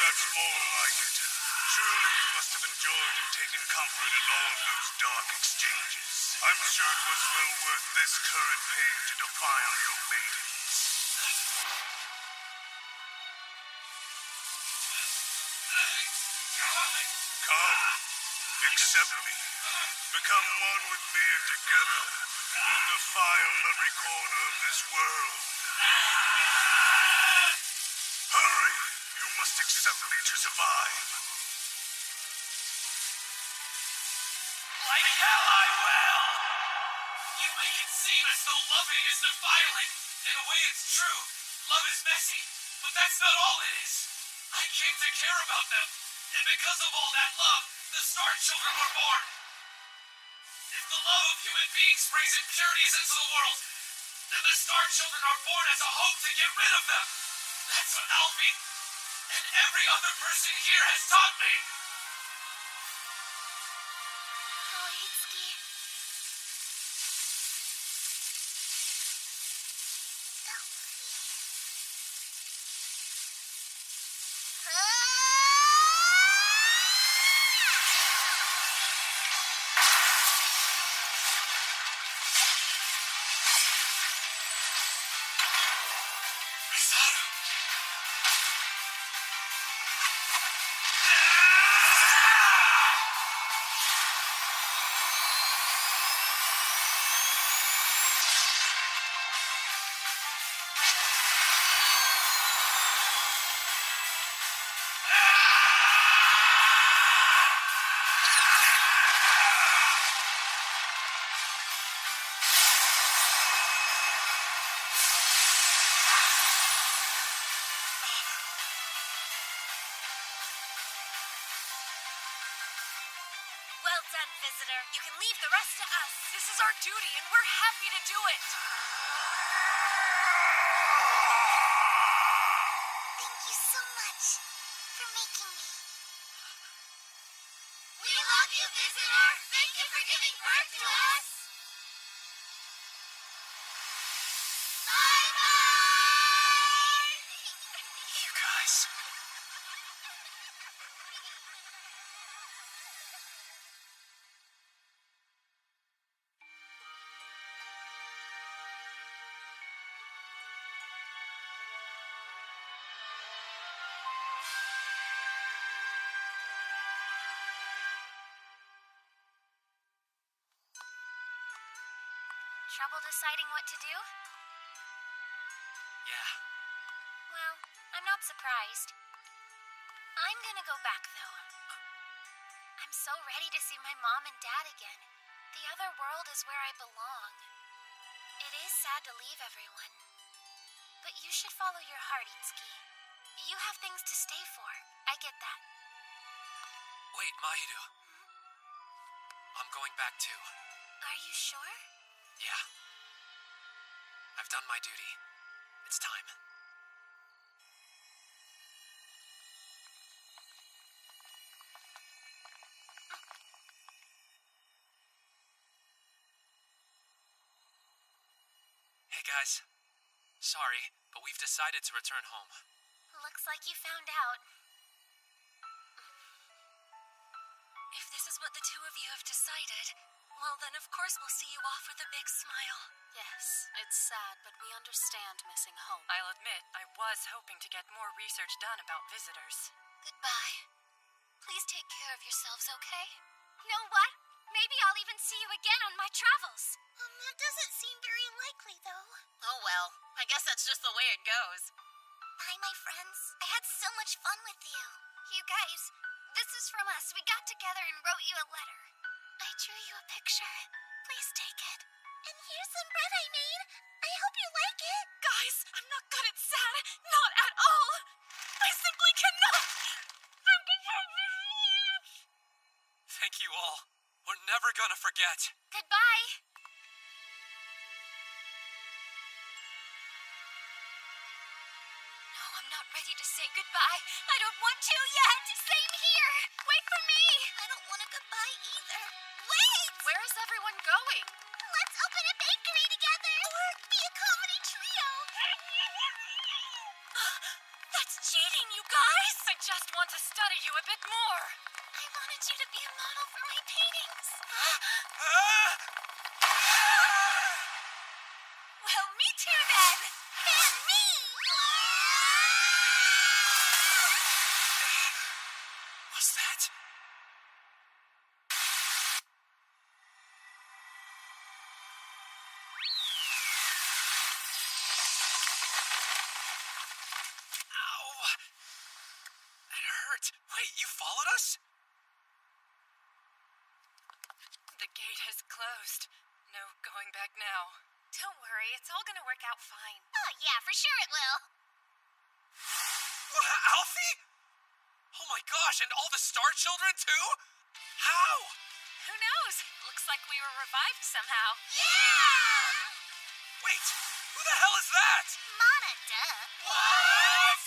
[SPEAKER 4] That's more like it. Surely you must have enjoyed and taken comfort in all of those dark exchanges. I'm sure it was well worth this current pain to defile your maidens. Come, accept me. Become one with me, and together we'll defile every corner of this world. Hurry! You must accept me to survive.
[SPEAKER 2] Like hell I will! You make it seem as though loving is defiling. In a way, it's true. Love is messy, but that's not all it is. I came to care about them, and because of all that love, the Star Children were born. If the love of human beings brings impurities into the world, then the Star Children are born as a hope to get rid of them. That's what Alfie and every other person here has taught me.
[SPEAKER 3] Oh, Itsuki.
[SPEAKER 2] Misato!
[SPEAKER 7] Well done, visitor. You can leave the rest to us.
[SPEAKER 8] This is our duty, and we're happy to do it.
[SPEAKER 3] Thank you so much for making me.
[SPEAKER 7] We love you, visitor. Thank you for giving birth to us. Bye-bye!
[SPEAKER 2] You guys.
[SPEAKER 1] Trouble deciding what to do?
[SPEAKER 2] Yeah.
[SPEAKER 1] Well, I'm not surprised. I'm gonna go back, though. I'm so ready to see my mom and dad again. The other world is where I belong. It is sad to leave everyone. But you should follow your heart, Itsuki. You have things to stay for. I get that.
[SPEAKER 2] Wait, Mahiru. I'm going back too.
[SPEAKER 1] Are you sure?
[SPEAKER 2] Yeah. I've done my duty. It's time. Hey guys. Sorry, but we've decided to return home.
[SPEAKER 1] Looks like you found out.
[SPEAKER 8] If this is what the two of you have decided, well then of course we'll see you off with a big smile.
[SPEAKER 6] Yes, it's sad, but we understand missing home.
[SPEAKER 12] I'll admit, I was hoping to get more research done about visitors.
[SPEAKER 3] Goodbye. Please take care of yourselves, okay?
[SPEAKER 7] Know what? Maybe I'll even see you again on my travels.
[SPEAKER 3] That doesn't seem very likely, though.
[SPEAKER 6] Oh well, I guess that's just the way it goes.
[SPEAKER 3] Bye, my friends. I had so much fun with you.
[SPEAKER 7] You guys, this is from us. We got together and wrote you a letter.
[SPEAKER 3] I drew you a picture. Please take it. And here's some bread I made. I hope you like it.
[SPEAKER 8] Guys, I'm not good at sad. Not at all. I simply cannot.
[SPEAKER 2] Thank you all. We're never gonna forget.
[SPEAKER 1] Goodbye.
[SPEAKER 8] not ready to say goodbye. I don't want to yet. Same here. Wait for me.
[SPEAKER 3] I don't want a goodbye either. Wait!
[SPEAKER 6] Where is everyone going?
[SPEAKER 3] Let's open a bakery together. Or be a comedy trio.
[SPEAKER 8] That's cheating, you guys.
[SPEAKER 12] I just want to study you a bit more.
[SPEAKER 8] I wanted you to be a model for my paintings. Well, me too then.
[SPEAKER 3] And me!
[SPEAKER 2] Was that? Ow! That hurt. Wait, you followed us?
[SPEAKER 12] The gate has closed. No going back now.
[SPEAKER 8] Don't worry, it's all gonna work out fine.
[SPEAKER 3] Oh, yeah, for sure it will.
[SPEAKER 2] Alfie? Oh my gosh, and all the Star Children too? How?
[SPEAKER 8] Who knows? Looks like we were revived somehow.
[SPEAKER 3] Yeah!
[SPEAKER 2] Wait, who the hell is that?
[SPEAKER 3] Mana, duh.
[SPEAKER 2] What?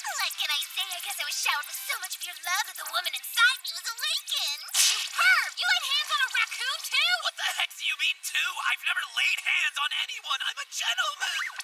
[SPEAKER 3] What can I say? I guess I was showered with so much of your love that the woman inside me was awakened. You perv! You laid hands on a raccoon, too?
[SPEAKER 2] What the heck do you mean too? I've never laid hands on anyone. I'm a gentleman.